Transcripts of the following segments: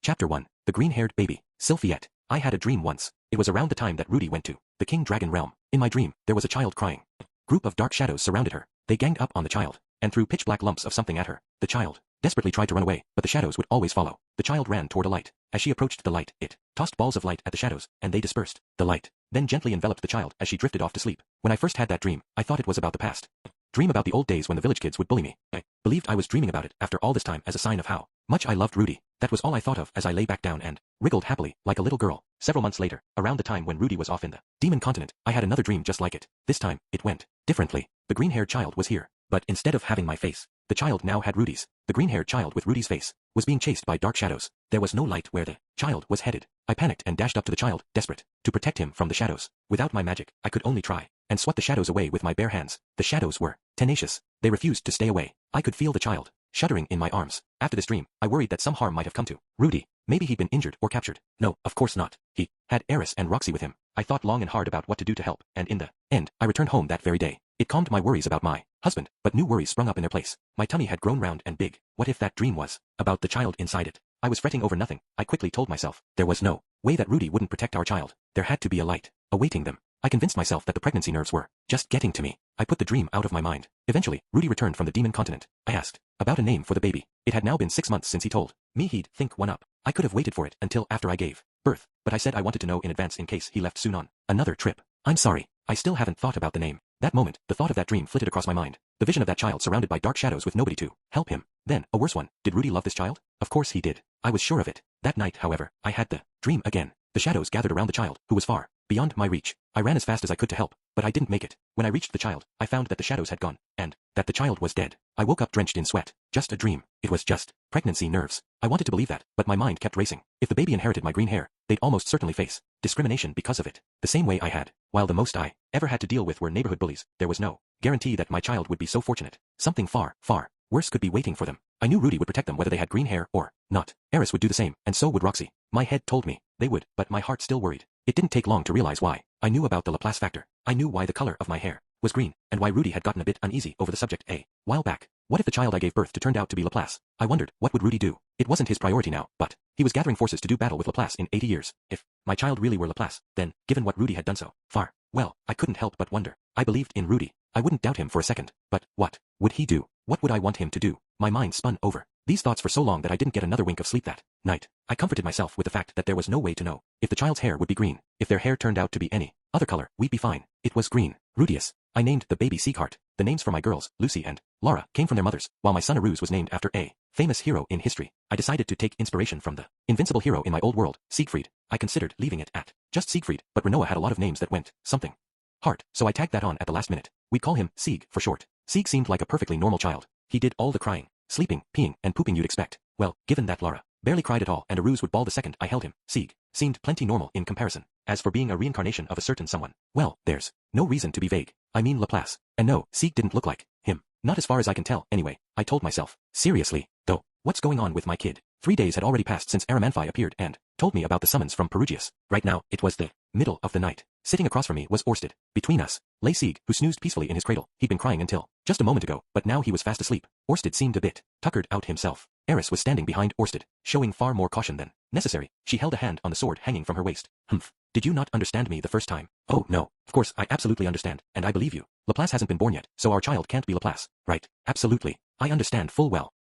Chapter 1. The Green-Haired Baby. Sylphiette. I had a dream once. It was around the time that Rudy went to the King Dragon realm. In my dream, there was a child crying. Group of dark shadows surrounded her. They ganged up on the child, and threw pitch-black lumps of something at her. The child desperately tried to run away, but the shadows would always follow. The child ran toward a light. As she approached the light, it tossed balls of light at the shadows, and they dispersed. The light then gently enveloped the child as she drifted off to sleep. When I first had that dream, I thought it was about the past. Dream about the old days when the village kids would bully me. I believed I was dreaming about it after all this time as a sign of how much I loved Rudy. That was all I thought of as I lay back down and wriggled happily, like a little girl. Several months later, around the time when Rudy was off in the demon continent, I had another dream just like it. This time, it went differently. The green-haired child was here, but instead of having my face, the child now had Rudy's. The green-haired child with Rudy's face was being chased by dark shadows. There was no light where the child was headed. I panicked and dashed up to the child, desperate to protect him from the shadows. Without my magic, I could only try and swat the shadows away with my bare hands. The shadows were tenacious. They refused to stay away. I could feel the child shuddering in my arms. After this dream, I worried that some harm might have come to Rudy. Maybe he'd been injured or captured. No, of course not. He had Eris and Roxy with him. I thought long and hard about what to do to help, and in the end, I returned home that very day. It calmed my worries about my husband, but new worries sprung up in their place. My tummy had grown round and big. What if that dream was about the child inside it? I was fretting over nothing. I quickly told myself there was no way that Rudy wouldn't protect our child. There had to be a light awaiting them. I convinced myself that the pregnancy nerves were just getting to me. I put the dream out of my mind. Eventually, Rudy returned from the demon continent. I asked about a name for the baby. It had now been 6 months since he told me he'd think one up. I could have waited for it until after I gave birth, but I said I wanted to know in advance in case he left soon on another trip. I'm sorry, I still haven't thought about the name. That moment, the thought of that dream flitted across my mind. The vision of that child surrounded by dark shadows with nobody to help him. Then, a worse one. Did Rudy love this child? Of course he did. I was sure of it. That night, however, I had the dream again. The shadows gathered around the child, who was far beyond my reach. I ran as fast as I could to help, but I didn't make it. When I reached the child, I found that the shadows had gone, and that the child was dead. I woke up drenched in sweat. Just a dream. It was just pregnancy nerves. I wanted to believe that, but my mind kept racing. If the baby inherited my green hair, they'd almost certainly face discrimination because of it. The same way I had. While the most I ever had to deal with were neighborhood bullies, there was no guarantee that my child would be so fortunate. Something far, far worse could be waiting for them. I knew Rudy would protect them whether they had green hair or not. Eris would do the same, and so would Roxy. My head told me they would, but my heart still worried. It didn't take long to realize why. I knew about the Laplace factor. I knew why the color of my hair was green, and why Rudy had gotten a bit uneasy over the subject a while back. What if the child I gave birth to turned out to be Laplace? I wondered, what would Rudy do? It wasn't his priority now, but he was gathering forces to do battle with Laplace in 80 years. If my child really were Laplace, then, given what Rudy had done so far, well, I couldn't help but wonder. I believed in Rudy. I wouldn't doubt him for a second, but what would he do? What would I want him to do? My mind spun over these thoughts for so long that I didn't get another wink of sleep that night. I comforted myself with the fact that there was no way to know if the child's hair would be green. If their hair turned out to be any other color, we'd be fine. It was green. Rudius. I named the baby Sieghart. The names for my girls, Lucy and Laura, came from their mothers, while my son Aruz was named after a famous hero in history. I decided to take inspiration from the invincible hero in my old world, Siegfried. I considered leaving it at just Siegfried, but Renoa had a lot of names that went something Hart, so I tagged that on at the last minute. We'd call him Sieg for short. Sieg seemed like a perfectly normal child. He did all the crying, sleeping, peeing, and pooping you'd expect. Well, given that Laura barely cried at all and Aruz would bawl the second I held him, Sieg seemed plenty normal in comparison. As for being a reincarnation of a certain someone, well, there's no reason to be vague. I mean Laplace. And no, Sieg didn't look like him. Not as far as I can tell, anyway, I told myself. Seriously, though, what's going on with my kid? 3 days had already passed since Aramanthi appeared and told me about the summons from Perugius. Right now, it was the middle of the night. Sitting across from me was Orsted. Between us lay Sieg, who snoozed peacefully in his cradle. He'd been crying until just a moment ago, but now he was fast asleep. Orsted seemed a bit tuckered out himself. Eris was standing behind Orsted, showing far more caution than necessary. She held a hand on the sword hanging from her waist. Humph. Did you not understand me the first time? Oh, no. Of course, I absolutely understand, and I believe you. Laplace hasn't been born yet, so our child can't be Laplace. Right. Absolutely. I understand full well.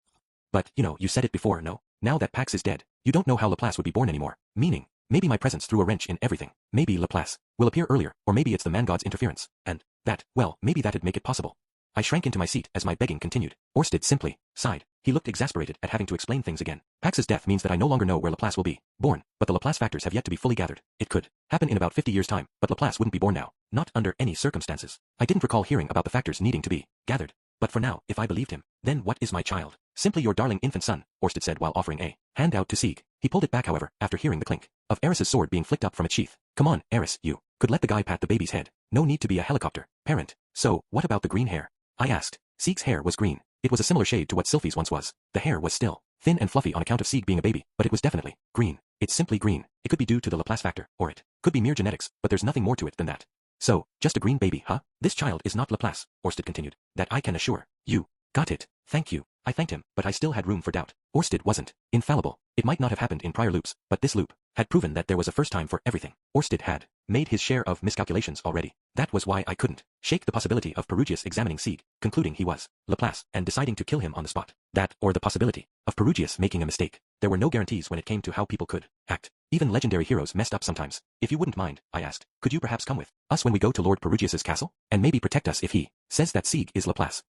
But, you said it before, no? Now that Pax is dead, you don't know how Laplace would be born anymore. Meaning, maybe my presence threw a wrench in everything. Maybe Laplace will appear earlier, or maybe it's the man god's interference. And that, well, maybe that'd make it possible. I shrank into my seat as my begging continued. Orsted simply sighed. He looked exasperated at having to explain things again. Pax's death means that I no longer know where Laplace will be born, but the Laplace factors have yet to be fully gathered. It could happen in about 50 years' time, but Laplace wouldn't be born now. Not under any circumstances. I didn't recall hearing about the factors needing to be gathered. But for now, if I believed him, then what is my child? Simply your darling infant son, Orsted said while offering a hand out to Sieg. He pulled it back, however, after hearing the clink of Eris's sword being flicked up from its sheath. Come on, Eris, you could let the guy pat the baby's head. No need to be a helicopter parent. So, what about the green hair? I asked. Sieg's hair was green. It was a similar shade to what Sylphie's once was. The hair was still thin and fluffy on account of Sieg being a baby, but it was definitely green. It's simply green. It could be due to the Laplace factor, or it could be mere genetics, but there's nothing more to it than that. So, just a green baby, huh? This child is not Laplace, Orsted continued. That I can assure you. Got it. Thank you. I thanked him, but I still had room for doubt. Orsted wasn't infallible. It might not have happened in prior loops, but this loop had proven that there was a first time for everything. Orsted had made his share of miscalculations already. That was why I couldn't shake the possibility of Perugius examining Sieg, concluding he was Laplace, and deciding to kill him on the spot. That, or the possibility of Perugius making a mistake. There were no guarantees when it came to how people could act. Even legendary heroes messed up sometimes. If you wouldn't mind, I asked, could you perhaps come with us when we go to Lord Perugius's castle? And maybe protect us if he says that Sieg is Laplace.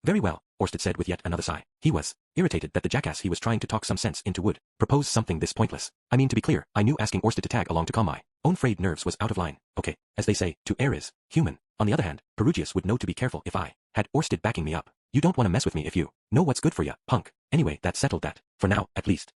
Very well, Orsted said with yet another sigh. He was irritated that the jackass he was trying to talk some sense into would propose something this pointless. I mean, to be clear, I knew asking Orsted to tag along to calm my own frayed nerves was out of line. Okay, as they say, to err is human. On the other hand, Perugius would know to be careful if I had Orsted backing me up. You don't want to mess with me if you know what's good for ya, punk. Anyway, that settled that. For now, at least.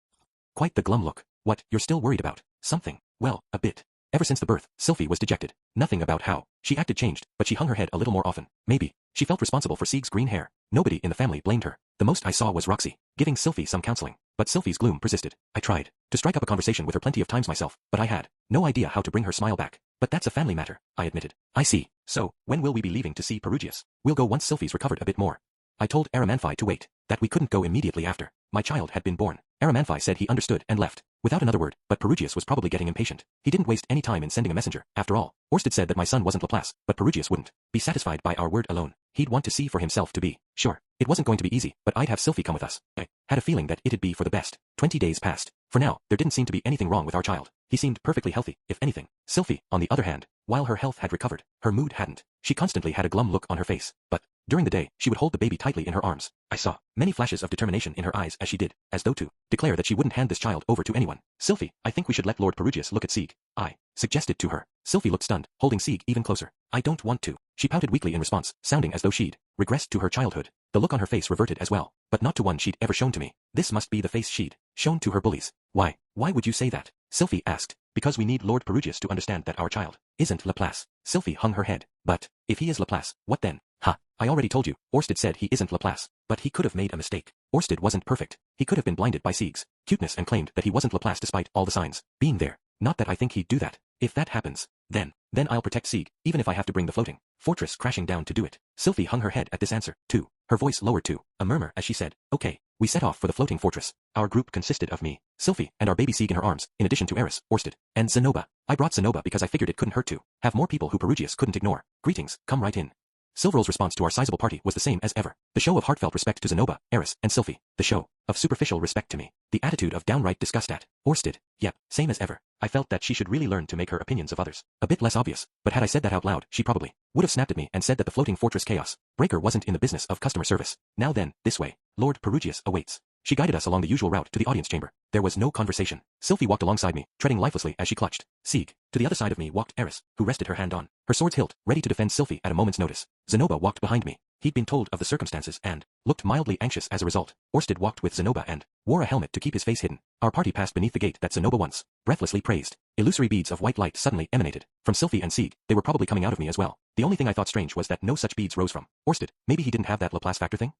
Quite the glum look. What, you're still worried about something? Well, a bit. Ever since the birth, Sylphie was dejected. Nothing about how she acted changed, but she hung her head a little more often. Maybe she felt responsible for Sieg's green hair. Nobody in the family blamed her. The most I saw was Roxy, giving Sylphie some counseling. But Sylphie's gloom persisted. I tried to strike up a conversation with her plenty of times myself, but I had no idea how to bring her smile back. But that's a family matter, I admitted. I see. So, when will we be leaving to see Perugius? We'll go once Sylphie's recovered a bit more. I told Aramanfi to wait, that we couldn't go immediately after my child had been born. Aramanfi said he understood and left, without another word, but Perugius was probably getting impatient. He didn't waste any time in sending a messenger. After all, Orsted said that my son wasn't Laplace, but Perugius wouldn't be satisfied by our word alone. He'd want to see for himself to be sure. It wasn't going to be easy, but I'd have Sylphie come with us. I had a feeling that it'd be for the best. 20 days passed. For now, there didn't seem to be anything wrong with our child. He seemed perfectly healthy, if anything. Sylphie, on the other hand, while her health had recovered, her mood hadn't. She constantly had a glum look on her face, but during the day, she would hold the baby tightly in her arms. I saw many flashes of determination in her eyes as she did, as though to declare that she wouldn't hand this child over to anyone. Sylphie, I think we should let Lord Perugius look at Sieg, I suggested to her. Sylphie looked stunned, holding Sieg even closer. I don't want to. She pouted weakly in response, sounding as though she'd regressed to her childhood. The look on her face reverted as well, but not to one she'd ever shown to me. This must be the face she'd shown to her bullies. Why would you say that? Sylphie asked. Because we need Lord Perugius to understand that our child isn't Laplace. Sylphie hung her head. But if he is Laplace, what then? Ha, I already told you, Orsted said he isn't Laplace. But he could have made a mistake. Orsted wasn't perfect. He could have been blinded by Sieg's cuteness and claimed that he wasn't Laplace despite all the signs being there. Not that I think he'd do that. If that happens, then I'll protect Sieg, even if I have to bring the floating fortress crashing down to do it. Sylphie hung her head at this answer, too. Her voice lowered to a murmur as she said, okay. We set off for the floating fortress. Our group consisted of me, Sylphie, and our baby Sieg in her arms, in addition to Eris, Orsted, and Zenoba. I brought Zenoba because I figured it couldn't hurt to have more people who Perugius couldn't ignore. Greetings, come right in. Silveral's response to our sizable party was the same as ever. The show of heartfelt respect to Zenoba, Eris, and Sylphie. The show of superficial respect to me. The attitude of downright disgust at Orsted. Yep, same as ever. I felt that she should really learn to make her opinions of others a bit less obvious, but had I said that out loud, she probably would have snapped at me and said that the floating fortress chaos breaker wasn't in the business of customer service. Now then, this way. Lord Perugius awaits. She guided us along the usual route to the audience chamber. There was no conversation. Sylphie walked alongside me, treading lifelessly as she clutched Sieg. To the other side of me walked Eris, who rested her hand on her sword's hilt, ready to defend Sylphie at a moment's notice. Zenoba walked behind me. He'd been told of the circumstances and looked mildly anxious as a result. Orsted walked with Zenoba and wore a helmet to keep his face hidden. Our party passed beneath the gate that Zenoba once breathlessly praised. Illusory beads of white light suddenly emanated from Sylphie and Sieg. They were probably coming out of me as well. The only thing I thought strange was that no such beads rose from Orsted. Maybe he didn't have that Laplace factor thing?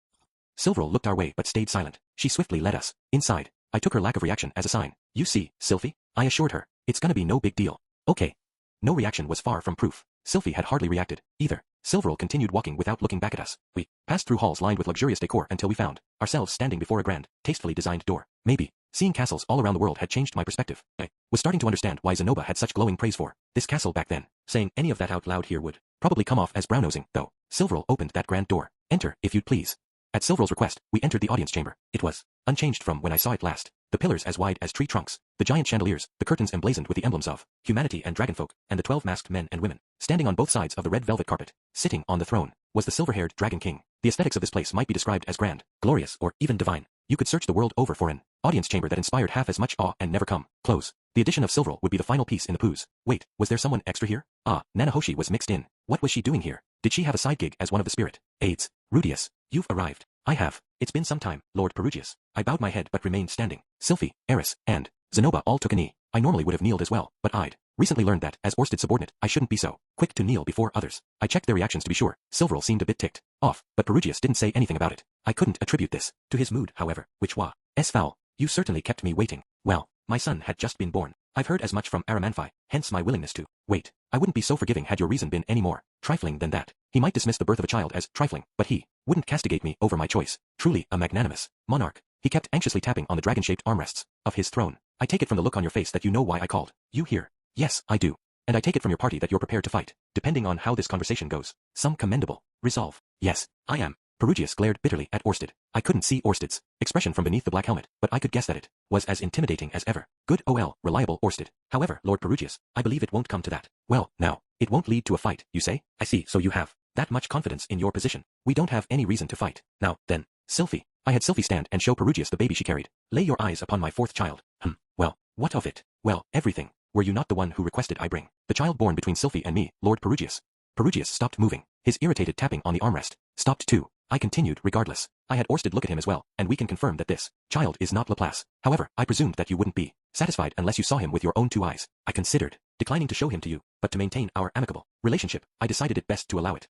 Silveral looked our way but stayed silent. She swiftly led us inside. I took her lack of reaction as a sign. You see, Sylphie? I assured her. It's gonna be no big deal. Okay. No reaction was far from proof. Sylphie had hardly reacted, either. Silveral continued walking without looking back at us. We passed through halls lined with luxurious decor until we found ourselves standing before a grand, tastefully designed door. Maybe seeing castles all around the world had changed my perspective. I was starting to understand why Zenoba had such glowing praise for this castle back then. Saying any of that out loud here would probably come off as brown-nosing, though. Silveral opened that grand door. Enter, if you'd please. At Silveral's request, we entered the audience chamber. It was unchanged from when I saw it last. The pillars as wide as tree trunks, the giant chandeliers, the curtains emblazoned with the emblems of humanity and dragonfolk, and the 12 masked men and women, standing on both sides of the red velvet carpet. Sitting on the throne was the silver-haired Dragon King. The aesthetics of this place might be described as grand, glorious, or even divine. You could search the world over for an audience chamber that inspired half as much awe and never come close. The addition of Silveral would be the final piece in the poos. Wait, was there someone extra here? Ah, Nanahoshi was mixed in. What was she doing here? Did she have a side gig as one of the spirit aides? Rudius, you've arrived. I have. It's been some time, Lord Perugius. I bowed my head but remained standing. Sylphie, Eris, and Zenoba all took a knee. I normally would have kneeled as well, but I'd recently learned that, as Orsted's subordinate, I shouldn't be so quick to kneel before others. I checked their reactions to be sure. Silveral seemed a bit ticked off, but Perugius didn't say anything about it. I couldn't attribute this to his mood, however, which was foul. You certainly kept me waiting. Well, my son had just been born. I've heard as much from Aramanfi, hence my willingness to wait. I wouldn't be so forgiving had your reason been any more trifling than that. He might dismiss the birth of a child as trifling, but he wouldn't castigate me over my choice. Truly a magnanimous monarch. He kept anxiously tapping on the dragon-shaped armrests of his throne. I take it from the look on your face that you know why I called you here. Yes, I do. And I take it from your party that you're prepared to fight, depending on how this conversation goes. Some commendable resolve. Yes, I am. Perugius glared bitterly at Orsted. I couldn't see Orsted's expression from beneath the black helmet, but I could guess that it was as intimidating as ever. Good ol, reliable Orsted. However, Lord Perugius, I believe it won't come to that. Well, now, it won't lead to a fight, you say? I see, so you have that much confidence in your position. We don't have any reason to fight. Now, then, Sylphie. I had Sylphie stand and show Perugius the baby she carried. Lay your eyes upon my fourth child. Well, what of it? Well, everything. Were you not the one who requested I bring the child born between Sylphie and me, Lord Perugius? Perugius stopped moving. His irritated tapping on the armrest stopped too. I continued regardless. I had Orsted look at him as well, and we can confirm that this child is not Laplace. However, I presumed that you wouldn't be satisfied unless you saw him with your own two eyes. I considered declining to show him to you, but to maintain our amicable relationship, I decided it best to allow it.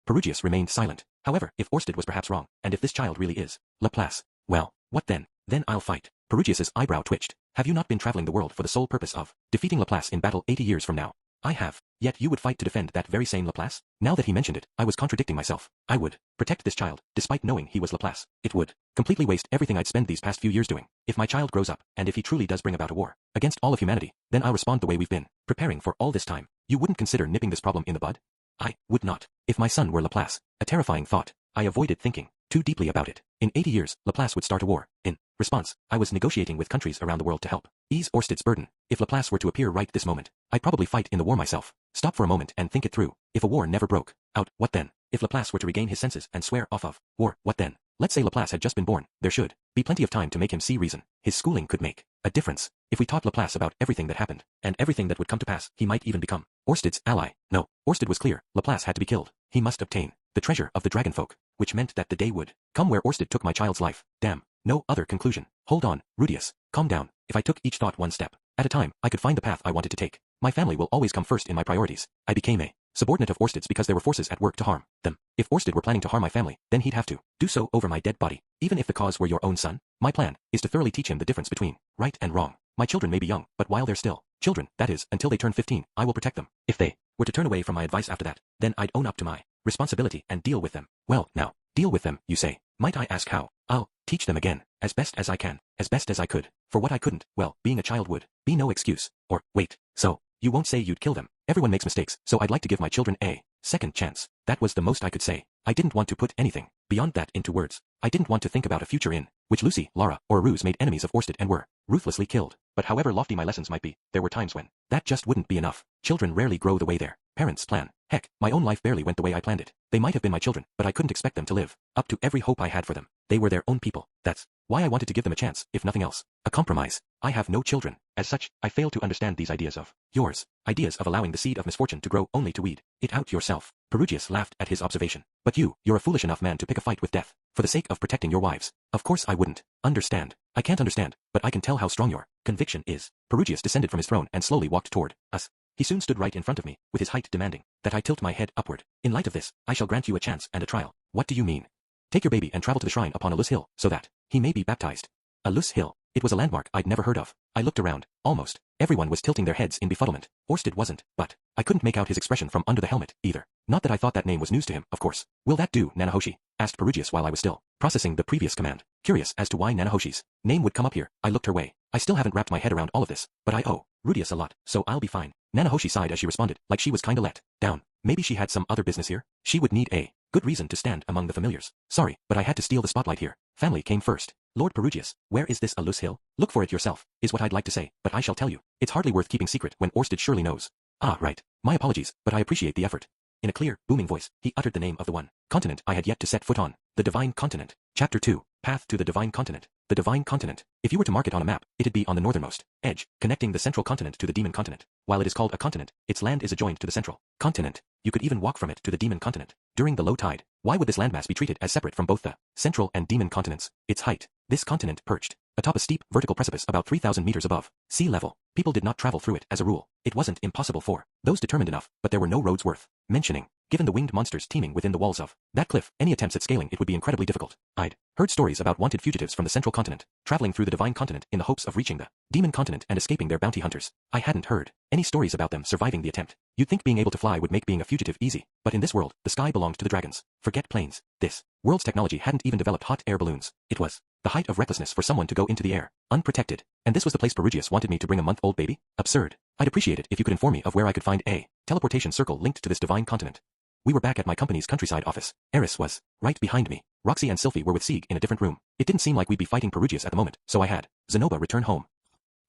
Perugius remained silent. However, if Orsted was perhaps wrong, and if this child really is Laplace, well, what then? Then I'll fight. Perugius's eyebrow twitched. Have you not been traveling the world for the sole purpose of defeating Laplace in battle 80 years from now? I have. Yet you would fight to defend that very same Laplace? Now that he mentioned it, I was contradicting myself. I would protect this child, despite knowing he was Laplace. It would completely waste everything I'd spent these past few years doing. If my child grows up, and if he truly does bring about a war against all of humanity, then I'll respond the way we've been preparing for all this time. You wouldn't consider nipping this problem in the bud? I would not. If my son were Laplace, a terrifying thought. I avoided thinking too deeply about it. In 80 years, Laplace would start a war. In response, I was negotiating with countries around the world to help ease Orsted's burden. If Laplace were to appear right this moment, I'd probably fight in the war myself. Stop for a moment and think it through. If a war never broke out, what then? If Laplace were to regain his senses and swear off of war, what then? Let's say Laplace had just been born. There should be plenty of time to make him see reason. His schooling could make a difference. If we taught Laplace about everything that happened, and everything that would come to pass, he might even become Orsted's ally. No, Orsted was clear. Laplace had to be killed. He must obtain the treasure of the dragonfolk, which meant that the day would come where Orsted took my child's life. Damn. No other conclusion. Hold on, Rudius. Calm down. If I took each thought one step at a time, I could find the path I wanted to take. My family will always come first in my priorities. I became a subordinate of Orsted's because there were forces at work to harm them. If Orsted were planning to harm my family, then he'd have to do so over my dead body. Even if the cause were your own son, my plan is to thoroughly teach him the difference between right and wrong. My children may be young, but while they're still children, that is, until they turn 15, I will protect them. If they were to turn away from my advice after that, then I'd own up to my responsibility and deal with them. Well, now, deal with them, you say. Might I ask how? I'll teach them again, as best as I can, as best as I could. For what I couldn't, well, being a child would be no excuse. Or, wait, so, you won't say you'd kill them. Everyone makes mistakes, so I'd like to give my children a second chance. That was the most I could say. I didn't want to put anything beyond that into words. I didn't want to think about a future in which Lucy, Lara, or Ruse made enemies of Orsted and were ruthlessly killed. But however lofty my lessons might be, there were times when that just wouldn't be enough. Children rarely grow the way their parents plan. Heck, my own life barely went the way I planned it. They might have been my children, but I couldn't expect them to live up to every hope I had for them. They were their own people. That's why I wanted to give them a chance, if nothing else. A compromise. I have no children. As such, I fail to understand these ideas of yours. Ideas of allowing the seed of misfortune to grow only to weed it out yourself. Perugius laughed at his observation. But you're a foolish enough man to pick a fight with death, for the sake of protecting your wives. Of course I wouldn't understand. I can't understand, but I can tell how strong your conviction is. Perugius descended from his throne and slowly walked toward us. He soon stood right in front of me, with his height demanding that I tilt my head upward. In light of this, I shall grant you a chance and a trial. What do you mean? Take your baby and travel to the shrine upon a loose hill, so that he may be baptized. A loose hill. It was a landmark I'd never heard of. I looked around. Almost everyone was tilting their heads in befuddlement. Orsted wasn't, but I couldn't make out his expression from under the helmet, either. Not that I thought that name was news to him, of course. Will that do, Nanahoshi? Asked Perugius while I was still processing the previous command. Curious as to why Nanahoshi's name would come up here, I looked her way. I still haven't wrapped my head around all of this, but I owe Rudius a lot, so I'll be fine. Nanahoshi sighed as she responded, like she was kinda let down. Maybe she had some other business here? She would need a good reason to stand among the familiars. Sorry, but I had to steal the spotlight here. Family came first. Lord Perugius, where is this a loose hill? Look for it yourself, is what I'd like to say, but I shall tell you. It's hardly worth keeping secret when Orsted surely knows. Ah, right. My apologies, but I appreciate the effort. In a clear, booming voice, he uttered the name of the one continent I had yet to set foot on. The Divine Continent. Chapter 2. Path to the Divine Continent. The Divine Continent. If you were to mark it on a map, it'd be on the northernmost edge, connecting the central continent to the Demon Continent. While it is called a continent, its land is adjoined to the central continent. You could even walk from it to the Demon Continent during the low tide. Why would this landmass be treated as separate from both the central and Demon continents? Its height. This continent perched atop a steep, vertical precipice about 3,000 meters above sea level. People did not travel through it as a rule. It wasn't impossible for those determined enough, but there were no roads worth mentioning. given the winged monsters teeming within the walls of that cliff. Any attempts at scaling it would be incredibly difficult. I'd heard stories about wanted fugitives from the central continent, traveling through the divine continent in the hopes of reaching the demon continent and escaping their bounty hunters. I hadn't heard any stories about them surviving the attempt. You'd think being able to fly would make being a fugitive easy, but in this world, the sky belonged to the dragons. Forget planes. This world's technology hadn't even developed hot air balloons. It was the height of recklessness for someone to go into the air, unprotected. And this was the place Perugius wanted me to bring a month-old baby? Absurd. I'd appreciate it if you could inform me of where I could find a teleportation circle linked to this divine continent. We were back at my company's countryside office. Eris was right behind me. Roxy and Sylphie were with Sieg in a different room. It didn't seem like we'd be fighting Perugius at the moment, so I had Zenoba return home.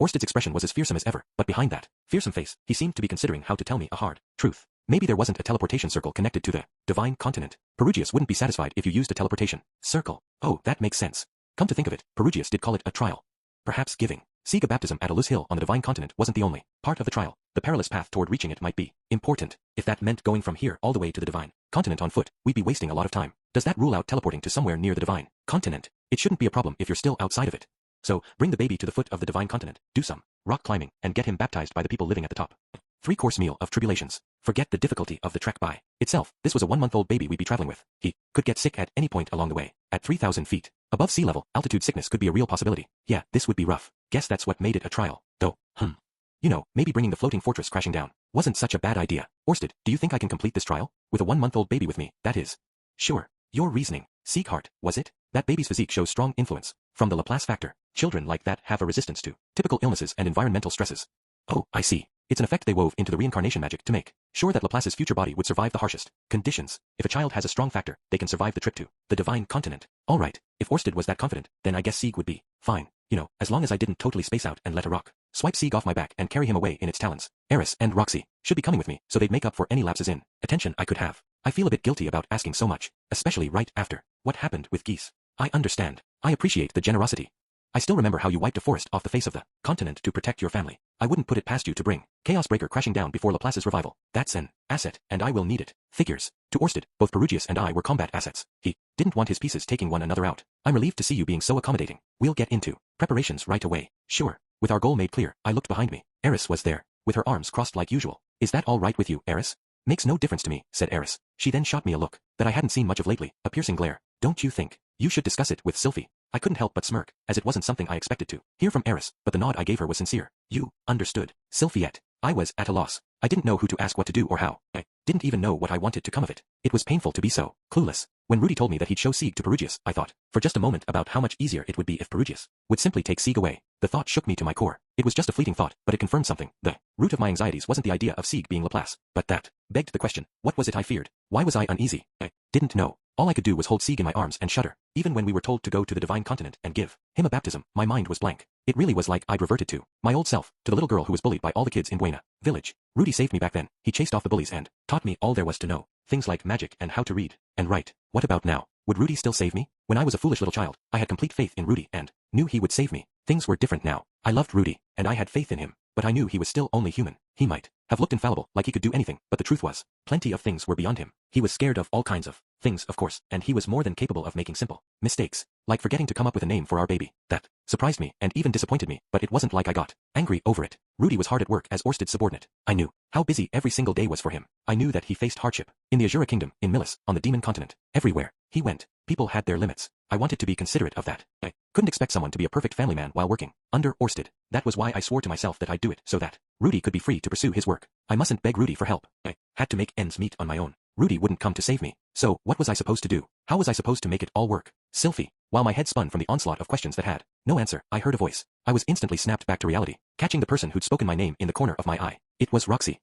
Orsted's expression was as fearsome as ever, but behind that fearsome face, he seemed to be considering how to tell me a hard truth. Maybe there wasn't a teleportation circle connected to the divine continent. Perugius wouldn't be satisfied if you used a teleportation circle. Oh, that makes sense. Come to think of it, Perugius did call it a trial. Perhaps giving Sieg a baptism at a loose hill on the divine continent wasn't the only part of the trial. The perilous path toward reaching it might be important. If that meant going from here all the way to the divine continent on foot, we'd be wasting a lot of time. Does that rule out teleporting to somewhere near the divine continent? It shouldn't be a problem if you're still outside of it. So, bring the baby to the foot of the divine continent, do some rock climbing, and get him baptized by the people living at the top. 3-course meal of tribulations. Forget the difficulty of the trek by itself. This was a 1-month-old baby we'd be traveling with. He could get sick at any point along the way. At 3,000 feet above sea level, altitude sickness could be a real possibility. Yeah, this would be rough. Guess that's what made it a trial, though. You know, maybe bringing the floating fortress crashing down wasn't such a bad idea. Orsted, do you think I can complete this trial? With a 1-month-old baby with me, that is. Sure. Your reasoning. Sieghart, was it? That baby's physique shows strong influence from the Laplace factor. Children like that have a resistance to typical illnesses and environmental stresses. Oh, I see. It's an effect they wove into the reincarnation magic to make sure that Laplace's future body would survive the harshest conditions. If a child has a strong factor, they can survive the trip to the divine continent. All right, if Orsted was that confident, then I guess Sieg would be fine. You know, as long as I didn't totally space out and let a rock swipe Sieg off my back and carry him away in its talons. Eris and Roxy should be coming with me, so they'd make up for any lapses in attention I could have. I feel a bit guilty about asking so much, especially right after what happened with Geese. I understand. I appreciate the generosity. I still remember how you wiped a forest off the face of the continent to protect your family. I wouldn't put it past you to bring Chaos Breaker crashing down before Laplace's revival. That's an asset, and I will need it. Figures. To Orsted, both Perugius and I were combat assets. He didn't want his pieces taking one another out. I'm relieved to see you being so accommodating. We'll get into preparations right away. Sure. With our goal made clear, I looked behind me. Eris was there, with her arms crossed like usual. Is that all right with you, Eris? Makes no difference to me, said Eris. She then shot me a look that I hadn't seen much of lately, a piercing glare. Don't you think you should discuss it with Sylphie? I couldn't help but smirk, as it wasn't something I expected to hear from Eris, but the nod I gave her was sincere. You understood. Sylphiette. I was at a loss. I didn't know who to ask what to do or how. I didn't even know what I wanted to come of it. It was painful to be so clueless. When Rudy told me that he'd show Sieg to Perugius, I thought, for just a moment, about how much easier it would be if Perugius would simply take Sieg away. The thought shook me to my core. It was just a fleeting thought, but it confirmed something. The root of my anxieties wasn't the idea of Sieg being Laplace, but that begged the question, what was it I feared? Why was I uneasy? I didn't know. All I could do was hold Sieg in my arms and shudder. Even when we were told to go to the divine continent and give him a baptism, my mind was blank. It really was like I'd reverted to my old self, to the little girl who was bullied by all the kids in Buena Village. Rudy saved me back then. He chased off the bullies and taught me all there was to know. Things like magic and how to read and write. What about now? Would Rudy still save me? When I was a foolish little child, I had complete faith in Rudy and knew he would save me. Things were different now. I loved Rudy, and I had faith in him, but I knew he was still only human. He might have looked infallible, like he could do anything, but the truth was, plenty of things were beyond him. He was scared of all kinds of things, of course, and he was more than capable of making simple mistakes, like forgetting to come up with a name for our baby. That surprised me and even disappointed me, but it wasn't like I got angry over it. Rudy was hard at work as Orsted's subordinate. I knew how busy every single day was for him. I knew that he faced hardship in the Azura Kingdom, in Milis, on the Demon Continent. Everywhere he went, people had their limits. I wanted to be considerate of that. I couldn't expect someone to be a perfect family man while working under Orsted. That was why I swore to myself that I'd do it so that Rudy could be free to pursue his work. I mustn't beg Rudy for help. I had to make ends meet on my own. Rudy wouldn't come to save me. So, what was I supposed to do? How was I supposed to make it all work? Sylphie. While my head spun from the onslaught of questions that had no answer, I heard a voice. I was instantly snapped back to reality, catching the person who'd spoken my name in the corner of my eye. It was Roxy.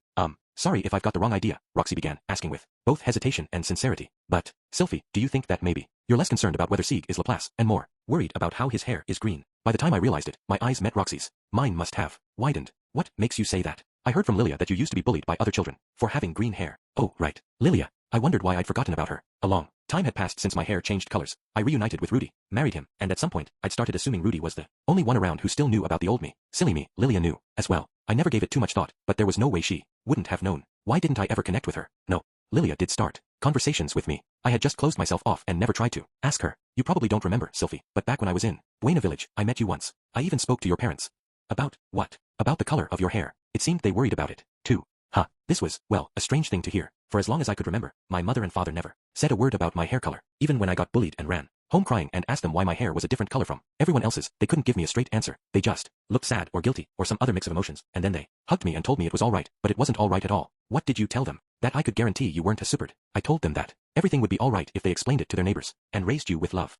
Sorry if I've got the wrong idea, Roxy began, asking with both hesitation and sincerity. But, Sylphie, do you think that maybe you're less concerned about whether Sieg is Laplace and more worried about how his hair is green? By the time I realized it, my eyes met Roxy's. Mine must have widened. What makes you say that? I heard from Lilia that you used to be bullied by other children for having green hair. Oh, right. Lilia. I wondered why I'd forgotten about her. A long time had passed since my hair changed colors. I reunited with Rudy, married him, and at some point, I'd started assuming Rudy was the only one around who still knew about the old me. Silly me, Lilia knew, as well. I never gave it too much thought, but there was no way she wouldn't have known. Why didn't I ever connect with her? No. Lilia did start conversations with me. I had just closed myself off and never tried to ask her. You probably don't remember, Sylphie, but back when I was in Buena Village, I met you once. I even spoke to your parents. About what? About the color of your hair. It seemed they worried about it, too. This was, well, a strange thing to hear. For as long as I could remember, my mother and father never said a word about my hair color, even when I got bullied and ran home crying and asked them why my hair was a different color from everyone else's. They couldn't give me a straight answer. They just looked sad or guilty or some other mix of emotions, and then they hugged me and told me it was all right, but it wasn't all right at all. What did you tell them? That I could guarantee you weren't a supered. I told them that everything would be all right if they explained it to their neighbors and raised you with love.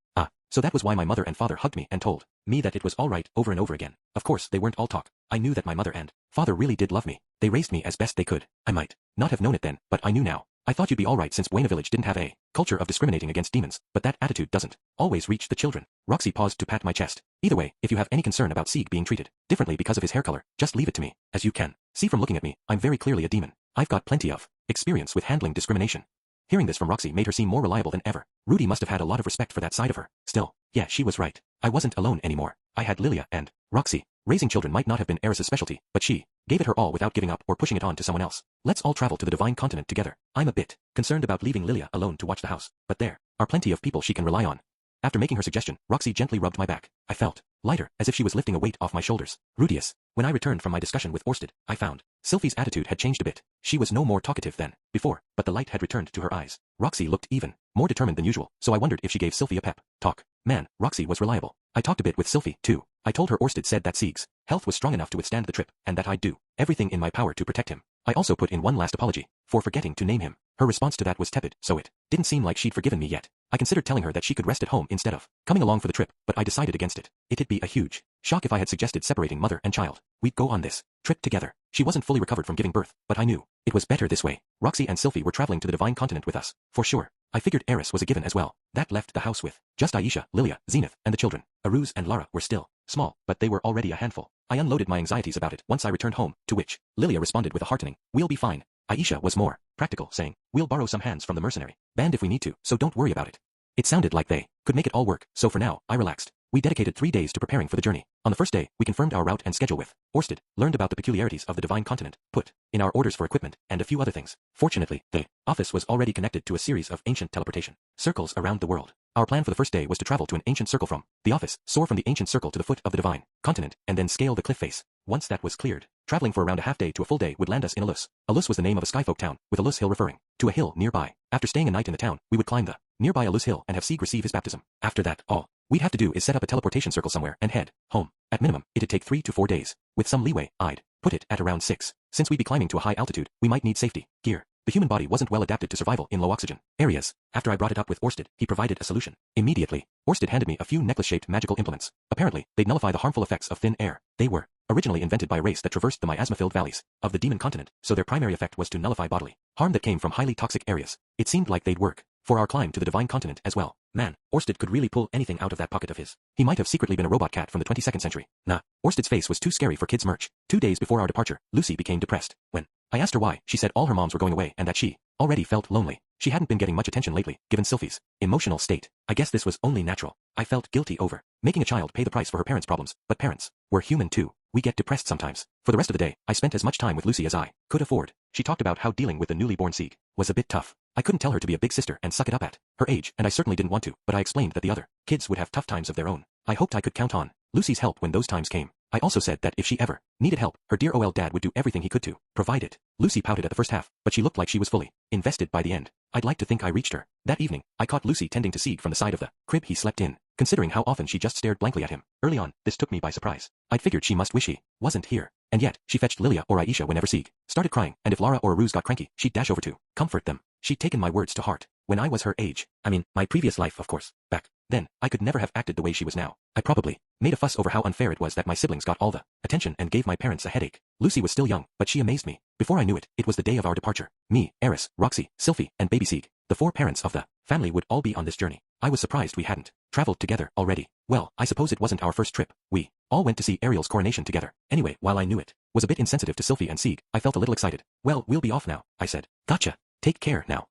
So that was why my mother and father hugged me and told me that it was all right over and over again. Of course, they weren't all talk. I knew that my mother and father really did love me. They raised me as best they could. I might not have known it then, but I knew now. I thought you'd be all right since Buena Village didn't have a culture of discriminating against demons, but that attitude doesn't always reach the children. Roxy paused to pat my chest. Either way, if you have any concern about Sieg being treated differently because of his hair color, just leave it to me. As you can see from looking at me, I'm very clearly a demon. I've got plenty of experience with handling discrimination. Hearing this from Roxy made her seem more reliable than ever. Rudy must have had a lot of respect for that side of her. Still, yeah, she was right. I wasn't alone anymore. I had Lilia and Roxy. Raising children might not have been Eris's specialty, but she gave it her all without giving up or pushing it on to someone else. Let's all travel to the Divine Continent together. I'm a bit concerned about leaving Lilia alone to watch the house, but there are plenty of people she can rely on. After making her suggestion, Roxy gently rubbed my back. I felt lighter, as if she was lifting a weight off my shoulders. Rudius. When I returned from my discussion with Orsted, I found Sylphie's attitude had changed a bit. She was no more talkative than before, but the light had returned to her eyes. Roxy looked even more determined than usual, so I wondered if she gave Sylphie a pep talk. Man, Roxy was reliable. I talked a bit with Sylphie, too. I told her Orsted said that Sieg's health was strong enough to withstand the trip, and that I'd do everything in my power to protect him. I also put in one last apology for forgetting to name him. Her response to that was tepid, so it didn't seem like she'd forgiven me yet. I considered telling her that she could rest at home instead of coming along for the trip, but I decided against it. It'd be a huge shock if I had suggested separating mother and child. We'd go on this trip together. She wasn't fully recovered from giving birth, but I knew it was better this way. Roxy and Sylphie were traveling to the Divine Continent with us, for sure. I figured Eris was a given as well. That left the house with just Aisha, Lilia, Zenith, and the children. Aruz and Lara were still small, but they were already a handful. I unloaded my anxieties about it once I returned home, to which Lilia responded with a heartening, "We'll be fine." Aisha was more practical, saying, "We'll borrow some hands from the mercenary band if we need to, so don't worry about it." It sounded like they could make it all work, so for now, I relaxed. We dedicated 3 days to preparing for the journey. On the first day, we confirmed our route and schedule with Orsted, learned about the peculiarities of the Divine Continent, put in our orders for equipment, and a few other things. Fortunately, the office was already connected to a series of ancient teleportation circles around the world. Our plan for the first day was to travel to an ancient circle from the office, soar from the ancient circle to the foot of the Divine Continent, and then scale the cliff face. Once that was cleared, traveling for around a half day to a full day would land us in Alus. Alus was the name of a skyfolk town, with Alus Hill referring to a hill nearby. After staying a night in the town, we would climb the nearby Alus Hill and have Sieg receive his baptism. After that, all we'd have to do is set up a teleportation circle somewhere and head home. At minimum, it'd take 3 to 4 days. With some leeway, I'd put it at around 6. Since we'd be climbing to a high altitude, we might need safety gear. The human body wasn't well adapted to survival in low oxygen areas. After I brought it up with Orsted, he provided a solution. Immediately, Orsted handed me a few necklace-shaped magical implements. Apparently, they'd nullify the harmful effects of thin air. They were originally invented by a race that traversed the miasma-filled valleys of the Demon Continent, so their primary effect was to nullify bodily harm that came from highly toxic areas. It seemed like they'd work for our climb to the Divine Continent as well. Man, Orsted could really pull anything out of that pocket of his. He might have secretly been a robot cat from the 22nd century. Nah, Orsted's face was too scary for kids' merch. 2 days before our departure, Lucy became depressed. When I asked her why, she said all her moms were going away and that she already felt lonely. She hadn't been getting much attention lately, given Sylphie's emotional state. I guess this was only natural. I felt guilty over making a child pay the price for her parents' problems, but parents were human too. We get depressed sometimes. For the rest of the day, I spent as much time with Lucy as I could afford. She talked about how dealing with the newly born Sieg was a bit tough. I couldn't tell her to be a big sister and suck it up at her age, and I certainly didn't want to, but I explained that the other kids would have tough times of their own. I hoped I could count on Lucy's help when those times came. I also said that if she ever needed help, her dear OL dad would do everything he could to provide it. Lucy pouted at the first half, but she looked like she was fully invested by the end. I'd like to think I reached her. That evening, I caught Lucy tending to Sieg from the side of the crib he slept in. Considering how often she just stared blankly at him early on, this took me by surprise. I'd figured she must wish he wasn't here. And yet, she fetched Lilia or Aisha whenever Sieg started crying, and if Lara or Aruz got cranky, she'd dash over to comfort them. She'd taken my words to heart. When I was her age, I mean, my previous life, of course, back then, I could never have acted the way she was now. I probably made a fuss over how unfair it was that my siblings got all the attention and gave my parents a headache. Lucy was still young, but she amazed me. Before I knew it, it was the day of our departure. Me, Eris, Roxy, Sylphie, and baby Sieg. The 4 parents of the family would all be on this journey. I was surprised we hadn't traveled together already. Well, I suppose it wasn't our first trip. We all went to see Ariel's coronation together. Anyway, while I knew it was a bit insensitive to Sylphie and Sieg, I felt a little excited. Well, we'll be off now, I said. Gotcha. Take care now.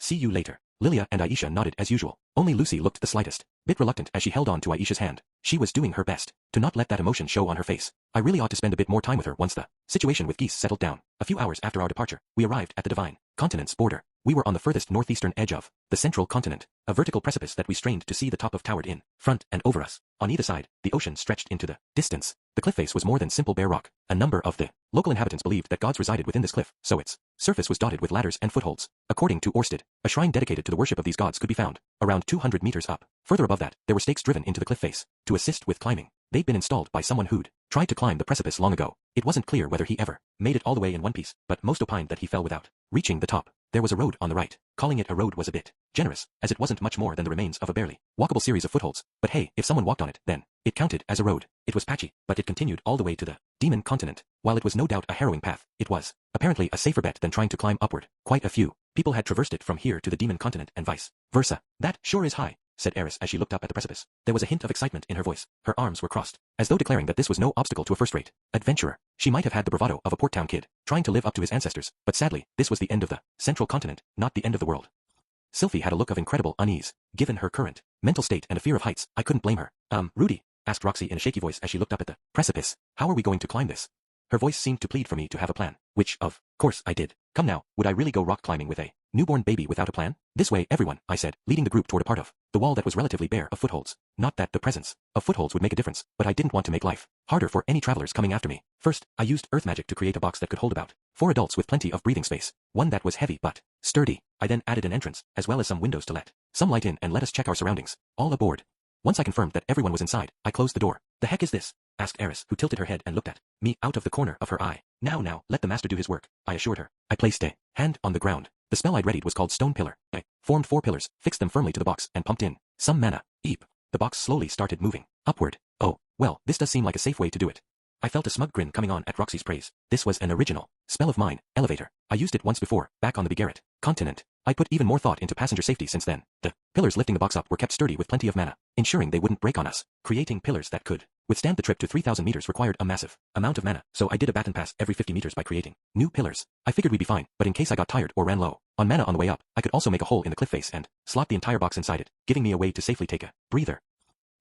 See you later. Lilia and Aisha nodded as usual. Only Lucy looked the slightest bit reluctant as she held on to Aisha's hand. She was doing her best to not let that emotion show on her face. I really ought to spend a bit more time with her once the situation with Geese settled down. A few hours after our departure, we arrived at the Divine Continent's border. We were on the furthest northeastern edge of the central continent, a vertical precipice that we strained to see the top of towered in front and over us. On either side, the ocean stretched into the distance. The cliff face was more than simple bare rock. A number of the local inhabitants believed that gods resided within this cliff, so its surface was dotted with ladders and footholds. According to Orsted, a shrine dedicated to the worship of these gods could be found around 200 meters up. Further above that, there were stakes driven into the cliff face to assist with climbing. They'd been installed by someone who'd tried to climb the precipice long ago. It wasn't clear whether he ever made it all the way in one piece, but most opined that he fell without reaching the top. There was a road on the right. Calling it a road was a bit generous, as it wasn't much more than the remains of a barely walkable series of footholds. But hey, if someone walked on it, then it counted as a road. It was patchy, but it continued all the way to the demon continent. While it was no doubt a harrowing path, it was apparently a safer bet than trying to climb upward. Quite a few people had traversed it from here to the demon continent and vice versa. That sure is high, said Eris as she looked up at the precipice. There was a hint of excitement in her voice. Her arms were crossed, as though declaring that this was no obstacle to a first-rate adventurer. She might have had the bravado of a port town kid, trying to live up to his ancestors, but sadly, this was the end of the central continent, not the end of the world. Sylphie had a look of incredible unease. Given her current mental state and a fear of heights, I couldn't blame her. Rudy, asked Roxy in a shaky voice as she looked up at the precipice. How are we going to climb this? Her voice seemed to plead for me to have a plan, which, of course, I did. Come now, would I really go rock climbing with a newborn baby without a plan? This way, everyone, I said, leading the group toward a part of the wall that was relatively bare of footholds. Not that the presence of footholds would make a difference, but I didn't want to make life harder for any travelers coming after me. First, I used earth magic to create a box that could hold about 4 adults with plenty of breathing space, one that was heavy but sturdy. I then added an entrance, as well as some windows to let some light in and let us check our surroundings. All aboard. Once I confirmed that everyone was inside, I closed the door. The heck is this? Asked Eris, who tilted her head and looked at me out of the corner of her eye. Now, let the master do his work, I assured her. I placed a hand on the ground. The spell I'd readied was called Stone Pillar. I formed 4 pillars, fixed them firmly to the box, and pumped in some mana. Eep. The box slowly started moving upward. Oh, well, this does seem like a safe way to do it. I felt a smug grin coming on at Roxy's praise. This was an original spell of mine, Elevator. I used it once before, back on the Bigarret continent. I put even more thought into passenger safety since then. The pillars lifting the box up were kept sturdy with plenty of mana, ensuring they wouldn't break on us. Creating pillars that could withstand the trip to 3,000 meters required a massive amount of mana, so I did a baton pass every 50 meters by creating new pillars. I figured we'd be fine, but in case I got tired or ran low on mana on the way up, I could also make a hole in the cliff face and slot the entire box inside it, giving me a way to safely take a breather.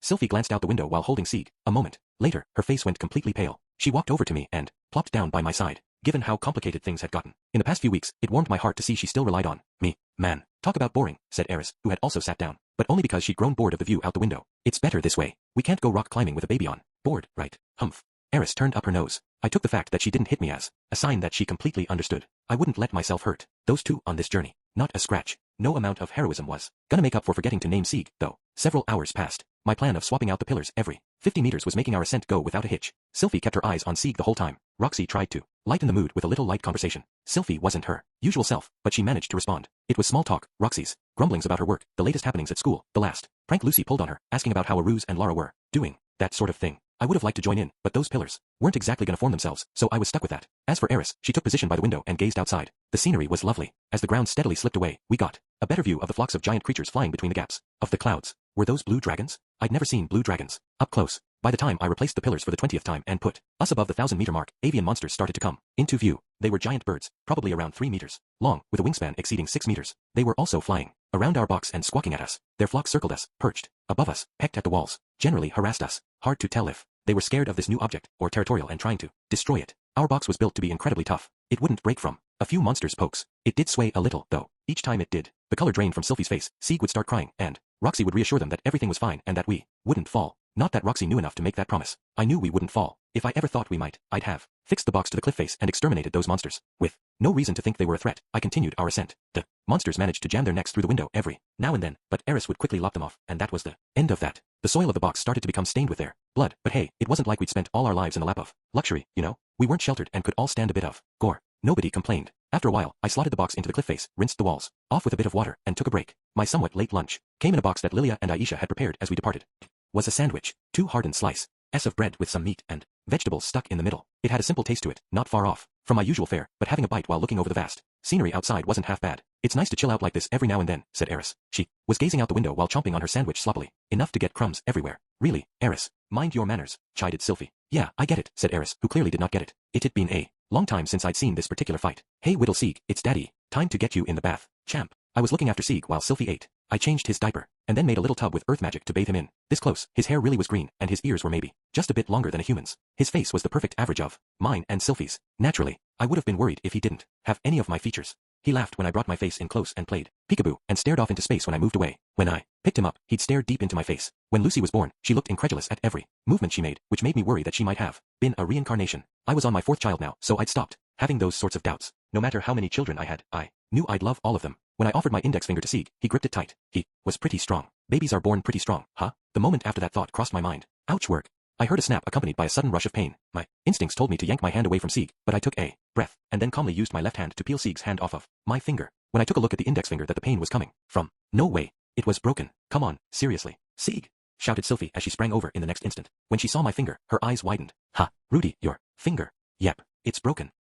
Sylphie glanced out the window while holding Sieg. A moment later, her face went completely pale. She walked over to me and plopped down by my side. Given how complicated things had gotten in the past few weeks, it warmed my heart to see she still relied on me. Man, talk about boring, said Eris, who had also sat down, but only because she'd grown bored of the view out the window. It's better this way. We can't go rock climbing with a baby on board, right? Humph. Eris turned up her nose. I took the fact that she didn't hit me as a sign that she completely understood. I wouldn't let myself hurt those two on this journey. Not a scratch. No amount of heroism was gonna make up for forgetting to name Sieg, though. Several hours passed. My plan of swapping out the pillars every 50 meters was making our ascent go without a hitch. Sylphie kept her eyes on Sieg the whole time. Roxy tried to lighten the mood with a little light conversation. Sylphie wasn't her usual self, but she managed to respond. It was small talk, Roxy's grumblings about her work, the latest happenings at school, the last prank Lucy pulled on her, asking about how Aruz and Lara were doing, that sort of thing. I would have liked to join in, but those pillars weren't exactly gonna form themselves, so I was stuck with that. As for Eris, she took position by the window and gazed outside. The scenery was lovely. As the ground steadily slipped away, we got a better view of the flocks of giant creatures flying between the gaps of the clouds. Were those blue dragons? I'd never seen blue dragons up close. By the time I replaced the pillars for the 20th time and put us above the 1,000-meter mark, avian monsters started to come into view. They were giant birds, probably around 3 meters long, with a wingspan exceeding 6 meters. They were also flying around our box and squawking at us. Their flock circled us, perched above us, pecked at the walls, generally harassed us. Hard to tell if they were scared of this new object or territorial and trying to destroy it. Our box was built to be incredibly tough. It wouldn't break from a few monsters' pokes. It did sway a little, though. Each time it did, the color drained from Sylphie's face. Sieg would start crying, and Roxy would reassure them that everything was fine and that we wouldn't fall. Not that Roxy knew enough to make that promise. I knew we wouldn't fall. If I ever thought we might, I'd have fixed the box to the cliff face and exterminated those monsters. With no reason to think they were a threat, I continued our ascent. The monsters managed to jam their necks through the window every now and then, but Eris would quickly lop them off, and that was the end of that. The soil of the box started to become stained with their blood, but hey, it wasn't like we'd spent all our lives in the lap of luxury, you know? We weren't sheltered and could all stand a bit of gore. Nobody complained. After a while, I slotted the box into the cliff face, rinsed the walls off with a bit of water, and took a break. My somewhat late lunch came in a box that Lilia and Aisha had prepared as we departed. Was a sandwich, 2 hardened slices of bread with some meat and vegetables stuck in the middle. It had a simple taste to it, not far off from my usual fare, but having a bite while looking over the vast scenery outside wasn't half bad. It's nice to chill out like this every now and then, said Eris. She was gazing out the window while chomping on her sandwich sloppily, enough to get crumbs everywhere. Really, Eris, mind your manners, chided Sylphie. Yeah, I get it, said Eris, who clearly did not get it. It had been a long time since I'd seen this particular fight. Hey Whittle Sieg, it's Daddy, time to get you in the bath, champ. I was looking after Sieg while Sylphie ate. I changed his diaper, and then made a little tub with earth magic to bathe him in. This close, his hair really was green, and his ears were maybe just a bit longer than a human's. His face was the perfect average of mine and Sylphie's. Naturally, I would have been worried if he didn't have any of my features. He laughed when I brought my face in close and played peekaboo and stared off into space when I moved away. When I picked him up, he'd stare deep into my face. When Lucy was born, she looked incredulous at every movement she made, which made me worry that she might have been a reincarnation. I was on my 4th child now, so I'd stopped having those sorts of doubts. No matter how many children I had, I knew I'd love all of them. When I offered my index finger to Sieg, he gripped it tight. He was pretty strong. Babies are born pretty strong, huh? The moment after that thought crossed my mind. Ouch work. I heard a snap accompanied by a sudden rush of pain. My instincts told me to yank my hand away from Sieg, but I took a breath, and then calmly used my left hand to peel Sieg's hand off of my finger. When I took a look at the index finger that the pain was coming from, no way, it was broken. Come on, seriously. Sieg, shouted Sylphie as she sprang over in the next instant. When she saw my finger, her eyes widened. Ha, Rudy, your finger. Yep, it's broken.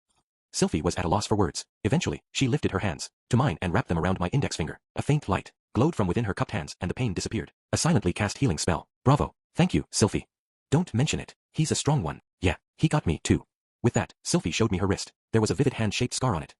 Sylphie was at a loss for words. Eventually, she lifted her hands to mine and wrapped them around my index finger. A faint light glowed from within her cupped hands and the pain disappeared. A silently cast healing spell. Bravo. Thank you, Sylphie. Don't mention it. He's a strong one. Yeah, he got me too. With that, Sylphie showed me her wrist. There was a vivid hand-shaped scar on it.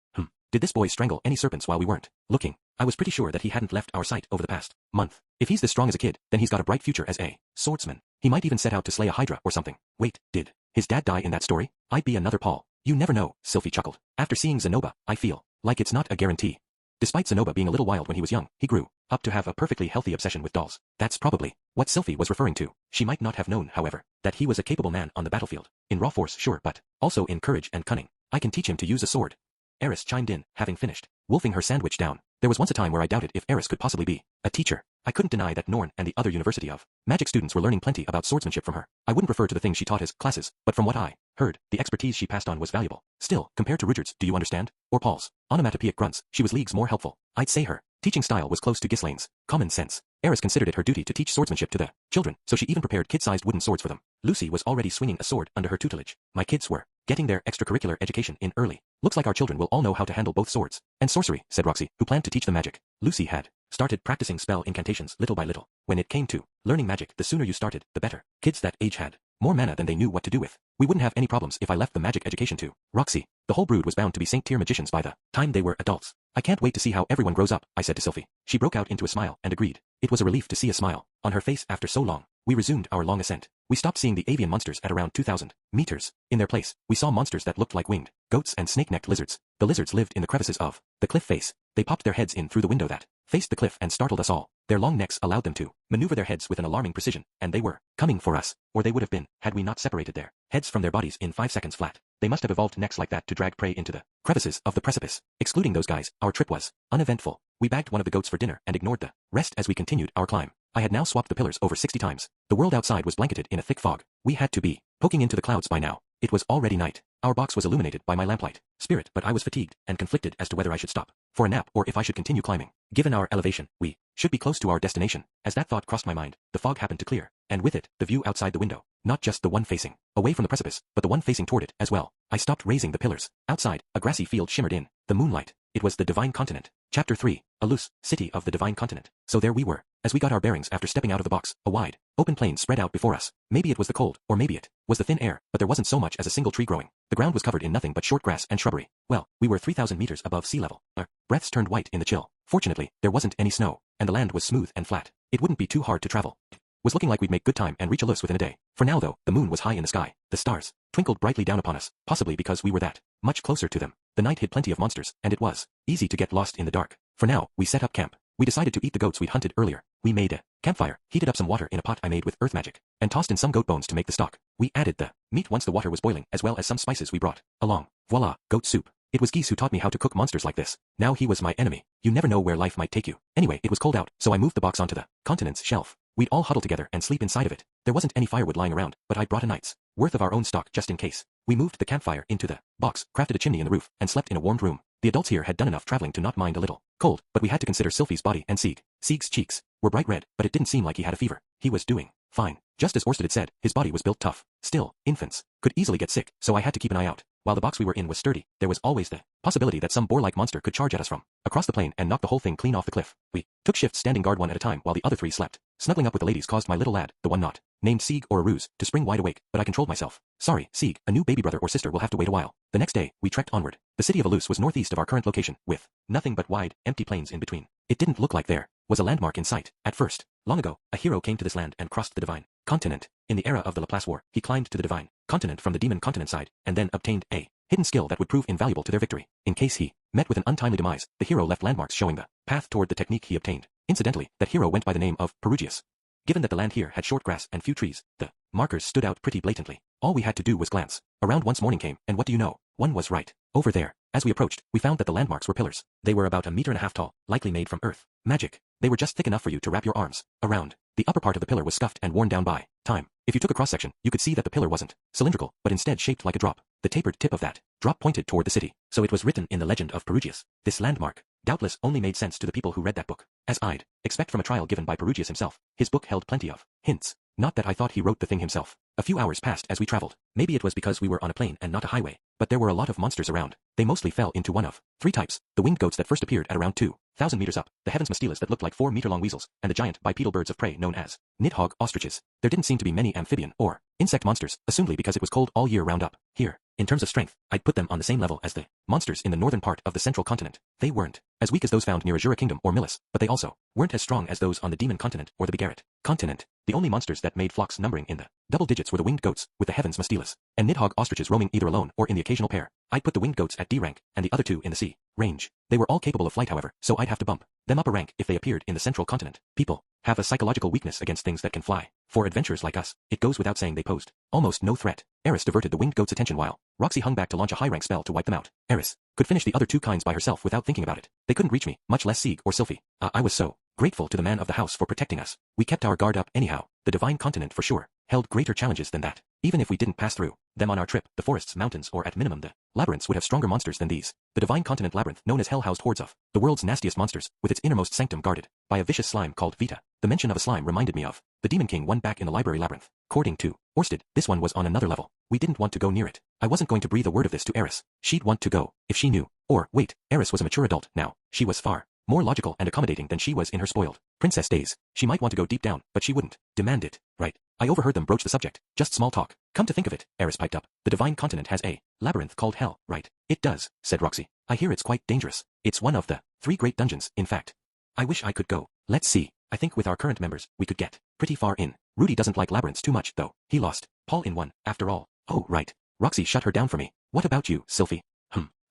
Did this boy strangle any serpents while we weren't looking? I was pretty sure that he hadn't left our sight over the past month. If he's this strong as a kid, then he's got a bright future as a swordsman. He might even set out to slay a hydra or something. Wait, did his dad die in that story? I'd be another Paul. You never know, Sylphie chuckled. After seeing Zenoba, I feel like it's not a guarantee. Despite Zenoba being a little wild when he was young, he grew up to have a perfectly healthy obsession with dolls. That's probably what Sylphie was referring to. She might not have known, however, that he was a capable man on the battlefield. In raw force, sure, but also in courage and cunning. I can teach him to use a sword. Eris chimed in, having finished wolfing her sandwich down. There was once a time where I doubted if Eris could possibly be a teacher. I couldn't deny that Norn and the other University of Magic students were learning plenty about swordsmanship from her. I wouldn't refer to the things she taught as classes, but from what I heard, the expertise she passed on was valuable. Still, compared to Rudyard's, do you understand? Or Paul's onomatopoeic grunts, she was leagues more helpful. I'd say her teaching style was close to Ghislaine's common sense. Eris considered it her duty to teach swordsmanship to the children, so she even prepared kid-sized wooden swords for them. Lucy was already swinging a sword under her tutelage. My kids were getting their extracurricular education in early. Looks like our children will all know how to handle both swords and sorcery, said Roxy, who planned to teach them magic. Lucy had started practicing spell incantations little by little. When it came to learning magic, the sooner you started, the better. Kids that age had more mana than they knew what to do with. We wouldn't have any problems if I left the magic education to Roxy. The whole brood was bound to be Saint-tier magicians by the time they were adults. I can't wait to see how everyone grows up, I said to Sylphie. She broke out into a smile and agreed. It was a relief to see a smile on her face after so long. We resumed our long ascent. We stopped seeing the avian monsters at around 2,000 meters. In their place, we saw monsters that looked like winged goats and snake-necked lizards. The lizards lived in the crevices of the cliff face. They popped their heads in through the window that faced the cliff and startled us all. Their long necks allowed them to maneuver their heads with an alarming precision, and they were coming for us, or they would have been, had we not separated their heads from their bodies in 5 seconds flat. They must have evolved necks like that to drag prey into the crevices of the precipice. Excluding those guys, our trip was uneventful. We bagged one of the goats for dinner and ignored the rest as we continued our climb. I had now swapped the pillars over 60 times. The world outside was blanketed in a thick fog. We had to be poking into the clouds by now. It was already night. Our box was illuminated by my lamplight spirit, but I was fatigued and conflicted as to whether I should stop for a nap or if I should continue climbing. Given our elevation, we should be close to our destination. As that thought crossed my mind, the fog happened to clear, and with it, the view outside the window. Not just the one facing away from the precipice, but the one facing toward it as well. I stopped raising the pillars. Outside, a grassy field shimmered in the moonlight. It was the Divine Continent. Chapter 3. Alus, City of the Divine Continent. So there we were. As we got our bearings after stepping out of the box, a wide, open plain spread out before us. Maybe it was the cold, or maybe it was the thin air, but there wasn't so much as a single tree growing. The ground was covered in nothing but short grass and shrubbery. Well, we were 3,000 meters above sea level. Our breaths turned white in the chill. Fortunately, there wasn't any snow, and the land was smooth and flat. It wouldn't be too hard to travel. Was looking like we'd make good time and reach Alus within a day. For now though, the moon was high in the sky. The stars twinkled brightly down upon us, possibly because we were that much closer to them. The night hid plenty of monsters, and it was easy to get lost in the dark. For now, we set up camp. We decided to eat the goats we'd hunted earlier. We made a campfire, heated up some water in a pot I made with earth magic, and tossed in some goat bones to make the stock. We added the meat once the water was boiling, as well as some spices we brought along. Voila, goat soup. It was Geese who taught me how to cook monsters like this. Now he was my enemy. You never know where life might take you. Anyway, it was cold out, so I moved the box onto the continent's shelf. We'd all huddle together and sleep inside of it. There wasn't any firewood lying around, but I'd brought a night's worth of our own stock just in case. We moved the campfire into the box, crafted a chimney in the roof, and slept in a warmed room. The adults here had done enough traveling to not mind a little cold, but we had to consider Sylphie's body and Sieg. Sieg's cheeks were bright red, but it didn't seem like he had a fever. He was doing fine. Just as Orsted had said, his body was built tough. Still, infants could easily get sick, so I had to keep an eye out. While the box we were in was sturdy, there was always the possibility that some boar-like monster could charge at us from across the plain and knock the whole thing clean off the cliff. We took shifts standing guard one at a time while the other three slept. Snuggling up with the ladies caused my little lad, the one not named Sieg or a ruse, to spring wide awake, but I controlled myself. Sorry, Sieg, a new baby brother or sister will have to wait a while. The next day, we trekked onward. The city of Alus was northeast of our current location, with nothing but wide, empty plains in between. It didn't look like there was a landmark in sight. At first, long ago, a hero came to this land and crossed the Divine Continent. In the era of the Laplace War, he climbed to the Divine Continent from the Demon Continent side, and then obtained a hidden skill that would prove invaluable to their victory. In case he met with an untimely demise, the hero left landmarks showing the path toward the technique he obtained. Incidentally, that hero went by the name of Perugius. Given that the land here had short grass and few trees, the markers stood out pretty blatantly. All we had to do was glance around once morning came, and what do you know? One was right over there. As we approached, we found that the landmarks were pillars. They were about 1.5 meters tall, likely made from earth. Magic. They were just thick enough for you to wrap your arms around. The upper part of the pillar was scuffed and worn down by time. If you took a cross-section, you could see that the pillar wasn't cylindrical, but instead shaped like a drop. The tapered tip of that drop pointed toward the city, so it was written in the legend of Perugius. This landmark doubtless only made sense to the people who read that book, as I'd expect from a trial given by Perugius himself. His book held plenty of hints. Not that I thought he wrote the thing himself. A few hours passed as we traveled. Maybe it was because we were on a plain and not a highway, but there were a lot of monsters around. They mostly fell into one of 3 types. The winged goats that first appeared at around 2,000 meters up, the heavens mastilas that looked like 4-meter-long weasels, and the giant bipedal birds of prey known as nidhogg ostriches. There didn't seem to be many amphibian or insect monsters, assumedly because it was cold all year round up here. In terms of strength, I'd put them on the same level as the monsters in the northern part of the central continent. They weren't as weak as those found near Azura Kingdom or Milis, but they also weren't as strong as those on the Demon Continent or the Bigarret Continent. The only monsters that made flocks numbering in the double digits were the winged goats, with the heavens mastilas, and nidhogg ostriches roaming either alone or in the occasional pair. I'd put the winged goats at D rank, and the other 2 in the C range. They were all capable of flight however, so I'd have to bump them up a rank if they appeared in the central continent. People have a psychological weakness against things that can fly. For adventurers like us, it goes without saying they posed almost no threat. Eris diverted the winged goat's attention while Roxy hung back to launch a high-rank spell to wipe them out. Eris could finish the other 2 kinds by herself without thinking about it. They couldn't reach me, much less Sieg or Sylphie. I was so grateful to the man of the house for protecting us. We kept our guard up anyhow. The divine continent for sure held greater challenges than that. Even if we didn't pass through them on our trip, the forests, mountains, or at minimum the labyrinths would have stronger monsters than these. The divine continent labyrinth, known as hell, housed hordes of the world's nastiest monsters, with its innermost sanctum guarded by a vicious slime called Vita. The mention of a slime reminded me of the Demon King one back in the library labyrinth. According to Orsted, this one was on another level. We didn't want to go near it. I wasn't going to breathe a word of this to Eris. She'd want to go if she knew. Or, wait, Eris was a mature adult now. She was far more logical and accommodating than she was in her spoiled princess days. She might want to go deep down, but she wouldn't demand it, right? I overheard them broach the subject. Just small talk. Come to think of it, Eris piped up, the divine continent has a labyrinth called hell, right? It does, said Roxy. I hear it's quite dangerous. It's one of the 3 great dungeons, in fact. I wish I could go. Let's see. I think with our current members, we could get pretty far in. Rudy doesn't like labyrinths too much, though. He lost Paul in one, after all. Oh, right. Roxy shut her down for me. What about you, Sylphie?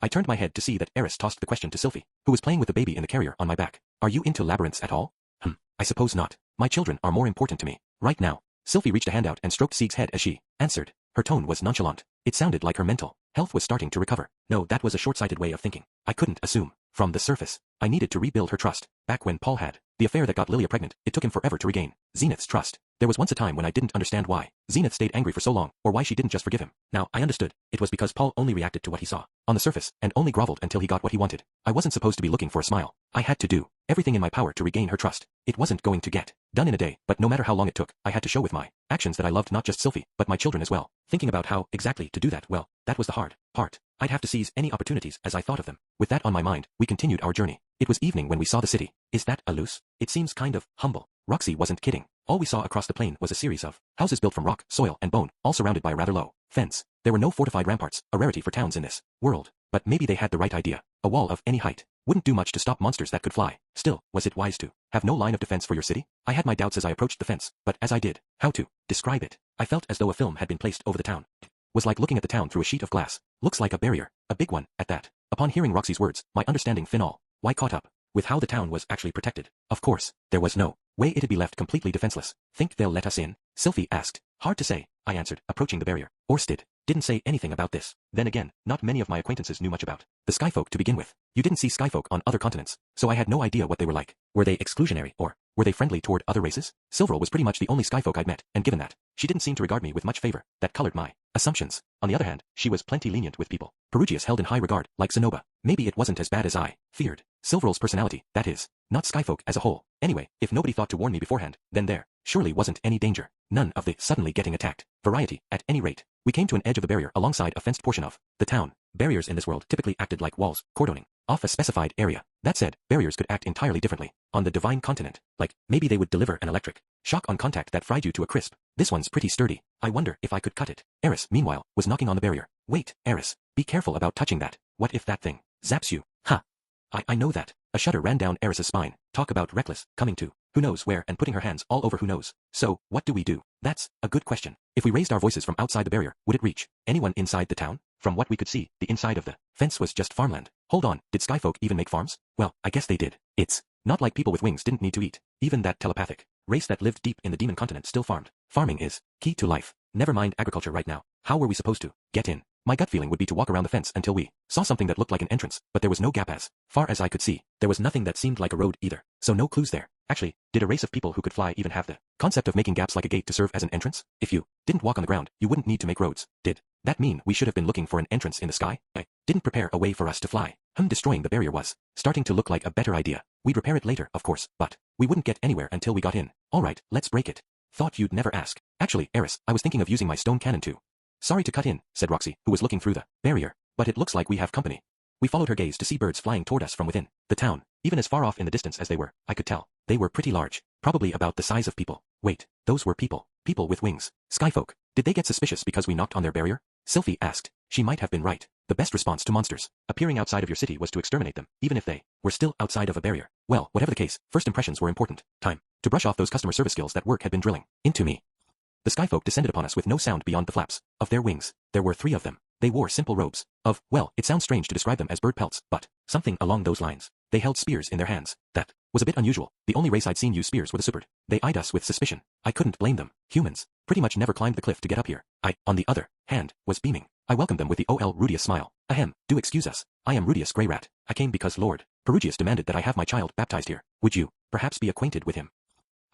I turned my head to see that Eris tossed the question to Sylphie, who was playing with the baby in the carrier on my back. Are you into labyrinths at all? I suppose not. My children are more important to me right now. Sylphie reached a hand out and stroked Sieg's head as she answered. Her tone was nonchalant. It sounded like her mental health was starting to recover. No, that was a short-sighted way of thinking. I couldn't assume from the surface. I needed to rebuild her trust. Back when Paul had the affair that got Lilia pregnant, it took him forever to regain Zenith's trust. There was once a time when I didn't understand why Zenith stayed angry for so long, or why she didn't just forgive him. Now, I understood. It was because Paul only reacted to what he saw on the surface, and only groveled until he got what he wanted. I wasn't supposed to be looking for a smile. I had to do everything in my power to regain her trust. It wasn't going to get done in a day, but no matter how long it took, I had to show with my actions that I loved not just Sylphie, but my children as well. Thinking about how exactly to do that, well, that was the hard part. I'd have to seize any opportunities as I thought of them. With that on my mind, we continued our journey. It was evening when we saw the city. Is that a loose? It seems kind of humble. Roxy wasn't kidding. All we saw across the plain was a series of houses built from rock, soil, and bone, all surrounded by a rather low fence. There were no fortified ramparts, a rarity for towns in this world. But maybe they had the right idea. A wall of any height wouldn't do much to stop monsters that could fly. Still, was it wise to have no line of defense for your city? I had my doubts as I approached the fence, but as I did, how to describe it? I felt as though a film had been placed over the town. It was like looking at the town through a sheet of glass. Looks like a barrier, a big one, at that. Upon hearing Roxy's words, my understanding finall. Why caught up with how the town was actually protected. Of course, there was no way it'd be left completely defenseless. Think they'll let us in? Sylphie asked. Hard to say, I answered, approaching the barrier. Orsted didn't say anything about this. Then again, not many of my acquaintances knew much about the Skyfolk to begin with. You didn't see Skyfolk on other continents, so I had no idea what they were like. Were they exclusionary, or were they friendly toward other races? Silverl was pretty much the only Skyfolk I'd met, and given that, she didn't seem to regard me with much favor. That colored my assumptions. On the other hand, she was plenty lenient with people Perugius held in high regard, like Zenoba. Maybe it wasn't as bad as I feared. Silverl's personality, that is, not Skyfolk as a whole. Anyway, if nobody thought to warn me beforehand, then there surely wasn't any danger. None of the suddenly getting attacked variety, at any rate. We came to an edge of the barrier alongside a fenced portion of the town. Barriers in this world typically acted like walls, cordoning off a specified area. That said, barriers could act entirely differently on the divine continent. Like, maybe they would deliver an electric shock on contact that fried you to a crisp. This one's pretty sturdy. I wonder if I could cut it. Eris, meanwhile, was knocking on the barrier. Wait, Eris, be careful about touching that. What if that thing zaps you? Huh. I know that. A shudder ran down Eris's spine. Talk about reckless, coming to who knows where and putting her hands all over who knows. So, what do we do? That's a good question. If we raised our voices from outside the barrier, would it reach anyone inside the town? From what we could see, the inside of the fence was just farmland. Hold on, did skyfolk even make farms? Well, I guess they did. It's not like people with wings didn't need to eat. Even that telepathic race that lived deep in the demon continent still farmed. Farming is key to life. Never mind agriculture right now. How were we supposed to get in? My gut feeling would be to walk around the fence until we saw something that looked like an entrance, but there was no gap as far as I could see. There was nothing that seemed like a road either, so no clues there. Actually, did a race of people who could fly even have the concept of making gaps like a gate to serve as an entrance? If you didn't walk on the ground, you wouldn't need to make roads. Did that mean we should have been looking for an entrance in the sky? I didn't prepare a way for us to fly. Destroying the barrier was starting to look like a better idea. We'd repair it later, of course, but we wouldn't get anywhere until we got in. Alright, let's break it. Thought you'd never ask. Actually, Eris, I was thinking of using my stone cannon too. Sorry to cut in, said Roxy, who was looking through the barrier, but it looks like we have company. We followed her gaze to see birds flying toward us from within the town. Even as far off in the distance as they were, I could tell. They were pretty large, probably about the size of people. Wait, those were people. People with wings. Skyfolk. Did they get suspicious because we knocked on their barrier? Sylphie asked. She might have been right. The best response to monsters appearing outside of your city was to exterminate them, even if they were still outside of a barrier. Well, whatever the case, first impressions were important. Time to brush off those customer service skills that work had been drilling into me. The skyfolk descended upon us with no sound beyond the flaps of their wings. There were 3 of them. They wore simple robes of, well, it sounds strange to describe them as bird pelts, but something along those lines. They held spears in their hands. That was a bit unusual. The only race I'd seen use spears were the Superd. They eyed us with suspicion. I couldn't blame them. Humans pretty much never climbed the cliff to get up here. I, on the other hand, was beaming. I welcomed them with the O.L. Rudius smile. Ahem, do excuse us. I am Rudius Greyrat. I came because Lord Perugius demanded that I have my child baptized here. Would you perhaps be acquainted with him?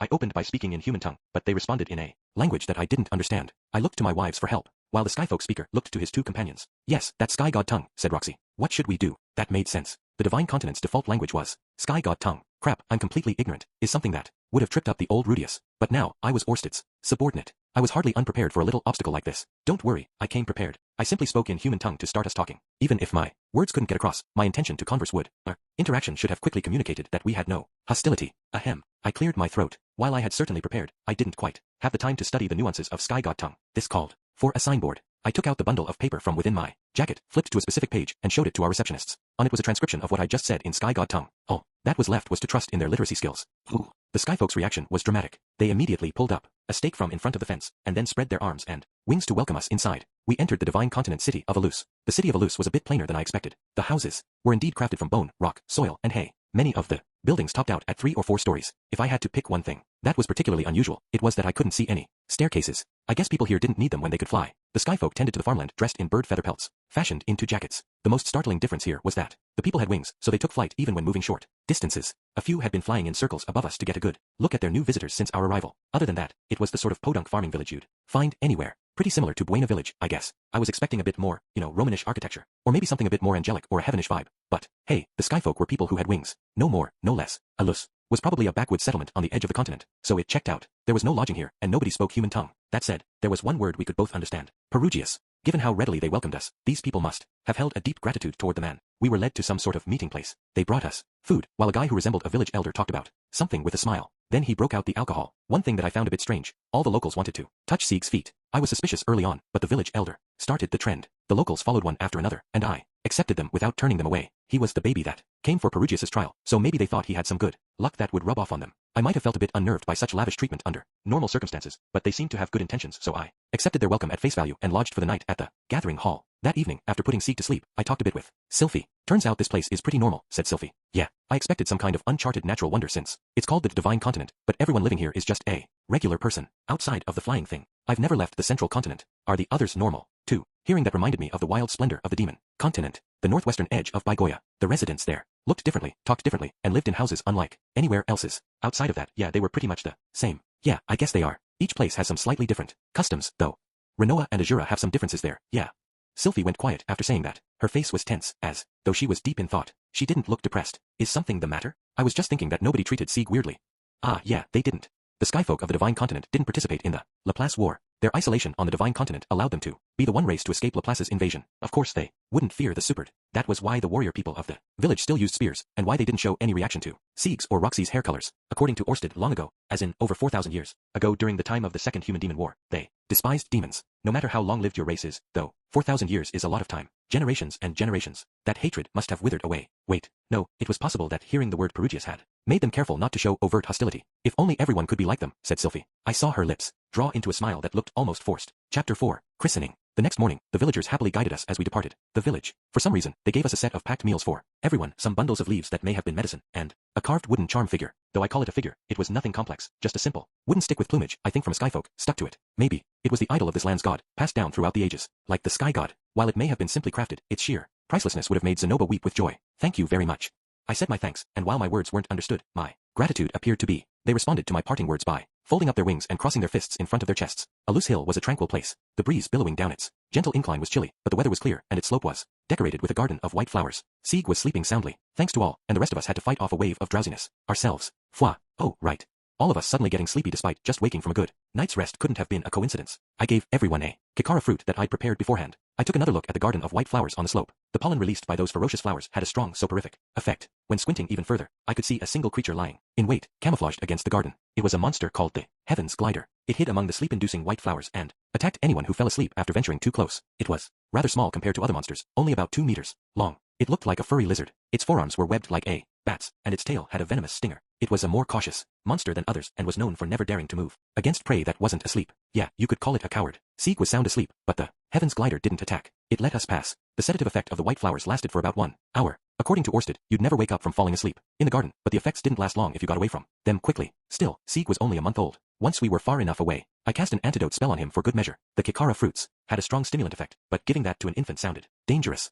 I opened by speaking in human tongue, but they responded in a language that I didn't understand. I looked to my wives for help, while the skyfolk speaker looked to his 2 companions. Yes, that sky god tongue, said Roxy. What should we do? That made sense. The divine continent's default language was sky god tongue. Crap, I'm completely ignorant, is something that would have tripped up the old Rudius. But now, I was Orsted's subordinate. I was hardly unprepared for a little obstacle like this. Don't worry, I came prepared. I simply spoke in human tongue to start us talking. Even if my words couldn't get across, my intention to converse would. Our interaction should have quickly communicated that we had no hostility. Ahem. I cleared my throat. While I had certainly prepared, I didn't quite have the time to study the nuances of sky god tongue. This called for a signboard. I took out the bundle of paper from within my jacket, flipped to a specific page, and showed it to our receptionists. On it was a transcription of what I just said in sky god tongue. All that was left was to trust in their literacy skills. Ooh. The skyfolk's reaction was dramatic. They immediately pulled up a stake from in front of the fence, and then spread their arms and wings to welcome us inside. We entered the divine continent city of Alus. The city of Alus was a bit plainer than I expected. The houses were indeed crafted from bone, rock, soil, and hay. Many of the buildings topped out at 3 or 4 stories. If I had to pick one thing that was particularly unusual, it was that I couldn't see any staircases. I guess people here didn't need them when they could fly. The skyfolk tended to the farmland dressed in bird feather pelts, fashioned into jackets. The most startling difference here was that the people had wings, so they took flight even when moving short distances. A few had been flying in circles above us to get a good look at their new visitors since our arrival. Other than that, it was the sort of podunk farming village you'd find anywhere. Pretty similar to Buena Village, I guess. I was expecting a bit more, Romanish architecture. Or maybe something a bit more angelic or a heavenish vibe. But, hey, the skyfolk were people who had wings. No more, no less. Alus was probably a backwoods settlement on the edge of the continent, so it checked out. There was no lodging here, and nobody spoke human tongue. That said, there was one word we could both understand. Perugius. Given how readily they welcomed us, these people must have held a deep gratitude toward the man. We were led to some sort of meeting place. They brought us food, while a guy who resembled a village elder talked about something with a smile. Then he broke out the alcohol. One thing that I found a bit strange, all the locals wanted to touch Sieg's feet. I was suspicious early on, but the village elder started the trend. The locals followed one after another, and I accepted them without turning them away. He was the baby that came for Perugius's trial, so maybe they thought he had some good luck that would rub off on them. I might have felt a bit unnerved by such lavish treatment under normal circumstances, but they seemed to have good intentions, so I accepted their welcome at face value and lodged for the night at the gathering hall. That evening, after putting Sieg to sleep, I talked a bit with Sylphie. Turns out this place is pretty normal, said Sylphie. Yeah, I expected some kind of uncharted natural wonder since it's called the divine continent, but everyone living here is just a regular person. Outside of the flying thing, I've never left the central continent. Are the others normal, too? Hearing that reminded me of the wild splendor of the demon continent, the northwestern edge of Baigoya. The residents there looked differently, talked differently, and lived in houses unlike anywhere else's. Outside of that, yeah, they were pretty much the same. Yeah, I guess they are. Each place has some slightly different customs, though. Renoa and Azura have some differences there, yeah. Sylphie went quiet after saying that. Her face was tense, as though she was deep in thought. She didn't look depressed. Is something the matter? I was just thinking that nobody treated Sieg weirdly. Ah, yeah, they didn't. The skyfolk of the divine continent didn't participate in the Laplace War. Their isolation on the divine continent allowed them to be the one race to escape Laplace's invasion. Of course they wouldn't fear the Superd. That was why the warrior people of the village still used spears, and why they didn't show any reaction to Sieg's or Roxy's hair colors. According to Orsted, long ago, as in over 4,000 years ago during the time of the Second Human-Demon War, they despised demons. No matter how long-lived your race is, though, 4,000 years is a lot of time. Generations and generations. That hatred must have withered away. Wait, no, it was possible that hearing the word Perugius had made them careful not to show overt hostility. If only everyone could be like them, said Sylphie. I saw her lips draw into a smile that looked almost forced. Chapter 4, Christening. The next morning, the villagers happily guided us as we departed the village. For some reason, they gave us a set of packed meals for everyone, some bundles of leaves that may have been medicine, and a carved wooden charm figure. Though I call it a figure, it was nothing complex, just a simple wooden stick with plumage, I think from a skyfolk, stuck to it. Maybe it was the idol of this land's god, passed down throughout the ages, like the sky god. While it may have been simply crafted, its sheer pricelessness would have made Zenoba weep with joy. Thank you very much. I said my thanks, and while my words weren't understood, my gratitude appeared to be. They responded to my parting words by folding up their wings and crossing their fists in front of their chests. A loose hill was a tranquil place. The breeze billowing down its gentle incline was chilly, but the weather was clear, and its slope was decorated with a garden of white flowers. Sieg was sleeping soundly, thanks to all, and the rest of us had to fight off a wave of drowsiness. Ourselves. Fwa. Oh, right. All of us suddenly getting sleepy despite just waking from a good night's rest couldn't have been a coincidence. I gave everyone a kikara fruit that I'd prepared beforehand. I took another look at the garden of white flowers on the slope. The pollen released by those ferocious flowers had a strong soporific effect. When squinting even further, I could see a single creature lying in wait, camouflaged against the garden. It was a monster called the Heaven's Glider. It hid among the sleep-inducing white flowers and attacked anyone who fell asleep after venturing too close. It was rather small compared to other monsters, only about 2 meters long. It looked like a furry lizard. Its forearms were webbed like a bat's, and its tail had a venomous stinger. It was a more cautious monster than others and was known for never daring to move against prey that wasn't asleep. Yeah, you could call it a coward. Sieg was sound asleep, but the Heaven's Glider didn't attack. It let us pass. The sedative effect of the white flowers lasted for about 1 hour. According to Orsted, you'd never wake up from falling asleep in the garden, but the effects didn't last long if you got away from them quickly. Still, Sieg was only a month old. Once we were far enough away, I cast an antidote spell on him for good measure. The Kikara fruits had a strong stimulant effect, but giving that to an infant sounded dangerous.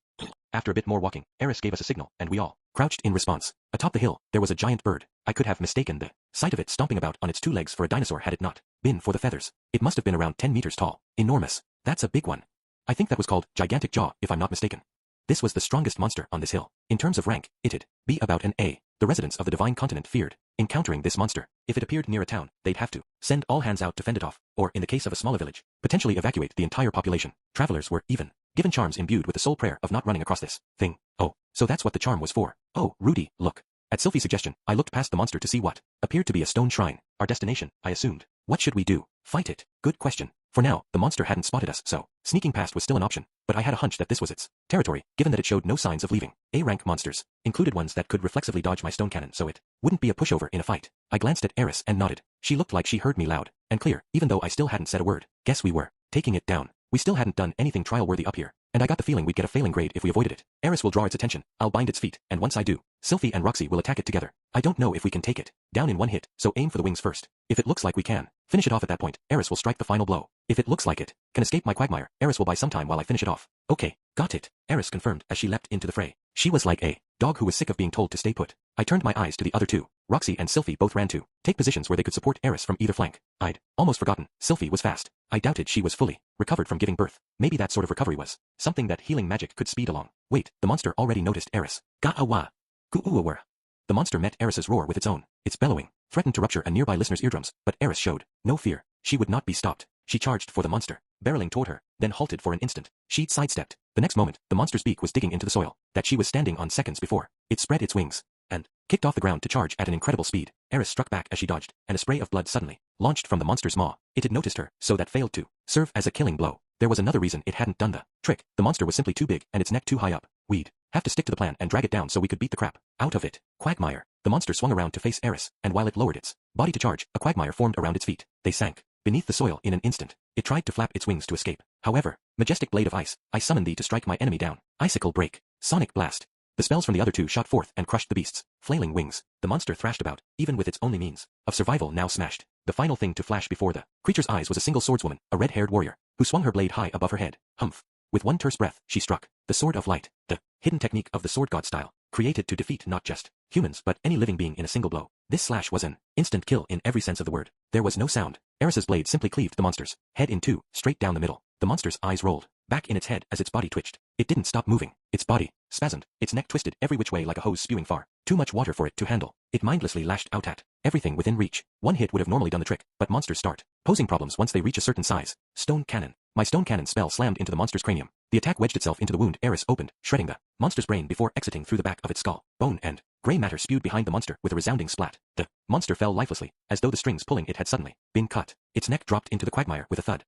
After a bit more walking, Eris gave us a signal, and we all crouched in response. Atop the hill, there was a giant bird. I could have mistaken the sight of it stomping about on its 2 legs for a dinosaur had it not been for the feathers. It must have been around 10 meters tall. Enormous. That's a big one. I think that was called Gigantic Jaw, if I'm not mistaken. This was the strongest monster on this hill. In terms of rank, it'd be about an A. The residents of the Divine Continent feared encountering this monster. If it appeared near a town, they'd have to send all hands out to fend it off, or in the case of a smaller village, potentially evacuate the entire population. Travelers were even given charms imbued with the sole prayer of not running across this thing. Oh, so that's what the charm was for. Oh, Rudy, look. At Sylphie's suggestion, I looked past the monster to see what appeared to be a stone shrine. Our destination, I assumed. What should we do? Fight it? Good question. For now, the monster hadn't spotted us, so sneaking past was still an option, but I had a hunch that this was its territory, given that it showed no signs of leaving. A-rank monsters included ones that could reflexively dodge my stone cannon, so it wouldn't be a pushover in a fight. I glanced at Eris and nodded. She looked like she heard me loud and clear, even though I still hadn't said a word. Guess we were taking it down. We still hadn't done anything trial-worthy up here, and I got the feeling we'd get a failing grade if we avoided it. Eris will draw its attention, I'll bind its feet, and once I do, Sylphie and Roxy will attack it together. I don't know if we can take it down in one hit, so aim for the wings first. If it looks like we can finish it off at that point, Eris will strike the final blow. If it looks like it can escape my quagmire, Eris will buy some time while I finish it off. Okay, got it, Eris confirmed as she leapt into the fray. She was like a dog who was sick of being told to stay put. I turned my eyes to the other two. Roxy and Sylphie both ran to take positions where they could support Eris from either flank. I'd almost forgotten, Sylphie was fast. I doubted she was fully recovered from giving birth. Maybe that sort of recovery was something that healing magic could speed along. Wait, the monster already noticed Eris. Ga-awa. Ku-uawara. The monster met Eris's roar with its own. Its bellowing threatened to rupture a nearby listener's eardrums, but Eris showed no fear. She would not be stopped. She charged for the monster, barreling toward her, then halted for an instant. She'd sidestepped. The next moment, the monster's beak was digging into the soil that she was standing on seconds before. It spread its wings and kicked off the ground to charge at an incredible speed. Eris struck back as she dodged, and a spray of blood suddenly launched from the monster's maw. It had noticed her, so that failed to serve as a killing blow. There was another reason it hadn't done the trick. The monster was simply too big and its neck too high up. We'd have to stick to the plan and drag it down so we could beat the crap out of it. Quagmire. The monster swung around to face Eris, and while it lowered its body to charge, a quagmire formed around its feet. They sank beneath the soil in an instant. It tried to flap its wings to escape. However, majestic blade of ice, I summon thee to strike my enemy down. Icicle break. Sonic blast. The spells from the other two shot forth and crushed the beast's flailing wings. The monster thrashed about, even with its only means of survival now smashed. The final thing to flash before the creature's eyes was a single swordswoman, a red-haired warrior, who swung her blade high above her head. Humph. With one terse breath, she struck the Sword of Light, the hidden technique of the sword god style, created to defeat not just humans but any living being in a single blow. This slash was an instant kill in every sense of the word. There was no sound. Eris's blade simply cleaved the monster's head in two, straight down the middle. The monster's eyes rolled back in its head as its body twitched. It didn't stop moving. Its body spasmed, its neck twisted every which way like a hose spewing far too much water for it to handle. It mindlessly lashed out at everything within reach. One hit would have normally done the trick, but monsters start posing problems once they reach a certain size. Stone cannon. My stone cannon spell slammed into the monster's cranium. The attack wedged itself into the wound Eris opened, shredding the monster's brain before exiting through the back of its skull. Bone and gray matter spewed behind the monster with a resounding splat. The monster fell lifelessly, as though the strings pulling it had suddenly been cut. Its neck dropped into the quagmire with a thud.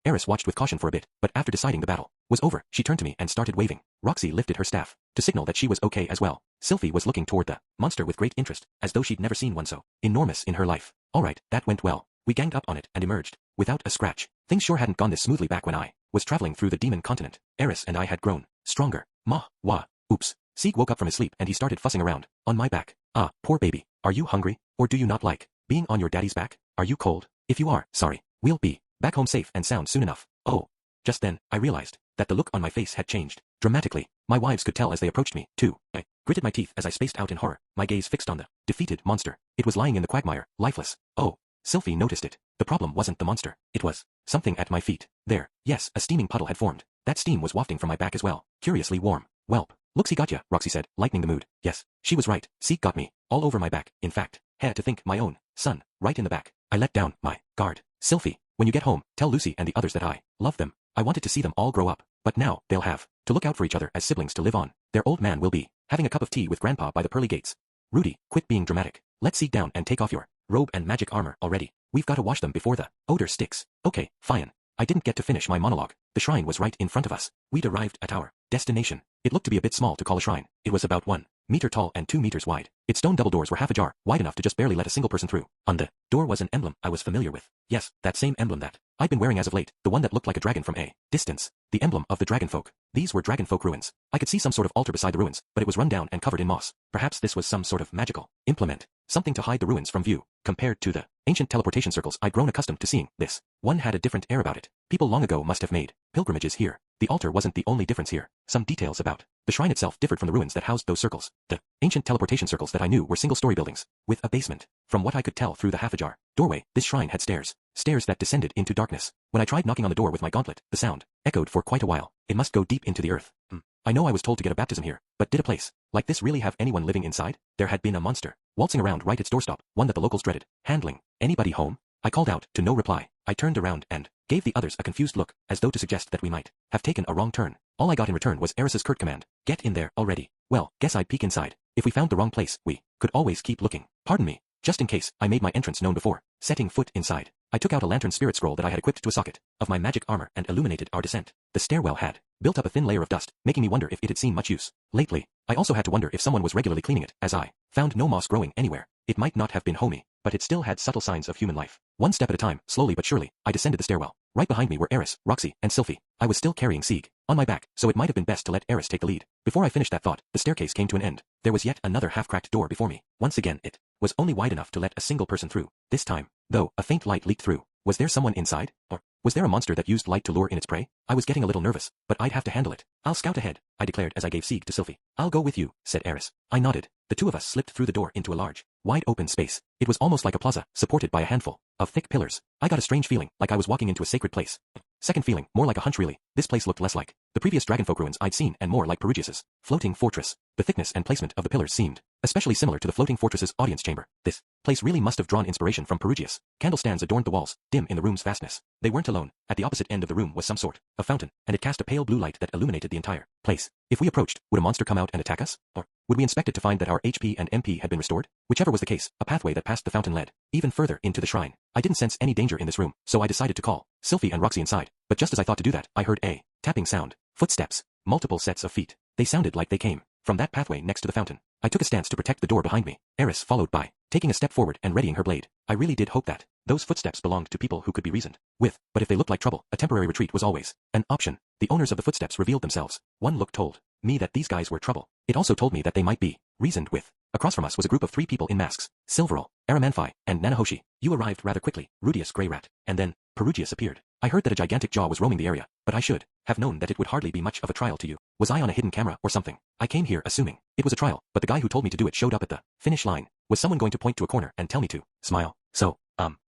Eris watched with caution for a bit, but after deciding the battle was over, she turned to me and started waving. Roxy lifted her staff to signal that she was okay as well. Sylphie was looking toward the monster with great interest, as though she'd never seen one so enormous in her life. All right, that went well. We ganged up on it and emerged without a scratch. Things sure hadn't gone this smoothly back when I was traveling through the demon continent. Eris and I had grown stronger. Wah. Oops. Sieg woke up from his sleep and he started fussing around on my back. Ah, poor baby. Are you hungry? Or do you not like being on your daddy's back? Are you cold? If you are, sorry. We'll be back home safe and sound soon enough. Oh. Just then, I realized that the look on my face had changed dramatically. My wives could tell as they approached me, too. I gritted my teeth as I spaced out in horror, my gaze fixed on the defeated monster. It was lying in the quagmire, lifeless. Oh. Sylphie noticed it. The problem wasn't the monster. It was something at my feet. There. Yes, a steaming puddle had formed. That steam was wafting from my back as well. Curiously warm. Whelp. Looks he got ya, Roxy said, lightening the mood. Yes, she was right. Seek got me. All over my back, in fact. Had to think my own son, right in the back. I let down my guard. Sylphie, when you get home, tell Lucy and the others that I love them. I wanted to see them all grow up. But now, they'll have to look out for each other as siblings to live on. Their old man will be having a cup of tea with Grandpa by the pearly gates. Rudy, quit being dramatic. Let's sit down and take off your robe and magic armor already. We've got to wash them before the odor sticks. Okay, fine. I didn't get to finish my monologue. The shrine was right in front of us. We'd arrived at our destination. It looked to be a bit small to call a shrine. It was about 1 meter tall and 2 meters wide. Its stone double doors were half ajar, wide enough to just barely let a single person through. On the door was an emblem I was familiar with. Yes, that same emblem that I'd been wearing as of late, the one that looked like a dragon from a distance. The emblem of the dragonfolk. These were dragonfolk ruins. I could see some sort of altar beside the ruins, but it was run down and covered in moss. Perhaps this was some sort of magical implement. Something to hide the ruins from view. Compared to the ancient teleportation circles I'd grown accustomed to seeing, this one had a different air about it. People long ago must have made pilgrimages here. The altar wasn't the only difference here. Some details about the shrine itself differed from the ruins that housed those circles. The ancient teleportation circles that I knew were single-story buildings, with a basement. From what I could tell through the half-ajar doorway, this shrine had stairs. Stairs that descended into darkness. When I tried knocking on the door with my gauntlet, the sound echoed for quite a while. It must go deep into the earth. I know I was told to get a baptism here, but did a place like this really have anyone living inside? There had been a monster waltzing around right its doorstop, one that the locals dreaded. Handling. Anybody home? I called out, to no reply. I turned around and gave the others a confused look, as though to suggest that we might have taken a wrong turn. All I got in return was Eris's curt command. Get in there already. Well, guess I'd peek inside. If we found the wrong place, we could always keep looking. Pardon me. Just in case, I made my entrance known before setting foot inside. I took out a lantern spirit scroll that I had equipped to a socket of my magic armor and illuminated our descent. The stairwell had built up a thin layer of dust, making me wonder if it had seen much use lately. I also had to wonder if someone was regularly cleaning it, as I found no moss growing anywhere. It might not have been homey, but it still had subtle signs of human life. One step at a time, slowly but surely, I descended the stairwell. Right behind me were Eris, Roxy, and Sylphie. I was still carrying Sieg on my back, so it might have been best to let Eris take the lead. Before I finished that thought, the staircase came to an end. There was yet another half-cracked door before me. Once again, it was only wide enough to let a single person through. This time, though, a faint light leaked through. Was there someone inside? Or was there a monster that used light to lure in its prey? I was getting a little nervous, but I'd have to handle it. I'll scout ahead, I declared as I gave Sieg to Sylphie. I'll go with you, said Eris. I nodded. The two of us slipped through the door into a large, wide open space. It was almost like a plaza, supported by a handful of thick pillars. I got a strange feeling, like I was walking into a sacred place. Second feeling, more like a hunch really. This place looked less like the previous dragonfolk ruins I'd seen and more like Perugius's floating fortress. The thickness and placement of the pillars seemed especially similar to the floating fortress's audience chamber. This place really must have drawn inspiration from Perugius. Candle stands adorned the walls, dim in the room's vastness. They weren't alone. At the opposite end of the room was some sort of fountain, and it cast a pale blue light that illuminated the entire place. If we approached, would a monster come out and attack us? Or would we inspect it to find that our HP and MP had been restored? Whichever was the case, a pathway that passed the fountain led even further into the shrine. I didn't sense any danger in this room, so I decided to call Sylphie and Roxy inside. But just as I thought to do that, I heard a tapping sound. Footsteps. Multiple sets of feet. They sounded like they came from that pathway next to the fountain. I took a stance to protect the door behind me. Eris followed by taking a step forward and readying her blade. I really did hope that those footsteps belonged to people who could be reasoned with, but if they looked like trouble, a temporary retreat was always an option. The owners of the footsteps revealed themselves. One look told me that these guys were trouble. It also told me that they might be reasoned with. Across from us was a group of 3 people in masks. Silverol, Aramanfi, and Nanahoshi. You arrived rather quickly, Rudius Grey Rat, and then Perugius appeared. I heard that a gigantic jaw was roaming the area, but I should have known that it would hardly be much of a trial to you. Was I on a hidden camera or something? I came here assuming it was a trial, but the guy who told me to do it showed up at the finish line. Was someone going to point to a corner and tell me to smile? So,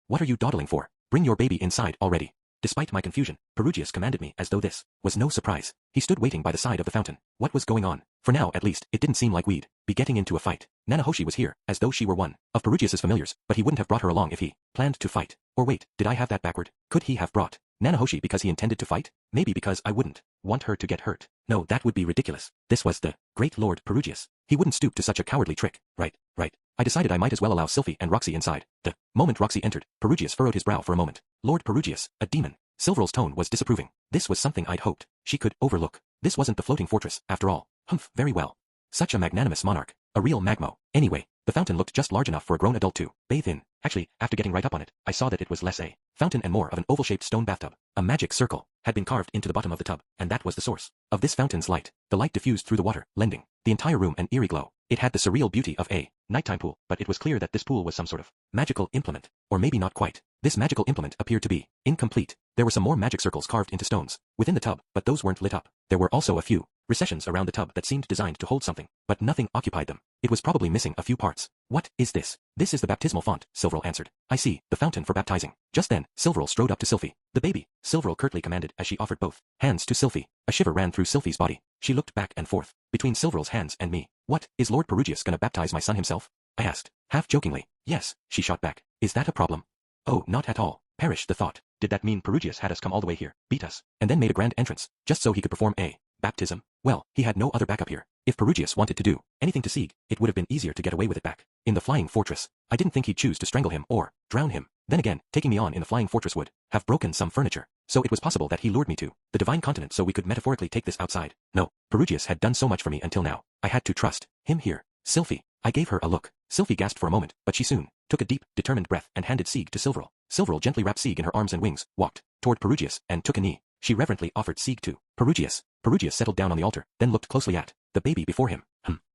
what are you dawdling for? Bring your baby inside already. Despite my confusion, Perugius commanded me as though this was no surprise. He stood waiting by the side of the fountain. What was going on? For now, at least, it didn't seem like we'd be getting into a fight. Nanahoshi was here, as though she were one of Perugius's familiars, but he wouldn't have brought her along if he planned to fight. Or wait, did I have that backward? Could he have brought Nanahoshi because he intended to fight? Maybe because I wouldn't want her to get hurt. No, that would be ridiculous. This was the great Lord Perugius. He wouldn't stoop to such a cowardly trick. Right. I decided I might as well allow Sylphie and Roxy inside. The moment Roxy entered, Perugius furrowed his brow for a moment. Lord Perugius, a demon. Silverol's tone was disapproving. This was something I'd hoped she could overlook. This wasn't the floating fortress, after all. Humph, very well. Such a magnanimous monarch. A real magmo. Anyway, the fountain looked just large enough for a grown adult to bathe in. Actually, after getting right up on it, I saw that it was less a fountain and more of an oval-shaped stone bathtub. A magic circle had been carved into the bottom of the tub, and that was the source of this fountain's light. The light diffused through the water, lending the entire room an eerie glow. It had the surreal beauty of a nighttime pool, but it was clear that this pool was some sort of magical implement, or maybe not quite. This magical implement appeared to be incomplete. There were some more magic circles carved into stones within the tub, but those weren't lit up. There were also a few recessions around the tub that seemed designed to hold something, but nothing occupied them. It was probably missing a few parts. What is this? This is the baptismal font, Silverl answered. I see, the fountain for baptizing. Just then, Silverl strode up to Sylphie. The baby, Silverl curtly commanded as she offered both hands to Sylphie. A shiver ran through Sylphie's body. She looked back and forth between Silverl's hands and me. What, is Lord Perugius gonna baptize my son himself? I asked, half jokingly. Yes, she shot back. Is that a problem? Oh, not at all. Perish the thought. Did that mean Perugius had us come all the way here, beat us, and then made a grand entrance, just so he could perform a baptism? Well, he had no other backup here. If Perugius wanted to do anything to Sieg, it would have been easier to get away with it back in the flying fortress. I didn't think he'd choose to strangle him or drown him. Then again, taking me on in the flying fortress would have broken some furniture, so it was possible that he lured me to the divine continent so we could metaphorically take this outside. No, Perugius had done so much for me until now. I had to trust him here. Sylphie. I gave her a look. Sylphie gasped for a moment, but she soon took a deep, determined breath and handed Sieg to Silverl. Silverl gently wrapped Sieg in her arms and wings, walked toward Perugius, and took a knee. She reverently offered Sieg to Perugius. Perugius settled down on the altar, then looked closely at the baby before him.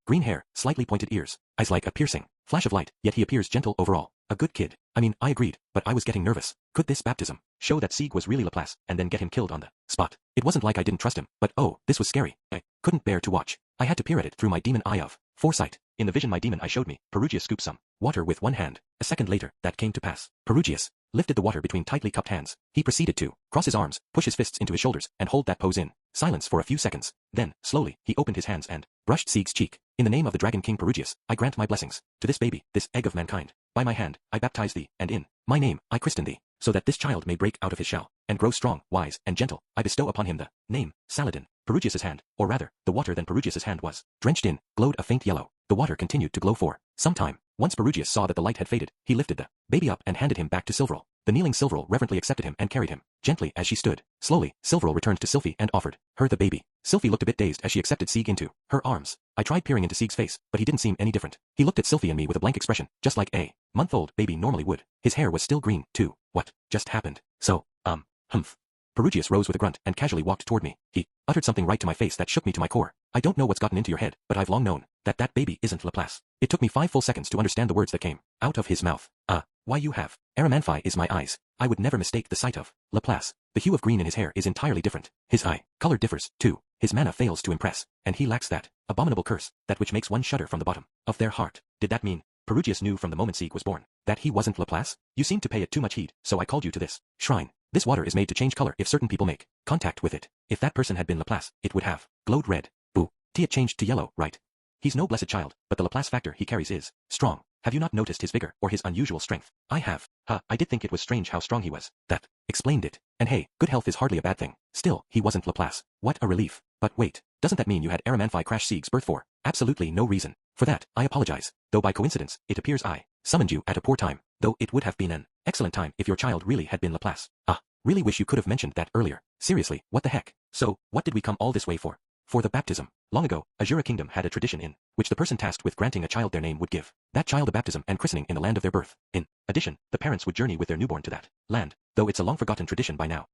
Green hair, slightly pointed ears, eyes like a piercing flash of light, yet he appears gentle overall. A good kid. I mean, I agreed, but I was getting nervous. Could this baptism show that Sieg was really Laplace and then get him killed on the spot? It wasn't like I didn't trust him, but oh, this was scary. I couldn't bear to watch. I had to peer at it through my demon eye of foresight. In the vision my demon eye showed me, Perugius scooped some water with one hand. A second later, that came to pass. Perugius lifted the water between tightly cupped hands. He proceeded to cross his arms, push his fists into his shoulders, and hold that pose in silence for a few seconds. Then, slowly, he opened his hands and brushed Sieg's cheek. In the name of the Dragon King Perugius, I grant my blessings to this baby, this egg of mankind. By my hand, I baptize thee, and in my name, I christen thee, so that this child may break out of his shell and grow strong, wise, and gentle. I bestow upon him the name Saladin. Perugius's hand, or rather, the water than Perugius's hand was drenched in, glowed a faint yellow. The water continued to glow for some time. Once Perugius saw that the light had faded, he lifted the baby up and handed him back to Silverl. The kneeling Silverl reverently accepted him and carried him gently as she stood. Slowly, Silverl returned to Sylphie and offered her the baby. Sylphie looked a bit dazed as she accepted Sieg into her arms. I tried peering into Sieg's face, but he didn't seem any different. He looked at Sylphie and me with a blank expression, just like a month-old baby normally would. His hair was still green, too. What just happened? So, humph. Perugius rose with a grunt and casually walked toward me. He uttered something right to my face that shook me to my core. I don't know what's gotten into your head, but I've long known that that baby isn't Laplace. It took me 5 full seconds to understand the words that came out of his mouth. Why you have Aramanthi is my eyes. I would never mistake the sight of Laplace. The hue of green in his hair is entirely different. His eye color differs, too. His mana fails to impress, and he lacks that abominable curse, that which makes one shudder from the bottom of their heart. Did that mean Perugius knew from the moment Sieg was born that he wasn't Laplace? You seemed to pay it too much heed, so I called you to this shrine. This water is made to change color if certain people make contact with it. If that person had been Laplace, it would have glowed red. Boo. It changed to yellow, right? He's no blessed child, but the Laplace factor he carries is strong. Have you not noticed his vigor or his unusual strength? I have. I did think it was strange how strong he was. That explained it. And hey, good health is hardly a bad thing. Still, he wasn't Laplace. What a relief. But wait, doesn't that mean you had Aramanthi crash Sieg's birth for absolutely no reason? For that, I apologize. Though by coincidence, it appears I summoned you at a poor time. Though it would have been an excellent time if your child really had been Laplace. Really wish you could have mentioned that earlier. Seriously, what the heck? So, what did we come all this way for? For the baptism. Long ago, Azura Kingdom had a tradition in which the person tasked with granting a child their name would give that child a baptism and christening in the land of their birth. In addition, the parents would journey with their newborn to that land, though it's a long-forgotten tradition by now.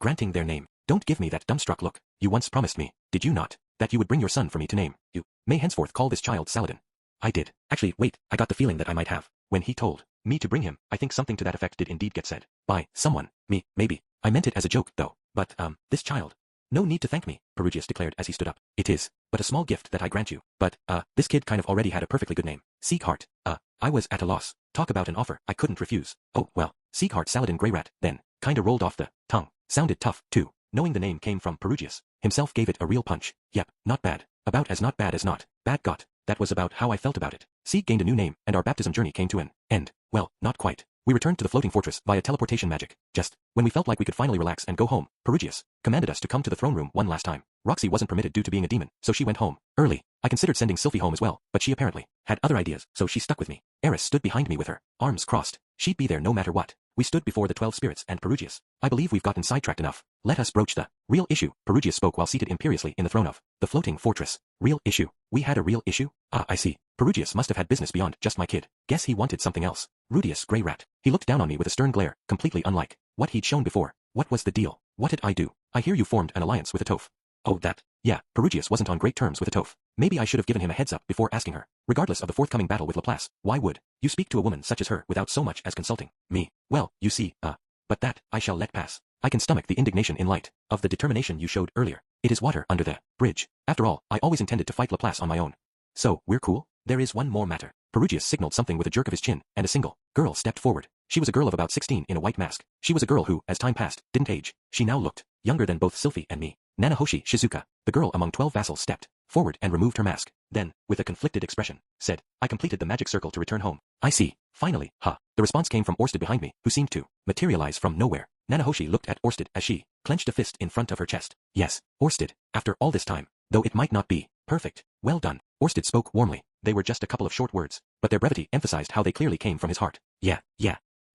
Granting their name. Don't give me that dumbstruck look. You once promised me, did you not, that you would bring your son for me to name. You may henceforth call this child Saladin. I did. Actually, wait, I got the feeling that I might have. When he told me to bring him, I think something to that effect did indeed get said. By someone. Me, maybe. I meant it as a joke, though. But, this child. No need to thank me, Perugius declared as he stood up. It is but a small gift that I grant you. But, this kid kind of already had a perfectly good name. Sieghart. I was at a loss. Talk about an offer I couldn't refuse. Oh, well, Sieghart Saladin Greyrat, then, kinda rolled off the tongue. Sounded tough, too. Knowing the name came from Perugius himself gave it a real punch. Yep, not bad. About as not bad as not bad got. That was about how I felt about it. Sieg gained a new name, and our baptism journey came to an end. Well, not quite. We returned to the floating fortress via teleportation magic. Just when we felt like we could finally relax and go home, Perugius commanded us to come to the throne room one last time. Roxy wasn't permitted due to being a demon, so she went home early. I considered sending Sylphie home as well, but she apparently had other ideas, so she stuck with me. Eris stood behind me with her arms crossed. She'd be there no matter what. We stood before the 12 spirits and Perugius. I believe we've gotten sidetracked enough. Let us broach the real issue. Perugius spoke while seated imperiously in the throne of the floating fortress. Real issue? We had a real issue? Ah, I see. Perugius must have had business beyond just my kid. Guess he wanted something else. Rudius, grey rat. He looked down on me with a stern glare, completely unlike what he'd shown before. What was the deal? What did I do? I hear you formed an alliance with a Toph. Oh, that. Yeah, Perugius wasn't on great terms with a Toph. Maybe I should have given him a heads up before asking her. Regardless of the forthcoming battle with Laplace, why would you speak to a woman such as her without so much as consulting me? Well, you see, but that I shall let pass. I can stomach the indignation in light of the determination you showed earlier. It is water under the bridge. After all, I always intended to fight Laplace on my own. So, we're cool? There is one more matter. Perugius signaled something with a jerk of his chin, and a single girl stepped forward. She was a girl of about 16 in a white mask. She was a girl who, as time passed, didn't age. She now looked younger than both Sylphie and me. Nanahoshi Shizuka, the girl among 12 vassals, stepped forward and removed her mask. Then, with a conflicted expression, said, I completed the magic circle to return home. I see. Finally, The response came from Orsted behind me, who seemed to materialize from nowhere. Nanahoshi looked at Orsted as she clenched a fist in front of her chest. Yes, Orsted, after all this time, though it might not be perfect. Well done. Orsted spoke warmly. They were just a couple of short words, but their brevity emphasized how they clearly came from his heart. Yeah.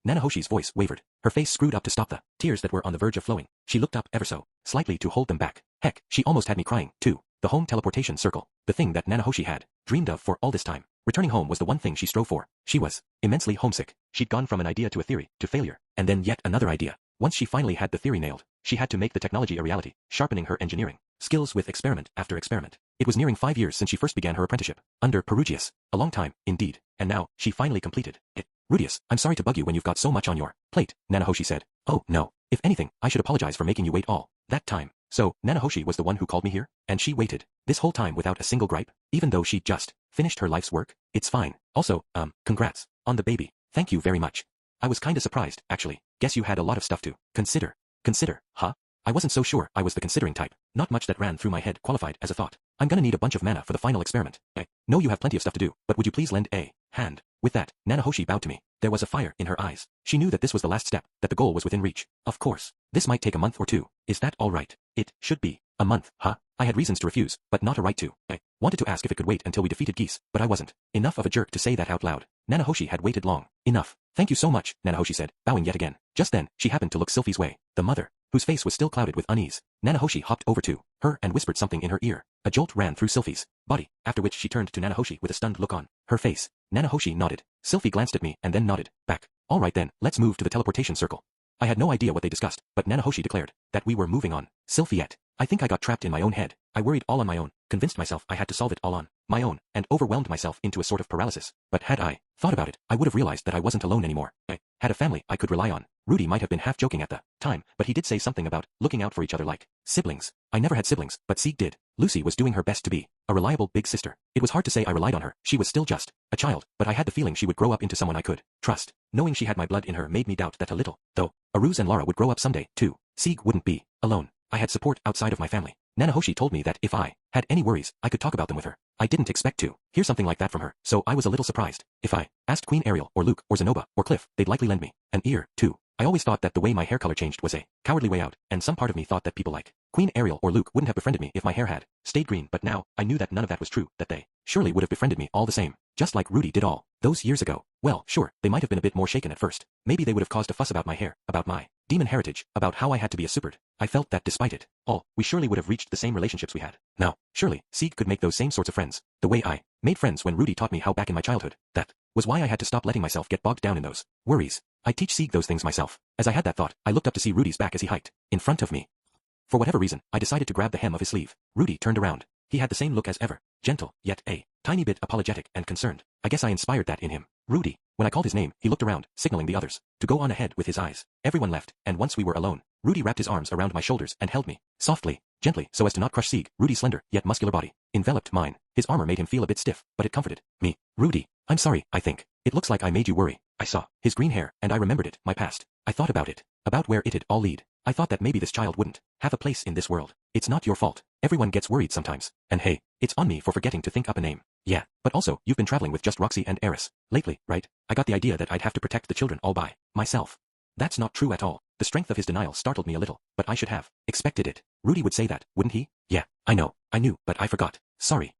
Nanahoshi's voice wavered. Her face screwed up to stop the tears that were on the verge of flowing. She looked up ever so slightly to hold them back. Heck, she almost had me crying, too. The home teleportation circle, the thing that Nanahoshi had dreamed of for all this time. Returning home was the one thing she strove for. She was immensely homesick. She'd gone from an idea to a theory, to failure, and then yet another idea. Once she finally had the theory nailed, she had to make the technology a reality, sharpening her engineering skills with experiment after experiment. It was nearing 5 years since she first began her apprenticeship, under Perugius. A long time, indeed, and now, she finally completed it. Rudius, I'm sorry to bug you when you've got so much on your plate, Nanahoshi said. Oh, no. If anything, I should apologize for making you wait all that time. So, Nanahoshi was the one who called me here, and she waited this whole time without a single gripe, even though she'd just finished her life's work. It's fine. Also, congrats on the baby. Thank you very much. I was kinda surprised, actually. Guess you had a lot of stuff to consider. Consider, huh? I wasn't so sure I was the considering type. Not much that ran through my head qualified as a thought. I'm gonna need a bunch of mana for the final experiment. I know you have plenty of stuff to do, but would you please lend a hand? With that, Nanahoshi bowed to me. There was a fire in her eyes. She knew that this was the last step, that the goal was within reach. Of course. This might take a month or two. Is that all right? It should be. A month, huh? I had reasons to refuse, but not a right to. I wanted to ask if it could wait until we defeated Geese, but I wasn't enough of a jerk to say that out loud. Nanahoshi had waited long enough. Thank you so much, Nanahoshi said, bowing yet again. Just then, she happened to look Sylphie's way. The mother, whose face was still clouded with unease. Nanahoshi hopped over to her and whispered something in her ear. A jolt ran through Sylphie's body, after which she turned to Nanahoshi with a stunned look on her face. Nanahoshi nodded. Sylphie glanced at me and then nodded back. All right then, let's move to the teleportation circle. I had no idea what they discussed, but Nanahoshi declared that we were moving on. Sylphiette. I think I got trapped in my own head. I worried all on my own, convinced myself I had to solve it all on my own, and overwhelmed myself into a sort of paralysis. But had I thought about it, I would have realized that I wasn't alone anymore. I had a family I could rely on. Rudy might have been half joking at the time, but he did say something about looking out for each other like siblings. I never had siblings, but Sieg did. Lucy was doing her best to be a reliable big sister. It was hard to say I relied on her. She was still just a child, but I had the feeling she would grow up into someone I could trust. Knowing she had my blood in her made me doubt that a little, though. Aruz and Lara would grow up someday, too. Sieg wouldn't be alone. I had support outside of my family. Nanahoshi told me that if I had any worries, I could talk about them with her. I didn't expect to hear something like that from her, so I was a little surprised. If I asked Queen Ariel, or Luke, or Zenoba, or Cliff, they'd likely lend me an ear, too. I always thought that the way my hair color changed was a cowardly way out, and some part of me thought that people like Queen Ariel or Luke wouldn't have befriended me if my hair had stayed green, but now, I knew that none of that was true, that they surely would have befriended me all the same, just like Rudy did all those years ago. Well, sure, they might have been a bit more shaken at first. Maybe they would have caused a fuss about my hair, about my demon heritage, about how I had to be a superd. I felt that despite it all, we surely would have reached the same relationships we had. Now, surely, Sieg could make those same sorts of friends, the way I made friends when Rudy taught me how back in my childhood. That was why I had to stop letting myself get bogged down in those worries. I'd teach Sieg those things myself. As I had that thought, I looked up to see Rudy's back as he hiked in front of me. For whatever reason, I decided to grab the hem of his sleeve. Rudy turned around. He had the same look as ever, gentle, yet a tiny bit apologetic and concerned. I guess I inspired that in him. Rudy. When I called his name, he looked around, signaling the others to go on ahead with his eyes. Everyone left, and once we were alone, Rudy wrapped his arms around my shoulders and held me, softly, gently, so as to not crush Sieg. Rudy's slender, yet muscular body enveloped mine. His armor made him feel a bit stiff, but it comforted me. Rudy, I'm sorry, I think. It looks like I made you worry. I saw his green hair, and I remembered it, my past. I thought about it, about where it'd all lead. I thought that maybe this child wouldn't have a place in this world. It's not your fault. Everyone gets worried sometimes. And hey, it's on me for forgetting to think up a name. Yeah, but also, you've been traveling with just Roxy and Eris lately, right? I got the idea that I'd have to protect the children all by myself. That's not true at all. The strength of his denial startled me a little, but I should have expected it. Rudy would say that, wouldn't he? Yeah, I know, I knew, but I forgot. Sorry,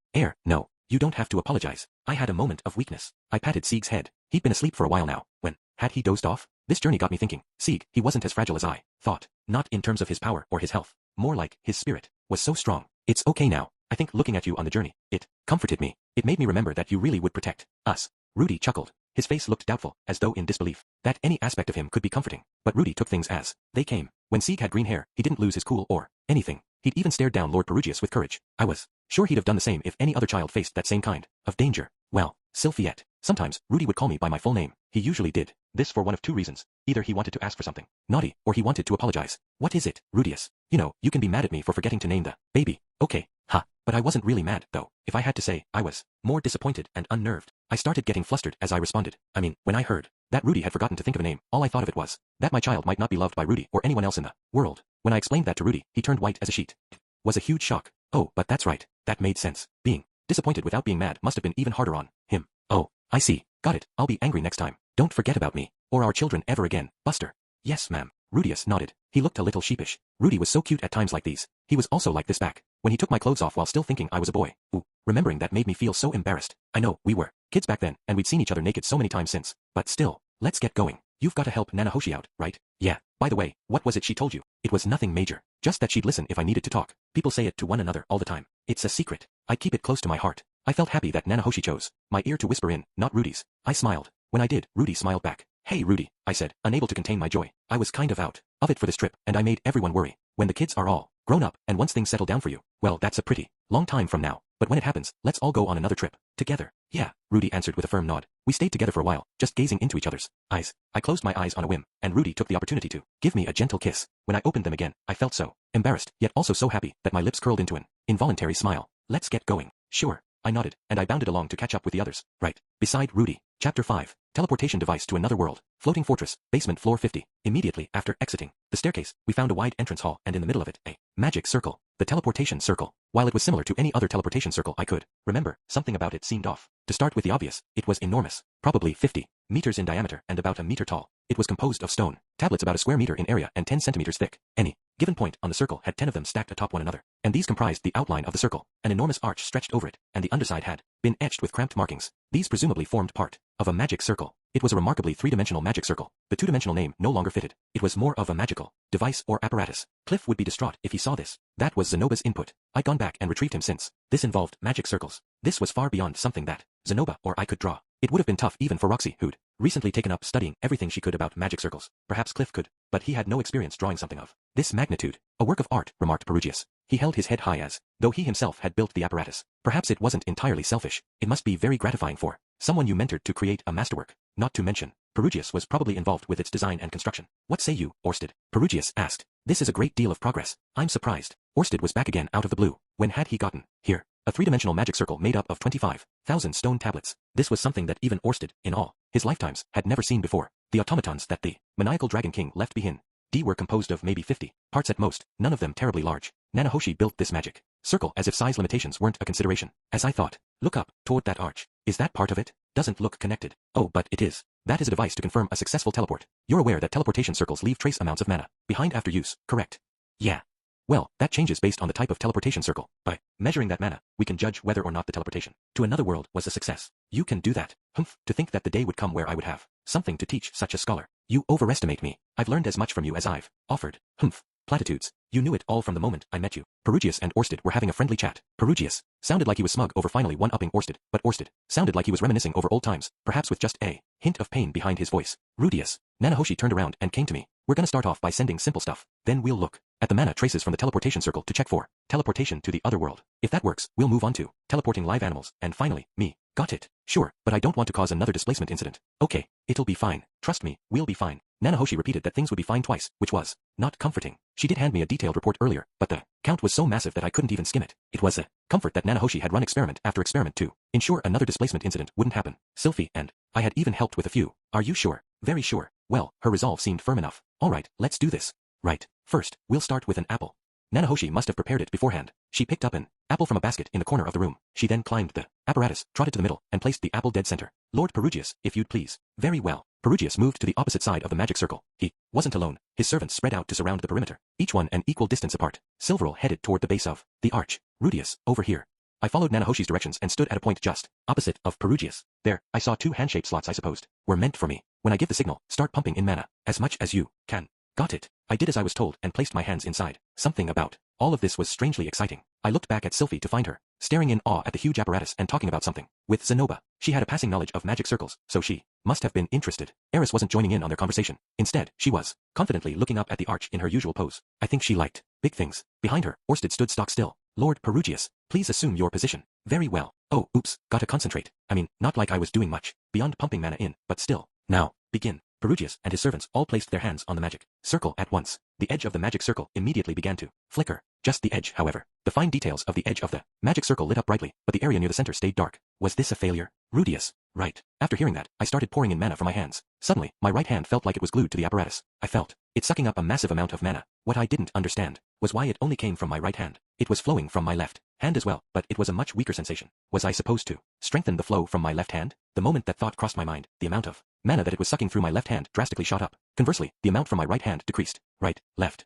no, you don't have to apologize. I had a moment of weakness. I patted Sieg's head. He'd been asleep for a while now. When had he dozed off? This journey got me thinking. Sieg, he wasn't as fragile as I thought. Not in terms of his power or his health. More like, his spirit was so strong. It's okay now. I think looking at you on the journey, it comforted me. It made me remember that you really would protect us. Rudy chuckled. His face looked doubtful, as though in disbelief, that any aspect of him could be comforting. But Rudy took things as they came. When Sieg had green hair, he didn't lose his cool or anything. He'd even stared down Lord Perugius with courage. I was sure he'd have done the same if any other child faced that same kind of danger. Well, Sylphiette. Sometimes, Rudy would call me by my full name. He usually did. This for one of two reasons. Either he wanted to ask for something naughty, or he wanted to apologize. What is it, Rudius? You know, you can be mad at me for forgetting to name the baby. Okay, ha. But I wasn't really mad, though. If I had to say, I was more disappointed and unnerved. I started getting flustered as I responded. I mean, when I heard that Rudy had forgotten to think of a name, all I thought of it was that my child might not be loved by Rudy or anyone else in the world. When I explained that to Rudy, he turned white as a sheet. It was a huge shock. Oh, but that's right. That made sense. Being disappointed without being mad must have been even harder on him. Oh, I see. Got it. I'll be angry next time. Don't forget about me, or our children ever again, Buster. Yes, ma'am. Rudius nodded. He looked a little sheepish. Rudy was so cute at times like these. He was also like this back when he took my clothes off while still thinking I was a boy. Ooh, remembering that made me feel so embarrassed. I know, we were kids back then, and we'd seen each other naked so many times since. But still, let's get going. You've got to help Nanahoshi out, right? Yeah. By the way, what was it she told you? It was nothing major. Just that she'd listen if I needed to talk. People say it to one another all the time. It's a secret. I keep it close to my heart. I felt happy that Nanahoshi chose my ear to whisper in, not Rudy's. I smiled. When I did, Rudy smiled back. Hey Rudy, I said, unable to contain my joy. I was kind of out of it for this trip, and I made everyone worry. When the kids are all grown up, and once things settle down for you, well, that's a pretty long time from now. But when it happens, let's all go on another trip. Together. Yeah, Rudy answered with a firm nod. We stayed together for a while, just gazing into each other's eyes. I closed my eyes on a whim, and Rudy took the opportunity to give me a gentle kiss. When I opened them again, I felt so embarrassed, yet also so happy, that my lips curled into an involuntary smile. Let's get going. Sure. I nodded, and I bounded along to catch up with the others. Right beside Rudy. Chapter 5. Teleportation device to another world. Floating fortress, basement floor 50. Immediately after exiting the staircase, we found a wide entrance hall, and in the middle of it, a magic circle. The teleportation circle. While it was similar to any other teleportation circle I could remember, something about it seemed off. To start with the obvious, it was enormous. Probably 50 meters in diameter and about a meter tall. It was composed of stone tablets about a square meter in area and 10 centimeters thick. Any given point on the circle had 10 of them stacked atop one another, and these comprised the outline of the circle. An enormous arch stretched over it, and the underside had been etched with cramped markings. These presumably formed part of a magic circle. It was a remarkably three-dimensional magic circle. The two-dimensional name no longer fitted. It was more of a magical device or apparatus. Cliff would be distraught if he saw this. That was Zenoba's input. I'd gone back and retrieved him since. This involved magic circles. This was far beyond something that Zenoba or I could draw. It would have been tough even for Roxy, who'd recently taken up studying everything she could about magic circles. Perhaps Cliff could, but he had no experience drawing something of this magnitude. A work of art, remarked Perugius. He held his head high as though he himself had built the apparatus. Perhaps it wasn't entirely selfish. It must be very gratifying for someone you mentored to create a masterwork. Not to mention, Perugius was probably involved with its design and construction. What say you, Orsted? Perugius asked. This is a great deal of progress. I'm surprised. Orsted was back again out of the blue. When had he gotten here? A three-dimensional magic circle made up of 25,000 stone tablets. This was something that even Orsted, in all his lifetimes, had never seen before. The automatons that the maniacal Dragon King left behind were composed of maybe 50 parts at most, none of them terribly large. Nanahoshi built this magic circle as if size limitations weren't a consideration. As I thought, look up, toward that arch. Is that part of it? Doesn't look connected. Oh, but it is. That is a device to confirm a successful teleport. You're aware that teleportation circles leave trace amounts of mana behind after use, correct? Yeah. Well, that changes based on the type of teleportation circle. By measuring that mana, we can judge whether or not the teleportation to another world was a success. You can do that. Humph, to think that the day would come where I would have something to teach such a scholar. You overestimate me. I've learned as much from you as I've offered. Humph. Platitudes. You knew it all from the moment I met you. Perugius and Orsted were having a friendly chat. Perugius sounded like he was smug over finally one-upping Orsted, but Orsted sounded like he was reminiscing over old times, perhaps with just a hint of pain behind his voice. Rudius. Nanahoshi turned around and came to me. We're gonna start off by sending simple stuff. Then we'll look at the mana traces from the teleportation circle to check for teleportation to the other world. If that works, we'll move on to teleporting live animals, and finally, me. Got it. Sure, but I don't want to cause another displacement incident. Okay, it'll be fine. Trust me, we'll be fine. Nanahoshi repeated that things would be fine twice, which was not comforting. She did hand me a detailed report earlier, but the count was so massive that I couldn't even skim it. It was a comfort that Nanahoshi had run experiment after experiment to ensure another displacement incident wouldn't happen. Sylphie and I had even helped with a few. Are you sure? Very sure. Well, her resolve seemed firm enough. All right, let's do this. Right. First, we'll start with an apple. Nanahoshi must have prepared it beforehand. She picked up an apple from a basket in the corner of the room. She then climbed the apparatus, trotted to the middle, and placed the apple dead center. Lord Perugius, if you'd please. Very well. Perugius moved to the opposite side of the magic circle. He wasn't alone. His servants spread out to surround the perimeter, each one an equal distance apart. Silverl headed toward the base of the arch. Rudius, over here. I followed Nanohoshi's directions and stood at a point just opposite of Perugia's. There, I saw 2 hand-shaped slots I supposed were meant for me. When I give the signal, start pumping in mana, as much as you can. Got it. I did as I was told and placed my hands inside. Something about all of this was strangely exciting. I looked back at Sylphie to find her, staring in awe at the huge apparatus and talking about something. With Zenoba, she had a passing knowledge of magic circles, so she must have been interested. Eris wasn't joining in on their conversation. Instead, she was confidently looking up at the arch in her usual pose. I think she liked big things. Behind her, Orsted stood stock still. Lord Perugius, please assume your position. Very well. Oh, oops, gotta concentrate. I mean, not like I was doing much, beyond pumping mana in, but still. Now, begin. Perugius and his servants all placed their hands on the magic circle at once. The edge of the magic circle immediately began to flicker. Just the edge, however. The fine details of the edge of the magic circle lit up brightly, but the area near the center stayed dark. Was this a failure? Rudius. Right. After hearing that, I started pouring in mana from my hands. Suddenly, my right hand felt like it was glued to the apparatus. I felt it sucking up a massive amount of mana. What I didn't understand was why it only came from my right hand. It was flowing from my left hand as well, but it was a much weaker sensation. Was I supposed to strengthen the flow from my left hand? The moment that thought crossed my mind, the amount of mana that it was sucking through my left hand drastically shot up. Conversely, the amount from my right hand decreased. Right, left,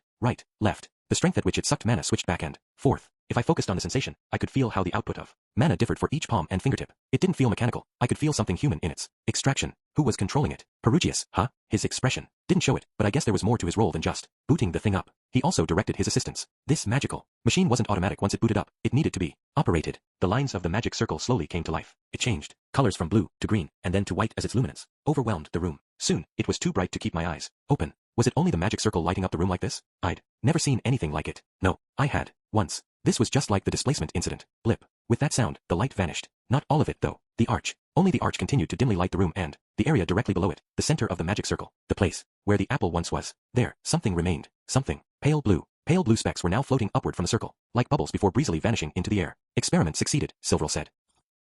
left. The strength at which it sucked mana switched back and forth. If I focused on the sensation, I could feel how the output of mana differed for each palm and fingertip. It didn't feel mechanical. I could feel something human in its extraction. Who was controlling it? Perugius, huh? His expression didn't show it, but I guess there was more to his role than just booting the thing up. He also directed his assistants. This magical machine wasn't automatic once it booted up. It needed to be operated. The lines of the magic circle slowly came to life. It changed colors from blue to green, and then to white as its luminance overwhelmed the room. Soon, it was too bright to keep my eyes open. Was it only the magic circle lighting up the room like this? I'd never seen anything like it. No, I had. Once. This was just like the displacement incident. Blip. With that sound, the light vanished. Not all of it, though. The arch. Only the arch continued to dimly light the room and the area directly below it, the center of the magic circle, the place where the apple once was. There, something remained. Something. Pale blue. Pale blue specks were now floating upward from the circle, like bubbles before breezily vanishing into the air. Experiment succeeded, Silverl said.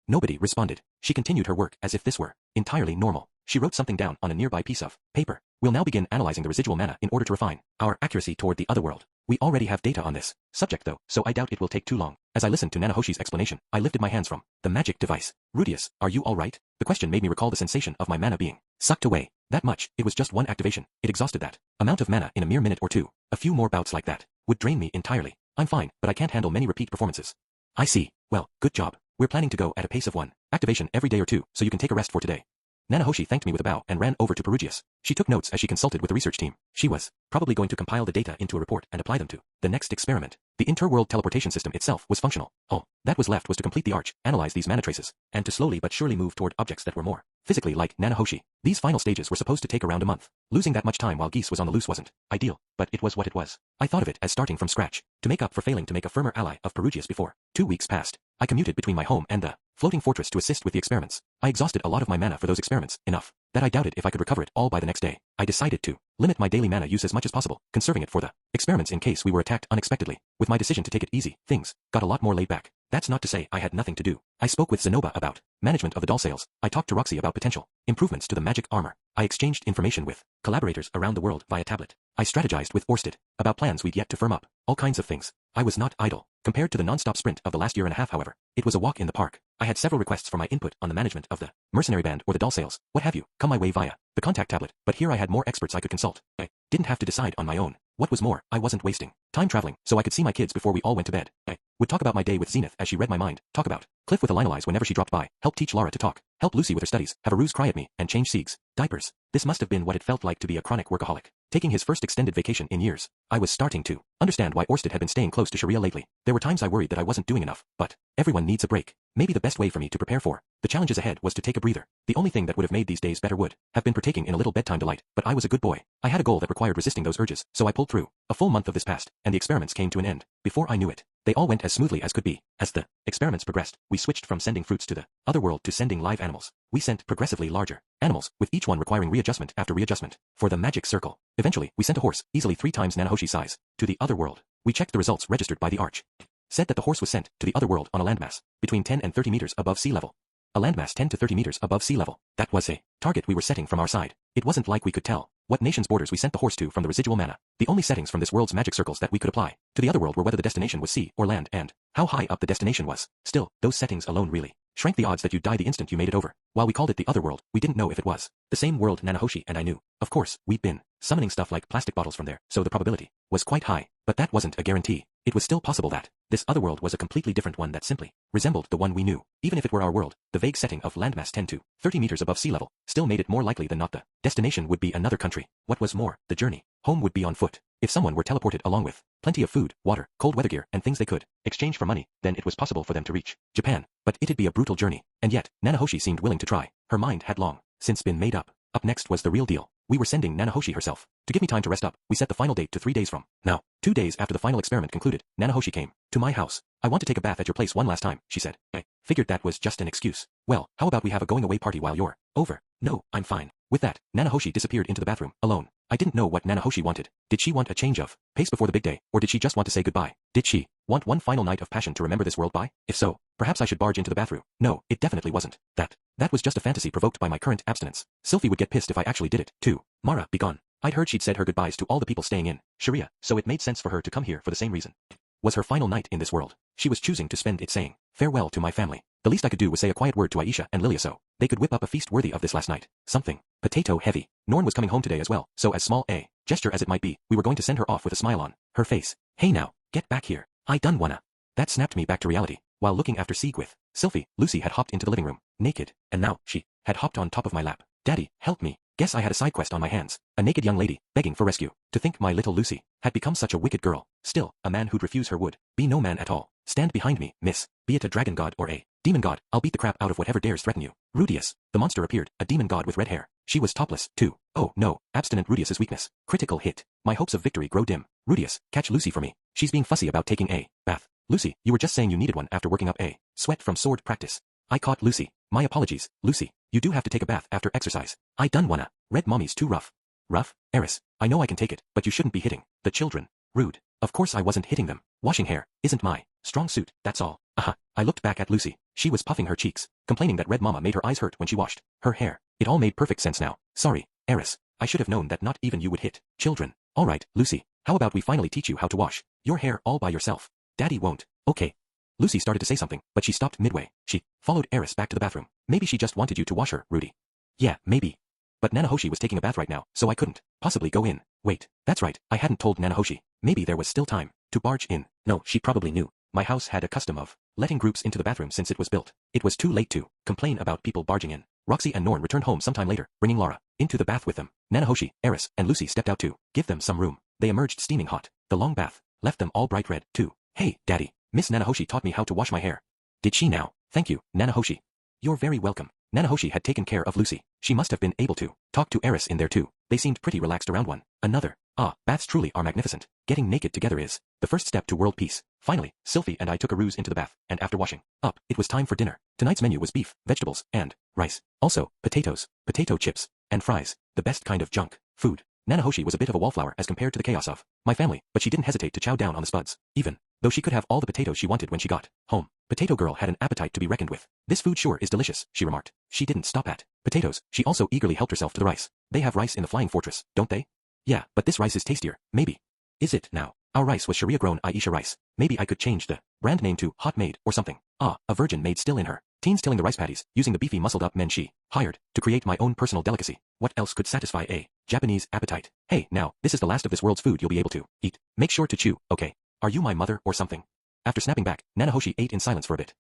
Nobody responded. She continued her work as if this were entirely normal. She wrote something down on a nearby piece of paper. We'll now begin analyzing the residual mana in order to refine our accuracy toward the other world. We already have data on this subject though, so I doubt it will take too long. As I listened to Nanohoshi's explanation, I lifted my hands from the magic device. Rudius, are you alright? The question made me recall the sensation of my mana being sucked away. That much, it was just one activation. It exhausted that amount of mana in a mere minute or two. A few more bouts like that would drain me entirely. I'm fine, but I can't handle many repeat performances. I see. Well, good job. We're planning to go at a pace of 1 activation every day or 2, so you can take a rest for today. Nanohoshi thanked me with a bow and ran over to Perugius. She took notes as she consulted with the research team. She was probably going to compile the data into a report and apply them to the next experiment. The interworld teleportation system itself was functional. All that was left was to complete the arch, analyze these mana traces, and to slowly but surely move toward objects that were more physically like Nanohoshi. These final stages were supposed to take around a month. Losing that much time while Geese was on the loose wasn't ideal, but it was what it was. I thought of it as starting from scratch, to make up for failing to make a firmer ally of Perugius before. 2 weeks passed. I commuted between my home and the floating fortress to assist with the experiments. I exhausted a lot of my mana for those experiments, enough that I doubted if I could recover it all by the next day. I decided to limit my daily mana use as much as possible, conserving it for the experiments in case we were attacked unexpectedly. With my decision to take it easy, things got a lot more laid back. That's not to say I had nothing to do. I spoke with Zenoba about management of the doll sales. I talked to Roxy about potential improvements to the magic armor. I exchanged information with collaborators around the world via tablet. I strategized with Orsted about plans we'd yet to firm up. All kinds of things. I was not idle. Compared to the non-stop sprint of the last year and a half, however, it was a walk in the park. I had several requests for my input on the management of the mercenary band or the doll sales, what have you, come my way via the contact tablet, but here I had more experts I could consult. I didn't have to decide on my own. What was more, I wasn't wasting time traveling, so I could see my kids before we all went to bed. I would talk about my day with Zenith as she read my mind, talk about Cliff with Elinalize whenever she dropped by, help teach Lara to talk, help Lucy with her studies, have a ruse cry at me, and change Sieg's diapers. This must have been what it felt like to be a chronic workaholic. Taking his first extended vacation in years, I was starting to understand why Orsted had been staying close to Sharia lately. There were times I worried that I wasn't doing enough, but everyone needs a break. Maybe the best way for me to prepare for the challenges ahead was to take a breather. The only thing that would have made these days better would have been partaking in a little bedtime delight, but I was a good boy. I had a goal that required resisting those urges, so I pulled through. A full month of this passed, and the experiments came to an end. Before I knew it, they all went as smoothly as could be. As the experiments progressed, we switched from sending fruits to the other world to sending live animals. We sent progressively larger animals, with each one requiring readjustment after readjustment. For the magic circle, eventually, we sent a horse, easily 3 times Nanohoshi's size, to the other world. We checked the results registered by the arch. Said that the horse was sent to the other world on a landmass between 10 and 30 meters above sea level. A landmass 10 to 30 meters above sea level. That was a target we were setting from our side. It wasn't like we could tell what nation's borders we sent the horse to from the residual mana. The only settings from this world's magic circles that we could apply to the other world were whether the destination was sea or land and how high up the destination was. Still, those settings alone really shrank the odds that you'd die the instant you made it over. While we called it the other world, we didn't know if it was the same world Nanohoshi and I knew. Of course, we'd been summoning stuff like plastic bottles from there, so the probability was quite high. But that wasn't a guarantee. It was still possible that this other world was a completely different one that simply resembled the one we knew. Even if it were our world, the vague setting of landmass 10 to 30 meters above sea level still made it more likely than not the destination would be another country. What was more, the journey home would be on foot. If someone were teleported along with plenty of food, water, cold weather gear, and things they could exchange for money, then it was possible for them to reach Japan. But it'd be a brutal journey, and yet, Nanahoshi seemed willing to try. Her mind had long since been made up. Up next was the real deal. We were sending Nanahoshi herself. To give me time to rest up, we set the final date to 3 days from now. 2 days after the final experiment concluded, Nanahoshi came to my house. I want to take a bath at your place one last time, she said. I figured that was just an excuse. Well, how about we have a going-away party while you're over? No, I'm fine. With that, Nanahoshi disappeared into the bathroom, alone. I didn't know what Nanahoshi wanted. Did she want a change of pace before the big day, or did she just want to say goodbye? Did she want one final night of passion to remember this world by? If so, perhaps I should barge into the bathroom. No, it definitely wasn't. That was just a fantasy provoked by my current abstinence. Sylphie would get pissed if I actually did it, too. Mara, be gone. I'd heard she'd said her goodbyes to all the people staying in Sharia, so it made sense for her to come here for the same reason. Was her final night in this world. She was choosing to spend it saying farewell to my family. The least I could do was say a quiet word to Aisha and Lilia so they could whip up a feast worthy of this last night. Something potato heavy. Norn was coming home today as well, so as small a gesture as it might be, we were going to send her off with a smile on her face. Hey now, get back here. I done wanna. That snapped me back to reality. While looking after Sieg with Sylphie, Lucy had hopped into the living room, naked, and now she had hopped on top of my lap. Daddy, help me. Guess I had a side quest on my hands. A naked young lady, begging for rescue. To think my little Lucy had become such a wicked girl. Still, a man who'd refuse her would be no man at all. Stand behind me, miss. Be it a dragon god or a demon god, I'll beat the crap out of whatever dares threaten you. Rudius. The monster appeared, a demon god with red hair. She was topless, too. Oh, no. Abstinent Rudius's weakness. Critical hit. My hopes of victory grow dim. Rudius, catch Lucy for me. She's being fussy about taking a bath. Lucy, you were just saying you needed one after working up a sweat from sword practice. I caught Lucy. My apologies, Lucy. You do have to take a bath after exercise. I done wanna. Red mommy's too rough. Rough? Eris, I know I can take it, but you shouldn't be hitting the children. Rude. Of course I wasn't hitting them. Washing hair isn't my strong suit, that's all. Aha. I looked back at Lucy. She was puffing her cheeks, complaining that Red Mama made her eyes hurt when she washed her hair. It all made perfect sense now. Sorry, Eris. I should have known that not even you would hit children. Alright, Lucy. How about we finally teach you how to wash your hair all by yourself? Daddy won't. Okay. Lucy started to say something, but she stopped midway. She followed Eris back to the bathroom. Maybe she just wanted you to wash her, Rudy. Yeah, maybe. But Nanahoshi was taking a bath right now, so I couldn't possibly go in. Wait, that's right, I hadn't told Nanahoshi. Maybe there was still time to barge in. No, she probably knew. My house had a custom of letting groups into the bathroom since it was built. It was too late to complain about people barging in. Roxy and Norn returned home sometime later, bringing Laura into the bath with them. Nanahoshi, Eris, and Lucy stepped out to give them some room. They emerged steaming hot. The long bath left them all bright red, too. Hey, Daddy, Miss Nanahoshi taught me how to wash my hair. Did she now? Thank you, Nanahoshi. You're very welcome. Nanahoshi had taken care of Lucy. She must have been able to talk to Eris in there too. They seemed pretty relaxed around one another. Ah, baths truly are magnificent. Getting naked together is the first step to world peace. Finally, Sylphie and I took a ruse into the bath, and after washing up, it was time for dinner. Tonight's menu was beef, vegetables, and rice. Also, potatoes, potato chips, and fries. The best kind of junk food. Nanahoshi was a bit of a wallflower as compared to the chaos of my family, but she didn't hesitate to chow down on the spuds, even though she could have all the potatoes she wanted when she got home. Potato Girl had an appetite to be reckoned with. This food sure is delicious, she remarked. She didn't stop at potatoes. She also eagerly helped herself to the rice. They have rice in the Flying Fortress, don't they? Yeah, but this rice is tastier, maybe. Is it now? Our rice was Sharia-grown Aisha rice. Maybe I could change the brand name to Hot Maid or something. Ah, a virgin maid still in her teens tilling the rice paddies, using the beefy muscled-up men she hired to create my own personal delicacy. What else could satisfy a Japanese appetite? Hey, now, this is the last of this world's food you'll be able to eat. Make sure to chew, okay? Are you my mother or something? After snapping back, Nanahoshi ate in silence for a bit.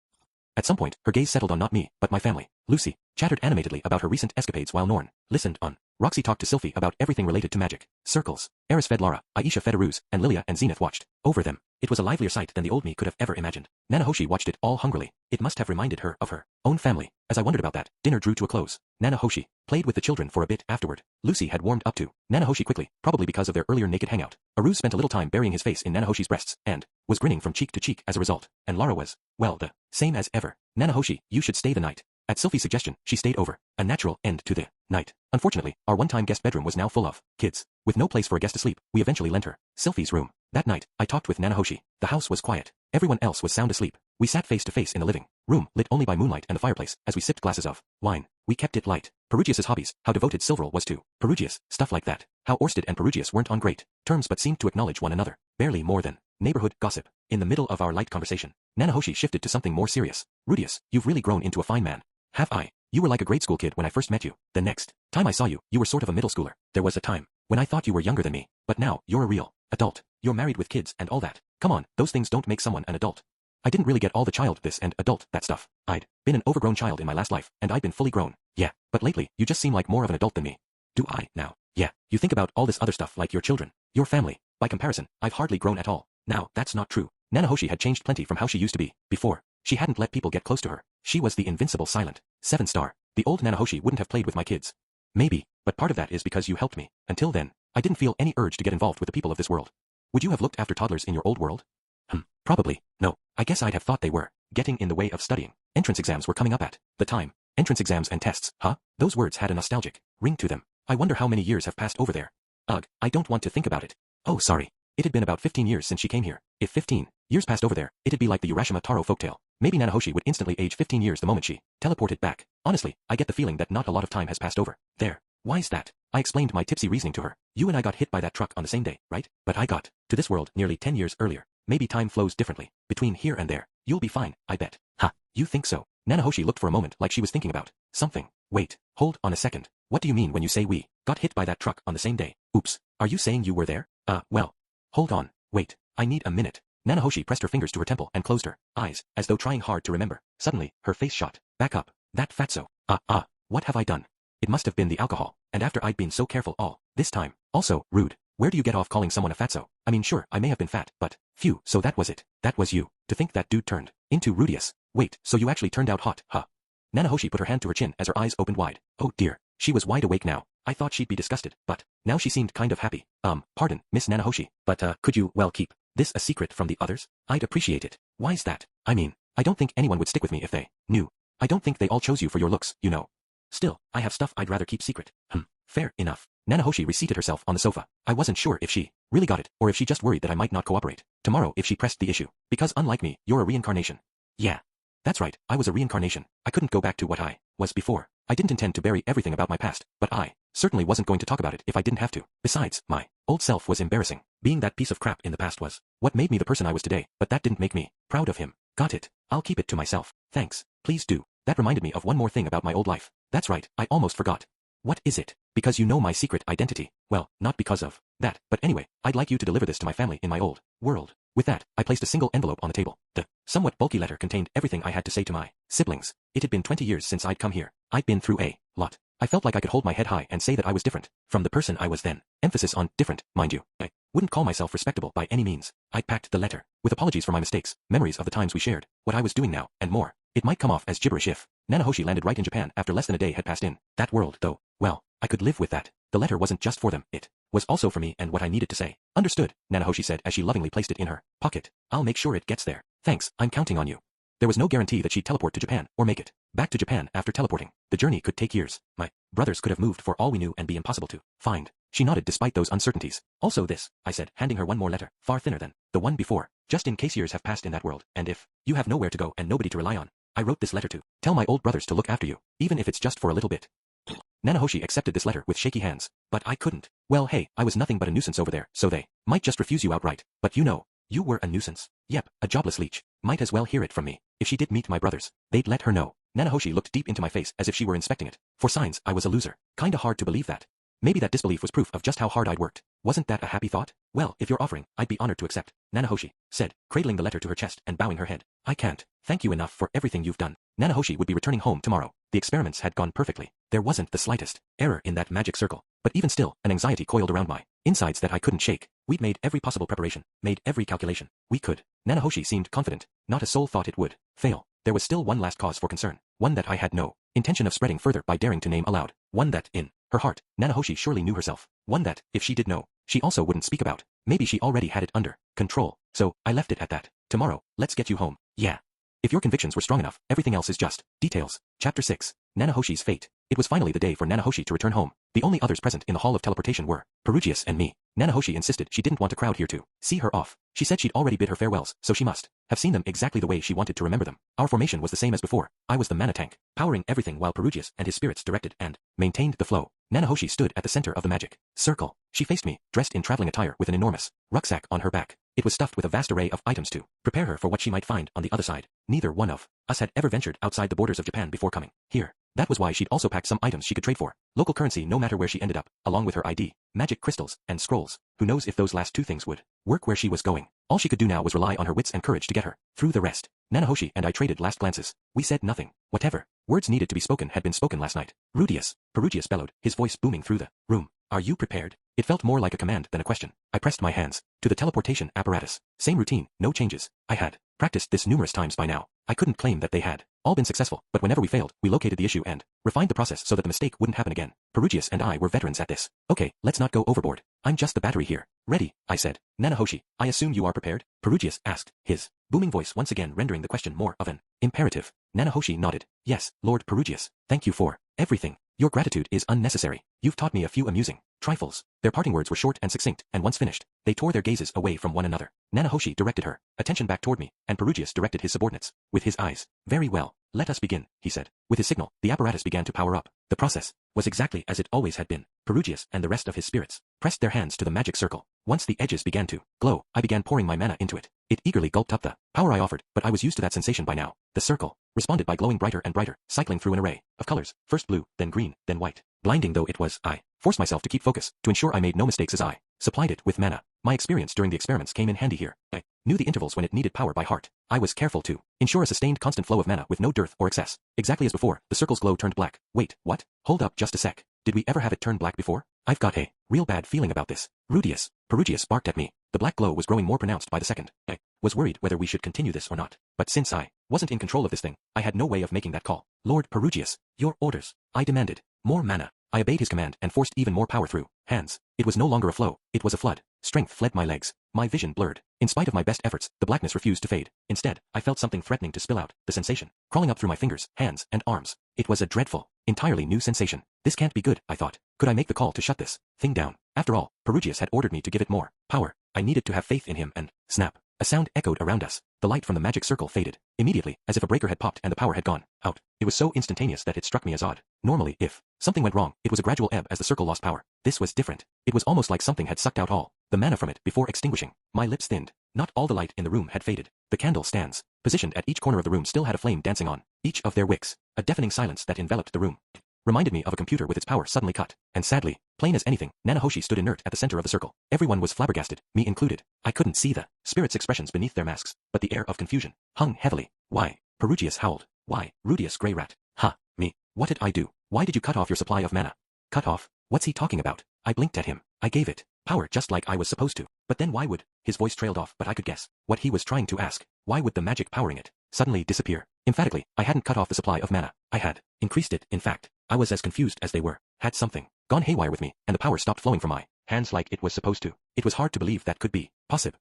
At some point, her gaze settled on not me, but my family. Lucy chattered animatedly about her recent escapades while Norn listened on. Roxy talked to Sylphie about everything related to magic. Circles. Eris fed Lara, Aisha fed Aruz, and Lilia and Zenith watched over them. It was a livelier sight than the old me could have ever imagined. Nanahoshi watched it all hungrily. It must have reminded her of her own family. As I wondered about that, dinner drew to a close. Nanahoshi played with the children for a bit afterward. Lucy had warmed up to Nanahoshi quickly, probably because of their earlier naked hangout. Aruz spent a little time burying his face in Nanahoshi's breasts, and was grinning from cheek to cheek as a result. And Lara was, well, the same as ever. Nanahoshi, you should stay the night. At Sylphie's suggestion, she stayed over. A natural end to the night. Unfortunately, our one-time guest bedroom was now full of kids. With no place for a guest to sleep, we eventually lent her Sylphie's room. That night, I talked with Nanahoshi. The house was quiet. Everyone else was sound asleep. We sat face to face in the living room, lit only by moonlight and the fireplace, as we sipped glasses of wine. We kept it light. Perugius's hobbies, how devoted Silverl was to Perugius, stuff like that. How Orsted and Perugius weren't on great terms but seemed to acknowledge one another. Barely more than neighborhood gossip. In the middle of our light conversation, Nanahoshi shifted to something more serious. Rudius, you've really grown into a fine man. Have I? You were like a grade school kid when I first met you. The next time I saw you, you were sort of a middle schooler. There was a time when I thought you were younger than me, but now, you're a real adult. You're married with kids and all that. Come on, those things don't make someone an adult. I didn't really get all the child this and adult that stuff. I'd been an overgrown child in my last life, and I'd been fully grown. Yeah, but lately, you just seem like more of an adult than me. Do I, now? Yeah, you think about all this other stuff like your children, your family. By comparison, I've hardly grown at all. Now, that's not true. Nanahoshi had changed plenty from how she used to be. Before, she hadn't let people get close to her. She was the invincible silent 7-star. The old Nanahoshi wouldn't have played with my kids. Maybe, but part of that is because you helped me. Until then, I didn't feel any urge to get involved with the people of this world. Would you have looked after toddlers in your old world? Probably. No, I guess I'd have thought they were getting in the way of studying. Entrance exams were coming up at the time. Entrance exams and tests, huh? Those words had a nostalgic ring to them. I wonder how many years have passed over there. Ugh, I don't want to think about it. Oh, sorry. It had been about 15 years since she came here. If 15 years passed over there, it'd be like the Urashima Taro folktale. Maybe Nanahoshi would instantly age 15 years the moment she teleported back. Honestly, I get the feeling that not a lot of time has passed over there. Why's that? I explained my tipsy reasoning to her. You and I got hit by that truck on the same day, right? But I got to this world nearly 10 years earlier. Maybe time flows differently between here and there. You'll be fine, I bet. Ha, you think so? Nanahoshi looked for a moment like she was thinking about something. Wait, hold on a second. What do you mean when you say we got hit by that truck on the same day? Oops, are you saying you were there? Well. Hold on, wait, I need a minute. Nanahoshi pressed her fingers to her temple and closed her eyes, as though trying hard to remember. Suddenly, her face shot back up. That fatso. What have I done? It must have been the alcohol, and after I'd been so careful all this time. Also, rude. Where do you get off calling someone a fatso? I mean, sure, I may have been fat, but, phew, so that was it. That was you. To think that dude turned into Rudius. Wait, so you actually turned out hot, huh? Nanahoshi put her hand to her chin as her eyes opened wide. Oh dear, she was wide awake now. I thought she'd be disgusted, but now she seemed kind of happy. Pardon, Miss Nanahoshi, but could you, well, keep this a secret from the others? I'd appreciate it. Why's that? I mean, I don't think anyone would stick with me if they knew. I don't think they all chose you for your looks, you know. Still, I have stuff I'd rather keep secret. Fair enough. Nanahoshi reseated herself on the sofa. I wasn't sure if she really got it, or if she just worried that I might not cooperate tomorrow if she pressed the issue. Because unlike me, you're a reincarnation. Yeah. That's right, I was a reincarnation. I couldn't go back to what I was before. I didn't intend to bury everything about my past, but I certainly wasn't going to talk about it if I didn't have to. Besides, my old self was embarrassing. Being that piece of crap in the past was what made me the person I was today, but that didn't make me proud of him. Got it. I'll keep it to myself. Thanks. Please do. That reminded me of one more thing about my old life. That's right, I almost forgot. What is it? Because you know my secret identity. Well, not because of that, but anyway, I'd like you to deliver this to my family in my old world. With that, I placed a single envelope on the table. The somewhat bulky letter contained everything I had to say to my siblings. It had been 20 years since I'd come here. I'd been through a lot. I felt like I could hold my head high and say that I was different from the person I was then. Emphasis on different, mind you. I wouldn't call myself respectable by any means. I'd packed the letter with apologies for my mistakes, memories of the times we shared, what I was doing now, and more. It might come off as gibberish if Nanahoshi landed right in Japan after less than a day had passed in that world, though. Well, I could live with that. The letter wasn't just for them, it was also for me and what I needed to say. Understood, Nanahoshi said as she lovingly placed it in her pocket. I'll make sure it gets there. Thanks, I'm counting on you. There was no guarantee that she'd teleport to Japan or make it back to Japan after teleporting. The journey could take years. My brothers could have moved for all we knew and be impossible to find. She nodded despite those uncertainties. Also this, I said, handing her one more letter, far thinner than the one before, just in case years have passed in that world, and if you have nowhere to go and nobody to rely on. I wrote this letter to tell my old brothers to look after you, even if it's just for a little bit. Nanahoshi accepted this letter with shaky hands, but I couldn't. Well, hey, I was nothing but a nuisance over there, so they might just refuse you outright. But you know, you were a nuisance. Yep, a jobless leech. Might as well hear it from me. If she did meet my brothers, they'd let her know. Nanahoshi looked deep into my face as if she were inspecting it. For signs, I was a loser. Kinda hard to believe that. Maybe that disbelief was proof of just how hard I'd worked. Wasn't that a happy thought? Well, if you're offering, I'd be honored to accept, Nanahoshi said, cradling the letter to her chest and bowing her head. I can't thank you enough for everything you've done. Nanahoshi would be returning home tomorrow. The experiments had gone perfectly. There wasn't the slightest error in that magic circle. But even still, an anxiety coiled around my insides that I couldn't shake. We'd made every possible preparation, made every calculation. We could. Nanahoshi seemed confident. Not a soul thought it would fail. There was still one last cause for concern. One that I had no intention of spreading further by daring to name aloud. One that, in her heart, Nanahoshi surely knew herself. One that, if she did know, she also wouldn't speak about. Maybe she already had it under control. So, I left it at that. Tomorrow, let's get you home. Yeah. If your convictions were strong enough, everything else is just details. Chapter 6. Nanahoshi's Fate. It was finally the day for Nanahoshi to return home. The only others present in the hall of teleportation were Perugius and me. Nanahoshi insisted she didn't want a crowd here to see her off. She said she'd already bid her farewells, so she must have seen them exactly the way she wanted to remember them. Our formation was the same as before. I was the mana tank, powering everything while Perugius and his spirits directed and maintained the flow. Nanahoshi stood at the center of the magic circle. She faced me, dressed in traveling attire with an enormous rucksack on her back. It was stuffed with a vast array of items to prepare her for what she might find on the other side. Neither one of us had ever ventured outside the borders of Japan before coming here. That was why she'd also packed some items she could trade for. Local currency no matter where she ended up, along with her ID, magic crystals, and scrolls. Who knows if those last two things would work where she was going. All she could do now was rely on her wits and courage to get her through the rest. Nanahoshi and I traded last glances. We said nothing. Whatever words needed to be spoken had been spoken last night. Rudius, Perugius bellowed, his voice booming through the room. Are you prepared? It felt more like a command than a question. I pressed my hands to the teleportation apparatus. Same routine, no changes. I had practiced this numerous times by now. I couldn't claim that they had all been successful, but whenever we failed, we located the issue and refined the process so that the mistake wouldn't happen again. Perugius and I were veterans at this. Okay, let's not go overboard. I'm just the battery here. Ready, I said. Nanahoshi, I assume you are prepared? Perugius asked, his booming voice once again rendering the question more of an imperative. Nanahoshi nodded. Yes, Lord Perugius, thank you for everything. Your gratitude is unnecessary. You've taught me a few amusing trifles. Their parting words were short and succinct, and once finished, they tore their gazes away from one another. Nanahoshi directed her attention back toward me, and Perugius directed his subordinates with his eyes. Very well, let us begin, he said. With his signal, the apparatus began to power up. The process was exactly as it always had been. Perugius and the rest of his spirits pressed their hands to the magic circle. Once the edges began to glow, I began pouring my mana into it. It eagerly gulped up the power I offered, but I was used to that sensation by now. The circle responded by glowing brighter and brighter, cycling through an array of colors, first blue, then green, then white. Blinding though it was, I forced myself to keep focus, to ensure I made no mistakes as I supplied it with mana. My experience during the experiments came in handy here. I knew the intervals when it needed power by heart. I was careful to ensure a sustained constant flow of mana with no dearth or excess. Exactly as before, the circle's glow turned black. Wait, what? Hold up just a sec. Did we ever have it turn black before? I've got a real bad feeling about this. Rudius, Perugius barked at me. The black glow was growing more pronounced by the second. I was worried whether we should continue this or not. But since I wasn't in control of this thing, I had no way of making that call. Lord Perugius, your orders. I demanded. More mana. I obeyed his command and forced even more power through hands. It was no longer a flow, it was a flood. Strength fled my legs. My vision blurred. In spite of my best efforts, the blackness refused to fade. Instead, I felt something threatening to spill out, the sensation crawling up through my fingers, hands, and arms. It was a dreadful, entirely new sensation. This can't be good, I thought. Could I make the call to shut this thing down? After all, Perugius had ordered me to give it more power. I needed to have faith in him and snap. A sound echoed around us. The light from the magic circle faded immediately, as if a breaker had popped and the power had gone out. It was so instantaneous that it struck me as odd. Normally, if something went wrong, it was a gradual ebb as the circle lost power. This was different. It was almost like something had sucked out all the mana from it before extinguishing. My lips thinned. Not all the light in the room had faded. The candle stands, positioned at each corner of the room, still had a flame dancing on each of their wicks. A deafening silence that enveloped the room reminded me of a computer with its power suddenly cut. And sadly, plain as anything, Nanahoshi stood inert at the center of the circle. Everyone was flabbergasted, me included. I couldn't see the spirits' expressions beneath their masks, but the air of confusion hung heavily. Why? Perugius howled. Why? Rudius Grey Rat. Ha, me. What did I do? Why did you cut off your supply of mana? Cut off? What's he talking about? I blinked at him. I gave it power just like I was supposed to. But then why would? His voice trailed off, but I could guess what he was trying to ask. Why would the magic powering it suddenly disappear? Emphatically, I hadn't cut off the supply of mana. I had increased it, in fact. I was as confused as they were. Had something gone haywire with me, and the power stopped flowing from my hands like it was supposed to? It was hard to believe that could be possible,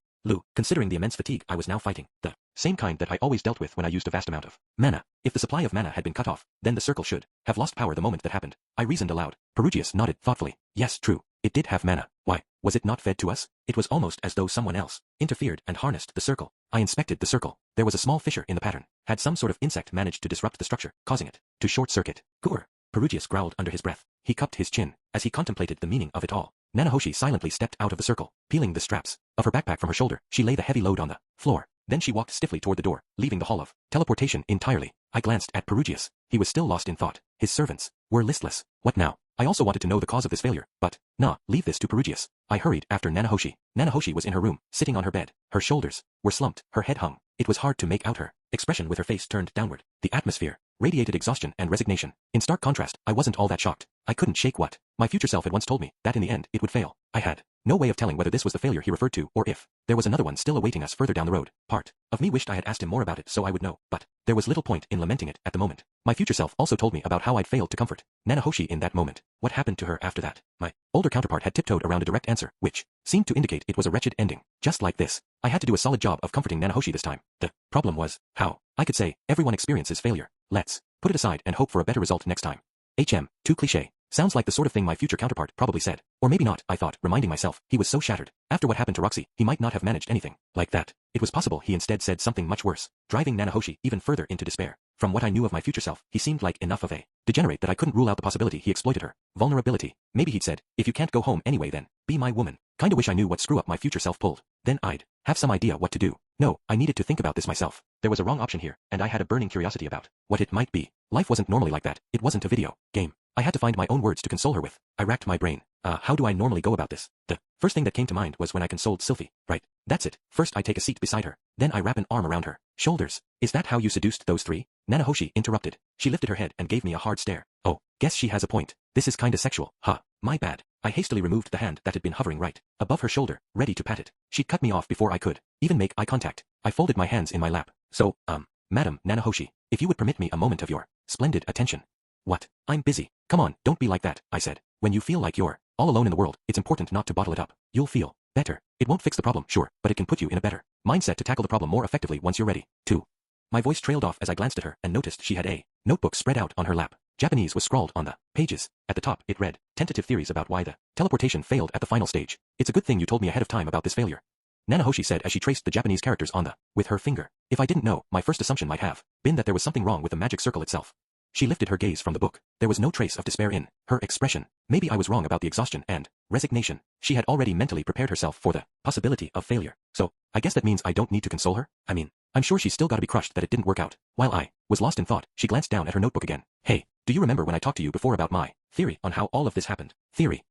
considering the immense fatigue I was now fighting. The same kind that I always dealt with when I used a vast amount of mana. If the supply of mana had been cut off, then the circle should have lost power the moment that happened. I reasoned aloud. Perugius nodded thoughtfully. Yes, true. It did have mana. Why? Was it not fed to us? It was almost as though someone else interfered and harnessed the circle. I inspected the circle. There was a small fissure in the pattern. Had some sort of insect managed to disrupt the structure, causing it to short-circuit? Gur! Perugius growled under his breath. He cupped his chin as he contemplated the meaning of it all. Nanahoshi silently stepped out of the circle, peeling the straps of her backpack from her shoulder. She laid the heavy load on the floor. Then she walked stiffly toward the door, leaving the hall of teleportation entirely. I glanced at Perugius. He was still lost in thought. His servants were listless. What now? I also wanted to know the cause of this failure, but, nah, leave this to Perugius. I hurried after Nanahoshi. Nanahoshi was in her room, sitting on her bed. Her shoulders were slumped, her head hung. It was hard to make out her expression with her face turned downward. The atmosphere radiated exhaustion and resignation. In stark contrast, I wasn't all that shocked. I couldn't shake what my future self had once told me, that in the end, it would fail. I had no way of telling whether this was the failure he referred to, or if there was another one still awaiting us further down the road. Part of me wished I had asked him more about it so I would know, but there was little point in lamenting it at the moment. My future self also told me about how I'd failed to comfort Nanahoshi in that moment. What happened to her after that? My older counterpart had tiptoed around a direct answer, which seemed to indicate it was a wretched ending. Just like this, I had to do a solid job of comforting Nanahoshi this time. The problem was how. I could say, everyone experiences failure. Let's put it aside and hope for a better result next time. Too cliché. Sounds like the sort of thing my future counterpart probably said. Or maybe not, I thought, reminding myself. He was so shattered. After what happened to Roxy, he might not have managed anything like that. It was possible he instead said something much worse, driving Nanahoshi even further into despair. From what I knew of my future self, he seemed like enough of a degenerate that I couldn't rule out the possibility he exploited her vulnerability. Maybe he'd said, if you can't go home anyway then, be my woman. Kinda wish I knew what screw up my future self pulled. Then I'd have some idea what to do. No, I needed to think about this myself. There was a wrong option here, and I had a burning curiosity about what it might be. Life wasn't normally like that. It wasn't a video game. I had to find my own words to console her with. I racked my brain. How do I normally go about this? The first thing that came to mind was when I consoled Sylphie. Right. That's it. First I take a seat beside her. Then I wrap an arm around her shoulders. Is that how you seduced those three? Nanahoshi interrupted. She lifted her head and gave me a hard stare. Oh, guess she has a point. This is kinda sexual. Huh. My bad. I hastily removed the hand that had been hovering right above her shoulder, ready to pat it. She'd cut me off before I could even make eye contact. I folded my hands in my lap. So, Madam Nanahoshi, if you would permit me a moment of your splendid attention. What? I'm busy. Come on, don't be like that, I said. When you feel like you're all alone in the world, it's important not to bottle it up. You'll feel better. It won't fix the problem, sure, but it can put you in a better mindset to tackle the problem more effectively once you're ready. 2. My voice trailed off as I glanced at her and noticed she had a notebook spread out on her lap. Japanese was scrawled on the pages. At the top, it read, tentative theories about why the teleportation failed at the final stage. It's a good thing you told me ahead of time about this failure, Nanahoshi said as she traced the Japanese characters on the with her finger. If I didn't know, my first assumption might have been that there was something wrong with the magic circle itself. She lifted her gaze from the book. There was no trace of despair in her expression. Maybe I was wrong about the exhaustion and resignation. She had already mentally prepared herself for the possibility of failure. So, I guess that means I don't need to console her? I mean, I'm sure she's still gotta be crushed that it didn't work out. While I was lost in thought, she glanced down at her notebook again. Hey, do you remember when I talked to you before about my theory on how all of this happened? Theory.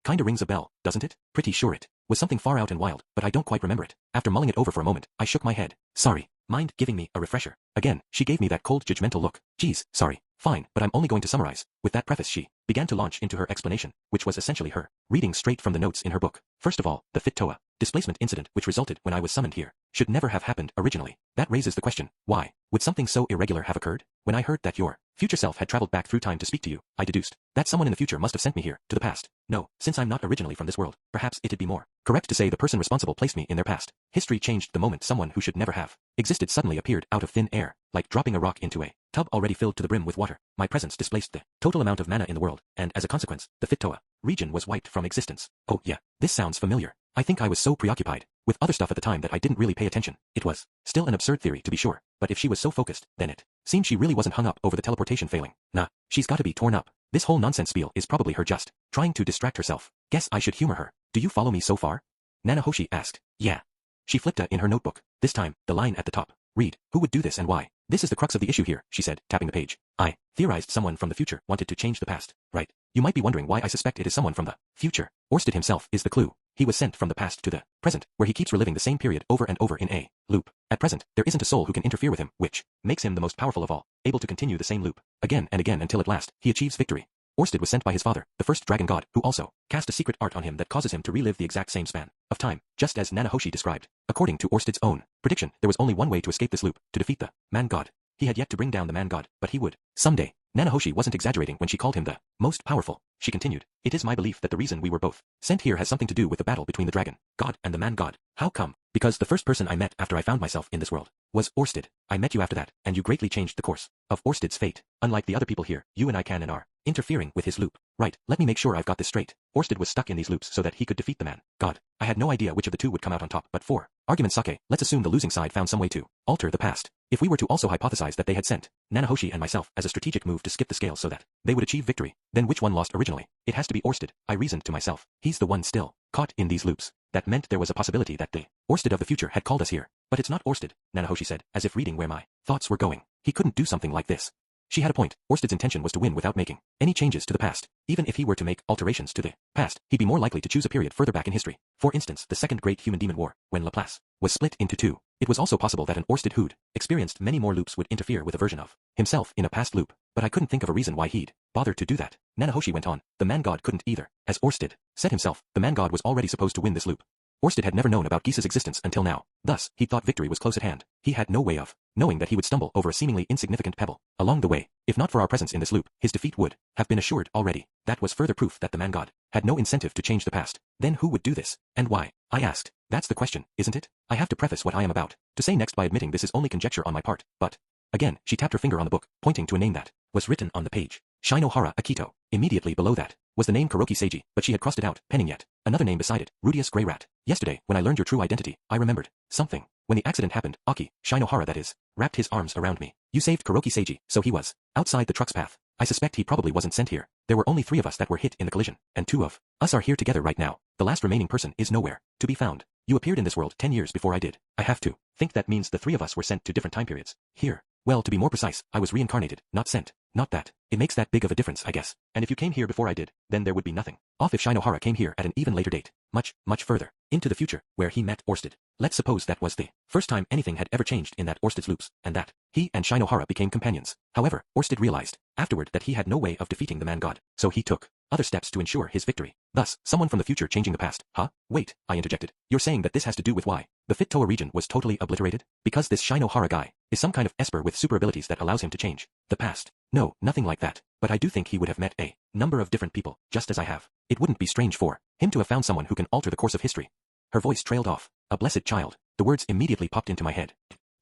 Kinda rings a bell, doesn't it? Pretty sure it was something far out and wild, but I don't quite remember it. After mulling it over for a moment, I shook my head. Sorry. Mind giving me a refresher? Again, she gave me that cold judgmental look. Geez, sorry. Fine, but I'm only going to summarize. With that preface she began to launch into her explanation, which was essentially her reading straight from the notes in her book. First of all, the Fit Toa displacement incident which resulted when I was summoned here should never have happened originally. That raises the question, why would something so irregular have occurred? When I heard that your future self had traveled back through time to speak to you, I deduced that someone in the future must have sent me here, to the past. No, since I'm not originally from this world, perhaps it'd be more correct to say the person responsible placed me in their past. History changed the moment someone who should never have existed suddenly appeared out of thin air, like dropping a rock into a tub already filled to the brim with water. My presence displaced the total amount of mana in the world, and as a consequence, the Fit Toa region was wiped from existence. Oh yeah, this sounds familiar. I think I was so preoccupied with other stuff at the time that I didn't really pay attention. It was still an absurd theory to be sure, but if she was so focused, then it seemed she really wasn't hung up over the teleportation failing. Nah, she's gotta be torn up. This whole nonsense spiel is probably her just trying to distract herself. Guess I should humor her. Do you follow me so far? Nanahoshi asked. Yeah. She flipped in her notebook. This time, the line at the top. Read, who would do this and why? This is the crux of the issue here, she said, tapping the page. I theorized someone from the future wanted to change the past. Right. You might be wondering why I suspect it is someone from the future. Orsted himself is the clue. He was sent from the past to the present, where he keeps reliving the same period over and over in a loop. At present, there isn't a soul who can interfere with him, which makes him the most powerful of all, able to continue the same loop again and again until at last he achieves victory. Orsted was sent by his father, the first dragon god, who also cast a secret art on him that causes him to relive the exact same span of time, just as Nanahoshi described. According to Orsted's own prediction, there was only one way to escape this loop, to defeat the man god. He had yet to bring down the man god, but he would someday. Nanahoshi wasn't exaggerating when she called him the most powerful. She continued, it is my belief that the reason we were both sent here has something to do with the battle between the dragon god and the man god. How come? Because the first person I met after I found myself in this world was Orsted. I met you after that, and you greatly changed the course of Orsted's fate. Unlike the other people here, you and I can and are interfering with his loop. Right, let me make sure I've got this straight. Orsted was stuck in these loops so that he could defeat the man god. I had no idea which of the two would come out on top, but for argument's sake, let's assume the losing side found some way to alter the past. If we were to also hypothesize that they had sent Nanahoshi and myself as a strategic move to skip the scale so that they would achieve victory, then which one lost originally? It has to be Orsted, I reasoned to myself. He's the one still caught in these loops. That meant there was a possibility that the Orsted of the future had called us here. But it's not Orsted, Nanahoshi said, as if reading where my thoughts were going. He couldn't do something like this. She had a point. Orsted's intention was to win without making any changes to the past. Even if he were to make alterations to the past, he'd be more likely to choose a period further back in history. For instance, the Second Great Human-Demon War, when Laplace was split into two. It was also possible that an Orsted who'd experienced many more loops would interfere with a version of himself in a past loop, but I couldn't think of a reason why he'd bother to do that. Nanahoshi went on, the man god couldn't either. As Orsted said himself, the man god was already supposed to win this loop. Orsted had never known about Gisa's existence until now. Thus, he thought victory was close at hand. He had no way of knowing that he would stumble over a seemingly insignificant pebble along the way. If not for our presence in this loop, his defeat would have been assured already. That was further proof that the man god had no incentive to change the past. Then who would do this, and why? I asked. That's the question, isn't it? I have to preface what I am about to say next by admitting this is only conjecture on my part, but... Again, she tapped her finger on the book, pointing to a name that was written on the page. Shinohara Akito. Immediately below that was the name Kuroki Seiji, but she had crossed it out, penning yet another name beside it, Rudius Grey Rat. Yesterday, when I learned your true identity, I remembered something. When the accident happened, Aki, Shinohara that is, wrapped his arms around me. You saved Kuroki Seiji, so he was outside the truck's path. I suspect he probably wasn't sent here. There were only 3 of us that were hit in the collision, and 2 of us are here together right now. The last remaining person is nowhere to be found. You appeared in this world 10 years before I did. I have to think that means the 3 of us were sent to different time periods. Here. Well, to be more precise, I was reincarnated, not sent. Not that. It makes that big of a difference, I guess. And if you came here before I did, then there would be nothing. Off if Shinohara came here at an even later date. Much, much further. Into the future, where he met Orsted. Let's suppose that was the first time anything had ever changed in that Orsted's loops, and that he and Shinohara became companions. However, Orsted realized, afterward, that he had no way of defeating the man-god, so he took other steps to ensure his victory. Thus, someone from the future changing the past. Huh? Wait, I interjected. You're saying that this has to do with why the Fit Toa region was totally obliterated? Because this Shinohara guy is some kind of esper with super abilities that allows him to change the past. No, nothing like that. But I do think he would have met a number of different people, just as I have. It wouldn't be strange for him to have found someone who can alter the course of history. Her voice trailed off. A blessed child. The words immediately popped into my head.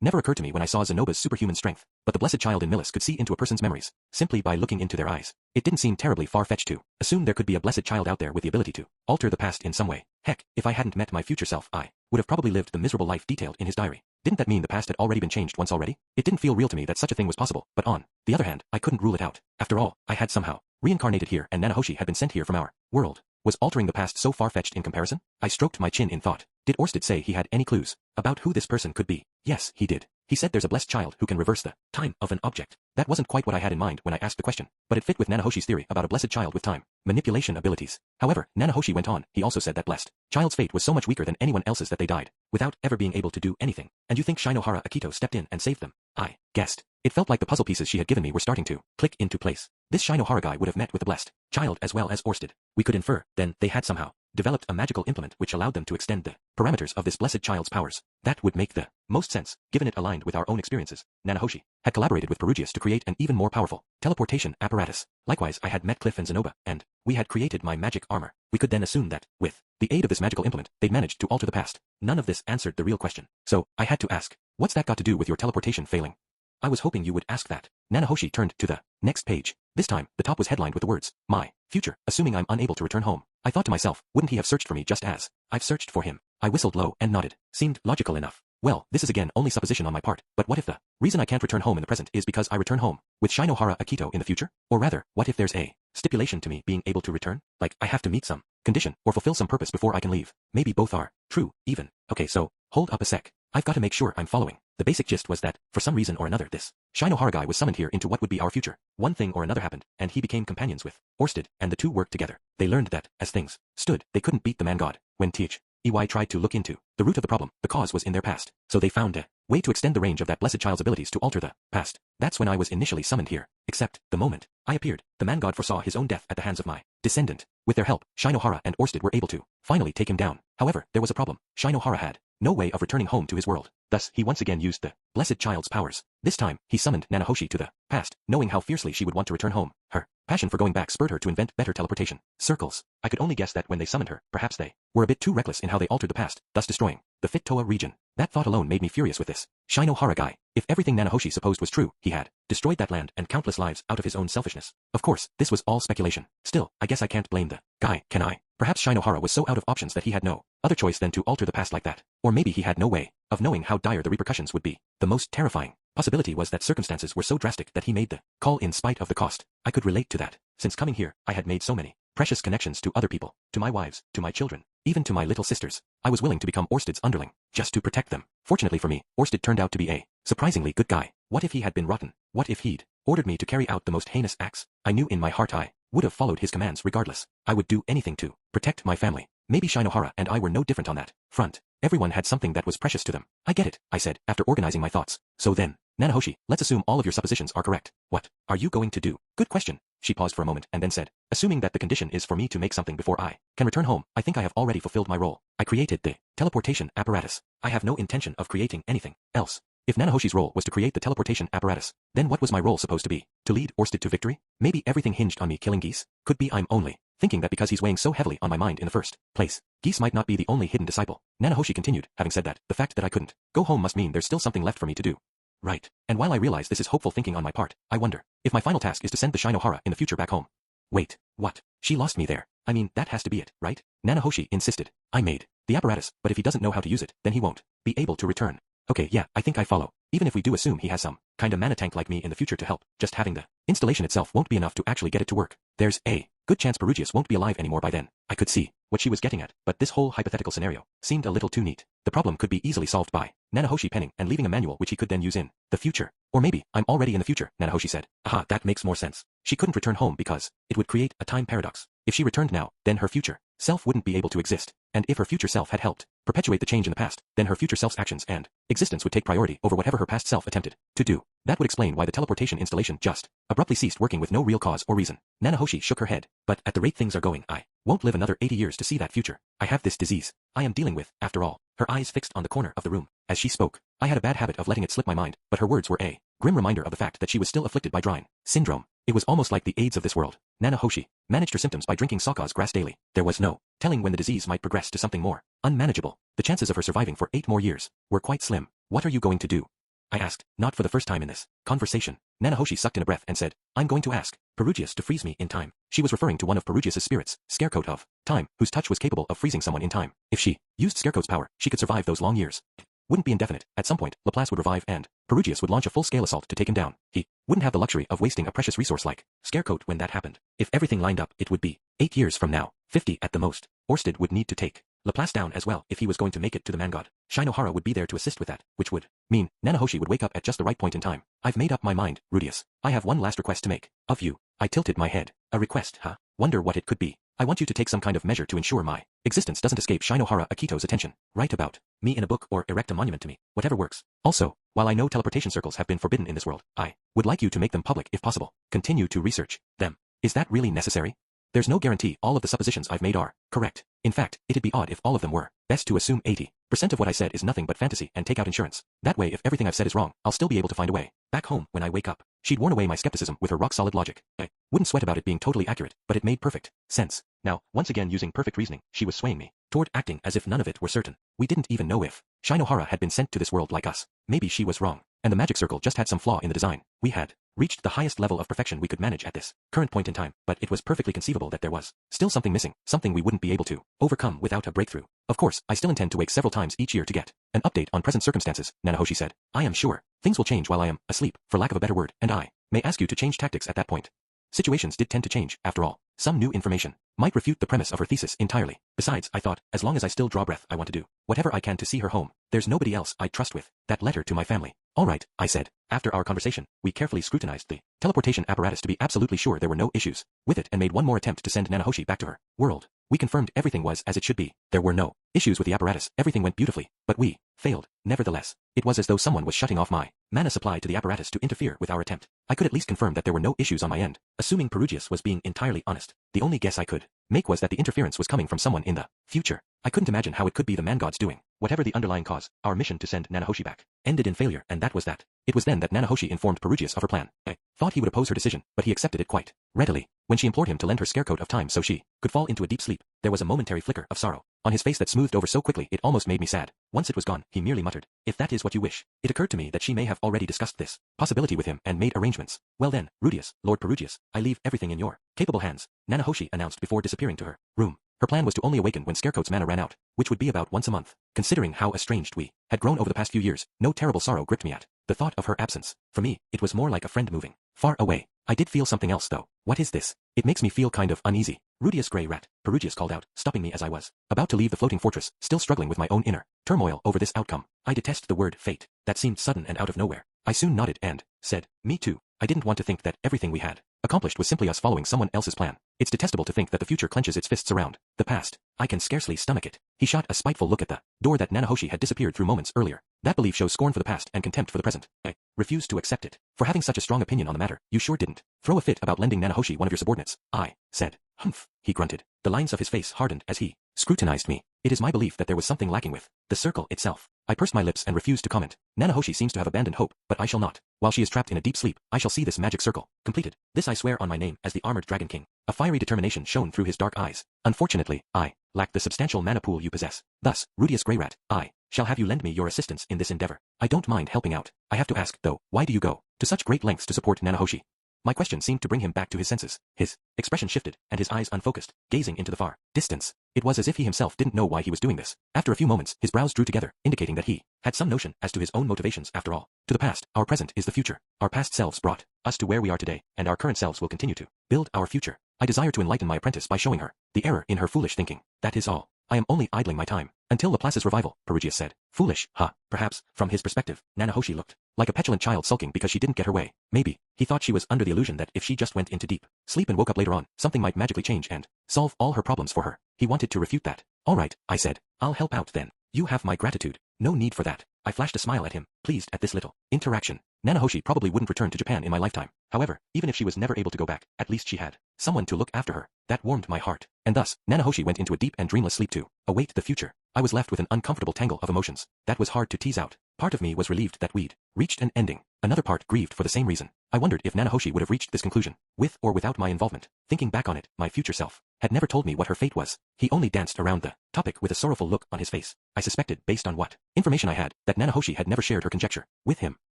Never occurred to me when I saw Zenoba's superhuman strength, but the blessed child in Millis could see into a person's memories, simply by looking into their eyes. It didn't seem terribly far-fetched to assume there could be a blessed child out there with the ability to alter the past in some way. Heck, if I hadn't met my future self, I would have probably lived the miserable life detailed in his diary. Didn't that mean the past had already been changed once already? It didn't feel real to me that such a thing was possible, but on the other hand, I couldn't rule it out. After all, I had somehow reincarnated here and Nanahoshi had been sent here from our world. Was altering the past so far-fetched in comparison? I stroked my chin in thought. Did Orsted say he had any clues about who this person could be? Yes, he did. He said there's a blessed child who can reverse the time of an object. That wasn't quite what I had in mind when I asked the question, but it fit with Nanahoshi's theory about a blessed child with time manipulation abilities. However, Nanahoshi went on. He also said that blessed child's fate was so much weaker than anyone else's that they died without ever being able to do anything. And you think Shinohara Akito stepped in and saved them? I guessed. It felt like the puzzle pieces she had given me were starting to click into place. This Shinohara guy would have met with the blessed child as well as Orsted. We could infer, then, they had somehow developed a magical implement which allowed them to extend the parameters of this blessed child's powers. That would make the most sense, given it aligned with our own experiences. Nanahoshi had collaborated with Perugius to create an even more powerful teleportation apparatus. Likewise, I had met Cliff and Zenoba, and we had created my magic armor. We could then assume that, with the aid of this magical implement, they'd managed to alter the past. None of this answered the real question. So, I had to ask, what's that got to do with your teleportation failing? I was hoping you would ask that. Nanahoshi turned to the next page. This time, the top was headlined with the words, my future, assuming I'm unable to return home. I thought to myself, wouldn't he have searched for me just as I've searched for him? I whistled low and nodded. Seemed logical enough. Well, this is again only supposition on my part, but what if the reason I can't return home in the present is because I return home with Shinohara Akito in the future? Or rather, what if there's a stipulation to me being able to return? Like, I have to meet some condition or fulfill some purpose before I can leave. Maybe both are true, even. Okay, so, hold up a sec. I've got to make sure I'm following. The basic gist was that, for some reason or another, this Shinohara guy was summoned here into what would be our future. One thing or another happened, and he became companions with Orsted, and the two worked together. They learned that, as things stood, they couldn't beat the man-god. When THEY tried to look into the root of the problem, the cause was in their past. So they found a way to extend the range of that blessed child's abilities to alter the past. That's when I was initially summoned here. Except, the moment I appeared, the man-god foresaw his own death at the hands of my descendant. With their help, Shinohara and Orsted were able to finally take him down. However, there was a problem. Shinohara had no way of returning home to his world. Thus, he once again used the blessed child's powers. This time, he summoned Nanahoshi to the past, knowing how fiercely she would want to return home. Her passion for going back spurred her to invent better teleportation circles. I could only guess that when they summoned her, perhaps they were a bit too reckless in how they altered the past, thus destroying the Fit Toa region. That thought alone made me furious with this Shinohara guy. If everything Nanahoshi supposed was true, he had destroyed that land and countless lives out of his own selfishness. Of course, this was all speculation. Still, I guess I can't blame the guy, can I? Perhaps Shinohara was so out of options that he had no other choice than to alter the past like that. Or maybe he had no way of knowing how dire the repercussions would be. The most terrifying possibility was that circumstances were so drastic that he made the call in spite of the cost. I could relate to that. Since coming here, I had made so many precious connections to other people, to my wives, to my children, even to my little sisters. I was willing to become Orsted's underling, just to protect them. Fortunately for me, Orsted turned out to be a surprisingly good guy. What if he had been rotten? What if he'd ordered me to carry out the most heinous acts? I knew in my heart I would have followed his commands regardless. I would do anything to protect my family. Maybe Shinohara and I were no different on that front. Everyone had something that was precious to them. I get it, I said, after organizing my thoughts. So then, Nanahoshi, let's assume all of your suppositions are correct. What are you going to do? Good question. She paused for a moment and then said, assuming that the condition is for me to make something before I can return home, I think I have already fulfilled my role. I created the teleportation apparatus. I have no intention of creating anything else. If Nanahoshi's role was to create the teleportation apparatus, then what was my role supposed to be? To lead Orsted to victory? Maybe everything hinged on me killing Geese? Could be I'm only thinking that because he's weighing so heavily on my mind in the first place. Geese might not be the only hidden disciple. Nanahoshi continued, having said that, the fact that I couldn't go home must mean there's still something left for me to do. Right. And while I realize this is hopeful thinking on my part, I wonder if my final task is to send the Shinohara in the future back home. Wait, what? She lost me there. I mean, that has to be it, right? Nanahoshi insisted. I made the apparatus, but if he doesn't know how to use it, then he won't be able to return. Okay, yeah, I think I follow. Even if we do assume he has some kind of mana tank like me in the future to help, just having the installation itself won't be enough to actually get it to work. There's a good chance Perugius won't be alive anymore by then. I could see what she was getting at, but this whole hypothetical scenario seemed a little too neat. The problem could be easily solved by Nanahoshi penning and leaving a manual which he could then use in the future. Or maybe, I'm already in the future, Nanahoshi said. Aha, that makes more sense. She couldn't return home because it would create a time paradox. If she returned now, then her future self wouldn't be able to exist. And if her future self had helped perpetuate the change in the past, then her future self's actions and existence would take priority over whatever her past self attempted to do. That would explain why the teleportation installation just abruptly ceased working with no real cause or reason. Nanahoshi shook her head. But at the rate things are going, I won't live another 80 years to see that future. I have this disease I am dealing with, after all. Her eyes fixed on the corner of the room. As she spoke, I had a bad habit of letting it slip my mind, but her words were a grim reminder of the fact that she was still afflicted by Drine syndrome. It was almost like the AIDS of this world. Nanahoshi managed her symptoms by drinking Sokka's grass daily. There was no telling when the disease might progress to something more unmanageable. The chances of her surviving for 8 more years were quite slim. What are you going to do? I asked, not for the first time in this conversation. Nanahoshi sucked in a breath and said, I'm going to ask Perugius to freeze me in time. She was referring to one of Perugius's spirits, Scarecoat of Time, whose touch was capable of freezing someone in time. If she used Scarecoat's power, she could survive those long years. Wouldn't be indefinite. At some point, Laplace would revive and Perugius would launch a full-scale assault to take him down. He wouldn't have the luxury of wasting a precious resource like Scarecoat when that happened. If everything lined up, it would be 8 years from now, 50 at the most. Orsted would need to take Laplace down as well if he was going to make it to the man god. Shinohara would be there to assist with that, which would mean Nanahoshi would wake up at just the right point in time. I've made up my mind, Rudius. I have one last request to make. Of you. I tilted my head. A request, huh? Wonder what it could be. I want you to take some kind of measure to ensure my existence doesn't escape Shinohara Akito's attention. Write about me in a book or erect a monument to me, whatever works. Also, while I know teleportation circles have been forbidden in this world, I would like you to make them public if possible. Continue to research them. Is that really necessary? There's no guarantee all of the suppositions I've made are correct. In fact, it'd be odd if all of them were. Best to assume 80% of what I said is nothing but fantasy and take out insurance. That way if everything I've said is wrong, I'll still be able to find a way back home when I wake up. She'd worn away my skepticism with her rock-solid logic. I wouldn't sweat about it being totally accurate, but it made perfect sense. Now, once again using perfect reasoning, she was swaying me toward acting as if none of it were certain. We didn't even know if Shinohara had been sent to this world like us. Maybe she was wrong, and the magic circle just had some flaw in the design. We had reached the highest level of perfection we could manage at this current point in time, but it was perfectly conceivable that there was still something missing, something we wouldn't be able to overcome without a breakthrough. Of course, I still intend to wake several times each year to get an update on present circumstances, Nanahoshi said. I am sure things will change while I am asleep, for lack of a better word, and I may ask you to change tactics at that point. Situations did tend to change, after all. Some new information might refute the premise of her thesis entirely. Besides, I thought, as long as I still draw breath, I want to do whatever I can to see her home. There's nobody else I trust with that letter to my family. All right, I said. After our conversation, we carefully scrutinized the teleportation apparatus to be absolutely sure there were no issues with it and made one more attempt to send Nanahoshi back to her world. We confirmed everything was as it should be. There were no issues with the apparatus. Everything went beautifully, but we failed. Nevertheless, it was as though someone was shutting off my mana supply to the apparatus to interfere with our attempt. I could at least confirm that there were no issues on my end. Assuming Perugius was being entirely honest, the only guess I could make was that the interference was coming from someone in the future. I couldn't imagine how it could be the man god's doing. Whatever the underlying cause, our mission to send Nanahoshi back ended in failure, and that was that. It was then that Nanahoshi informed Perugius of her plan. I thought he would oppose her decision, but he accepted it quite readily. When she implored him to lend her Scarecoat of Time so she could fall into a deep sleep, there was a momentary flicker of sorrow on his face that smoothed over so quickly it almost made me sad. Once it was gone, he merely muttered, if that is what you wish. It occurred to me that she may have already discussed this possibility with him and made arrangements. Well then, Rudius, Lord Perugius, I leave everything in your capable hands, Nanahoshi announced before disappearing to her room. Her plan was to only awaken when Scarecoat's mana ran out, which would be about once a month. Considering how estranged we had grown over the past few years, no terrible sorrow gripped me at the thought of her absence. For me, it was more like a friend moving far away. I did feel something else though. What is this? It makes me feel kind of uneasy. Rudius Grey Rat, Perugius called out, stopping me as I was about to leave the floating fortress, still struggling with my own inner turmoil over this outcome. I detest the word fate. That seemed sudden and out of nowhere. I soon nodded and said, me too. I didn't want to think that everything we had accomplished was simply us following someone else's plan. It's detestable to think that the future clenches its fists around the past. I can scarcely stomach it. He shot a spiteful look at the door that Nanahoshi had disappeared through moments earlier. That belief shows scorn for the past and contempt for the present. I refuse to accept it. For having such a strong opinion on the matter, you sure didn't throw a fit about lending Nanahoshi one of your subordinates. I said, humph, he grunted. The lines of his face hardened as he scrutinized me. It is my belief that there was something lacking with the circle itself. I pursed my lips and refused to comment. Nanahoshi seems to have abandoned hope, but I shall not. While she is trapped in a deep sleep, I shall see this magic circle completed. This I swear on my name as the Armored Dragon King. A fiery determination shone through his dark eyes. Unfortunately, I lack the substantial mana pool you possess. Thus, Rudius Greyrat, I shall have you lend me your assistance in this endeavor. I don't mind helping out. I have to ask, though, why do you go to such great lengths to support Nanahoshi? My question seemed to bring him back to his senses. His expression shifted, and his eyes unfocused, gazing into the far distance. It was as if he himself didn't know why he was doing this. After a few moments, his brows drew together, indicating that he had some notion as to his own motivations after all. To the past, our present is the future. Our past selves brought us to where we are today, and our current selves will continue to build our future. I desire to enlighten my apprentice by showing her the error in her foolish thinking. That is all. I am only idling my time. Until Laplace's revival, Perugius said. Foolish, huh? Perhaps, from his perspective, Nanahoshi looked like a petulant child sulking because she didn't get her way. Maybe, he thought she was under the illusion that if she just went into deep sleep and woke up later on, something might magically change and solve all her problems for her. He wanted to refute that. All right, I said. I'll help out then. You have my gratitude. No need for that. I flashed a smile at him, pleased at this little interaction. Nanahoshi probably wouldn't return to Japan in my lifetime. However, even if she was never able to go back, at least she had someone to look after her. That warmed my heart. And thus, Nanahoshi went into a deep and dreamless sleep to await the future. I was left with an uncomfortable tangle of emotions that was hard to tease out. Part of me was relieved that we'd reached an ending. Another part grieved for the same reason. I wondered if Nanahoshi would have reached this conclusion, with or without my involvement. Thinking back on it, my future self had never told me what her fate was. He only danced around the topic with a sorrowful look on his face. I suspected, based on what information I had, that Nanahoshi had never shared her conjecture with him.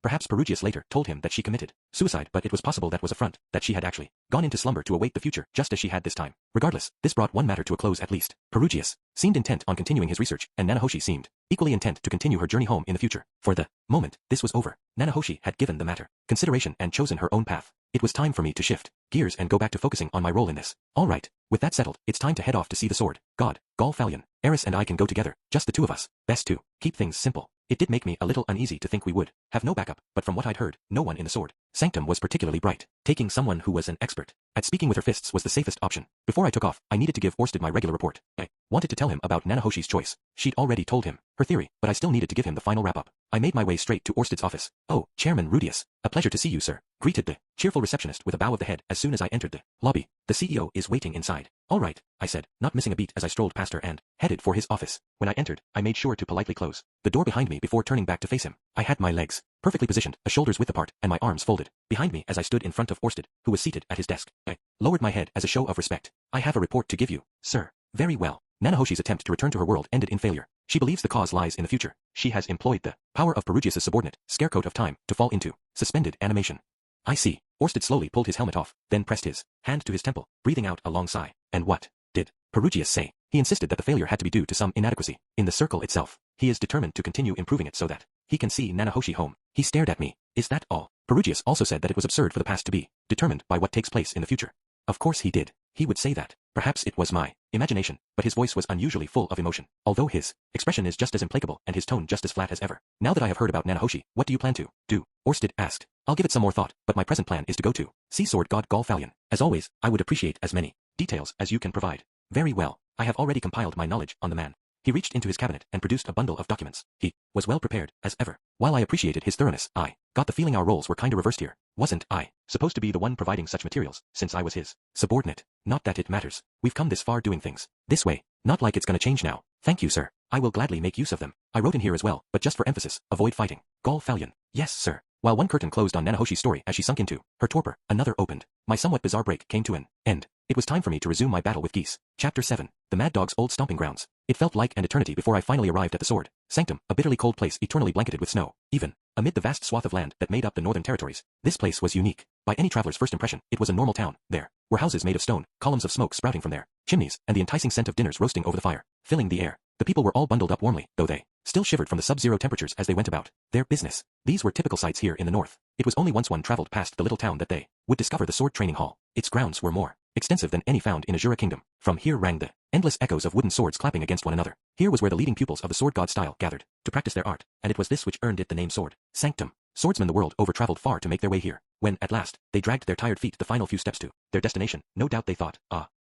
Perhaps Perugius later told him that she committed suicide, but it was possible that was a front, that she had actually gone into slumber to await the future, just as she had this time. Regardless, this brought one matter to a close at least. Perugius seemed intent on continuing his research, and Nanahoshi seemed equally intent to continue her journey home in the future. For the moment, this was over. Nanahoshi had given the matter consideration and chosen her own path. It was time for me to shift gears and go back to focusing on my role in this. All right, with that settled, it's time to head off to see the sword god, Galfalion. Eris and I can go together, just the two of us. Best to keep things simple. It did make me a little uneasy to think we would have no backup, but from what I'd heard, no one in the sword sanctum was particularly bright. Taking someone who was an expert at speaking with her fists was the safest option. Before I took off, I needed to give Orsted my regular report. I wanted to tell him about Nanahoshi's choice. She'd already told him her theory, but I still needed to give him the final wrap-up. I made my way straight to Orsted's office. Oh, Chairman Rudius. A pleasure to see you, sir. Greeted the cheerful receptionist with a bow of the head as soon as I entered the lobby. The CEO is waiting inside. All right, I said, not missing a beat as I strolled past her and headed for his office. When I entered, I made sure to politely close the door behind me before turning back to face him. I had my legs perfectly positioned, a shoulders width apart, and my arms folded behind me as I stood in front of Orsted, who was seated at his desk. I lowered my head as a show of respect. I have a report to give you, sir. Very well. Nanahoshi's attempt to return to her world ended in failure. She believes the cause lies in the future. She has employed the power of Perugius' subordinate, Scarecoat of Time, to fall into suspended animation. I see. Orsted slowly pulled his helmet off, then pressed his hand to his temple, breathing out a long sigh. And what did Perugius say? He insisted that the failure had to be due to some inadequacy in the circle itself. He is determined to continue improving it so that he can see Nanahoshi home. He stared at me. Is that all? Perugius also said that it was absurd for the past to be determined by what takes place in the future. Of course he did. He would say that. Perhaps it was my imagination, but his voice was unusually full of emotion, although his expression is just as implacable and his tone just as flat as ever. Now that I have heard about Nanahoshi, what do you plan to do? Orsted asked. I'll give it some more thought, but my present plan is to go to see Sword God Galfalion. As always, I would appreciate as many details as you can provide. Very well. I have already compiled my knowledge on the man. He reached into his cabinet and produced a bundle of documents. He was well prepared, as ever. While I appreciated his thoroughness, I got the feeling our roles were kinda reversed here. Wasn't I supposed to be the one providing such materials, since I was his subordinate? Not that it matters. We've come this far doing things this way. Not like it's gonna change now. Thank you, sir. I will gladly make use of them. I wrote in here as well, but just for emphasis, avoid fighting. Galfalion. Yes, sir. While one curtain closed on Nanahoshi's story as she sunk into her torpor, another opened. My somewhat bizarre break came to an end. It was time for me to resume my battle with geese. Chapter 7. The Mad Dog's Old Stomping Grounds. It felt like an eternity before I finally arrived at the Sword Sanctum, a bitterly cold place eternally blanketed with snow. Even amid the vast swath of land that made up the northern territories, this place was unique. By any traveler's first impression, it was a normal town. There were houses made of stone, columns of smoke sprouting from their chimneys, and the enticing scent of dinners roasting over the fire, filling the air. The people were all bundled up warmly, though they still shivered from the sub-zero temperatures as they went about their business. These were typical sights here in the north. It was only once one traveled past the little town that they would discover the sword training hall. Its grounds were more extensive than any found in Azura Kingdom. From here rang the endless echoes of wooden swords clapping against one another. Here was where the leading pupils of the sword god style gathered to practice their art, and it was this which earned it the name Sword Sanctum. Swordsmen the world over traveled far to make their way here. When, at last, they dragged their tired feet the final few steps to their destination, no doubt they thought,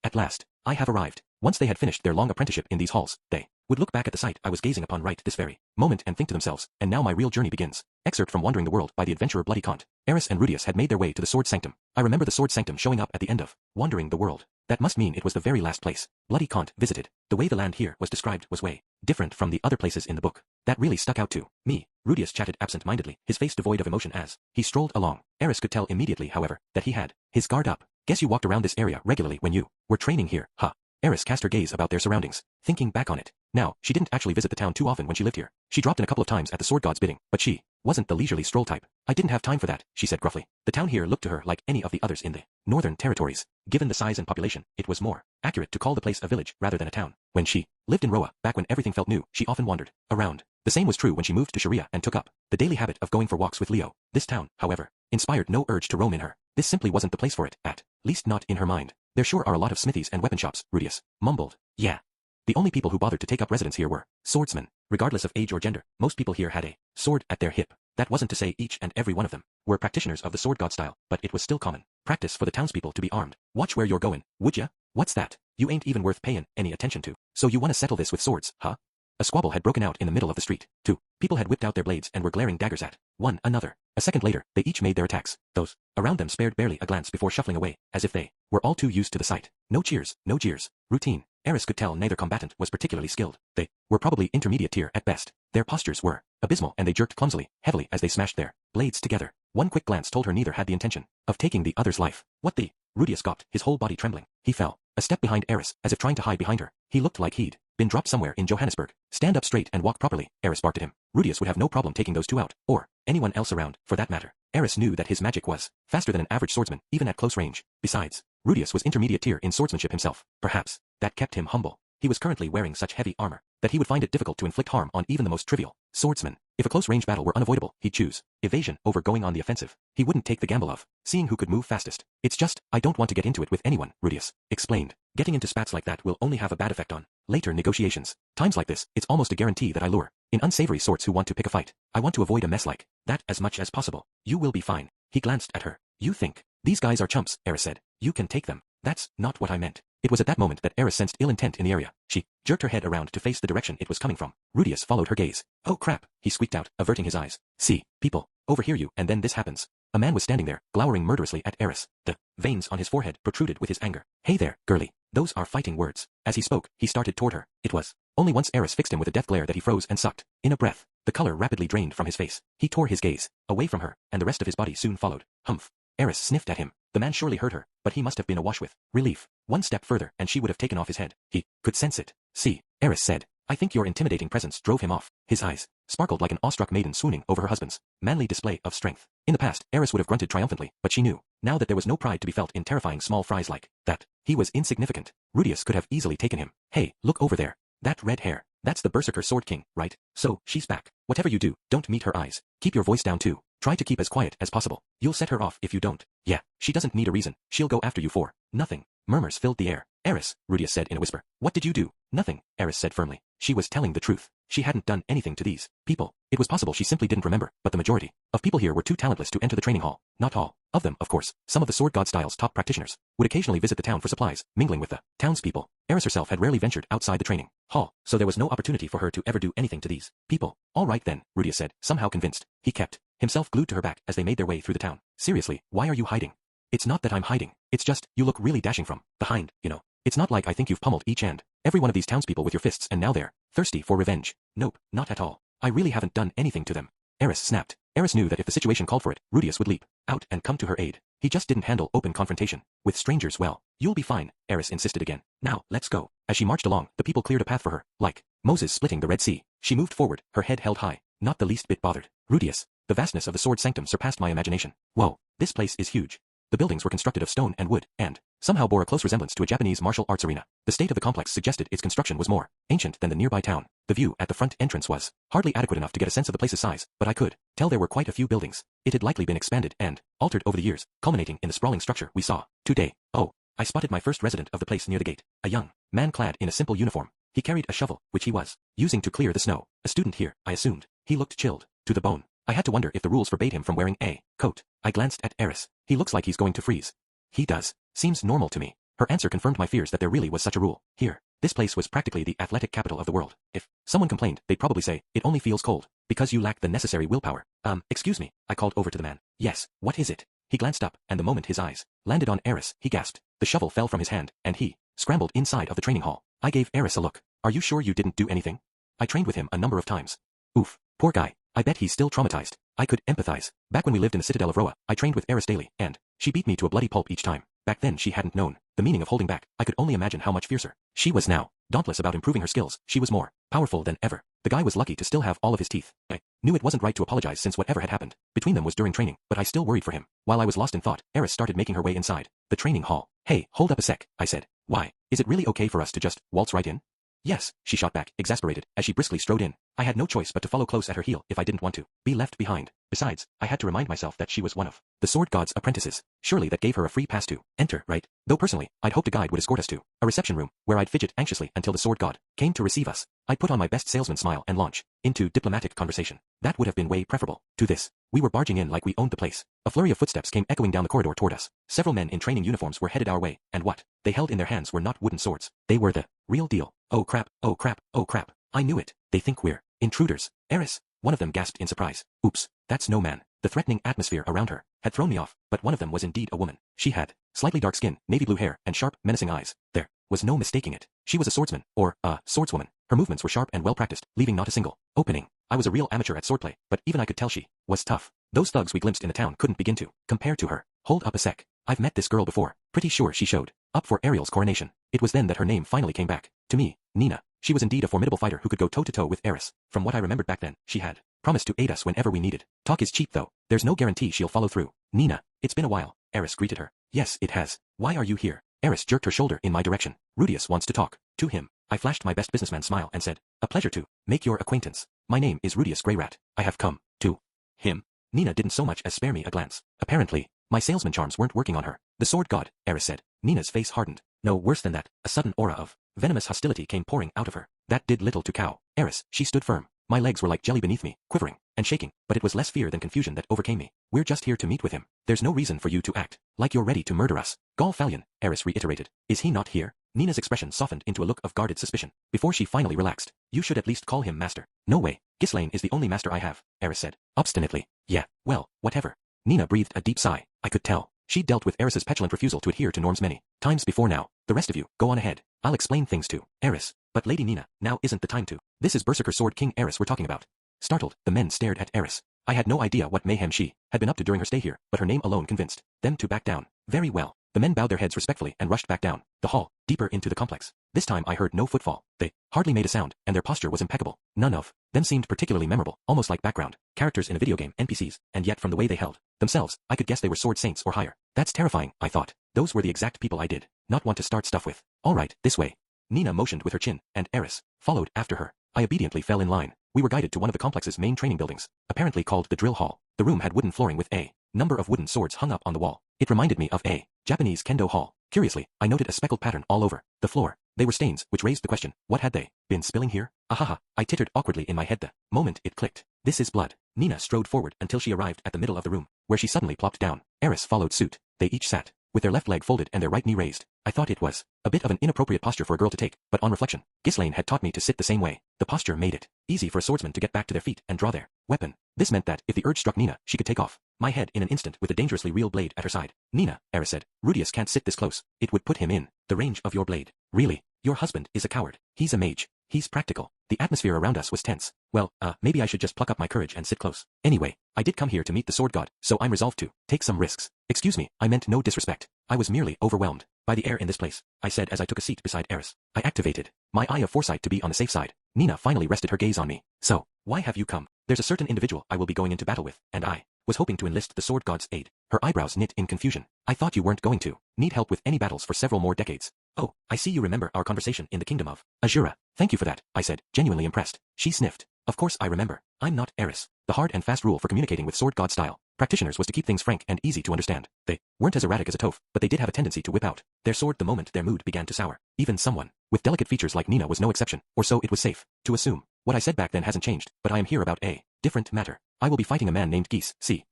at last, I have arrived. Once they had finished their long apprenticeship in these halls, they would look back at the sight I was gazing upon right this very moment and think to themselves, and now my real journey begins. Excerpt from Wandering the World by the adventurer Bloody Kant. Eris and Rudius had made their way to the Sword Sanctum. I remember the Sword Sanctum showing up at the end of Wandering the World. That must mean it was the very last place Bloody Kant visited. The way the land here was described was way different from the other places in the book. That really stuck out to me. Rudius chatted absent-mindedly, his face devoid of emotion as he strolled along. Eris could tell immediately, however, that he had his guard up. Guess you walked around this area regularly when you were training here, huh? Eris cast her gaze about their surroundings, thinking back on it. Now, she didn't actually visit the town too often when she lived here. She dropped in a couple of times at the sword god's bidding, but she wasn't the leisurely stroll type. I didn't have time for that, she said gruffly. The town here looked to her like any of the others in the northern territories. Given the size and population, it was more accurate to call the place a village rather than a town. When she lived in Roa, back when everything felt new, she often wandered around. The same was true when she moved to Sharia and took up the daily habit of going for walks with Leo. This town, however, inspired no urge to roam in her. This simply wasn't the place for it, at least not in her mind. There sure are a lot of smithies and weapon shops, Rudius mumbled. Yeah. The only people who bothered to take up residence here were swordsmen. Regardless of age or gender, most people here had a sword at their hip. That wasn't to say each and every one of them were practitioners of the sword god style, but it was still common practice for the townspeople to be armed. Watch where you're going, would ya? What's that? You ain't even worth paying any attention to. So you wanna settle this with swords, huh? A squabble had broken out in the middle of the street. 2 people had whipped out their blades and were glaring daggers at one another. A second later, they each made their attacks. Those around them spared barely a glance before shuffling away, as if they were all too used to the sight. No cheers, no jeers. Routine. Eris could tell neither combatant was particularly skilled. They were probably intermediate tier at best. Their postures were abysmal and they jerked clumsily, heavily as they smashed their blades together. One quick glance told her neither had the intention of taking the other's life. What the? Rudius gawped, his whole body trembling. He fell a step behind Eris, as if trying to hide behind her. He looked like he'd been dropped somewhere in Johannesburg. Stand up straight and walk properly, Eris barked at him. Rudius would have no problem taking those two out, or anyone else around, for that matter. Eris knew that his magic was faster than an average swordsman, even at close range. Besides, Rudius was intermediate tier in swordsmanship himself. Perhaps that kept him humble. He was currently wearing such heavy armor that he would find it difficult to inflict harm on even the most trivial swordsman. If a close-range battle were unavoidable, he'd choose evasion over going on the offensive. He wouldn't take the gamble of seeing who could move fastest. It's just, I don't want to get into it with anyone, Rudius explained. Getting into spats like that will only have a bad effect on later negotiations. Times like this, it's almost a guarantee that I lure in unsavory sorts who want to pick a fight. I want to avoid a mess like that as much as possible. You will be fine. He glanced at her. You think these guys are chumps, Eris said. You can take them. That's not what I meant. It was at that moment that Eris sensed ill intent in the area. She jerked her head around to face the direction it was coming from. Rudius followed her gaze. Oh crap, he squeaked out, averting his eyes. See, people overhear you and then this happens. A man was standing there, glowering murderously at Eris. The veins on his forehead protruded with his anger. Hey there, girlie. Those are fighting words. As he spoke, he started toward her. It was only once Eris fixed him with a death glare that he froze and sucked in a breath. The color rapidly drained from his face. He tore his gaze away from her, and the rest of his body soon followed. Humph. Eris sniffed at him. The man surely heard her, but he must have been awash with relief. One step further and she would have taken off his head. He could sense it. See, Eris said. I think your intimidating presence drove him off. His eyes sparkled like an awestruck maiden swooning over her husband's manly display of strength. In the past, Eris would have grunted triumphantly, but she knew, now that there was no pride to be felt in terrifying small fries like that. He was insignificant. Rudius could have easily taken him. Hey, look over there. That red hair. That's the Berserker Sword King, right? So, she's back. Whatever you do, don't meet her eyes. Keep your voice down too. Try to keep as quiet as possible. You'll set her off if you don't. Yeah, she doesn't need a reason. She'll go after you for nothing. Murmurs filled the air. Eris, Rudius said in a whisper. What did you do? Nothing, Eris said firmly. She was telling the truth. She hadn't done anything to these people. It was possible she simply didn't remember, but the majority of people here were too talentless to enter the training hall. Not all of them, of course. Some of the sword god style's top practitioners would occasionally visit the town for supplies, mingling with the townspeople. Eris herself had rarely ventured outside the training hall, so there was no opportunity for her to ever do anything to these people. All right then, Rudius said, somehow convinced. He kept himself glued to her back as they made their way through the town. Seriously, why are you hiding? It's not that I'm hiding. It's just, you look really dashing from behind, you know. It's not like I think you've pummeled each and every one of these townspeople with your fists and now they're thirsty for revenge. Nope, not at all. I really haven't done anything to them. Eris snapped. Eris knew that if the situation called for it, Rudius would leap out and come to her aid. He just didn't handle open confrontation with strangers well. You'll be fine, Eris insisted again. Now, let's go. As she marched along, the people cleared a path for her, like Moses splitting the Red Sea. She moved forward, her head held high, not the least bit bothered. Rudius, the vastness of the sword sanctum surpassed my imagination. Whoa, this place is huge. The buildings were constructed of stone and wood, and somehow bore a close resemblance to a Japanese martial arts arena. The state of the complex suggested its construction was more ancient than the nearby town. The view at the front entrance was hardly adequate enough to get a sense of the place's size, but I could tell there were quite a few buildings. It had likely been expanded and altered over the years, culminating in the sprawling structure we saw today. Oh, I spotted my first resident of the place near the gate, a young man clad in a simple uniform. He carried a shovel, which he was using to clear the snow. A student here, I assumed. He looked chilled to the bone. I had to wonder if the rules forbade him from wearing a coat. I glanced at Eris. He looks like he's going to freeze. He does. Seems normal to me. Her answer confirmed my fears that there really was such a rule. Here, this place was practically the athletic capital of the world. If someone complained, they'd probably say, it only feels cold, because you lack the necessary willpower. Excuse me, I called over to the man. Yes, what is it? He glanced up, and the moment his eyes landed on Eris, he gasped. The shovel fell from his hand, and he scrambled inside of the training hall. I gave Eris a look. Are you sure you didn't do anything? I trained with him a number of times. Oof, poor guy. I bet he's still traumatized. I could empathize. Back when we lived in the citadel of Roa, I trained with Eris daily, and she beat me to a bloody pulp each time. Back then she hadn't known the meaning of holding back. I could only imagine how much fiercer she was now. Dauntless about improving her skills, she was more powerful than ever. The guy was lucky to still have all of his teeth. I knew it wasn't right to apologize since whatever had happened between them was during training, but I still worried for him. While I was lost in thought, Eris started making her way inside the training hall. Hey, hold up a sec, I said. Why? Is it really okay for us to just waltz right in? Yes, she shot back, exasperated, as she briskly strode in. I had no choice but to follow close at her heel if I didn't want to be left behind. Besides, I had to remind myself that she was one of the sword god's apprentices. Surely that gave her a free pass to enter, right? Though personally, I'd hoped a guide would escort us to a reception room, where I'd fidget anxiously until the sword god came to receive us. I'd put on my best salesman smile and launch into diplomatic conversation. That would have been way preferable to this. We were barging in like we owned the place. A flurry of footsteps came echoing down the corridor toward us. Several men in training uniforms were headed our way, and what they held in their hands were not wooden swords. They were the real deal. Oh crap, oh crap, oh crap. I knew it. They think we're intruders. Eris. One of them gasped in surprise. Oops, that's no man. The threatening atmosphere around her had thrown me off, but one of them was indeed a woman. She had slightly dark skin, navy blue hair, and sharp, menacing eyes. There was no mistaking it. She was a swordsman, or a swordswoman. Her movements were sharp and well practiced, leaving not a single opening. I was a real amateur at swordplay, but even I could tell she was tough. Those thugs we glimpsed in the town couldn't begin to compare to her. Hold up a sec. I've met this girl before. Pretty sure she showed up for Ariel's coronation. It was then that her name finally came back to me. Nina. She was indeed a formidable fighter who could go toe-to-toe with Eris. From what I remembered back then, she had promised to aid us whenever we needed. Talk is cheap though. There's no guarantee she'll follow through. Nina. It's been a while. Eris greeted her. Yes, it has. Why are you here? Eris jerked her shoulder in my direction. Rudius wants to talk to him. I flashed my best businessman smile and said, a pleasure to make your acquaintance. My name is Rudius Greyrat. I have come to him. Nina didn't so much as spare me a glance. Apparently, my salesman charms weren't working on her. The sword god, Eris said. Nina's face hardened. No, worse than that. A sudden aura of venomous hostility came pouring out of her. That did little to cow Eris. She stood firm. My legs were like jelly beneath me, quivering and shaking, but it was less fear than confusion that overcame me. We're just here to meet with him. There's no reason for you to act like you're ready to murder us. Galfalion, Eris reiterated. Is he not here? Nina's expression softened into a look of guarded suspicion, before she finally relaxed. You should at least call him master. No way. Ghislaine is the only master I have, Eris said, obstinately. Yeah, well, whatever. Nina breathed a deep sigh. I could tell. She'd dealt with Eris's petulant refusal to adhere to norms many times before now. The rest of you, go on ahead. I'll explain things to Eris. But Lady Nina, now isn't the time to. This is Berserker Sword King Eris we're talking about. Startled, the men stared at Eris. I had no idea what mayhem she had been up to during her stay here, but her name alone convinced them to back down. Very well. The men bowed their heads respectfully and rushed back down the hall, deeper into the complex. This time I heard no footfall. They hardly made a sound, and their posture was impeccable. None of them seemed particularly memorable, almost like background characters in a video game, NPCs, and yet from the way they held themselves, I could guess they were sword saints or higher. That's terrifying, I thought. Those were the exact people I did not want to start stuff with. All right, this way. Nina motioned with her chin, and Eris followed after her. I obediently fell in line. We were guided to one of the complex's main training buildings, apparently called the drill hall. The room had wooden flooring with a number of wooden swords hung up on the wall. It reminded me of a Japanese kendo hall. Curiously, I noted a speckled pattern all over the floor. They were stains, which raised the question, what had they been spilling here? Ahaha, I tittered awkwardly in my head the moment it clicked. This is blood. Nina strode forward until she arrived at the middle of the room, where she suddenly plopped down. Eris followed suit. They each sat with their left leg folded and their right knee raised. I thought it was a bit of an inappropriate posture for a girl to take, but on reflection, Ghislaine had taught me to sit the same way. The posture made it easy for a swordsman to get back to their feet and draw their weapon. This meant that, if the urge struck Nina, she could take off my head in an instant with a dangerously real blade at her side. Nina, Eris said, Rudius can't sit this close. It would put him in the range of your blade. Really? Your husband is a coward. He's a mage. He's practical. The atmosphere around us was tense. Well, maybe I should just pluck up my courage and sit close. Anyway, I did come here to meet the sword god, so I'm resolved to take some risks. Excuse me, I meant no disrespect. I was merely overwhelmed by the air in this place, I said as I took a seat beside Eris. I activated my eye of foresight to be on the safe side. Nina finally rested her gaze on me. So, why have you come? There's a certain individual I will be going into battle with, and I was hoping to enlist the sword god's aid. Her eyebrows knit in confusion. I thought you weren't going to need help with any battles for several more decades. Oh, I see you remember our conversation in the kingdom of Azura. Thank you for that, I said, genuinely impressed. She sniffed. Of course I remember. I'm not Eris. The hard and fast rule for communicating with sword god style practitioners was to keep things frank and easy to understand. They weren't as erratic as a Toph, but they did have a tendency to whip out their sword the moment their mood began to sour. Even someone with delicate features like Nina was no exception, or so it was safe to assume. What I said back then hasn't changed, but I am here about a different matter. I will be fighting a man named Geese, see.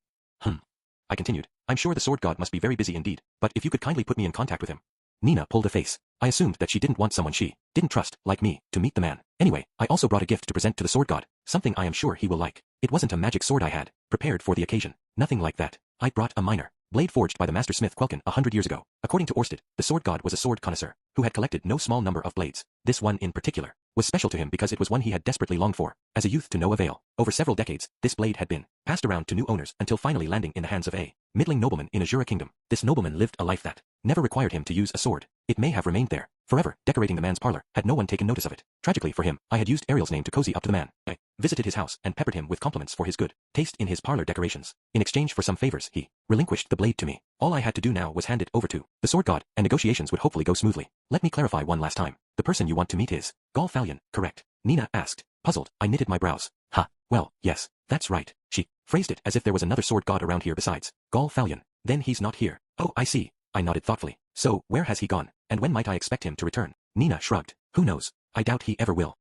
I continued. I'm sure the sword god must be very busy indeed, but if you could kindly put me in contact with him. Nina pulled a face. I assumed that she didn't want someone she didn't trust, like me, to meet the man. Anyway, I also brought a gift to present to the sword god, something I am sure he will like. It wasn't a magic sword I had prepared for the occasion. Nothing like that. I brought a minor blade forged by the master smith Quelkin 100 years ago. According to Orsted, the sword god was a sword connoisseur who had collected no small number of blades. This one in particular was special to him because it was one he had desperately longed for, as a youth to no avail. Over several decades, this blade had been passed around to new owners until finally landing in the hands of a middling nobleman in Azura Kingdom. This nobleman lived a life that never required him to use a sword. It may have remained there forever, decorating the man's parlor, had no one taken notice of it. Tragically for him, I had used Ariel's name to cozy up to the man. I visited his house and peppered him with compliments for his good taste in his parlor decorations. In exchange for some favors, he relinquished the blade to me. All I had to do now was hand it over to the sword god, and negotiations would hopefully go smoothly. Let me clarify one last time. The person you want to meet is Galfalion, correct? Nina asked. Puzzled, I knitted my brows. Well, yes, that's right. She phrased it as if there was another sword god around here besides. Gall Fallion. Then he's not here. Oh, I see. I nodded thoughtfully. So, where has he gone? And when might I expect him to return? Nina shrugged. Who knows? I doubt he ever will.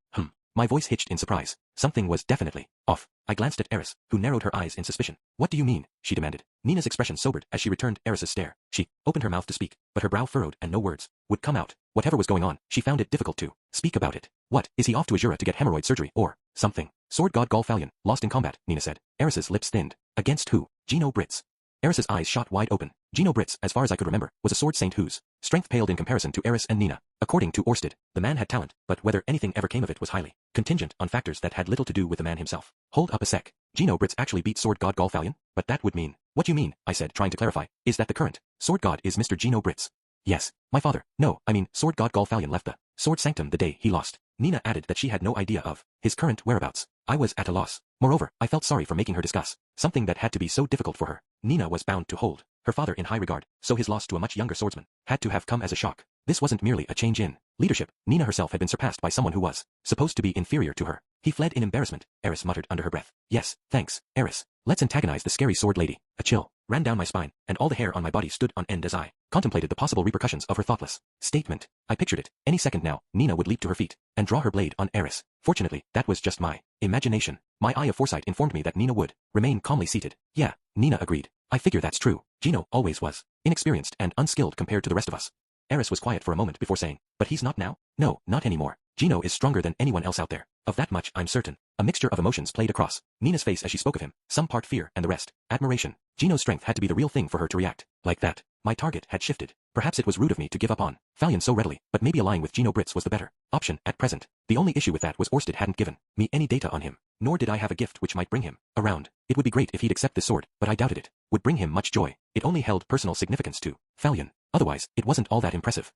My voice hitched in surprise. Something was definitely off. I glanced at Eris, who narrowed her eyes in suspicion. What do you mean? She demanded. Nina's expression sobered as she returned Eris's stare. She opened her mouth to speak, but her brow furrowed and no words would come out. Whatever was going on, she found it difficult to speak about it. What, is he off to Azura to get hemorrhoid surgery or something? Sword god Gall Fallion, lost in combat, Nina said. Eris's lips thinned. Against who? Gino Britz. Eris's eyes shot wide open. Gino Britz, as far as I could remember, was a sword saint whose strength paled in comparison to Eris and Nina. According to Orsted, the man had talent, but whether anything ever came of it was highly contingent on factors that had little to do with the man himself. Hold up a sec. Gino Britz actually beat sword god Gall Fallion? But that would mean... What you mean, I said, trying to clarify, is that the current sword god is Mr. Gino Britz? Yes. My father. No, I mean, sword god Gall Fallion left the sword sanctum the day he lost. Nina added that she had no idea of his current whereabouts. I was at a loss. Moreover, I felt sorry for making her discuss something that had to be so difficult for her. Nina was bound to hold her father in high regard, so his loss to a much younger swordsman had to have come as a shock. This wasn't merely a change in leadership. Nina herself had been surpassed by someone who was supposed to be inferior to her. He fled in embarrassment, Eris muttered under her breath. Yes, thanks, Eris. Let's antagonize the scary sword lady. A chill ran down my spine, and all the hair on my body stood on end as I contemplated the possible repercussions of her thoughtless statement. I pictured it. Any second now, Nina would leap to her feet and draw her blade on Eris. Fortunately, that was just my imagination. My eye of foresight informed me that Nina would remain calmly seated. Yeah, Nina agreed. I figure that's true. Gino always was inexperienced and unskilled compared to the rest of us. Eris was quiet for a moment before saying, but he's not now? No, not anymore. Gino is stronger than anyone else out there. Of that much I'm certain. A mixture of emotions played across Nina's face as she spoke of him, some part fear and the rest admiration. Gino's strength had to be the real thing for her to react like that. My target had shifted. Perhaps it was rude of me to give up on Fallion so readily, but maybe allying with Gino Britz was the better option at present. The only issue with that was Orsted hadn't given me any data on him, nor did I have a gift which might bring him around. It would be great if he'd accept this sword, but I doubted it would bring him much joy. It only held personal significance to Fallion. Otherwise, it wasn't all that impressive.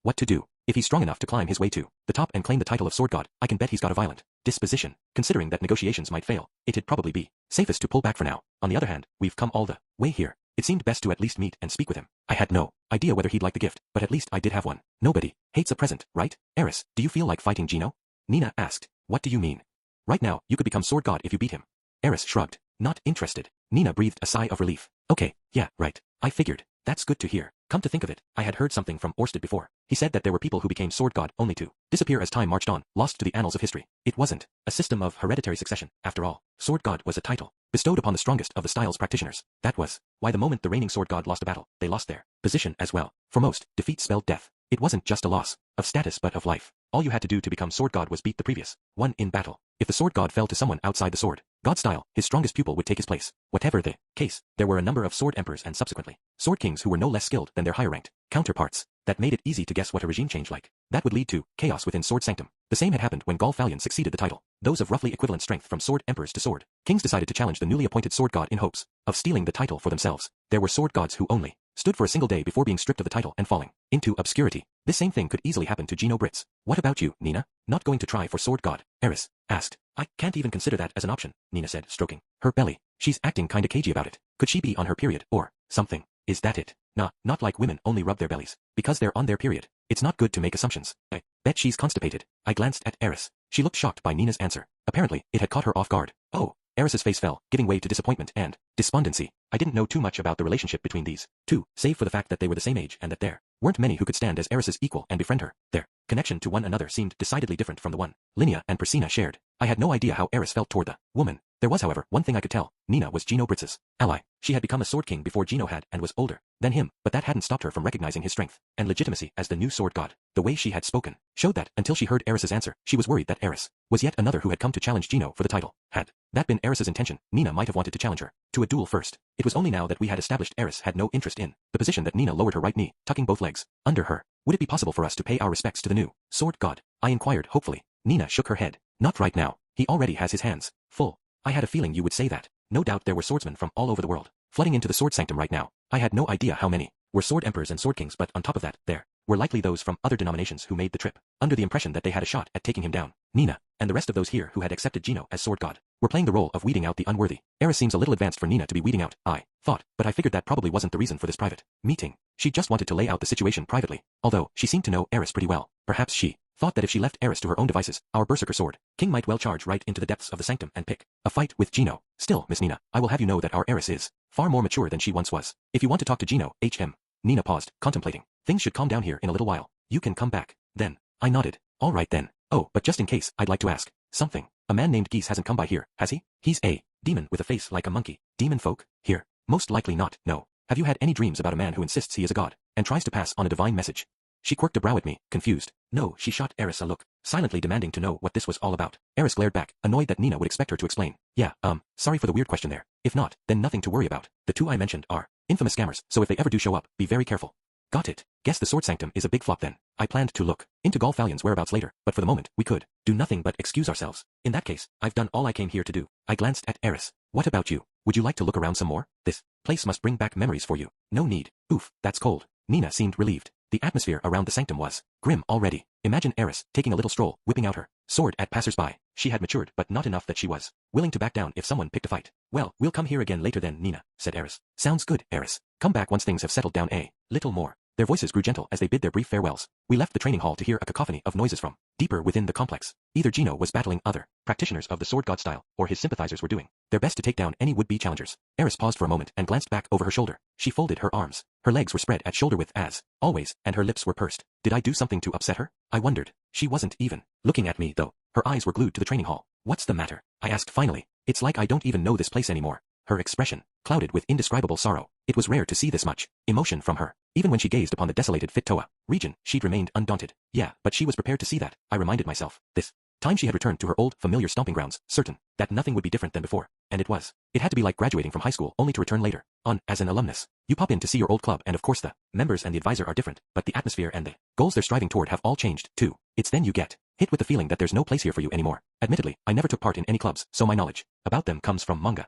What to do? If he's strong enough to climb his way to the top and claim the title of sword god, I can bet he's got a violent disposition. Considering that negotiations might fail, it'd probably be safest to pull back for now. On the other hand, we've come all the way here. It seemed best to at least meet and speak with him. I had no idea whether he'd like the gift, but at least I did have one. Nobody hates a present, right? Eris, do you feel like fighting Gino? Nina asked. What do you mean? Right now, you could become sword god if you beat him. Eris shrugged. Not interested. Nina breathed a sigh of relief. Okay, yeah, right. I figured. That's good to hear. Come to think of it, I had heard something from Orsted before. He said that there were people who became sword god only to disappear as time marched on, lost to the annals of history. It wasn't a system of hereditary succession, after all. Sword god was a title bestowed upon the strongest of the style's practitioners. That was why the moment the reigning sword god lost a battle, they lost their position as well. For most, defeat spelled death. It wasn't just a loss of status but of life. All you had to do to become sword god was beat the previous one in battle. If the sword god fell to someone outside the sword god style, his strongest pupil would take his place. Whatever the case, there were a number of sword emperors and subsequently sword kings who were no less skilled than their higher-ranked counterparts. That made it easy to guess what a regime change like that would lead to chaos within Sword Sanctum. The same had happened when Gall Fallion succeeded the title. Those of roughly equivalent strength from sword emperors to sword kings decided to challenge the newly appointed sword god in hopes of stealing the title for themselves. There were sword gods who only stood for a single day before being stripped of the title and falling into obscurity. This same thing could easily happen to Gino Britz. What about you, Nina? Not going to try for sword god? Eris asked. I can't even consider that as an option, Nina said, stroking her belly. She's acting kinda cagey about it. Could she be on her period, or something? Is that it? Nah, not like women only rub their bellies because they're on their period. It's not good to make assumptions. I bet she's constipated. I glanced at Eris. She looked shocked by Nina's answer. Apparently, it had caught her off guard. Oh, Eris's face fell, giving way to disappointment and despondency. I didn't know too much about the relationship between these two, save for the fact that they were the same age and that there weren't many who could stand as Eris's equal and befriend her. Their connection to one another seemed decidedly different from the one Linnea and Persina shared. I had no idea how Eris felt toward the woman. There was, however, one thing I could tell. Nina was Gino Britz's ally. She had become a sword king before Gino had and was older than him, but that hadn't stopped her from recognizing his strength and legitimacy as the new sword god. The way she had spoken showed that, until she heard Eris's answer, she was worried that Eris was yet another who had come to challenge Gino for the title. Had that been Eris's intention, Nina might have wanted to challenge her to a duel first. It was only now that we had established Eris had no interest in the position that Nina lowered her right knee, tucking both legs under her. Would it be possible for us to pay our respects to the new sword god? I inquired hopefully. Nina shook her head. Not right now. He already has his hands full. I had a feeling you would say that. No doubt there were swordsmen from all over the world flooding into the sword sanctum right now. I had no idea how many were sword emperors and sword kings, but on top of that, there were likely those from other denominations who made the trip under the impression that they had a shot at taking him down. Nina, and the rest of those here who had accepted Gino as sword god, were playing the role of weeding out the unworthy. Eris seems a little advanced for Nina to be weeding out, I thought, but I figured that probably wasn't the reason for this private meeting. She just wanted to lay out the situation privately, although she seemed to know Eris pretty well. Perhaps she Thought that if she left Eris to her own devices, our berserker sword, King might well charge right into the depths of the sanctum and pick a fight with Gino. Still, Miss Nina, I will have you know that our Eris is far more mature than she once was. If you want to talk to Gino, Nina paused, contemplating. Things should calm down here in a little while. You can come back. Then. I nodded. All right then. Oh, but just in case, I'd like to ask something. A man named Geese hasn't come by here, has he? He's a demon with a face like a monkey. Demon folk? Here. Most likely not, no. Have you had any dreams about a man who insists he is a god, and tries to pass on a divine message? She quirked a brow at me, confused. No, she shot Eris a look, silently demanding to know what this was all about. Eris glared back, annoyed that Nina would expect her to explain. Yeah, sorry for the weird question there. If not, then nothing to worry about. The two I mentioned are infamous scammers, so if they ever do show up, be very careful. Got it. Guess the sword sanctum is a big flop then. I planned to look into Golfalion's whereabouts later, but for the moment, we could do nothing but excuse ourselves. In that case, I've done all I came here to do. I glanced at Eris. What about you? Would you like to look around some more? This place must bring back memories for you. No need. Oof, that's cold. Nina seemed relieved. The atmosphere around the sanctum was grim already. Imagine Eris taking a little stroll, whipping out her sword at passers-by. She had matured, but not enough that she was willing to back down if someone picked a fight. Well, we'll come here again later then, Nina, said Eris. Sounds good, Eris. Come back once things have settled down a little more. Their voices grew gentle as they bid their brief farewells. We left the training hall to hear a cacophony of noises from deeper within the complex. Either Gino was battling other practitioners of the sword god style, or his sympathizers were doing their best to take down any would-be challengers. Eris paused for a moment and glanced back over her shoulder. She folded her arms. Her legs were spread at shoulder width as always, and her lips were pursed. Did I do something to upset her? I wondered. She wasn't even looking at me, though. Her eyes were glued to the training hall. What's the matter? I asked finally. It's like I don't even know this place anymore. Her expression clouded with indescribable sorrow. It was rare to see this much emotion from her. Even when she gazed upon the desolated Fit-Toa region, she'd remained undaunted. Yeah, but she was prepared to see that, I reminded myself. This time she had returned to her old, familiar stomping grounds, certain that nothing would be different than before. And it was. It had to be like graduating from high school only to return later on as an alumnus. You pop in to see your old club and of course the members and the advisor are different, but the atmosphere and the goals they're striving toward have all changed, too. It's then you get hit with the feeling that there's no place here for you anymore. Admittedly, I never took part in any clubs, so my knowledge about them comes from manga.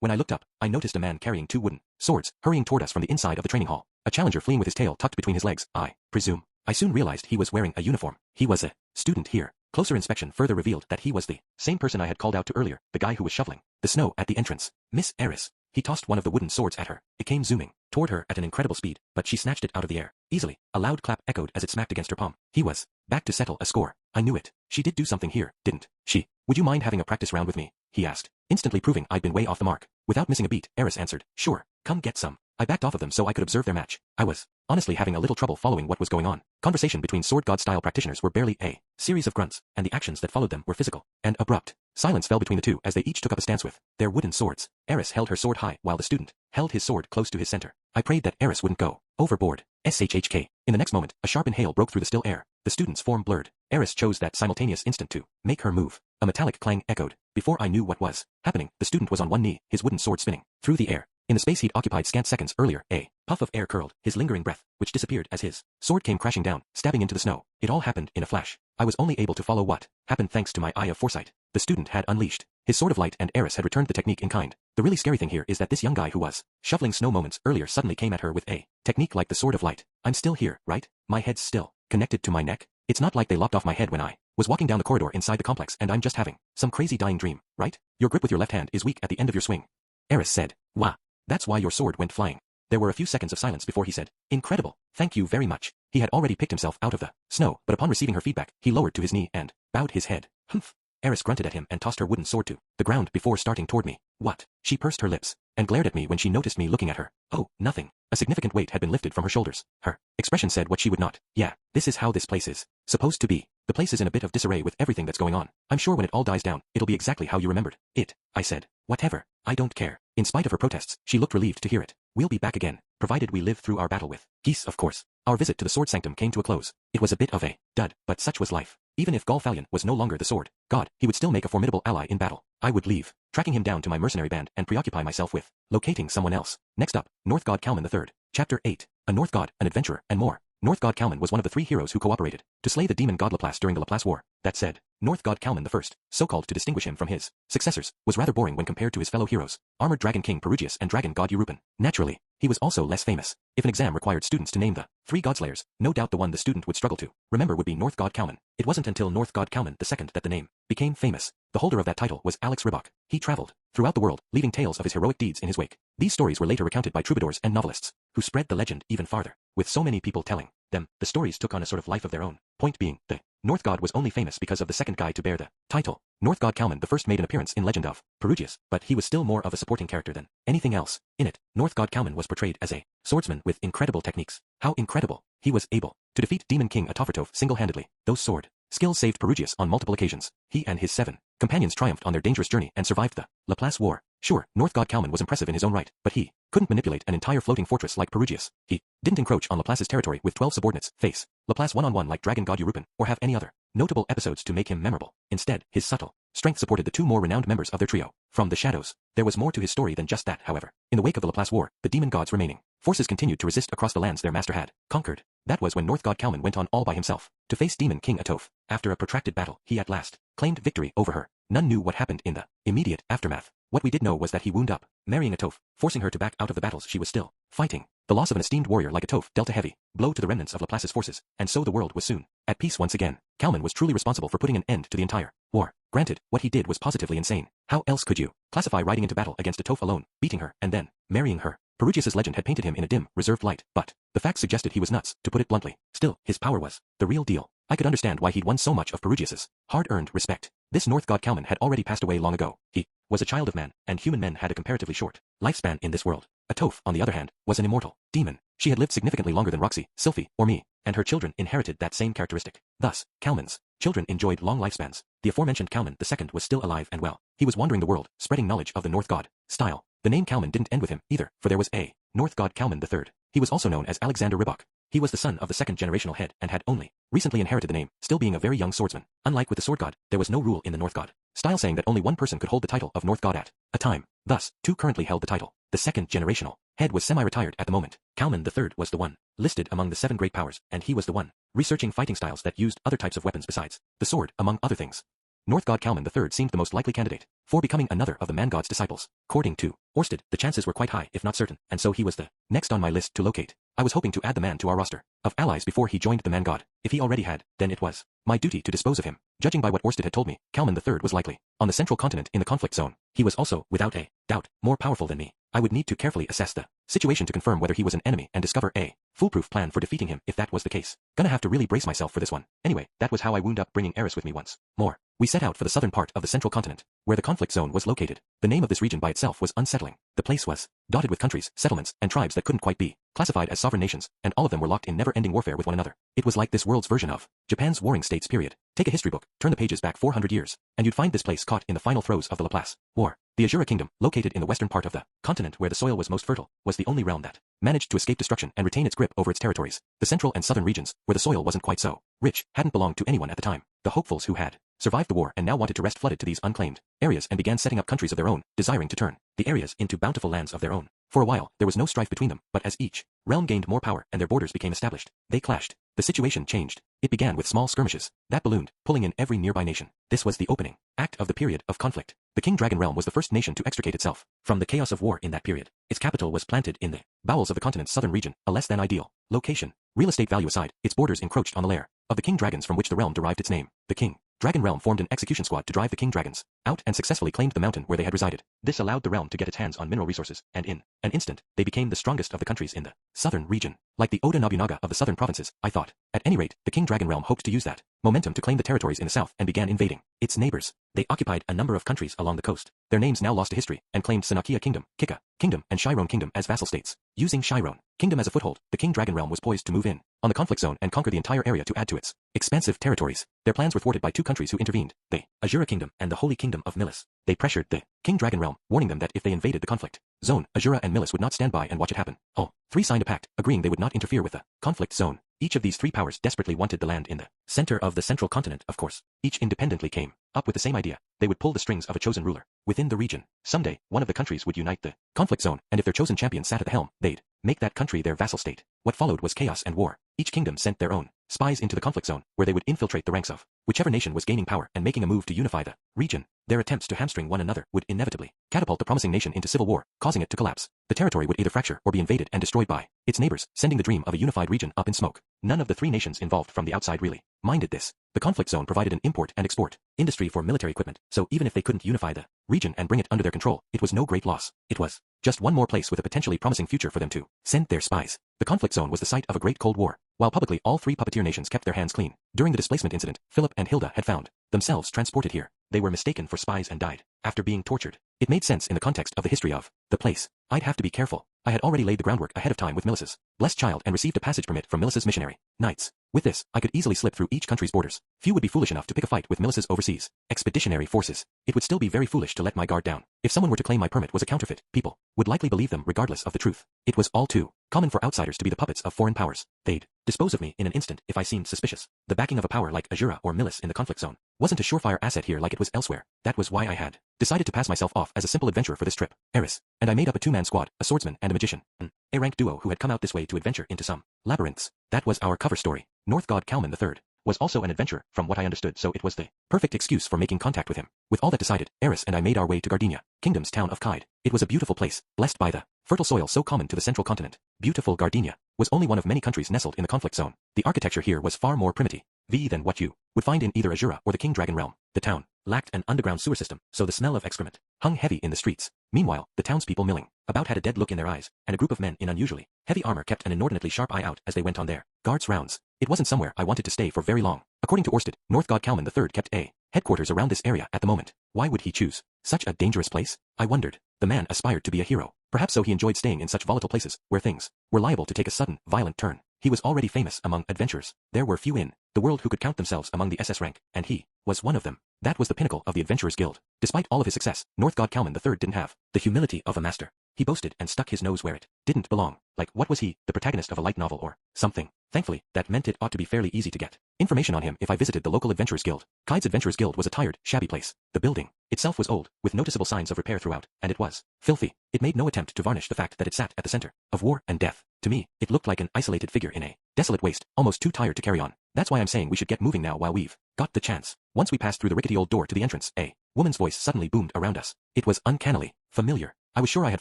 When I looked up, I noticed a man carrying two wooden swords hurrying toward us from the inside of the training hall. A challenger fleeing with his tail tucked between his legs, I presume. I soon realized he was wearing a uniform. He was a student here. Closer inspection further revealed that he was the same person I had called out to earlier, the guy who was shoveling the snow at the entrance. Miss Eris. He tossed one of the wooden swords at her. It came zooming toward her at an incredible speed, but she snatched it out of the air easily. A loud clap echoed as it smacked against her palm. He was back to settle a score. I knew it. She did do something here, didn't she? Would you mind having a practice round with me? He asked, instantly proving I'd been way off the mark. Without missing a beat, Eris answered, sure, come get some. I backed off of them so I could observe their match. I was honestly having a little trouble following what was going on. Conversation between sword god style practitioners were barely a series of grunts, and the actions that followed them were physical and abrupt. Silence fell between the two as they each took up a stance with their wooden swords. Eris held her sword high while the student held his sword close to his center. I prayed that Eris wouldn't go overboard. SHHK. In the next moment, a sharp inhale broke through the still air. The student's form blurred. Eris chose that simultaneous instant to make her move. A metallic clang echoed. Before I knew what was happening, the student was on one knee, his wooden sword spinning through the air. In the space he'd occupied scant seconds earlier, a puff of air curled, his lingering breath, which disappeared as his sword came crashing down, stabbing into the snow. It all happened in a flash. I was only able to follow what happened thanks to my eye of foresight. The student had unleashed his sword of light and Eris had returned the technique in kind. The really scary thing here is that this young guy who was shoveling snow moments earlier suddenly came at her with a technique like the sword of light. I'm still here, right? My head's still connected to my neck. It's not like they lopped off my head when I was walking down the corridor inside the complex and I'm just having some crazy dying dream, right? Your grip with your left hand is weak at the end of your swing. Eris said, wah. That's why your sword went flying. There were a few seconds of silence before he said, incredible, thank you very much. He had already picked himself out of the snow, but upon receiving her feedback, he lowered to his knee and bowed his head. Humph. Eris grunted at him and tossed her wooden sword to the ground before starting toward me. What? She pursed her lips and glared at me when she noticed me looking at her. Oh, nothing. A significant weight had been lifted from her shoulders. Her expression said what she would not. Yeah, this is how this place is supposed to be. The place is in a bit of disarray with everything that's going on. I'm sure when it all dies down, it'll be exactly how you remembered it. I said. Whatever. I don't care. In spite of her protests, she looked relieved to hear it. We'll be back again, provided we live through our battle with Geese, of course. Our visit to the sword sanctum came to a close. It was a bit of a dud, but such was life. Even if Golfalion was no longer the sword god, he would still make a formidable ally in battle. I would leave, tracking him down to my mercenary band and preoccupy myself with locating someone else. Next up, North God Kalman III. Chapter 8. A North God, an adventurer, and more. North God Kalman was one of the 3 heroes who cooperated to slay the demon god Laplace during the Laplace War. That said, North God Kalman I, so called to distinguish him from his successors, was rather boring when compared to his fellow heroes, Armored Dragon King Perugius and Dragon God Eurupan. Naturally, he was also less famous. If an exam required students to name the 3 Godslayers, no doubt the one the student would struggle to remember would be North God Kalman. It wasn't until North God Kalman II that the name became famous. The holder of that title was Alex Ribok. He traveled throughout the world, leaving tales of his heroic deeds in his wake. These stories were later recounted by troubadours and novelists, who spread the legend even farther. With so many people telling them, the stories took on a sort of life of their own. Point being, the North God was only famous because of the second guy to bear the title. North God Kalman the first made an appearance in Legend of Perugius, but he was still more of a supporting character than anything else. In it, North God Kalman was portrayed as a swordsman with incredible techniques. How incredible! He was able to defeat Demon King Atofertov single-handedly. Those sword skills saved Perugius on multiple occasions. He and his 7 companions triumphed on their dangerous journey and survived the Laplace War. Sure, North God Kalman was impressive in his own right, but he couldn't manipulate an entire floating fortress like Perugius. He didn't encroach on Laplace's territory with 12 subordinates, face Laplace one-on-one like Dragon God Eurupin, or have any other notable episodes to make him memorable. Instead, his subtle strength supported the 2 more renowned members of their trio. From the shadows, there was more to his story than just that, however. In the wake of the Laplace War, the demon gods remaining forces continued to resist across the lands their master had conquered. That was when North God Kalman went on all by himself to face Demon King Atoph. After a protracted battle, he at last claimed victory over her. None knew what happened in the immediate aftermath. What we did know was that he wound up marrying Atoph, forcing her to back out of the battles she was still fighting. The loss of an esteemed warrior like Atoph dealt a heavy blow to the remnants of Laplace's forces, and so the world was soon at peace once again. Kalman was truly responsible for putting an end to the entire war. Granted, what he did was positively insane. How else could you classify riding into battle against Atoph alone, beating her, and then marrying her? Perugius's legend had painted him in a dim, reserved light, but the facts suggested he was nuts, to put it bluntly. Still, his power was the real deal. I could understand why he'd won so much of Perugius's hard-earned respect. This North God Kalman had already passed away long ago. He was a child of man, and human men had a comparatively short lifespan in this world. Atoph, on the other hand, was an immortal demon. She had lived significantly longer than Roxy, Sylphie, or me, and her children inherited that same characteristic. Thus, Kalman's children enjoyed long lifespans. The aforementioned Kalman II was still alive and well. He was wandering the world, spreading knowledge of the North God style. The name Kalman didn't end with him, either, for there was a North God Kalman III. He was also known as Alexander Rybak. He was the son of the second generational head and had only recently inherited the name, still being a very young swordsman. Unlike with the Sword God, there was no rule in the North God style saying that only one person could hold the title of North God at a time. Thus, 2 currently held the title. The second generational head was semi-retired at the moment. Kalman III was the one listed among the 7 great powers, and he was the one researching fighting styles that used other types of weapons besides the sword, among other things. North God Kalman III seemed the most likely candidate for becoming another of the man god's disciples. According to Orsted, the chances were quite high, if not certain, and so he was the next on my list to locate. I was hoping to add the man to our roster of allies before he joined the man god. If he already had, then it was my duty to dispose of him. Judging by what Orsted had told me, Kalman III was likely on the central continent in the conflict zone. He was also, without a doubt, more powerful than me. I would need to carefully assess the situation to confirm whether he was an enemy and discover a foolproof plan for defeating him if that was the case. Gonna have to really brace myself for this one. Anyway, that was how I wound up bringing Eris with me once more. We set out for the southern part of the central continent, where the conflict zone was located. The name of this region by itself was unsettling. The place was dotted with countries, settlements, and tribes that couldn't quite be classified as sovereign nations, and all of them were locked in never-ending warfare with one another. It was like this world's version of Japan's Warring States period. Take a history book, turn the pages back 400 years, and you'd find this place caught in the final throes of the Laplace War. The Azura Kingdom, located in the western part of the continent where the soil was most fertile, was the only realm that managed to escape destruction and retain its grip over its territories. The central and southern regions, where the soil wasn't quite so rich, hadn't belonged to anyone at the time. The hopefuls who had survived the war and now wanted to rest flooded to these unclaimed areas and began setting up countries of their own, desiring to turn the areas into bountiful lands of their own. For a while, there was no strife between them, but as each realm gained more power and their borders became established, they clashed. The situation changed. It began with small skirmishes that ballooned, pulling in every nearby nation. This was the opening act of the period of conflict. The King Dragon Realm was the first nation to extricate itself from the chaos of war in that period. Its capital was planted in the bowels of the continent's southern region, a less than ideal location. Real estate value aside, its borders encroached on the lair of the king dragons from which the realm derived its name. The King Dragon Realm formed an execution squad to drive the king dragons out and successfully claimed the mountain where they had resided. This allowed the realm to get its hands on mineral resources, and in an instant, they became the strongest of the countries in the southern region. Like the Oda Nobunaga of the southern provinces, I thought. At any rate, the King Dragon Realm hoped to use that momentum to claim the territories in the south and began invading its neighbors. They occupied a number of countries along the coast. Their names now lost to history, and claimed Sanakia Kingdom, Kika Kingdom, and Chiron Kingdom as vassal states. Using Chiron Kingdom as a foothold, the King Dragon Realm was poised to move in on the conflict zone and conquer the entire area to add to its expansive territories. Their plans were thwarted by 2 countries who intervened, the Azura Kingdom and the Holy Kingdom of Milis. They pressured the King Dragon Realm, warning them that if they invaded the conflict zone, Azura and Milis would not stand by and watch it happen. All 3 signed a pact, agreeing they would not interfere with the conflict zone. Each of these 3 powers desperately wanted the land in the center of the central continent, of course. Each independently came up with the same idea. They would pull the strings of a chosen ruler within the region. Someday, one of the countries would unite the conflict zone, and if their chosen champion sat at the helm, they'd make that country their vassal state. What followed was chaos and war. Each kingdom sent their own spies into the conflict zone, where they would infiltrate the ranks of whichever nation was gaining power and making a move to unify the region. Their attempts to hamstring one another would inevitably catapult the promising nation into civil war, causing it to collapse. The territory would either fracture or be invaded and destroyed by its neighbors, sending the dream of a unified region up in smoke. None of the 3 nations involved from the outside really minded this. The conflict zone provided an import and export industry for military equipment, so even if they couldn't unify the region and bring it under their control, it was no great loss. It was just one more place with a potentially promising future for them to send their spies. The conflict zone was the site of a great Cold War. While publicly all three puppeteer nations kept their hands clean, during the displacement incident, Philip and Hilda had found themselves transported here. They were mistaken for spies and died after being tortured. It made sense in the context of the history of the place. I'd have to be careful. I had already laid the groundwork ahead of time with Melissa's blessed child and received a passage permit from Melissa's missionary knights. With this, I could easily slip through each country's borders. Few would be foolish enough to pick a fight with Melissa's overseas expeditionary forces. It would still be very foolish to let my guard down. If someone were to claim my permit was a counterfeit, people would likely believe them regardless of the truth. It was all too common for outsiders to be the puppets of foreign powers. They'd dispose of me in an instant if I seemed suspicious. The backing of a power like Azura or Milis in the conflict zone wasn't a surefire asset here like it was elsewhere. That was why I had decided to pass myself off as a simple adventurer for this trip. Eris and I made up a two-man squad, a swordsman and a magician. An A-rank duo who had come out this way to adventure into some labyrinths. That was our cover story. North God Kalman III was also an adventurer from what I understood, so it was the perfect excuse for making contact with him. With all that decided, Eris and I made our way to Gardenia, Kingdom's town of Kaid. It was a beautiful place, blessed by the fertile soil so common to the central continent. Beautiful Gardenia was only one of many countries nestled in the conflict zone. The architecture here was far more primitive than what you would find in either Azura or the King Dragon realm. The town lacked an underground sewer system, so the smell of excrement hung heavy in the streets. Meanwhile, the townspeople milling about had a dead look in their eyes, and a group of men in unusually heavy armor kept an inordinately sharp eye out as they went on their guards rounds. It wasn't somewhere I wanted to stay for very long. According to Orsted, North God Kalman III kept a headquarters around this area at the moment. Why would he choose such a dangerous place? I wondered. The man aspired to be a hero. Perhaps so he enjoyed staying in such volatile places, where things were liable to take a sudden, violent turn. He was already famous among adventurers. There were few in the world who could count themselves among the SS rank, and he was one of them. That was the pinnacle of the Adventurers Guild. Despite all of his success, North God Kalman III didn't have the humility of a master. He boasted and stuck his nose where it didn't belong. Like, what was he, the protagonist of a light novel or something? Thankfully, that meant it ought to be fairly easy to get information on him if I visited the local Adventurers Guild. Kaid's Adventurers Guild was a tired, shabby place. The building itself was old, with noticeable signs of repair throughout, and it was filthy. It made no attempt to varnish the fact that it sat at the center of war and death. To me, it looked like an isolated figure in a desolate waste, almost too tired to carry on. That's why I'm saying we should get moving now while we've got the chance. Once we passed through the rickety old door to the entrance, a woman's voice suddenly boomed around us. It was uncannily familiar. I was sure I had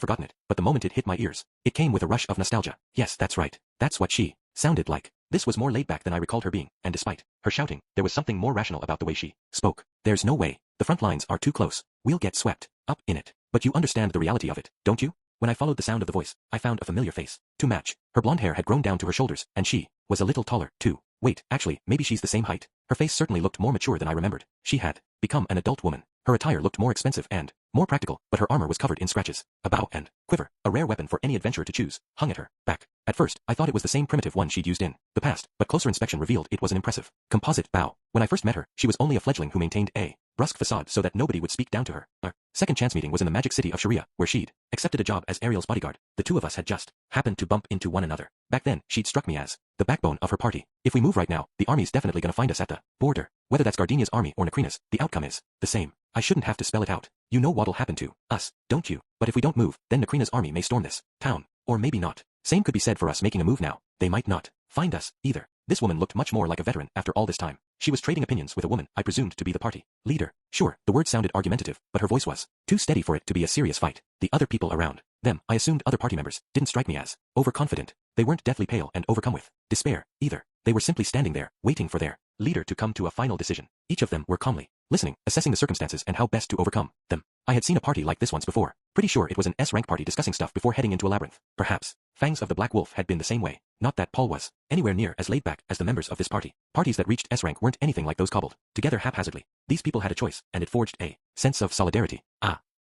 forgotten it, but the moment it hit my ears, it came with a rush of nostalgia. Yes, that's right. That's what she sounded like. This was more laid back than I recalled her being, and despite her shouting, there was something more rational about the way she spoke. There's no way. The front lines are too close. We'll get swept up in it. But you understand the reality of it, don't you? When I followed the sound of the voice, I found a familiar face to match. Her blonde hair had grown down to her shoulders, and she was a little taller, too. Wait, actually, maybe she's the same height. Her face certainly looked more mature than I remembered. She had become an adult woman. Her attire looked more expensive and more practical, but her armor was covered in scratches. A bow and quiver, a rare weapon for any adventurer to choose, hung at her back. At first, I thought it was the same primitive one she'd used in the past, but closer inspection revealed it was an impressive composite bow. When I first met her, she was only a fledgling who maintained a brusque facade so that nobody would speak down to her. Our second chance meeting was in the magic city of Sharia, where she'd accepted a job as Ariel's bodyguard. The two of us had just happened to bump into one another. Back then, she'd struck me as the backbone of her party. If we move right now, the army's definitely gonna find us at the border. Whether that's Gardenia's army or Nakrina's, the outcome is the same. I shouldn't have to spell it out. You know what'll happen to us, don't you? But if we don't move, then Nakrina's army may storm this town. Or maybe not. Same could be said for us making a move now. They might not find us, either. This woman looked much more like a veteran after all this time. She was trading opinions with a woman I presumed to be the party leader. Sure, the word sounded argumentative, but her voice was too steady for it to be a serious fight. The other people around them, I assumed other party members, didn't strike me as overconfident. They weren't deathly pale and overcome with despair, either. They were simply standing there, waiting for their leader to come to a final decision. Each of them were calmly listening, assessing the circumstances and how best to overcome them. I had seen a party like this once before. Pretty sure it was an S-rank party discussing stuff before heading into a labyrinth. Perhaps Fangs of the Black Wolf had been the same way. Not that Paul was anywhere near as laid back as the members of this party. Parties that reached S-rank weren't anything like those cobbled together haphazardly. These people had a choice, and it forged a sense of solidarity.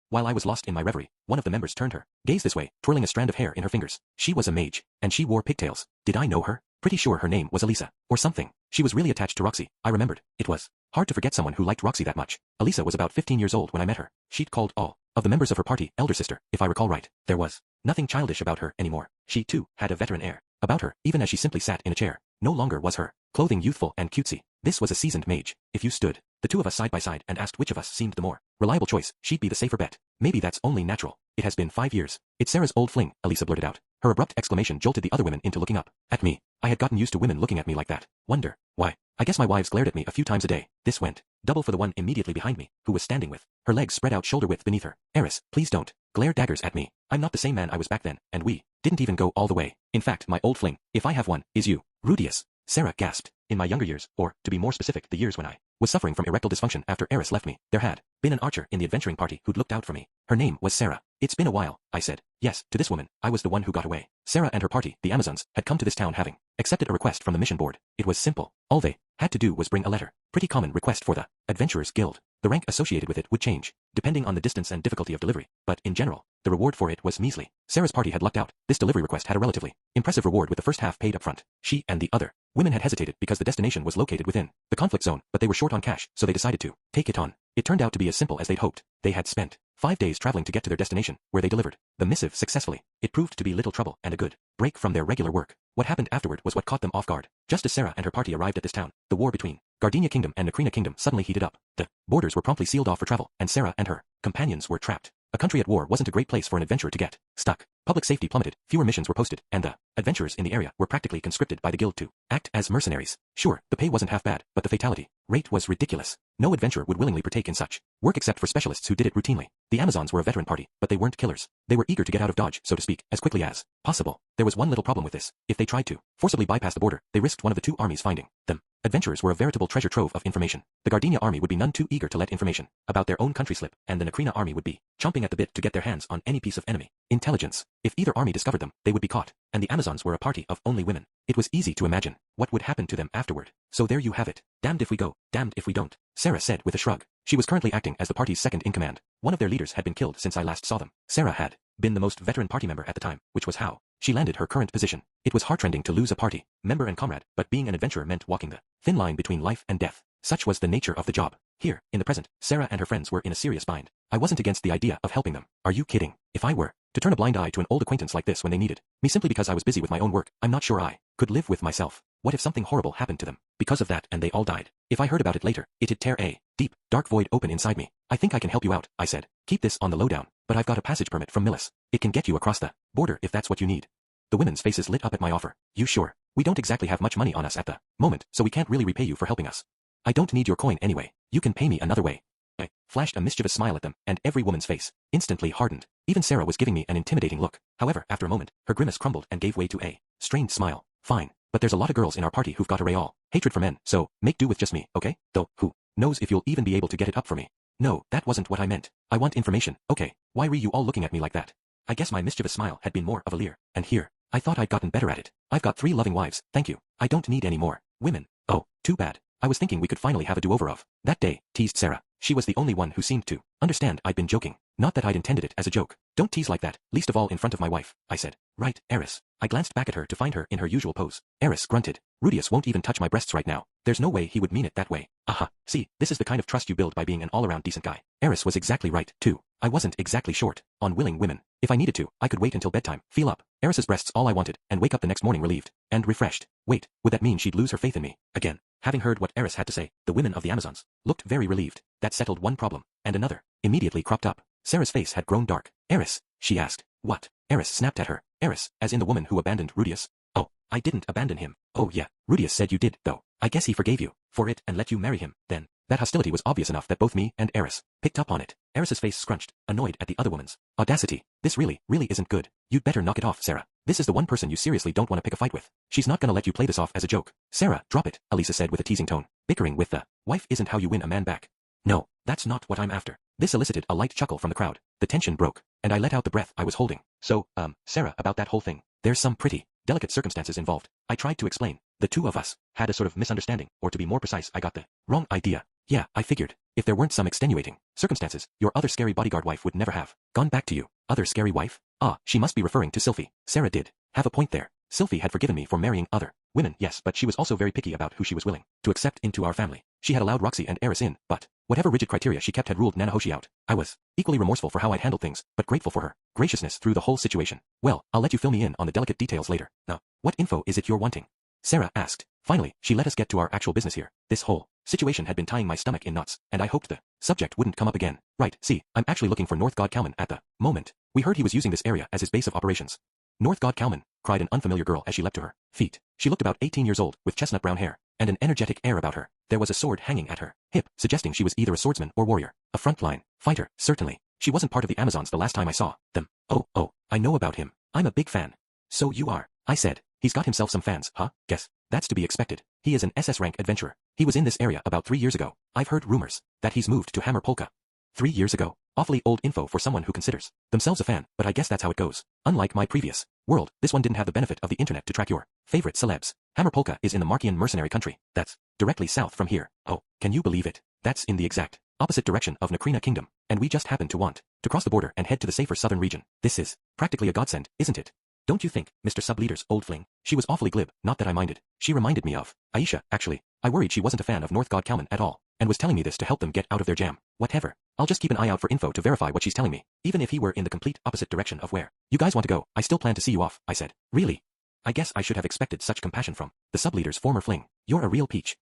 While I was lost in my reverie, one of the members turned her gaze this way, twirling a strand of hair in her fingers. She was a mage, and she wore pigtails. Did I know her? Pretty sure her name was Elisa, or something. She was really attached to Roxy, I remembered. It was hard to forget someone who liked Roxy that much. Elisa was about 15 years old when I met her. She'd called all of the members of her party elder sister, if I recall right. There was nothing childish about her anymore. She, too, had a veteran air about her, even as she simply sat in a chair. No longer was her clothing youthful and cutesy. This was a seasoned mage. If you stood the two of us side by side and asked which of us seemed the more reliable choice, she'd be the safer bet. Maybe that's only natural. It has been 5 years. It's Sarah's old fling, Elisa blurted out. Her abrupt exclamation jolted the other women into looking up at me. I had gotten used to women looking at me like that. Wonder why. I guess my wives glared at me a few times a day. This went double for the one immediately behind me, who was standing with her legs spread out shoulder width beneath her. Eris, please don't glare daggers at me. I'm not the same man I was back then, and we didn't even go all the way. In fact, my old fling, if I have one, is you. Rudius. Sarah gasped. In my younger years, or, to be more specific, the years when I was suffering from erectile dysfunction after Eris left me, there had been an archer in the adventuring party who'd looked out for me. Her name was Sarah. It's been a while, I said. Yes, to this woman, I was the one who got away. Sarah and her party, the Amazons, had come to this town having accepted a request from the mission board. It was simple. All they had to do was bring a letter. Pretty common request for the Adventurers Guild. The rank associated with it would change, depending on the distance and difficulty of delivery, but in general, the reward for it was measly. Sarah's party had lucked out. This delivery request had a relatively impressive reward with the first half paid up front. She and the other women had hesitated because the destination was located within the conflict zone, but they were short on cash, so they decided to take it on. It turned out to be as simple as they'd hoped. They had spent 5 days traveling to get to their destination, where they delivered the missive successfully. It proved to be little trouble and a good break from their regular work. What happened afterward was what caught them off guard. Just as Sarah and her party arrived at this town, the war between Gardenia Kingdom and Nakrina Kingdom suddenly heated up. The borders were promptly sealed off for travel, and Sarah and her companions were trapped. A country at war wasn't a great place for an adventurer to get stuck. Public safety plummeted, fewer missions were posted, and the adventurers in the area were practically conscripted by the guild to act as mercenaries. Sure, the pay wasn't half bad, but the fatality rate was ridiculous. No adventurer would willingly partake in such work except for specialists who did it routinely. The Amazons were a veteran party, but they weren't killers. They were eager to get out of Dodge, so to speak, as quickly as possible. There was one little problem with this. If they tried to forcibly bypass the border, they risked one of the two armies finding them. Adventurers were a veritable treasure trove of information. The Gardenia army would be none too eager to let information about their own country slip, and the Nakrina army would be chomping at the bit to get their hands on any piece of enemy intelligence. If either army discovered them, they would be caught, and the Amazons were a party of only women. It was easy to imagine what would happen to them afterward. So there you have it. Damned if we go, damned if we don't, Sarah said with a shrug. She was currently acting as the party's second in command. One of their leaders had been killed since I last saw them. Sarah had been the most veteran party member at the time, which was how she landed her current position. It was heartrending to lose a party member and comrade, but being an adventurer meant walking the thin line between life and death. Such was the nature of the job. Here, in the present, Sarah and her friends were in a serious bind. I wasn't against the idea of helping them. Are you kidding? If I were to turn a blind eye to an old acquaintance like this when they needed me simply because I was busy with my own work, I'm not sure I could live with myself. What if something horrible happened to them because of that and they all died? If I heard about it later, it'd tear a deep, dark void open inside me. I think I can help you out, I said. Keep this on the lowdown, but I've got a passage permit from Millis. It can get you across the border if that's what you need. The women's faces lit up at my offer. You sure? We don't exactly have much money on us at the moment, so we can't really repay you for helping us. I don't need your coin anyway. You can pay me another way. I flashed a mischievous smile at them, and every woman's face instantly hardened. Even Sarah was giving me an intimidating look. However, after a moment, her grimace crumbled and gave way to a strained smile. Fine, but there's a lot of girls in our party who've got a real hatred for men, so make do with just me, okay? Though, who knows if you'll even be able to get it up for me. No, that wasn't what I meant. I want information, okay? Why were you all looking at me like that? I guess my mischievous smile had been more of a leer, and here, I thought I'd gotten better at it. I've got 3 loving wives, thank you. I don't need any more women. Oh, too bad. I was thinking we could finally have a do-over of that day, teased Sarah. She was the only one who seemed to understand I'd been joking. Not that I'd intended it as a joke. Don't tease like that, least of all in front of my wife, I said. Right, Eris. I glanced back at her to find her in her usual pose. Eris grunted. Rudius won't even touch my breasts right now. There's no way he would mean it that way. Aha, see, this is the kind of trust you build by being an all-around decent guy. Eris was exactly right, too. I wasn't exactly short on willing women. If I needed to, I could wait until bedtime, feel up Eris's breasts all I wanted, and wake up the next morning relieved and refreshed. Wait, would that mean she'd lose her faith in me again? Having heard what Eris had to say, the women of the Amazons looked very relieved. That settled one problem, and another immediately cropped up. Sarah's face had grown dark. Eris, she asked. What? Eris snapped at her. Eris, as in the woman who abandoned Rudius. Oh, I didn't abandon him. Oh yeah, Rudius said you did, though. I guess he forgave you for it and let you marry him, then. That hostility was obvious enough that both me and Eris picked up on it. Eris's face scrunched, annoyed at the other woman's audacity. This really isn't good. You'd better knock it off, Sarah. This is the one person you seriously don't want to pick a fight with. She's not gonna let you play this off as a joke. Sarah, drop it, Elisa said with a teasing tone. Bickering with the wife isn't how you win a man back. No, that's not what I'm after. This elicited a light chuckle from the crowd. The tension broke, and I let out the breath I was holding. So, Sarah, about that whole thing. There's some pretty delicate circumstances involved. I tried to explain. The two of us had a sort of misunderstanding, or to be more precise, I got the wrong idea. Yeah, I figured. If there weren't some extenuating circumstances, your other scary bodyguard wife would never have gone back to you. Other scary wife? Ah, she must be referring to Sylphie. Sarah did have a point there. Sylphie had forgiven me for marrying other women, yes, but she was also very picky about who she was willing to accept into our family. She had allowed Roxy and Eris in, but whatever rigid criteria she kept had ruled Nanahoshi out. I was equally remorseful for how I'd handled things, but grateful for her graciousness through the whole situation. Well, I'll let you fill me in on the delicate details later. Now, what info is it you're wanting? Sarah asked. Finally, she let us get to our actual business here. This whole situation had been tying my stomach in knots, and I hoped the subject wouldn't come up again. Right, see, I'm actually looking for North God Kalman at the moment. We heard he was using this area as his base of operations. North God Kalman, cried an unfamiliar girl as she leapt to her feet. She looked about 18 years old, with chestnut brown hair, and an energetic air about her. There was a sword hanging at her hip, suggesting she was either a swordsman or warrior. A frontline fighter, certainly. She wasn't part of the Amazons the last time I saw them. Oh, I know about him. I'm a big fan. So you are, I said. He's got himself some fans, huh? Guess that's to be expected. He is an SS rank adventurer. He was in this area about 3 years ago. I've heard rumors that he's moved to Hammer Polka. 3 years ago. Awfully old info for someone who considers themselves a fan, but I guess that's how it goes. Unlike my previous world, this one didn't have the benefit of the internet to track your favorite celebs. Hammer Polka is in the Markian mercenary country. That's directly south from here. Oh, can you believe it? That's in the exact opposite direction of Nakrina Kingdom, and we just happen to want to cross the border and head to the safer southern region. This is practically a godsend, isn't it? Don't you think, Mr. Subleader's old fling? She was awfully glib, not that I minded. She reminded me of Aisha, actually. I worried she wasn't a fan of North God Kalman at all, and was telling me this to help them get out of their jam. Whatever. I'll just keep an eye out for info to verify what she's telling me. Even if he were in the complete opposite direction of where you guys want to go, I still plan to see you off, I said. Really? I guess I should have expected such compassion from the Subleader's former fling. You're a real peach.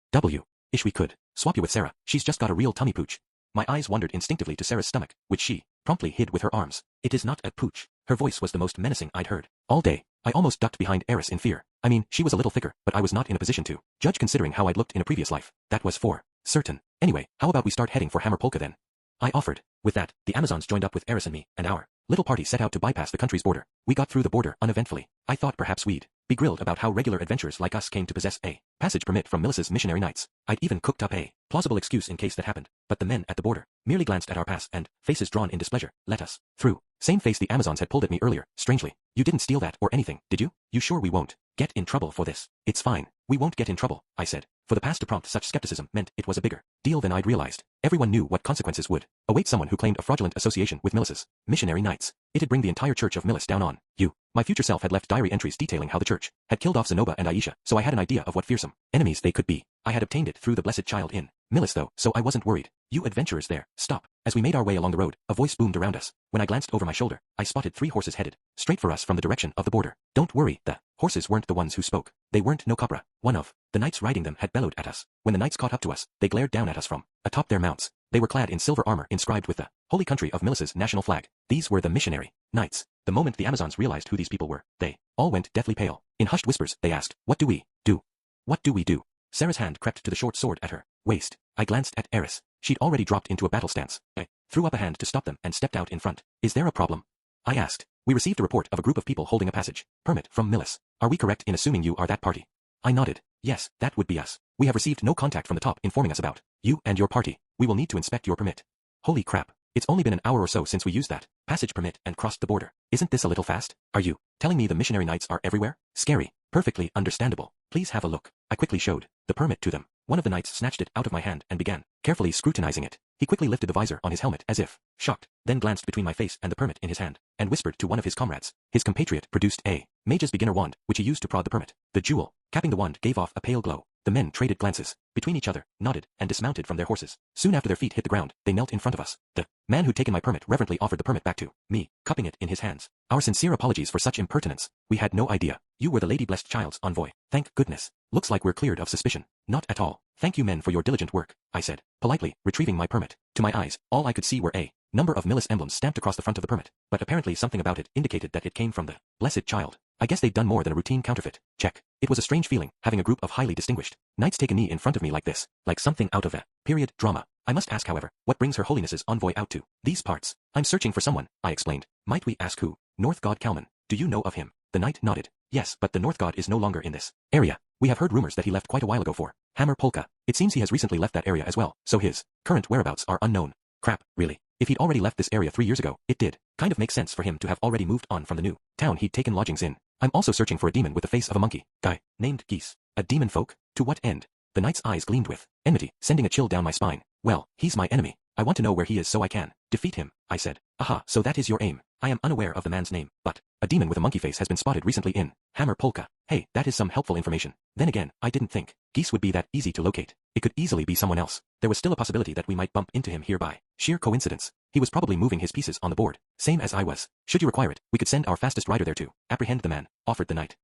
Ish we could swap you with Sarah. She's just got a real tummy pooch. My eyes wandered instinctively to Sarah's stomach, which she promptly hid with her arms. It is not a pooch. Her voice was the most menacing I'd heard all day. I almost ducked behind Eris in fear. I mean, she was a little thicker, but I was not in a position to judge considering how I'd looked in a previous life. That was for certain. Anyway, how about we start heading for Hammer Polka then? I offered. With that, the Amazons joined up with Eris and me, and our little party set out to bypass the country's border. We got through the border uneventfully. I thought perhaps we'd be grilled about how regular adventurers like us came to possess a passage permit from Millis's missionary knights. I'd even cooked up a plausible excuse in case that happened, but the men at the border merely glanced at our pass and, faces drawn in displeasure, let us through. Same face the Amazons had pulled at me earlier, strangely. You didn't steal that or anything, did you? You sure we won't get in trouble for this? It's fine. We won't get in trouble, I said. For the past to prompt such skepticism meant it was a bigger deal than I'd realized. Everyone knew what consequences would await someone who claimed a fraudulent association with Millis's missionary knights. It'd bring the entire church of Millis down on you. My future self had left diary entries detailing how the church had killed off Zenoba and Aisha, so I had an idea of what fearsome enemies they could be. I had obtained it through the blessed child in Millis though, so I wasn't worried. You adventurers there, stop. As we made our way along the road, a voice boomed around us. When I glanced over my shoulder, I spotted 3 horses headed straight for us from the direction of the border. Don't worry, the horses weren't the ones who spoke. They weren't no cabra. One of the knights riding them had bellowed at us. When the knights caught up to us, they glared down at us from atop their mounts. They were clad in silver armor inscribed with the holy country of Millis's national flag. These were the missionary knights. The moment the Amazons realized who these people were, they all went deathly pale. In hushed whispers, they asked, "What do we do? What do we do?" Sarah's hand crept to the short sword at her waist. I glanced at Eris. She'd already dropped into a battle stance. I threw up a hand to stop them and stepped out in front. Is there a problem? I asked. We received a report of a group of people holding a passage permit from Millis. Are we correct in assuming you are that party? I nodded. Yes, that would be us. We have received no contact from the top informing us about you and your party. We will need to inspect your permit. Holy crap. It's only been an hour or so since we used that passage permit and crossed the border. Isn't this a little fast? Are you telling me the missionary knights are everywhere? Scary. Perfectly understandable. Please have a look. I quickly showed the permit to them. One of the knights snatched it out of my hand and began carefully scrutinizing it. He quickly lifted the visor on his helmet as if shocked, then glanced between my face and the permit in his hand, and whispered to one of his comrades. His compatriot produced a mage's beginner wand, which he used to prod the permit. The jewel, capping the wand, gave off a pale glow. The men traded glances between each other, nodded, and dismounted from their horses. Soon after their feet hit the ground, they knelt in front of us. The man who'd taken my permit reverently offered the permit back to me, cupping it in his hands. Our sincere apologies for such impertinence. We had no idea. You were the Lady Blessed Child's envoy. Thank goodness. Looks like we're cleared of suspicion. Not at all. Thank you men for your diligent work, I said, politely, retrieving my permit. To my eyes, all I could see were a number of Millis emblems stamped across the front of the permit, but apparently something about it indicated that it came from the Blessed Child. I guess they'd done more than a routine counterfeit check. It was a strange feeling, having a group of highly distinguished knights take a knee in front of me like this, like something out of a period drama. I must ask, however, what brings Her Holiness's envoy out to these parts? I'm searching for someone, I explained. Might we ask who? North God Kalman. Do you know of him? The knight nodded. Yes, but the North God is no longer in this area. We have heard rumors that he left quite a while ago for Hammer Polka. It seems he has recently left that area as well, so his current whereabouts are unknown. Crap, really. If he'd already left this area 3 years ago, it did kind of make sense for him to have already moved on from the new town he'd taken lodgings in. I'm also searching for a demon with the face of a monkey guy named Geese. A demon folk? To what end? The knight's eyes gleamed with enmity, sending a chill down my spine. Well, he's my enemy. I want to know where he is so I can defeat him, I said. Aha, so that is your aim. I am unaware of the man's name, but a demon with a monkey face has been spotted recently in Hammer Polka. Hey, that is some helpful information. Then again, I didn't think Geese would be that easy to locate. It could easily be someone else. There was still a possibility that we might bump into him here by sheer coincidence. He was probably moving his pieces on the board, same as I was. Should you require it, we could send our fastest rider there to apprehend the man, offered the knight.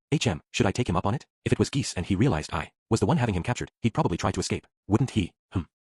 Should I take him up on it? If it was Geese and he realized I was the one having him captured, he'd probably try to escape, wouldn't he?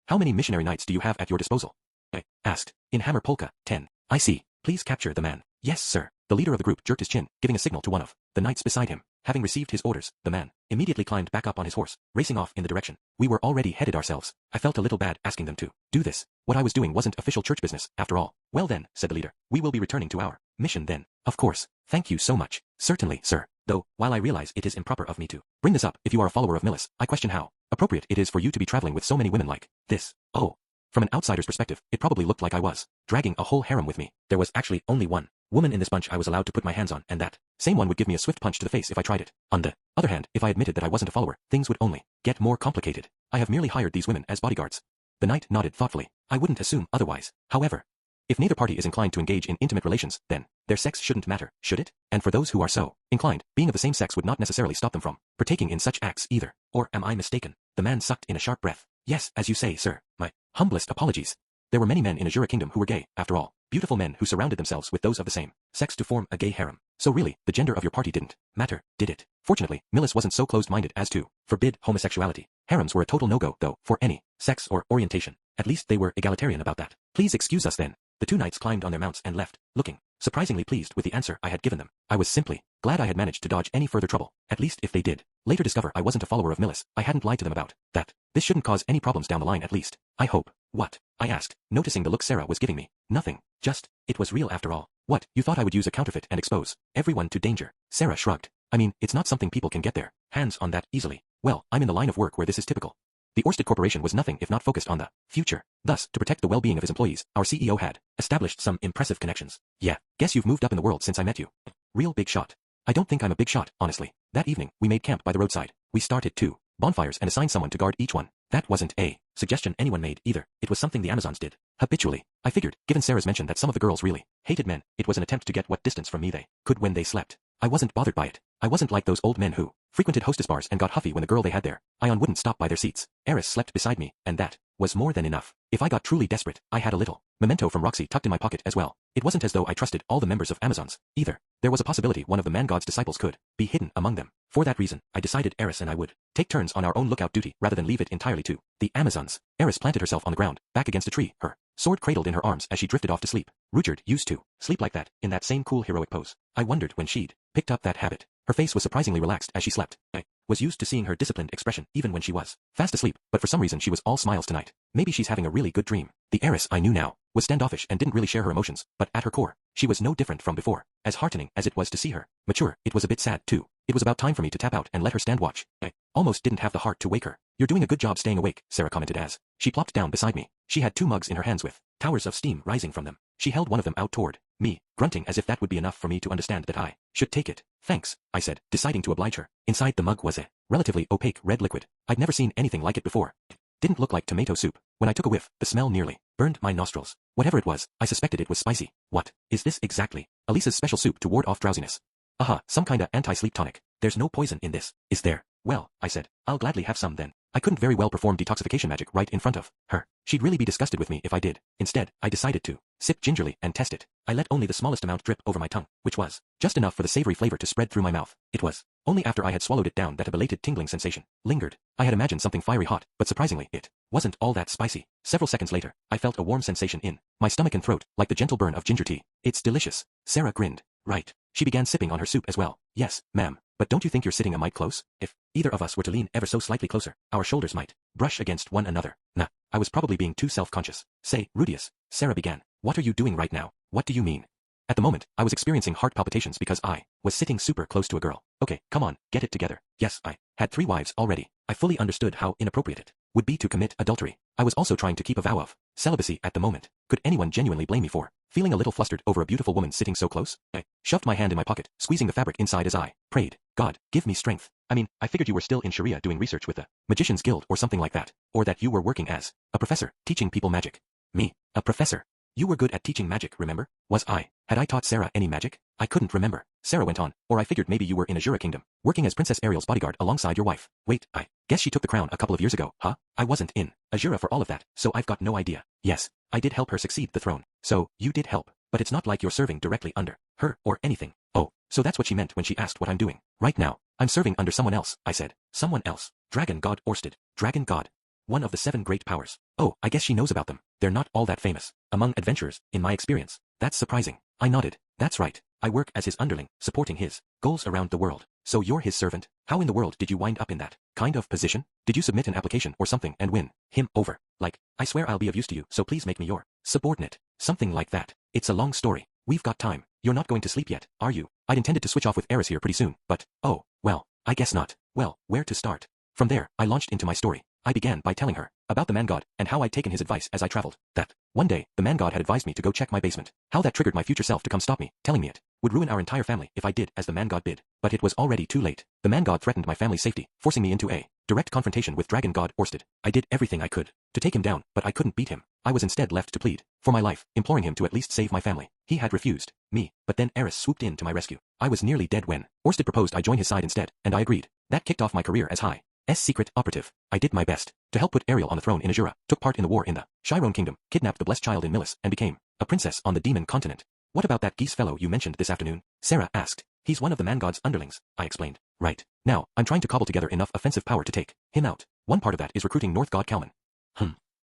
How many missionary knights do you have at your disposal? I asked. In Hammer Polka, 10. I see. Please capture the man. Yes, sir. The leader of the group jerked his chin, giving a signal to one of the knights beside him. Having received his orders, the man immediately climbed back up on his horse, racing off in the direction we were already headed ourselves. I felt a little bad asking them to do this. What I was doing wasn't official church business, after all. Well then, said the leader, we will be returning to our mission then. Of course. Thank you so much. Certainly, sir. Though, while I realize it is improper of me to bring this up if you are a follower of Millis, I question how appropriate it is for you to be traveling with so many women like this. Oh. From an outsider's perspective, it probably looked like I was dragging a whole harem with me. There was actually only one woman in this bunch I was allowed to put my hands on, and that same one would give me a swift punch to the face if I tried it. On the other hand, if I admitted that I wasn't a follower, things would only get more complicated. I have merely hired these women as bodyguards. The knight nodded thoughtfully. I wouldn't assume otherwise. However, if neither party is inclined to engage in intimate relations, then their sex shouldn't matter, should it? And for those who are so inclined, being of the same sex would not necessarily stop them from partaking in such acts either. Or am I mistaken? The man sucked in a sharp breath. Yes, as you say, sir. My humblest apologies. There were many men in Azura Kingdom who were gay, after all. Beautiful men who surrounded themselves with those of the same sex to form a gay harem. So really, the gender of your party didn't matter, did it? Fortunately, Millis wasn't so closed-minded as to forbid homosexuality. Harems were a total no-go, though, for any sex or orientation. At least they were egalitarian about that. Please excuse us then. The two knights climbed on their mounts and left, looking surprisingly pleased with the answer I had given them. I was simply glad I had managed to dodge any further trouble, at least if they did later discover I wasn't a follower of Millis. I hadn't lied to them about that. This shouldn't cause any problems down the line at least. I hope. What? I asked, noticing the look Sarah was giving me. Nothing. Just, it was real after all. What, you thought I would use a counterfeit and expose everyone to danger? Sarah shrugged. I mean, it's not something people can get their hands on that easily. Well, I'm in the line of work where this is typical. The Orsted Corporation was nothing if not focused on the future. Thus, to protect the well-being of his employees, our CEO had established some impressive connections. Yeah, guess you've moved up in the world since I met you. Real big shot. I don't think I'm a big shot, honestly. That evening, we made camp by the roadside. We started 2 bonfires and assigned someone to guard each one. That wasn't a suggestion anyone made either. It was something the Amazons did habitually. I figured, given Sarah's mention that some of the girls really hated men, it was an attempt to get what distance from me they could when they slept. I wasn't bothered by it. I wasn't like those old men who frequented hostess bars and got huffy when the girl they had there Ion wouldn't stop by their seats. Eris slept beside me, and that was more than enough. If I got truly desperate, I had a little memento from Roxy tucked in my pocket as well. It wasn't as though I trusted all the members of Amazons, either. There was a possibility one of the man god's disciples could be hidden among them. For that reason, I decided Eris and I would take turns on our own lookout duty rather than leave it entirely to the Amazons. Eris planted herself on the ground, back against a tree, her sword cradled in her arms as she drifted off to sleep. Rudyard used to sleep like that, in that same cool heroic pose. I wondered when she'd picked up that habit. Her face was surprisingly relaxed as she slept. I was used to seeing her disciplined expression even when she was fast asleep, but for some reason she was all smiles tonight. Maybe she's having a really good dream. The Eris I knew now was standoffish and didn't really share her emotions, but at her core, she was no different from before. As heartening as it was to see her mature, it was a bit sad too. It was about time for me to tap out and let her stand watch. I almost didn't have the heart to wake her. You're doing a good job staying awake, Sarah commented as she plopped down beside me. She had 2 mugs in her hands with towers of steam rising from them. She held one of them out toward me, grunting as if that would be enough for me to understand that I should take it. Thanks, I said, deciding to oblige her. Inside the mug was a relatively opaque red liquid. I'd never seen anything like it before. It didn't look like tomato soup. When I took a whiff, the smell nearly burned my nostrils. Whatever it was, I suspected it was spicy. What is this exactly? Elisa's special soup to ward off drowsiness. Aha, some kinda anti-sleep tonic. There's no poison in this, is there? Well, I said, I'll gladly have some then. I couldn't very well perform detoxification magic right in front of her. She'd really be disgusted with me if I did. Instead, I decided to sip gingerly and test it. I let only the smallest amount drip over my tongue, which was just enough for the savory flavor to spread through my mouth. It was only after I had swallowed it down that a belated tingling sensation lingered. I had imagined something fiery hot, but surprisingly, it wasn't all that spicy. Several seconds later, I felt a warm sensation in my stomach and throat, like the gentle burn of ginger tea. It's delicious. Sarah grinned. Right. She began sipping on her soup as well. Yes, ma'am. But don't you think you're sitting a mite close? If either of us were to lean ever so slightly closer, our shoulders might brush against one another. Nah, I was probably being too self-conscious. Say, Rudius, Sarah began. What are you doing right now? What do you mean? At the moment, I was experiencing heart palpitations because I was sitting super close to a girl. Okay, come on, get it together. Yes, I had 3 wives already. I fully understood how inappropriate it would be to commit adultery. I was also trying to keep a vow of celibacy at the moment. Could anyone genuinely blame me for feeling a little flustered over a beautiful woman sitting so close? I shoved my hand in my pocket, squeezing the fabric inside as I prayed, God, give me strength. I mean, I figured you were still in Sharia doing research with the Magician's Guild or something like that. Or that you were working as a professor, teaching people magic. Me, a professor? You were good at teaching magic, remember? Was I? Had I taught Sarah any magic? I couldn't remember. Sarah went on, or I figured maybe you were in Azura Kingdom, working as Princess Ariel's bodyguard alongside your wife. Wait, I guess she took the crown a couple of years ago, huh? I wasn't in Azura for all of that, so I've got no idea. Yes, I did help her succeed the throne. So, you did help, but it's not like you're serving directly under her or anything. Oh, so that's what she meant when she asked what I'm doing. Right now, I'm serving under someone else, I said. Someone else. Dragon God Orsted. Dragon God. One of the 7 great powers. Oh, I guess she knows about them. They're not all that famous among adventurers, in my experience. That's surprising. I nodded. That's right. I work as his underling, supporting his goals around the world. So you're his servant? How in the world did you wind up in that kind of position? Did you submit an application or something and win him over? Like, I swear I'll be of use to you, so please make me your subordinate. Something like that. It's a long story. We've got time. You're not going to sleep yet, are you? I'd intended to switch off with Eris here pretty soon, but, oh, well, I guess not. Well, where to start? From there, I launched into my story. I began by telling her about the man god and how I'd taken his advice as I traveled. That one day, the man god had advised me to go check my basement. How that triggered my future self to come stop me, telling me it would ruin our entire family if I did as the man god bid. But it was already too late. The man god threatened my family's safety, forcing me into a direct confrontation with dragon god Orsted. I did everything I could to take him down, but I couldn't beat him. I was instead left to plead for my life, imploring him to at least save my family. He had refused me, but then Eris swooped in to my rescue. I was nearly dead when Orsted proposed I join his side instead, and I agreed. That kicked off my career as High secret operative. I did my best to help put Ariel on the throne in Azura, took part in the war in the Chiron Kingdom, kidnapped the blessed child in Milis, and became a princess on the demon continent. What about that geese fellow you mentioned this afternoon? Sarah asked. He's one of the man god's underlings, I explained. Right. Now, I'm trying to cobble together enough offensive power to take him out. One part of that is recruiting North God Kalman.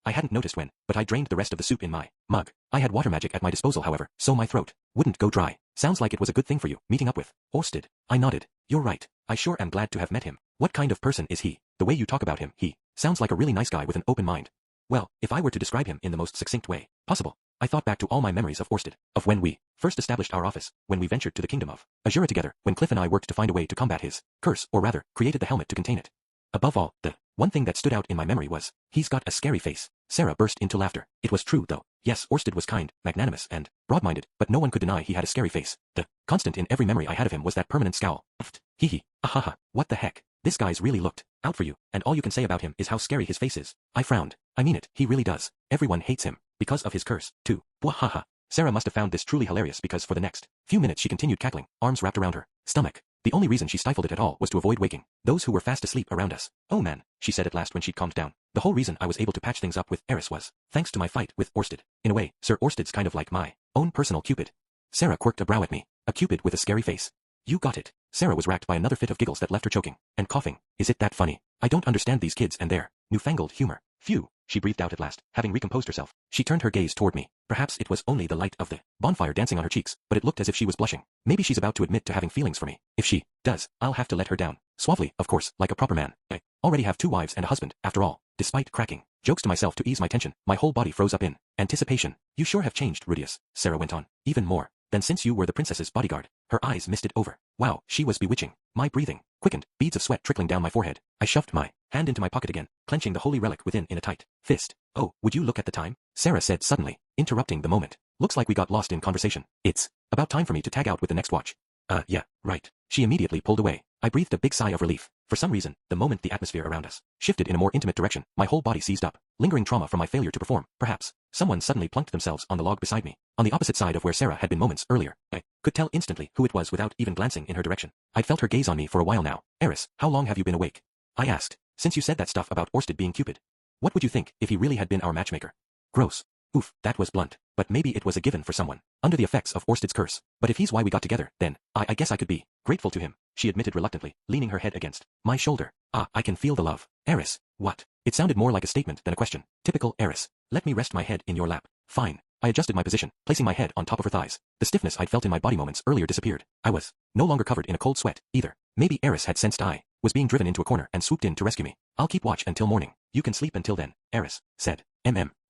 I hadn't noticed when, but I drained the rest of the soup in my mug. I had water magic at my disposal however, so my throat wouldn't go dry. Sounds like it was a good thing for you, meeting up with Orsted. I nodded. You're right. I sure am glad to have met him. What kind of person is he? The way you talk about him, he sounds like a really nice guy with an open mind. Well, if I were to describe him in the most succinct way possible, I thought back to all my memories of Orsted, of when we first established our office, when we ventured to the kingdom of Azura together, when Cliff and I worked to find a way to combat his curse, or rather, created the helmet to contain it. Above all, the one thing that stood out in my memory was, he's got a scary face. Sarah burst into laughter. It was true, though. Yes, Orsted was kind, magnanimous, and broad-minded, but no one could deny he had a scary face. The constant in every memory I had of him was that permanent scowl. Hee hee. Ahaha. What the heck? This guy's really looked out for you, and all you can say about him is how scary his face is. I frowned. I mean it, he really does. Everyone hates him, because of his curse, too. Bwahaha. Sarah must have found this truly hilarious because for the next few minutes she continued cackling, arms wrapped around her stomach. The only reason she stifled it at all was to avoid waking those who were fast asleep around us. Oh man, she said at last when she'd calmed down. The whole reason I was able to patch things up with Eris was thanks to my fight with Orsted. In a way, Sir Orsted's kind of like my own personal Cupid. Sarah quirked a brow at me. A Cupid with a scary face. You got it. Sarah was racked by another fit of giggles that left her choking and coughing. Is it that funny? I don't understand these kids and their newfangled humor. Phew, she breathed out at last, having recomposed herself. She turned her gaze toward me. Perhaps it was only the light of the bonfire dancing on her cheeks, but it looked as if she was blushing. Maybe she's about to admit to having feelings for me. If she does, I'll have to let her down. Suavely, of course, like a proper man. I already have 2 wives and a husband, after all. Despite cracking jokes to myself to ease my tension, my whole body froze up in anticipation. You sure have changed, Rudius, Sarah went on. Even more than since you were the princess's bodyguard. Her eyes misted over. Wow, she was bewitching. My breathing quickened, beads of sweat trickling down my forehead. I shoved my hand into my pocket again, clenching the holy relic within in a tight fist. Oh, would you look at the time? Sarah said suddenly, interrupting the moment. Looks like we got lost in conversation. It's about time for me to tag out with the next watch. Yeah, right. She immediately pulled away. I breathed a big sigh of relief. For some reason, the moment the atmosphere around us shifted in a more intimate direction, my whole body seized up. Lingering trauma from my failure to perform, perhaps. Someone suddenly plunked themselves on the log beside me, on the opposite side of where Sarah had been moments earlier. I could tell instantly who it was without even glancing in her direction. I'd felt her gaze on me for a while now. Eris, how long have you been awake? I asked. Since you said that stuff about Orsted being Cupid. What would you think if he really had been our matchmaker? Gross. Oof, that was blunt. But maybe it was a given for someone, under the effects of Orsted's curse. But if he's why we got together, then, I guess I could be grateful to him, she admitted reluctantly, leaning her head against my shoulder. I can feel the love. Eris, what? It sounded more like a statement than a question. Typical Eris. Let me rest my head in your lap. Fine. I adjusted my position, placing my head on top of her thighs. The stiffness I'd felt in my body moments earlier disappeared. I was no longer covered in a cold sweat, either. Maybe Eris had sensed I was being driven into a corner and swooped in to rescue me. I'll keep watch until morning. You can sleep until then, Eris said.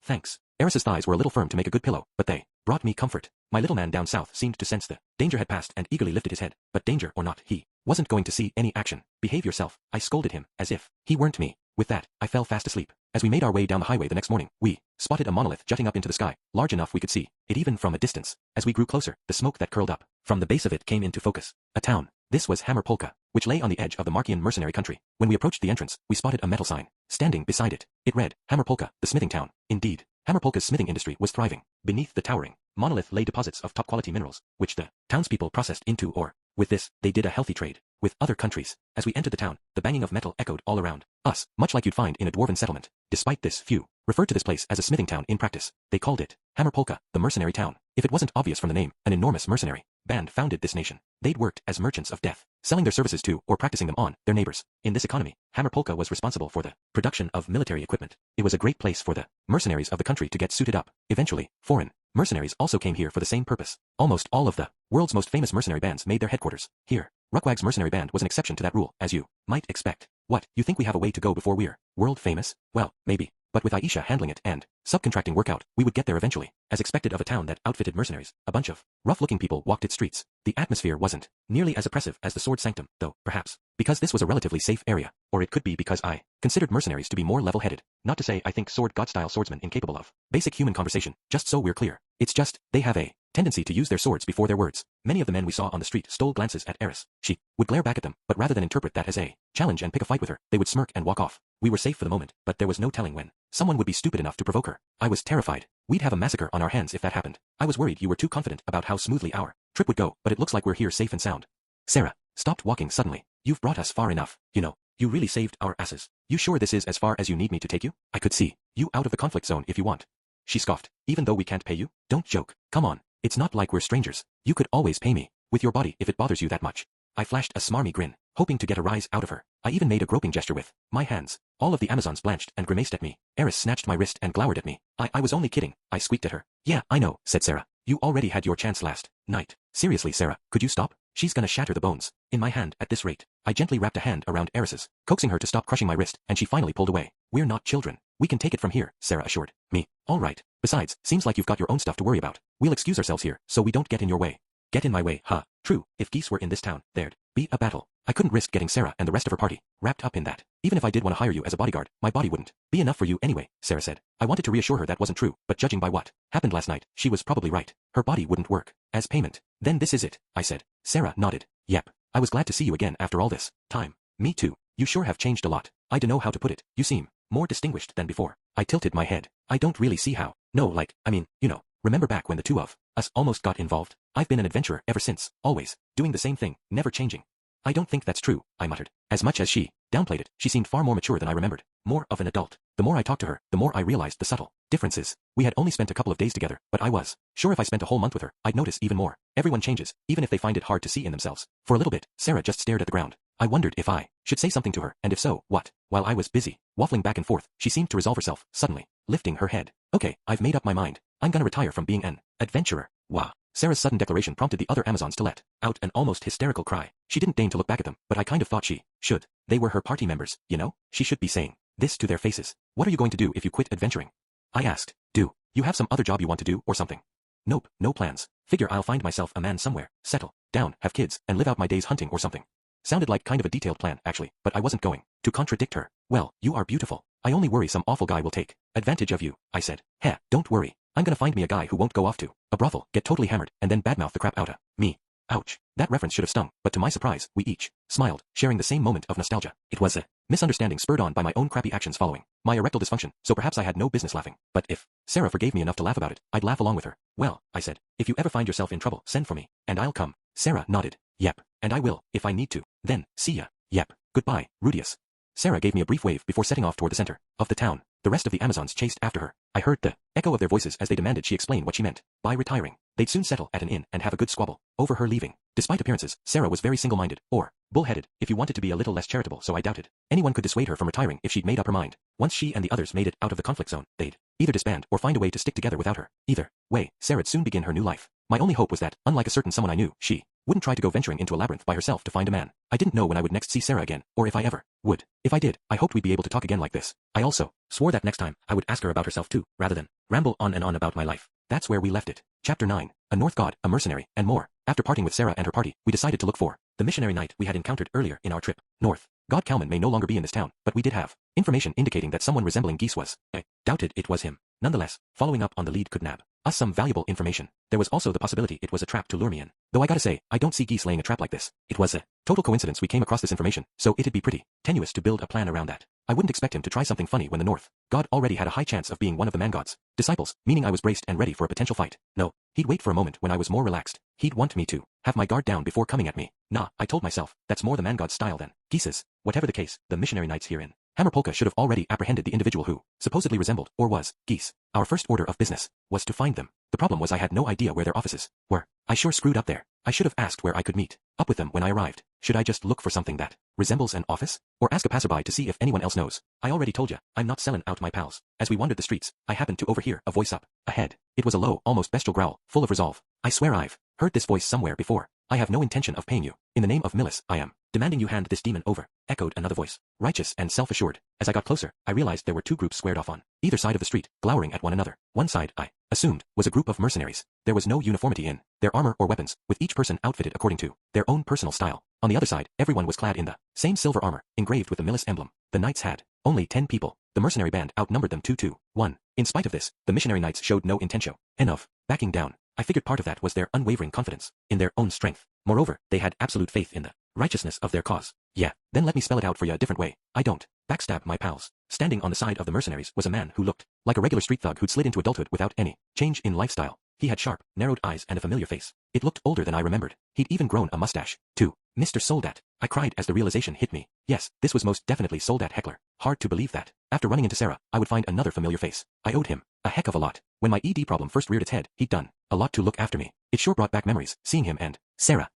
Thanks. Eris's thighs were a little firm to make a good pillow, but they brought me comfort. My little man down south seemed to sense the danger had passed and eagerly lifted his head. But danger or not, he wasn't going to see any action. Behave yourself, I scolded him, as if he weren't me. With that, I fell fast asleep. As we made our way down the highway the next morning, we spotted a monolith jutting up into the sky, large enough we could see it even from a distance. As we grew closer, the smoke that curled up from the base of it came into focus. A town. This was Hammer Polka, which lay on the edge of the Markian mercenary country. When we approached the entrance, we spotted a metal sign standing beside it. It read, Hammer Polka, the smithing town. Indeed, Hammer Polka's smithing industry was thriving. Beneath the towering monolith lay deposits of top-quality minerals, which the townspeople processed into ore. With this, they did a healthy trade with other countries. As we entered the town, the banging of metal echoed all around us, much like you'd find in a dwarven settlement. Despite this, few referred to this place as a smithing town in practice. They called it Hammer Polka, the mercenary town. If it wasn't obvious from the name, an enormous mercenary band founded this nation. They'd worked as merchants of death, selling their services to or practicing them on their neighbors. In this economy, Hammer Polka was responsible for the production of military equipment. It was a great place for the mercenaries of the country to get suited up. Eventually, foreign mercenaries also came here for the same purpose. Almost all of the world's most famous mercenary bands made their headquarters here. Ruckwag's mercenary band was an exception to that rule, as you might expect. What, you think we have a way to go before we're world famous? Well, maybe. but with Aisha handling it and subcontracting work out, we would get there eventually. As expected of a town that outfitted mercenaries, a bunch of rough-looking people walked its streets. The atmosphere wasn't nearly as oppressive as the Sword Sanctum, though, perhaps, because this was a relatively safe area, or it could be because I considered mercenaries to be more level-headed. Not to say I think sword god-style swordsmen incapable of basic human conversation, just so we're clear. It's just, they have a tendency to use their swords before their words. Many of the men we saw on the street stole glances at Eris. She would glare back at them, but rather than interpret that as a challenge and pick a fight with her, they would smirk and walk off. We were safe for the moment, but there was no telling when someone would be stupid enough to provoke her. I was terrified. We'd have a massacre on our hands if that happened. I was worried you were too confident about how smoothly our trip would go, but it looks like we're here safe and sound. Sarah stopped walking suddenly. You've brought us far enough, you know. You really saved our asses. You sure this is as far as you need me to take you? I could see you out of the conflict zone if you want. She scoffed. Even though we can't pay you? Don't joke. Come on. It's not like we're strangers. You could always pay me with your body if it bothers you that much. I flashed a smarmy grin, hoping to get a rise out of her. I even made a groping gesture with my hands. All of the Amazons blanched and grimaced at me. Eris snatched my wrist and glowered at me. I was only kidding, I squeaked at her. Yeah, I know, said Sarah. You already had your chance last night. Seriously, Sarah, could you stop? She's gonna shatter the bones in my hand at this rate. I gently wrapped a hand around Eris's, coaxing her to stop crushing my wrist, and she finally pulled away. We're not children. We can take it from here, Sarah assured me. All right. Besides, seems like you've got your own stuff to worry about. We'll excuse ourselves here, so we don't get in your way. Get in my way, huh? True, if geese were in this town, there'd be a battle. I couldn't risk getting Sarah and the rest of her party wrapped up in that. Even if I did want to hire you as a bodyguard, my body wouldn't be enough for you anyway, Sarah said. I wanted to reassure her that wasn't true, but judging by what happened last night, she was probably right. Her body wouldn't work as payment. Then this is it, I said. Sarah nodded. Yep. I was glad to see you again after all this time. Me too. You sure have changed a lot. I don't know how to put it. You seem more distinguished than before. I tilted my head. I don't really see how. No, like, I mean, you know, remember back when the two of us almost got involved? I've been an adventurer ever since, always, doing the same thing, never changing. I don't think that's true, I muttered. As much as she downplayed it, she seemed far more mature than I remembered, more of an adult. The more I talked to her, the more I realized the subtle differences. We had only spent a couple of days together, but I was sure if I spent a whole month with her, I'd notice even more. Everyone changes, even if they find it hard to see in themselves. For a little bit, Sarah just stared at the ground. I wondered if I should say something to her, and if so, what? While I was busy waffling back and forth, she seemed to resolve herself, suddenly, lifting her head. Okay, I've made up my mind. I'm gonna retire from being an adventurer. Wah. Sarah's sudden declaration prompted the other Amazons to let out an almost hysterical cry. She didn't deign to look back at them, but I kind of thought she should. They were her party members, you know? She should be saying this to their faces. What are you going to do if you quit adventuring? I asked. Do you have some other job you want to do or something? Nope, no plans. Figure I'll find myself a man somewhere, settle down, have kids, and live out my days hunting or something. Sounded like kind of a detailed plan, actually, but I wasn't going to contradict her. Well, you are beautiful. I only worry some awful guy will take advantage of you, I said. Heh, don't worry. I'm gonna find me a guy who won't go off to a brothel, get totally hammered, and then badmouth the crap outta me. Ouch. That reference should have stung, but to my surprise, we each smiled, sharing the same moment of nostalgia. It was a misunderstanding spurred on by my own crappy actions following my erectile dysfunction, so perhaps I had no business laughing. But if Sarah forgave me enough to laugh about it, I'd laugh along with her. Well, I said, if you ever find yourself in trouble, send for me, and I'll come. Sarah nodded. Yep, and I will, if I need to. Then, see ya. Yep. Goodbye, Rudius. Sarah gave me a brief wave before setting off toward the center of the town. The rest of the Amazons chased after her. I heard the echo of their voices as they demanded she explain what she meant by retiring. They'd soon settle at an inn and have a good squabble over her leaving. Despite appearances, Sarah was very single-minded, or bullheaded, if you wanted to be a little less charitable, so I doubted anyone could dissuade her from retiring if she'd made up her mind. Once she and the others made it out of the conflict zone, they'd either disband or find a way to stick together without her. Either way, Sarah'd soon begin her new life. My only hope was that, unlike a certain someone I knew, she wouldn't try to go venturing into a labyrinth by herself to find a man. I didn't know when I would next see Sarah again, or if I ever would. If I did, I hoped we'd be able to talk again like this. I also swore that next time, I would ask her about herself too, rather than ramble on and on about my life. That's where we left it. Chapter 9. A North God, a mercenary, and more. After parting with Sarah and her party, we decided to look for the missionary knight we had encountered earlier in our trip north. God Kalman may no longer be in this town, but we did have information indicating that someone resembling Geese was. I doubted it was him. Nonetheless, following up on the lead could nab us some valuable information. There was also the possibility it was a trap to lure me in. Though I gotta say, I don't see Geese laying a trap like this. It was a total coincidence we came across this information, so it'd be pretty tenuous to build a plan around that. I wouldn't expect him to try something funny when the North God already had a high chance of being one of the man god's disciples, meaning I was braced and ready for a potential fight. No, he'd wait for a moment when I was more relaxed. He'd want me to have my guard down before coming at me. Nah, I told myself, that's more the man god's style than Geese's. Whatever the case, the missionary knights herein Hammer Polka should have already apprehended the individual who supposedly resembled, or was, Geese. Our first order of business was to find them. The problem was I had no idea where their offices were. I sure screwed up there. I should have asked where I could meet up with them when I arrived. Should I just look for something that resembles an office? Or ask a passerby to see if anyone else knows? I already told ya, I'm not selling out my pals. As we wandered the streets, I happened to overhear a voice up ahead. It was a low, almost bestial growl, full of resolve. I swear I've heard this voice somewhere before. I have no intention of paying you. In the name of Millis, I am demanding you hand this demon over, echoed another voice, righteous and self-assured. As I got closer, I realized there were two groups squared off on either side of the street, glowering at one another. One side, I assumed, was a group of mercenaries. There was no uniformity in their armor or weapons, with each person outfitted according to their own personal style. On the other side, everyone was clad in the same silver armor, engraved with the Millis emblem. The knights had only 10 people. The mercenary band outnumbered them 2 to 1. In spite of this, the missionary knights showed no intention of backing down. I figured part of that was their unwavering confidence in their own strength. Moreover, they had absolute faith in the righteousness of their cause. Yeah, then let me spell it out for you a different way. I don't backstab my pals. Standing on the side of the mercenaries was a man who looked like a regular street thug who'd slid into adulthood without any change in lifestyle. He had sharp, narrowed eyes and a familiar face. It looked older than I remembered. He'd even grown a mustache, too. Mr. Soldat, I cried as the realization hit me. Yes, this was most definitely Soldat Heckler. Hard to believe that, after running into Sarah, I would find another familiar face. I owed him a heck of a lot. When my ED problem first reared its head, he'd done a lot to look after me. It sure brought back memories, seeing him and Sarah.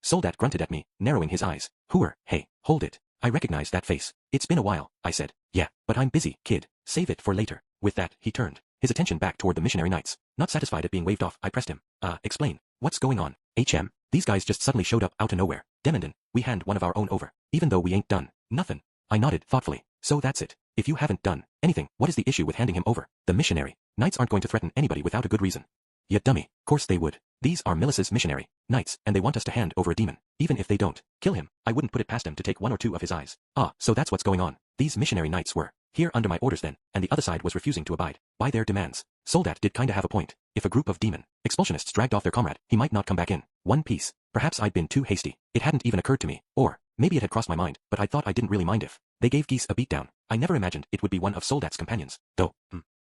Soldat grunted at me, narrowing his eyes. Hooer, hey, hold it. I recognized that face. It's been a while, I said. Yeah, but I'm busy, kid. Save it for later. With that, he turned his attention back toward the missionary knights. Not satisfied at being waved off, I pressed him. Explain. What's going on? These guys just suddenly showed up out of nowhere. Demandin', we hand one of our own over, even though we ain't done nothing. I nodded thoughtfully. So that's it. If you haven't done anything, what is the issue with handing him over? The missionary knights aren't going to threaten anybody without a good reason. You dummy. Course they would. These are Millis's missionary knights, and they want us to hand over a demon. Even if they don't kill him, I wouldn't put it past him to take 1 or 2 of his eyes. So that's what's going on. These missionary knights were here under my orders then, and the other side was refusing to abide by their demands. Soldat did kinda have a point. If a group of demon expulsionists dragged off their comrade, he might not come back in one piece. Perhaps I'd been too hasty. It hadn't even occurred to me. Or maybe it had crossed my mind, but I thought I didn't really mind if they gave Geese a beatdown. I never imagined it would be one of Soldat's companions. Though,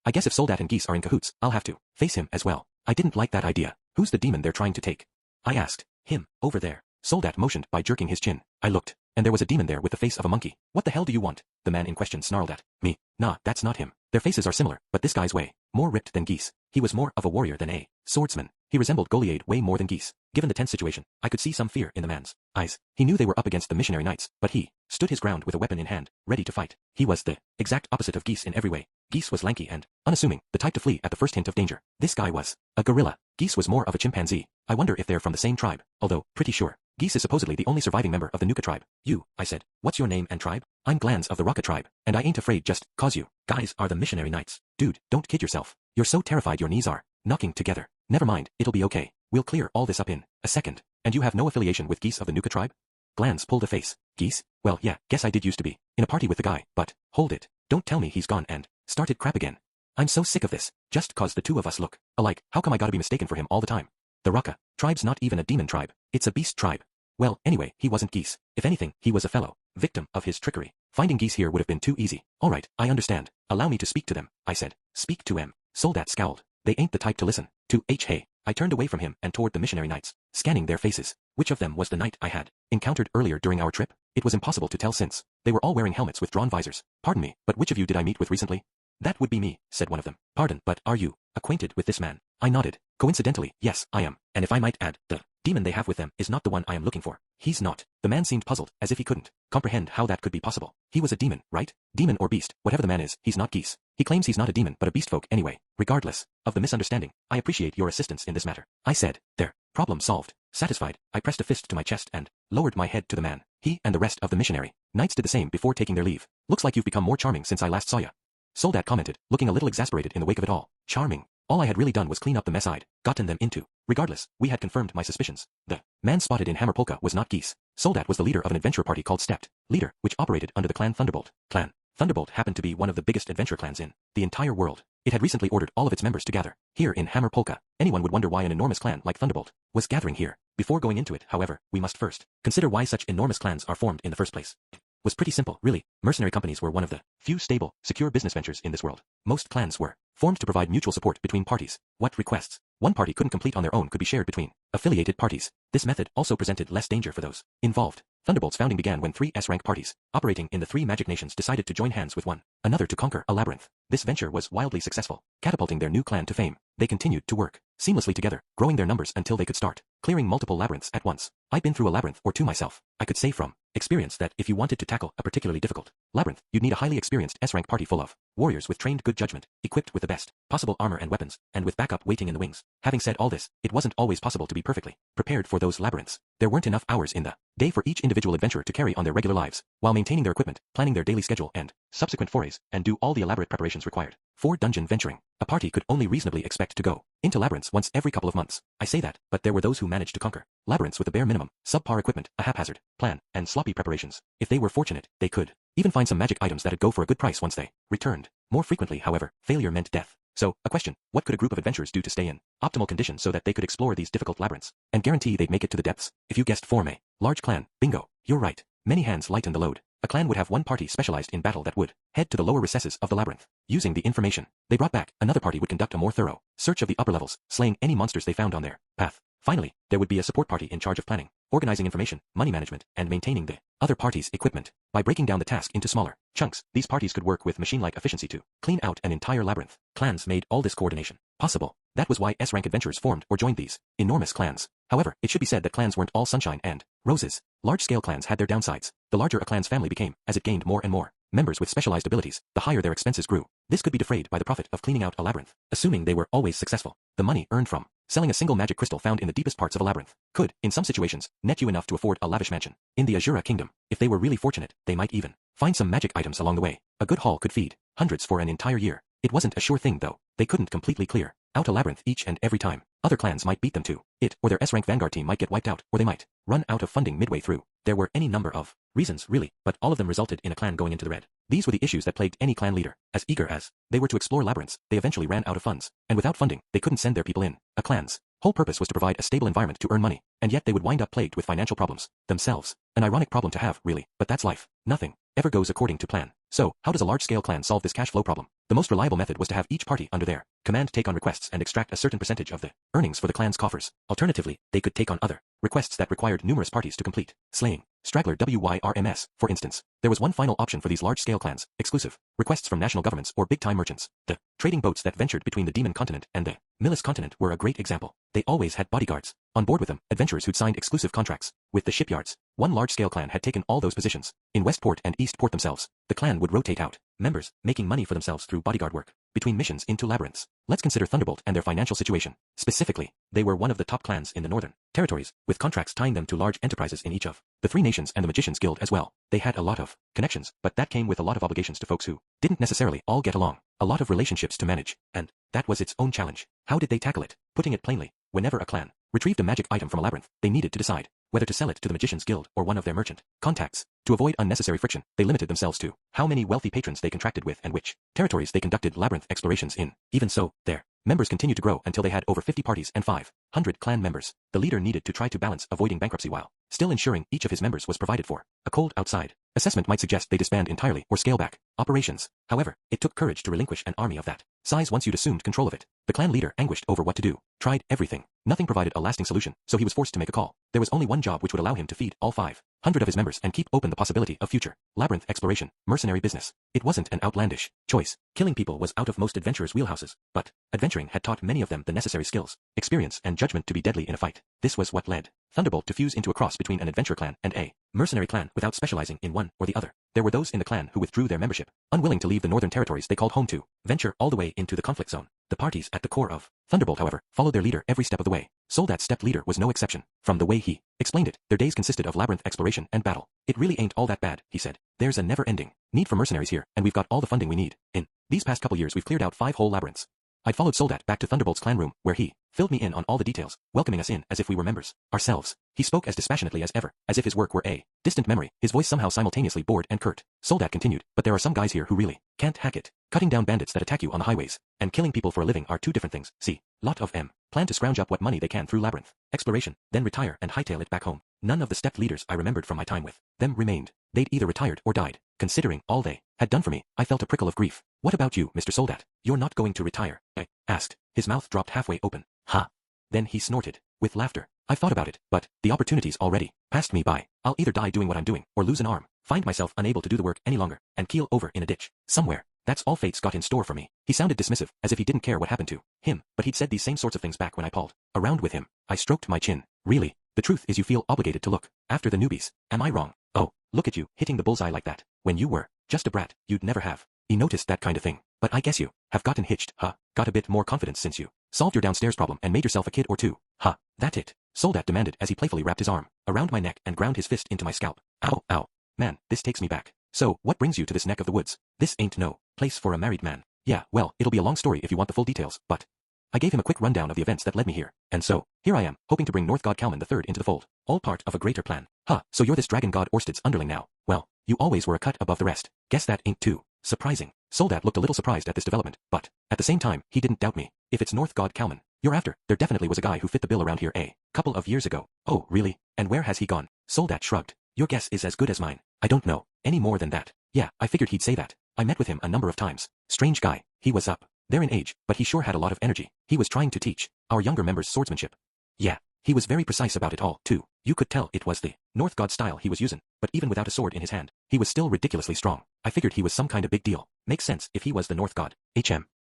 I guess if Soldat and Geese are in cahoots, I'll have to face him as well. I didn't like that idea. Who's the demon they're trying to take? I asked. Him, over there. Soldat motioned by jerking his chin. I looked, and there was a demon there with the face of a monkey. What the hell do you want? The man in question snarled at me. Nah, that's not him. Their faces are similar, but this guy's way more ripped than Geese. He was more of a warrior than a swordsman. He resembled Goliath way more than Geese. Given the tense situation, I could see some fear in the man's eyes. He knew they were up against the missionary knights, but he stood his ground with a weapon in hand, ready to fight. He was the exact opposite of Geese in every way. Geese was lanky and unassuming, the type to flee at the first hint of danger. This guy was a gorilla. Geese was more of a chimpanzee. I wonder if they're from the same tribe, although pretty sure. Geese is supposedly the only surviving member of the Nuka tribe. You, I said. What's your name and tribe? I'm Glands of the Rocket tribe, and I ain't afraid just cause you guys are the missionary knights. Dude, don't kid yourself. You're so terrified your knees are knocking together. Never mind, it'll be okay. We'll clear all this up in a second. And you have no affiliation with Geese of the Nuka tribe? Glands pulled a face. Geese? Well, yeah, guess I did used to be in a party with the guy, but hold it. Don't tell me he's gone and started crap again. I'm so sick of this. Just cause the two of us look alike, how come I gotta be mistaken for him all the time? The Raka tribe's not even a demon tribe. It's a beast tribe. Well, anyway, he wasn't Geese. If anything, he was a fellow victim of his trickery. Finding Geese here would have been too easy. Alright, I understand. Allow me to speak to them, I said. Speak to em. Soldat scowled. They ain't the type to listen to hey. I turned away from him and toward the missionary knights, scanning their faces. Which of them was the knight I had encountered earlier during our trip? It was impossible to tell since they were all wearing helmets with drawn visors. Pardon me, but which of you did I meet with recently? That would be me, said one of them. Pardon, but are you acquainted with this man? I nodded. Coincidentally, yes, I am. And if I might add, the demon they have with them is not the one I am looking for. He's not. The man seemed puzzled, as if he couldn't comprehend how that could be possible. He was a demon, right? Demon or beast, whatever the man is, he's not Geese. He claims he's not a demon but a beast folk anyway. Regardless of the misunderstanding, I appreciate your assistance in this matter. I said. There. Problem solved. Satisfied, I pressed a fist to my chest and lowered my head to the man. He and the rest of the missionary knights did the same before taking their leave. Looks like you've become more charming since I last saw ya. Soldat commented, looking a little exasperated in the wake of it all. Charming. All I had really done was clean up the mess I'd gotten them into. Regardless, we had confirmed my suspicions. The man spotted in Hammer Polka was not Geese. Soldat was the leader of an adventurer party called Stepped Leader, which operated under the clan Thunderbolt. Clan Thunderbolt happened to be one of the biggest adventure clans in the entire world. It had recently ordered all of its members to gather here in Hammer Polka. Anyone would wonder why an enormous clan like Thunderbolt was gathering here. Before going into it, however, we must first consider why such enormous clans are formed in the first place. Was pretty simple, really. Mercenary companies were one of the few stable, secure business ventures in this world. Most clans were formed to provide mutual support between parties. What requests one party couldn't complete on their own could be shared between affiliated parties. This method also presented less danger for those involved. Thunderbolt's founding began when 3 S-rank parties, operating in the 3 magic nations, decided to join hands with one another to conquer a labyrinth. This venture was wildly successful, catapulting their new clan to fame. They continued to work seamlessly together, growing their numbers until they could start clearing multiple labyrinths at once. I'd been through a labyrinth or two myself. I could say from experience that if you wanted to tackle a particularly difficult labyrinth, you'd need a highly experienced S-rank party full of warriors with trained good judgment, equipped with the best possible armor and weapons, and with backup waiting in the wings. Having said all this, it wasn't always possible to be perfectly prepared for those labyrinths. There weren't enough hours in the day for each individual adventurer to carry on their regular lives, while maintaining their equipment, planning their daily schedule and subsequent forays, and do all the elaborate preparations required for dungeon venturing. A party could only reasonably expect to go into labyrinths once every couple of months. I say that, but there were those who managed to conquer labyrinths with the bare minimum, subpar equipment, a haphazard plan, and sloppy preparations. If they were fortunate, they could even find some magic items that'd go for a good price once they returned. More frequently, however, failure meant death. So, a question, what could a group of adventurers do to stay in optimal condition so that they could explore these difficult labyrinths and guarantee they'd make it to the depths? If you guessed form a large clan, bingo, you're right. Many hands lighten the load. A clan would have one party specialized in battle that would head to the lower recesses of the labyrinth. Using the information they brought back, another party would conduct a more thorough search of the upper levels, slaying any monsters they found on their path. Finally, there would be a support party in charge of planning, organizing information, money management, and maintaining the other party's equipment. By breaking down the task into smaller chunks, these parties could work with machine-like efficiency to clean out an entire labyrinth. Clans made all this coordination possible. That was why S-rank adventurers formed or joined these enormous clans. However, it should be said that clans weren't all sunshine and roses. Large-scale clans had their downsides. The larger a clan's family became, as it gained more and more members with specialized abilities, the higher their expenses grew. This could be defrayed by the profit of cleaning out a labyrinth, assuming they were always successful. The money earned from selling a single magic crystal found in the deepest parts of a labyrinth could, in some situations, net you enough to afford a lavish mansion. In the Azura Kingdom, if they were really fortunate, they might even find some magic items along the way. A good haul could feed hundreds for an entire year. It wasn't a sure thing though. They couldn't completely clear out a labyrinth each and every time. Other clans might beat them to it, or their S-rank vanguard team might get wiped out, or they might run out of funding midway through. There were any number of reasons, really, but all of them resulted in a clan going into the red. These were the issues that plagued any clan leader. As eager as they were to explore labyrinths, they eventually ran out of funds, and without funding, they couldn't send their people in. A clan's whole purpose was to provide a stable environment to earn money, and yet they would wind up plagued with financial problems themselves. An ironic problem to have, really, but that's life. Nothing ever goes according to plan. So, how does a large-scale clan solve this cash flow problem? The most reliable method was to have each party under their command take on requests and extract a certain percentage of the earnings for the clan's coffers. Alternatively, they could take on other requests that required numerous parties to complete. Slaying straggler WYRMS, for instance. There was one final option for these large-scale clans, exclusive requests from national governments or big-time merchants. The trading boats that ventured between the Demon Continent and the Milis Continent were a great example. They always had bodyguards on board with them, adventurers who'd signed exclusive contracts with the shipyards. One large-scale clan had taken all those positions. In Westport and Eastport themselves, the clan would rotate out members, making money for themselves through bodyguard work between missions into labyrinths. Let's consider Thunderbolt and their financial situation. Specifically, they were one of the top clans in the northern territories, with contracts tying them to large enterprises in each of the three nations and the Magicians Guild as well. They had a lot of connections, but that came with a lot of obligations to folks who didn't necessarily all get along. A lot of relationships to manage, and that was its own challenge. How did they tackle it? Putting it plainly, whenever a clan retrieved a magic item from a labyrinth, they needed to decide whether to sell it to the Magicians Guild or one of their merchant contacts. To avoid unnecessary friction, they limited themselves to how many wealthy patrons they contracted with and which territories they conducted labyrinth explorations in. Even so, their members continued to grow until they had over 50 parties and 500 clan members. The leader needed to try to balance avoiding bankruptcy while still ensuring each of his members was provided for. A cold outside assessment might suggest they disband entirely or scale back operations. However, it took courage to relinquish an army of that size once you'd assumed control of it. The clan leader anguished over what to do, tried everything. Nothing provided a lasting solution, so he was forced to make a call. There was only one job which would allow him to feed all 500 of his members and keep open the possibility of future labyrinth exploration, mercenary business. It wasn't an outlandish choice. Killing people was out of most adventurers' wheelhouses, but adventuring had taught many of them the necessary skills, experience, and judgment to be deadly in a fight. This was what led Thunderbolt to fuse into a cross between an adventure clan and a mercenary clan without specializing in one or the other. There were those in the clan who withdrew their membership, unwilling to leave the northern territories they called home to venture all the way into the conflict zone. The parties at the core of Thunderbolt, however, followed their leader every step of the way. Soldat's step leader was no exception. From the way he explained it, their days consisted of labyrinth exploration and battle. It really ain't all that bad, he said. There's a never-ending need for mercenaries here, and we've got all the funding we need. In these past couple years we've cleared out 5 whole labyrinths. I'd followed Soldat back to Thunderbolt's clan room, where he filled me in on all the details, welcoming us in as if we were members ourselves. He spoke as dispassionately as ever, as if his work were a distant memory, his voice somehow simultaneously bored and curt. Soldat continued, but there are some guys here who really can't hack it. Cutting down bandits that attack you on the highways and killing people for a living are two different things. See, lot of M plan to scrounge up what money they can through labyrinth exploration, then retire and hightail it back home. None of the stepped leaders I remembered from my time with them remained. They'd either retired or died. Considering all they had done for me, I felt a prickle of grief. What about you, Mr. Soldat? You're not going to retire? I asked. His mouth dropped halfway open. Ha! Then he snorted with laughter. I've thought about it, but the opportunity's already passed me by. I'll either die doing what I'm doing, or lose an arm, find myself unable to do the work any longer, and keel over in a ditch somewhere. That's all fate's got in store for me. He sounded dismissive, as if he didn't care what happened to him, but he'd said these same sorts of things back when I palled around with him. I stroked my chin. Really, the truth is you feel obligated to look after the newbies. Am I wrong? Oh, look at you, hitting the bullseye like that. When you were just a brat, you'd never have. He noticed that kind of thing. But I guess you have gotten hitched, huh? Got a bit more confidence since you solved your downstairs problem and made yourself a kid or two, huh? That it? Soldat demanded as he playfully wrapped his arm around my neck and ground his fist into my scalp. Ow, ow. Man, this takes me back. So, what brings you to this neck of the woods? This ain't no place for a married man. Yeah, well, it'll be a long story if you want the full details, but I gave him a quick rundown of the events that led me here, and so, here I am, hoping to bring North God Kalman III into the fold. All part of a greater plan. Huh, so you're this dragon god Orsted's underling now. Well, you always were a cut above the rest. Guess that ain't too surprising. Soldat looked a little surprised at this development, but at the same time, he didn't doubt me. If it's North God Kalman you're after, there definitely was a guy who fit the bill around here a couple of years ago. Oh, really? And where has he gone? Soldat shrugged. Your guess is as good as mine. I don't know any more than that. Yeah, I figured he'd say that. I met with him a number of times. Strange guy. He was up there in age, but he sure had a lot of energy. He was trying to teach our younger members swordsmanship. Yeah, he was very precise about it all, too. You could tell it was the North God style he was using, but even without a sword in his hand, he was still ridiculously strong. I figured he was some kind of big deal. Makes sense if he was the North God.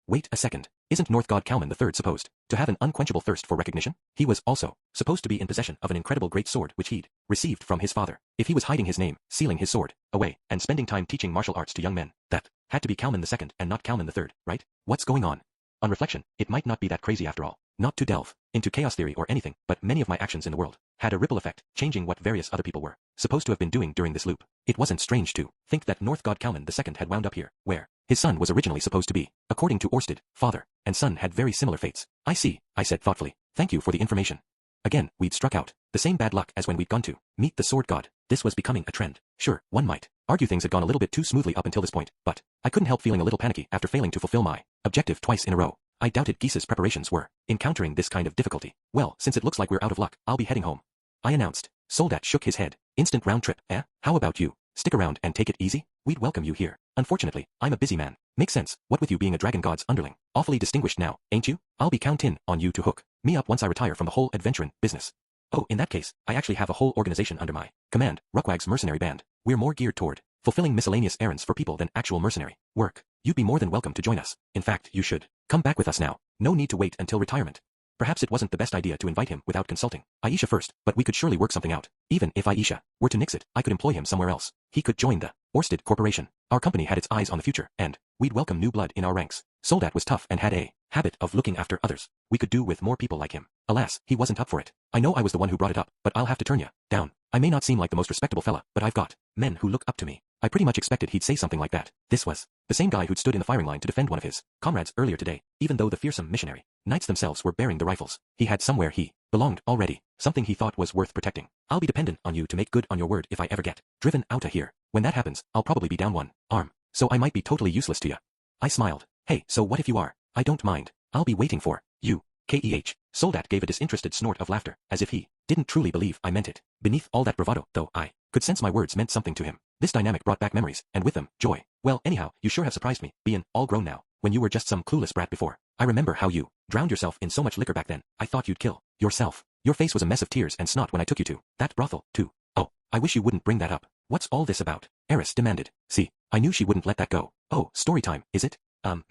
Wait a second. Isn't North God Kalman III supposed to have an unquenchable thirst for recognition? He was also supposed to be in possession of an incredible great sword which he'd received from his father. If he was hiding his name, sealing his sword away, and spending time teaching martial arts to young men, that had to be Kalman II and not Kalman III, right? What's going on? On reflection, it might not be that crazy after all. Not to delve into chaos theory or anything, but many of my actions in the world had a ripple effect, changing what various other people were supposed to have been doing during this loop. It wasn't strange to think that North God Kalman II had wound up here, where his son was originally supposed to be. According to Orsted, father and son had very similar fates. I see, I said thoughtfully. Thank you for the information. Again, we'd struck out the same bad luck as when we'd gone to meet the sword god. This was becoming a trend. Sure, one might argue things had gone a little bit too smoothly up until this point, but I couldn't help feeling a little panicky after failing to fulfill my objective twice in a row. I doubted Geese's preparations were encountering this kind of difficulty. Well, since it looks like we're out of luck, I'll be heading home, I announced. Soldat shook his head. Instant round trip, eh? How about you? Stick around and take it easy? We'd welcome you here. Unfortunately, I'm a busy man. Makes sense, what with you being a dragon god's underling. Awfully distinguished now, ain't you? I'll be countin' on you to hook me up once I retire from the whole adventurin' business. Oh, in that case, I actually have a whole organization under my command, Ruckwag's Mercenary Band. We're more geared toward fulfilling miscellaneous errands for people than actual mercenary work. You'd be more than welcome to join us. In fact, you should come back with us now. No need to wait until retirement. Perhaps it wasn't the best idea to invite him without consulting Aisha first, but we could surely work something out. Even if Aisha were to nix it, I could employ him somewhere else. He could join the Orsted Corporation. Our company had its eyes on the future, and we'd welcome new blood in our ranks. Soldat was tough and had a habit of looking after others. We could do with more people like him. Alas, he wasn't up for it. I know I was the one who brought it up, but I'll have to turn ya down. I may not seem like the most respectable fella, but I've got men who look up to me. I pretty much expected he'd say something like that. This was the same guy who'd stood in the firing line to defend one of his comrades earlier today, even though the fearsome missionary knights themselves were bearing the rifles. He had somewhere he belonged already, something he thought was worth protecting. I'll be dependent on you to make good on your word if I ever get driven out of here. When that happens, I'll probably be down one arm, so I might be totally useless to ya. I smiled. Hey, so what if you are? I don't mind. I'll be waiting for you. K.E.H. Soldat gave a disinterested snort of laughter, as if he didn't truly believe I meant it. Beneath all that bravado, though, I could sense my words meant something to him. This dynamic brought back memories, and with them, joy. Well, anyhow, you sure have surprised me, bein' all grown now, when you were just some clueless brat before. I remember how you drowned yourself in so much liquor back then. I thought you'd kill yourself. Your face was a mess of tears and snot when I took you to that brothel, too. Oh, I wish you wouldn't bring that up. What's all this about? Eris demanded. See, I knew she wouldn't let that go. Oh, story time, is it?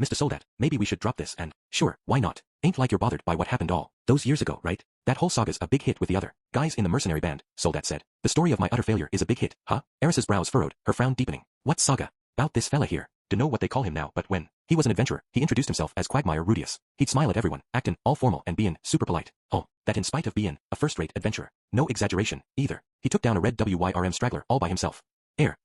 Mr. Soldat, maybe we should drop this and, sure, why not? Ain't like you're bothered by what happened all those years ago, right? That whole saga's a big hit with the other guys in the mercenary band, Soldat said. The story of my utter failure is a big hit, huh? Eris's brows furrowed, her frown deepening. What saga? About this fella here. Dunno what they call him now, but when he was an adventurer, he introduced himself as Quagmire Rudius. He'd smile at everyone, actin' all formal and bein' super polite. Oh, that in spite of bein' a first-rate adventurer. No exaggeration, either. He took down a red WYRM straggler all by himself.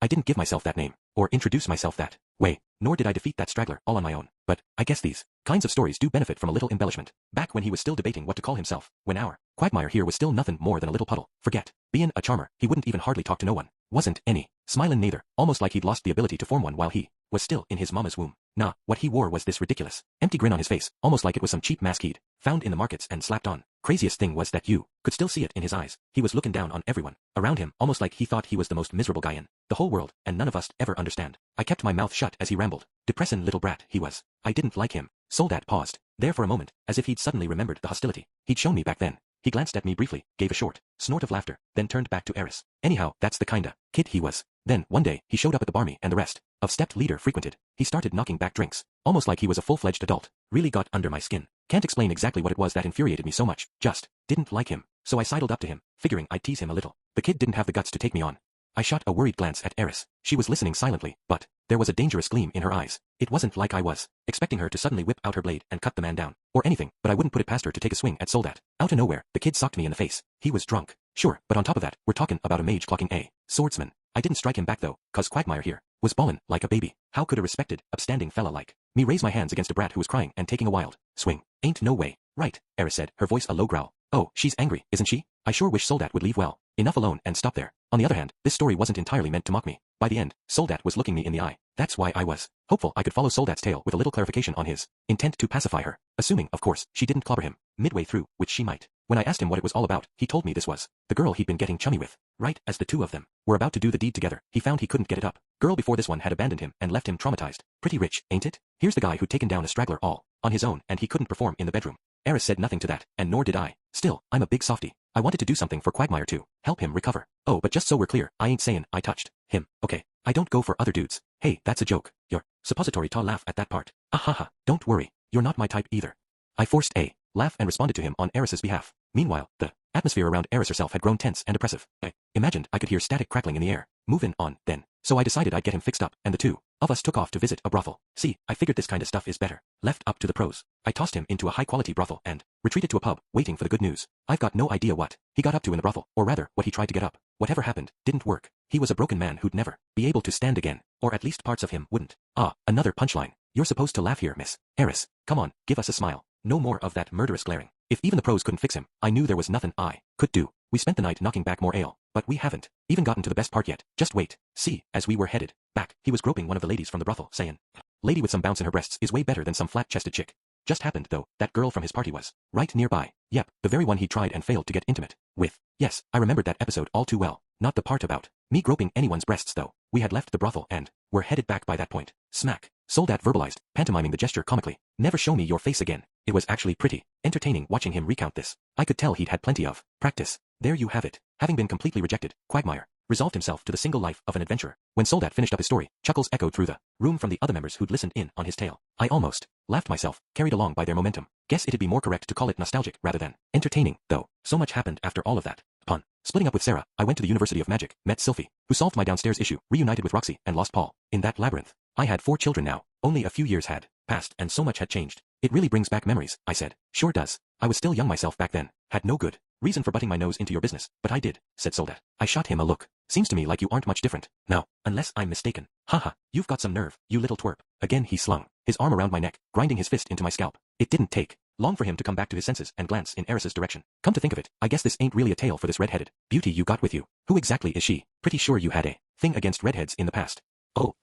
I didn't give myself that name, or introduce myself that way, nor did I defeat that straggler all on my own. But I guess these kinds of stories do benefit from a little embellishment. Back when he was still debating what to call himself, when our Quagmire here was still nothing more than a little puddle. Forget being a charmer, he wouldn't even hardly talk to no one. Wasn't any smilin' neither, almost like he'd lost the ability to form one while he was still in his mama's womb. Nah, what he wore was this ridiculous, empty grin on his face, almost like it was some cheap mask he'd found in the markets and slapped on. Craziest thing was that you could still see it in his eyes. He was looking down on everyone around him, almost like he thought he was the most miserable guy in the whole world, and none of us ever understand. I kept my mouth shut as he rambled. Depressin' little brat he was. I didn't like him. Soldat paused there for a moment, as if he'd suddenly remembered the hostility he'd shown me back then. He glanced at me briefly, gave a short snort of laughter, then turned back to Eris. Anyhow, that's the kinda kid he was. Then, one day, he showed up at the bar me and the rest of stepped leader frequented. He started knocking back drinks, almost like he was a full-fledged adult. Really got under my skin. Can't explain exactly what it was that infuriated me so much, just didn't like him. So I sidled up to him, figuring I'd tease him a little. The kid didn't have the guts to take me on. I shot a worried glance at Eris. She was listening silently, but there was a dangerous gleam in her eyes. It wasn't like I was expecting her to suddenly whip out her blade and cut the man down, or anything, but I wouldn't put it past her to take a swing at Soldat. Out of nowhere, the kid socked me in the face. He was drunk. Sure, but on top of that, we're talking about a mage clocking a swordsman. I didn't strike him back though, cause Quagmire here was ballin' like a baby. How could a respected, upstanding fella like me raise my hands against a brat who was crying and taking a wild swing? Ain't no way. Right, Eris said, her voice a low growl. Oh, she's angry, isn't she? I sure wish Soldat would leave well enough alone and stop there. On the other hand, this story wasn't entirely meant to mock me. By the end, Soldat was looking me in the eye. That's why I was hopeful I could follow Soldat's tale with a little clarification on his intent to pacify her. Assuming, of course, she didn't clobber him midway through, which she might. When I asked him what it was all about, he told me this was the girl he'd been getting chummy with. Right as the two of them were about to do the deed together, he found he couldn't get it up. Girl before this one had abandoned him and left him traumatized. Pretty rich, ain't it? Here's the guy who'd taken down a straggler all on his own and he couldn't perform in the bedroom. Eris said nothing to that, and nor did I. Still, I'm a big softy. I wanted to do something for Quagmire too. Help him recover. Oh, but just so we're clear, I ain't saying I touched him, okay? I don't go for other dudes. Hey, that's a joke. Your suppository ta laugh at that part. Ahaha, don't worry. You're not my type either. I forced a laugh and responded to him on Eris's behalf. Meanwhile, the atmosphere around Eris herself had grown tense and oppressive. I imagined I could hear static crackling in the air. Moving on, then. So I decided I'd get him fixed up, and the two of us took off to visit a brothel. See, I figured this kind of stuff is better left up to the pros. I tossed him into a high-quality brothel and retreated to a pub, waiting for the good news. I've got no idea what he got up to in the brothel, or rather, what he tried to get up. Whatever happened, didn't work. He was a broken man who'd never be able to stand again, or at least parts of him wouldn't. Ah, another punchline. You're supposed to laugh here, Miss Eris. Come on, give us a smile. No more of that murderous glaring. If even the pros couldn't fix him, I knew there was nothing I could do. We spent the night knocking back more ale, but we haven't even gotten to the best part yet. Just wait. See, as we were headed back, he was groping one of the ladies from the brothel, saying, "Lady with some bounce in her breasts is way better than some flat-chested chick." Just happened, though, that girl from his party was right nearby. Yep, the very one he tried and failed to get intimate with. Yes, I remembered that episode all too well. Not the part about me groping anyone's breasts, though. We had left the brothel and were headed back by that point. Smack. Soldat verbalized, pantomiming the gesture comically. Never show me your face again. It was actually pretty entertaining watching him recount this. I could tell he'd had plenty of practice. There you have it. Having been completely rejected, Quagmire resolved himself to the single life of an adventurer. When Soldat finished up his story, chuckles echoed through the room from the other members who'd listened in on his tale. I almost laughed myself, carried along by their momentum. Guess it'd be more correct to call it nostalgic rather than entertaining, though. So much happened after all of that. Upon splitting up with Sarah, I went to the University of Magic, met Sylphie, who solved my downstairs issue, reunited with Roxy, and lost Paul. In that labyrinth, I had 4 children now. Only a few years had passed, and so much had changed. It really brings back memories, I said. Sure does. I was still young myself back then. Had no good reason for butting my nose into your business, but I did, said Soldat. I shot him a look. Seems to me like you aren't much different now, unless I'm mistaken. Haha, you've got some nerve, you little twerp. Again he slung his arm around my neck, grinding his fist into my scalp. It didn't take long for him to come back to his senses and glance in Eris's direction. Come to think of it, I guess this ain't really a tale for this red-headed beauty you got with you. Who exactly is she? Pretty sure you had a thing against redheads in the past. Oh,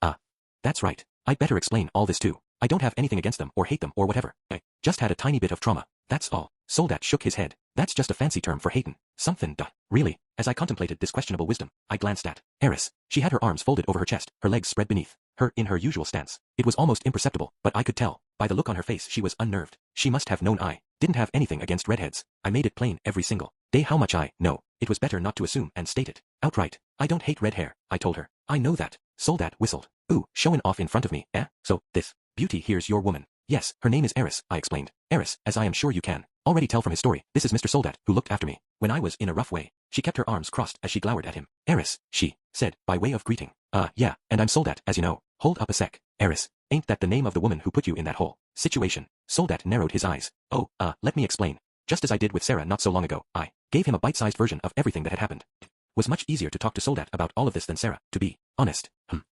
that's right. I'd better explain all this too. I don't have anything against them or hate them or whatever. I just had a tiny bit of trauma. That's all. Soldat shook his head. That's just a fancy term for hatin'. Something duh. Really? As I contemplated this questionable wisdom, I glanced at Eris. She had her arms folded over her chest, her legs spread beneath her in her usual stance. It was almost imperceptible, but I could tell by the look on her face she was unnerved. She must have known I didn't have anything against redheads. I made it plain every single day how much I know. It was better not to assume and state it outright. I don't hate red hair, I told her. I know that. Soldat whistled. Ooh, showing off in front of me, eh? So, this beauty here's your woman. Yes, her name is Eris, I explained. Eris, as I am sure you can already tell from his story, this is Mr. Soldat, who looked after me when I was in a rough way. She kept her arms crossed as she glowered at him. Eris, she said, by way of greeting. Yeah, and I'm Soldat, as you know. Hold up a sec. Eris, ain't that the name of the woman who put you in that hole situation? Soldat narrowed his eyes. Oh, let me explain. Just as I did with Sarah not so long ago, I gave him a bite-sized version of everything that had happened. It was much easier to talk to Soldat about all of this than Sarah, to be honest.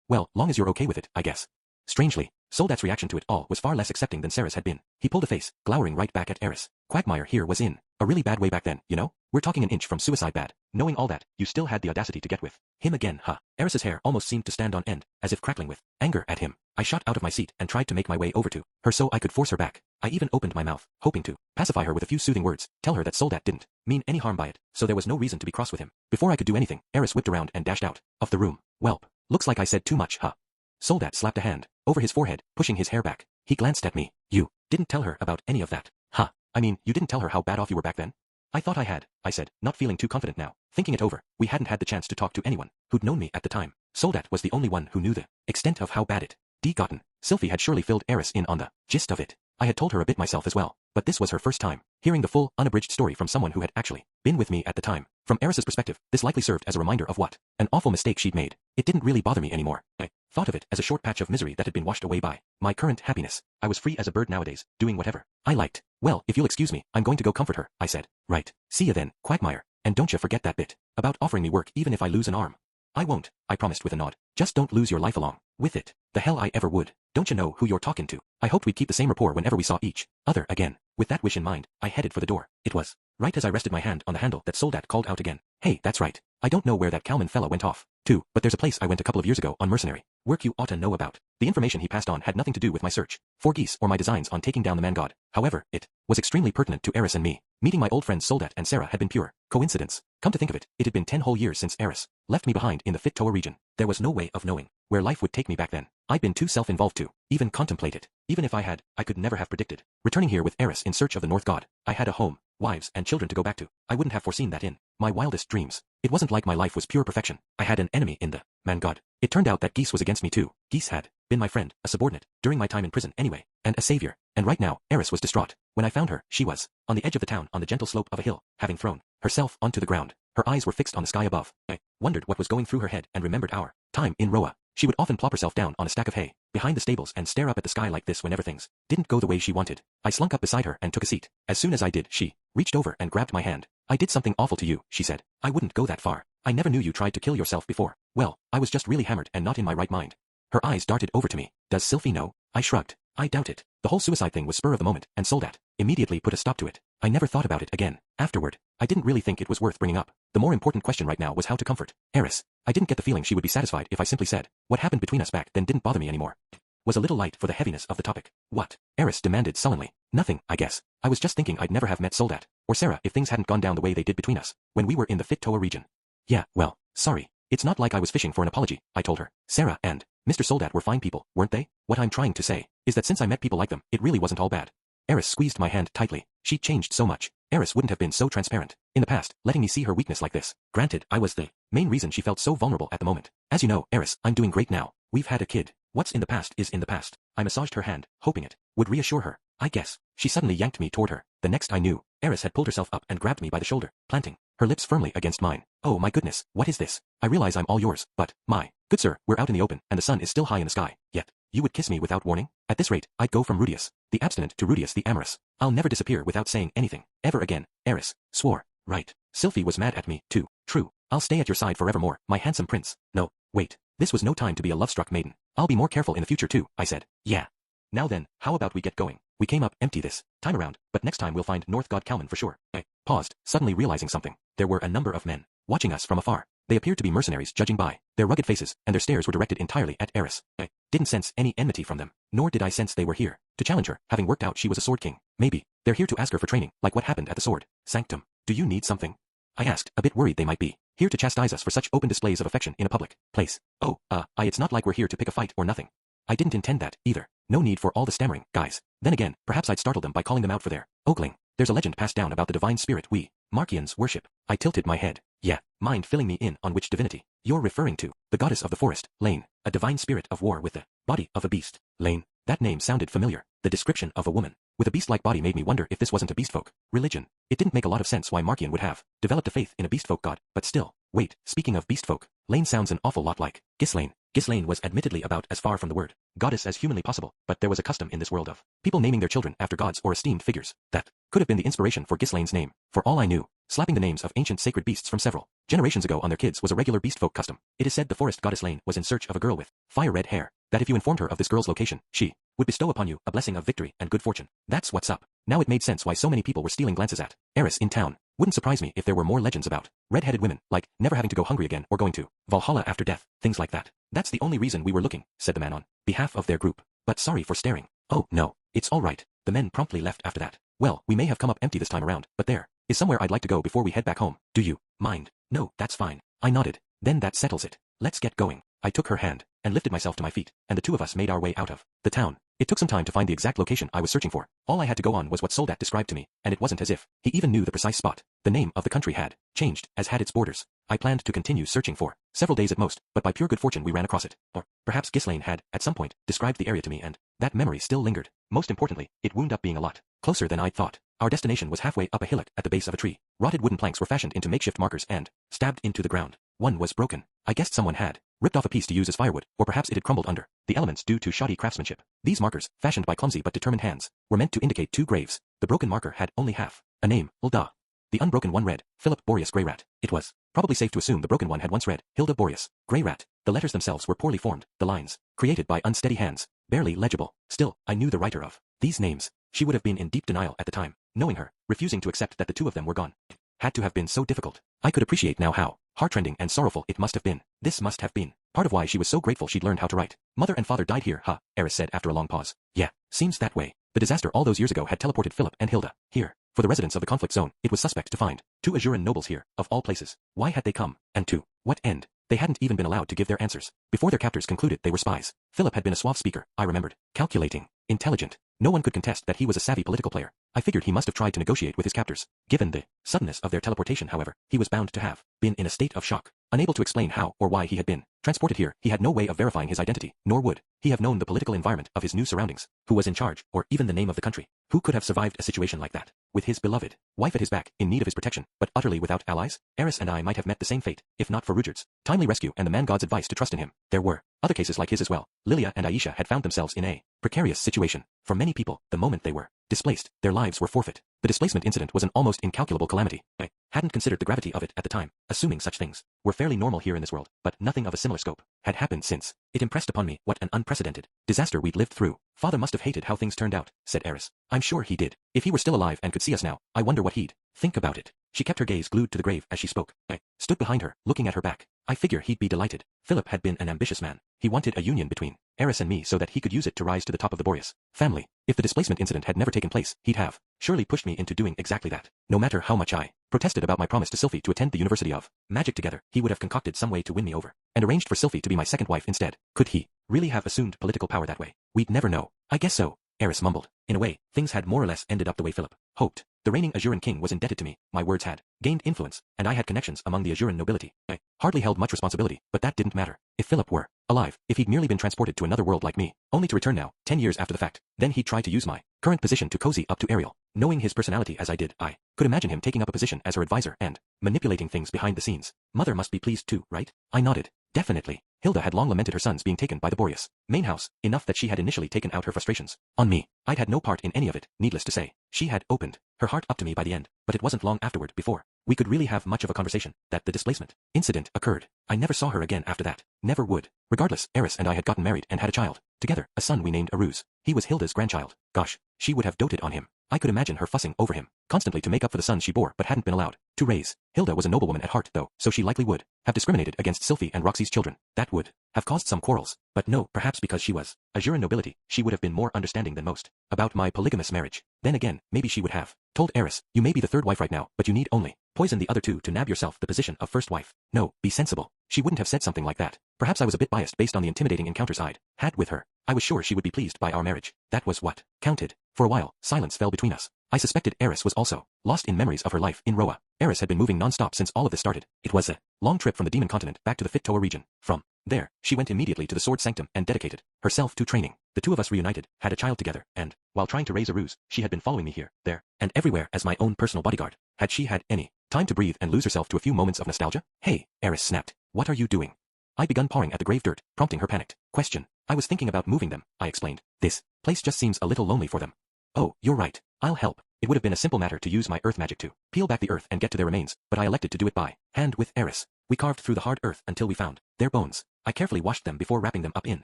Well, long as you're okay with it, I guess. Strangely, Soldat's reaction to it all was far less accepting than Sarah's had been. He pulled a face, glowering right back at Eris. Quagmire here was in a really bad way back then, you know? We're talking an inch from suicide bad. Knowing all that, you still had the audacity to get with him again, huh? Eris's hair almost seemed to stand on end, as if crackling with anger at him. I shot out of my seat and tried to make my way over to her so I could force her back. I even opened my mouth, hoping to pacify her with a few soothing words, tell her that Soldat didn't mean any harm by it, so there was no reason to be cross with him. Before I could do anything, Eris whipped around and dashed out of the room. Welp. Looks like I said too much, huh? Soldat slapped a hand over his forehead, pushing his hair back. He glanced at me. You didn't tell her about any of that, huh? I mean, you didn't tell her how bad off you were back then? I thought I had, I said, not feeling too confident now. Thinking it over, we hadn't had the chance to talk to anyone who'd known me at the time. Soldat was the only one who knew the extent of how bad it gotten. Sylphie had surely filled Eris in on the gist of it. I had told her a bit myself as well, but this was her first time hearing the full, unabridged story from someone who had actually been with me at the time. From Eris's perspective, this likely served as a reminder of what an awful mistake she'd made. It didn't really bother me anymore. I thought of it as a short patch of misery that had been washed away by my current happiness. I was free as a bird nowadays, doing whatever I liked. Well, if you'll excuse me, I'm going to go comfort her, I said. Right. See ya then, Quagmire. And don't you forget that bit about offering me work even if I lose an arm. I won't, I promised with a nod. Just don't lose your life along with it. The hell I ever would. Don't you know who you're talking to? I hoped we'd keep the same rapport whenever we saw each other again. With that wish in mind, I headed for the door. It was right as I rested my hand on the handle that Soldat called out again. Hey, that's right. I don't know where that Kalman fella went off to, but there's a place I went a couple of years ago on mercenary work you ought to know about. The information he passed on had nothing to do with my search for geese or my designs on taking down the man god. However, it was extremely pertinent to Eris and me. Meeting my old friends Soldat and Sarah had been pure coincidence. Come to think of it, it had been 10 whole years since Eris left me behind in the Fit-Toa region. There was no way of knowing where life would take me back then. I'd been too self-involved to even contemplate it. Even if I had, I could never have predicted returning here with Eris in search of the North God. I had a home, wives and children to go back to. I wouldn't have foreseen that in my wildest dreams. It wasn't like my life was pure perfection. I had an enemy in the man god. It turned out that Geese was against me too. Geese had been my friend, a subordinate, during my time in prison anyway, and a savior. And right now, Eris was distraught. When I found her, she was on the edge of the town on the gentle slope of a hill, having thrown herself onto the ground. Her eyes were fixed on the sky above. I wondered what was going through her head and remembered our time in Roa. She would often plop herself down on a stack of hay behind the stables and stare up at the sky like this whenever things didn't go the way she wanted. I slunk up beside her and took a seat. As soon as I did, she reached over and grabbed my hand. I did something awful to you, she said. I wouldn't go that far. I never knew you tried to kill yourself before. Well, I was just really hammered and not in my right mind. Her eyes darted over to me. Does Sylphie know? I shrugged. I doubt it. The whole suicide thing was spur of the moment, and Soldat immediately put a stop to it. I never thought about it again. Afterward, I didn't really think it was worth bringing up. The more important question right now was how to comfort Eris. I didn't get the feeling she would be satisfied if I simply said, what happened between us back then didn't bother me anymore. It was a little light for the heaviness of the topic. What? Eris demanded sullenly. Nothing, I guess. I was just thinking I'd never have met Soldat or Sarah if things hadn't gone down the way they did between us when we were in the Fit-Toa region. Yeah, well, sorry. It's not like I was fishing for an apology, I told her. Sarah and Mr. Soldat were fine people, weren't they? What I'm trying to say is that since I met people like them, it really wasn't all bad. Eris squeezed my hand tightly. She'd changed so much. Eris wouldn't have been so transparent in the past, letting me see her weakness like this. Granted, I was the main reason she felt so vulnerable at the moment. As you know, Eris, I'm doing great now. We've had a kid. What's in the past is in the past. I massaged her hand, hoping it would reassure her. I guess. She suddenly yanked me toward her. The next I knew, Eris had pulled herself up and grabbed me by the shoulder, planting her lips firmly against mine. Oh my goodness, what is this? I realize I'm all yours, but, my good sir, we're out in the open, and the sun is still high in the sky. Yet, you would kiss me without warning? At this rate, I'd go from Rudius the abstinent to Rudius the amorous. I'll never disappear without saying anything, ever again. Eris swore. Right. Sylphie was mad at me, too. True. I'll stay at your side forevermore, my handsome prince. No, wait. This was no time to be a love-struck maiden. I'll be more careful in the future too, I said. Yeah. Now then, how about we get going? We came up empty this time around, but next time we'll find North God Kalman for sure. I paused, suddenly realizing something. There were a number of men watching us from afar. They appeared to be mercenaries judging by their rugged faces, and their stares were directed entirely at Eris. I didn't sense any enmity from them, nor did I sense they were here to challenge her, having worked out she was a sword king. Maybe they're here to ask her for training, like what happened at the sword sanctum. Do you need something? I asked, a bit worried they might be here to chastise us for such open displays of affection in a public place. Oh, it's not like we're here to pick a fight or nothing. I didn't intend that, either. No need for all the stammering, guys. Then again, perhaps I'd startle them by calling them out for their ogling. There's a legend passed down about the divine spirit we Markians worship. I tilted my head. Yeah, mind filling me in on which divinity you're referring to? The goddess of the forest, Lane. A divine spirit of war with the body of a beast. Lane. That name sounded familiar. The description of a woman with a beast-like body made me wonder if this wasn't a beastfolk religion. It didn't make a lot of sense why Markian would have developed a faith in a beastfolk god, but still. Wait, speaking of beastfolk, Lane sounds an awful lot like Ghislaine. Ghislaine was admittedly about as far from the word goddess as humanly possible, but there was a custom in this world of people naming their children after gods or esteemed figures. That could have been the inspiration for Ghislaine's name. For all I knew, slapping the names of ancient sacred beasts from several generations ago on their kids was a regular beastfolk custom. It is said the forest goddess Lane was in search of a girl with fire-red hair, that if you informed her of this girl's location, she would bestow upon you a blessing of victory and good fortune. That's what's up. Now it made sense why so many people were stealing glances at Eris in town. Wouldn't surprise me if there were more legends about red-headed women, like never having to go hungry again or going to Valhalla after death, things like that. That's the only reason we were looking, said the man on behalf of their group. But sorry for staring. Oh, no, it's all right. The men promptly left after that. Well, we may have come up empty this time around, but there is somewhere I'd like to go before we head back home. Do you mind? No, that's fine. I nodded. Then that settles it. Let's get going. I took her hand and lifted myself to my feet, and the two of us made our way out of the town. It took some time to find the exact location I was searching for. All I had to go on was what Soldat described to me, and it wasn't as if he even knew the precise spot. The name of the country had changed, as had its borders. I planned to continue searching for several days at most, but by pure good fortune we ran across it. Or perhaps Ghislaine had, at some point, described the area to me and that memory still lingered. Most importantly, it wound up being a lot closer than I'd thought. Our destination was halfway up a hillock at the base of a tree. Rotted wooden planks were fashioned into makeshift markers and stabbed into the ground. One was broken. I guessed someone had ripped off a piece to use as firewood, or perhaps it had crumbled under the elements due to shoddy craftsmanship. These markers, fashioned by clumsy but determined hands, were meant to indicate 2 graves. The broken marker had only half a name, Hilda. The unbroken one read, Philip Boreas Greyrat. It was probably safe to assume the broken one had once read, Hilda Boreas Greyrat. The letters themselves were poorly formed, the lines, created by unsteady hands, barely legible. Still, I knew the writer of these names. She would have been in deep denial at the time, knowing her, refusing to accept that the 2 of them were gone. Had to have been so difficult. I could appreciate now how heartrending and sorrowful it must have been. This must have been part of why she was so grateful she'd learned how to write. Mother and father died here, huh? Eris said after a long pause. Yeah, seems that way. The disaster all those years ago had teleported Philip and Hilda here. For the residents of the conflict zone, it was suspect to find 2 Azuran nobles here, of all places. Why had they come? And to what end? They hadn't even been allowed to give their answers. Before their captors concluded they were spies. Philip had been a suave speaker, I remembered. Calculating. Intelligent. No one could contest that he was a savvy political player. I figured he must have tried to negotiate with his captors. Given the suddenness of their teleportation, however, he was bound to have been in a state of shock. Unable to explain how or why he had been transported here, he had no way of verifying his identity, nor would he have known the political environment of his new surroundings, who was in charge, or even the name of the country. Who could have survived a situation like that? With his beloved wife at his back, in need of his protection, but utterly without allies? Eris and I might have met the same fate, if not for Rudyard's timely rescue and the man-god's advice to trust in him. There were other cases like his as well. Lilia and Aisha had found themselves in a precarious situation. For many people, the moment they were displaced, their lives were forfeit. The displacement incident was an almost incalculable calamity. I hadn't considered the gravity of it at the time, assuming such things were fairly normal here in this world, but nothing of a similar scope had happened since. It impressed upon me what an unprecedented disaster we'd lived through. Father must have hated how things turned out, said Eris. I'm sure he did. If he were still alive and could see us now, I wonder what he'd think about it. She kept her gaze glued to the grave as she spoke. I stood behind her, looking at her back. I figure he'd be delighted. Philip had been an ambitious man. He wanted a union between Eris and me so that he could use it to rise to the top of the Boreas family. If the displacement incident had never taken place, he'd have surely pushed me into doing exactly that. No matter how much I protested about my promise to Sylphie to attend the University of Magic together, he would have concocted some way to win me over, and arranged for Sylphie to be my second wife instead. Could he really have assumed political power that way? We'd never know. I guess so, Eris mumbled. In a way, things had more or less ended up the way Philip hoped. The reigning Azuran king was indebted to me, my words had gained influence, and I had connections among the Azuran nobility. I hardly held much responsibility, but that didn't matter. If Philip were alive, if he'd merely been transported to another world like me, only to return now, 10 years after the fact, then he'd try to use my current position to cozy up to Ariel. Knowing his personality as I did, I could imagine him taking up a position as her advisor and manipulating things behind the scenes. Mother must be pleased too, right? I nodded. Definitely. Hilda had long lamented her sons being taken by the Boreas main house, enough that she had initially taken out her frustrations on me. I'd had no part in any of it, needless to say. She had opened her heart up to me by the end, but it wasn't long afterward before we could really have much of a conversation that the displacement incident occurred. I never saw her again after that. Never would. Regardless, Eris and I had gotten married and had a child together, a son we named Aruz. He was Hilda's grandchild. Gosh, she would have doted on him. I could imagine her fussing over him constantly to make up for the sons she bore but hadn't been allowed to raise. Hilda was a noblewoman at heart though, so she likely would have discriminated against Sylphie and Roxy's children. That would have caused some quarrels. But no, perhaps because she was Azuran nobility, she would have been more understanding than most about my polygamous marriage. Then again, maybe she would have told Eris, you may be the third wife right now, but you need only poison the other 2 to nab yourself the position of first wife. No, be sensible. She wouldn't have said something like that. Perhaps I was a bit biased based on the intimidating encounters I'd had with her. I was sure she would be pleased by our marriage. That was what counted. For a while, silence fell between us. I suspected Eris was also lost in memories of her life in Roa. Eris had been moving non-stop since all of this started. It was a long trip from the Demon Continent back to the Fit-Toa region. From there, she went immediately to the Sword Sanctum and dedicated herself to training. The 2 of us reunited, had a child together, and, while trying to raise Aruz, she had been following me here, there, and everywhere as my own personal bodyguard. Had she had any time to breathe and lose herself to a few moments of nostalgia? Hey, Eris snapped. What are you doing? I'd begun pawing at the grave dirt, prompting her panicked question. I was thinking about moving them, I explained. This place just seems a little lonely for them. Oh, you're right. I'll help. It would have been a simple matter to use my earth magic to peel back the earth and get to their remains, but I elected to do it by hand with Eris. We carved through the hard earth until we found their bones. I carefully washed them before wrapping them up in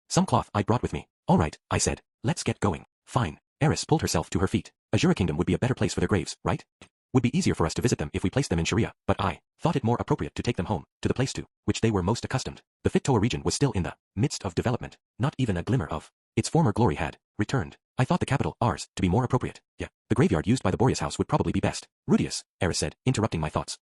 some cloth I'd brought with me. All right, I said. Let's get going. Fine. Eris pulled herself to her feet. Azura Kingdom would be a better place for their graves, right? Would be easier for us to visit them if we placed them in Sharia, but I thought it more appropriate to take them home, to the place to which they were most accustomed. The Fit-Toa region was still in the midst of development. Not even a glimmer of its former glory had returned. I thought the capital, ours, to be more appropriate. Yeah, the graveyard used by the Boreas house would probably be best. Rudius, Eris said, interrupting my thoughts.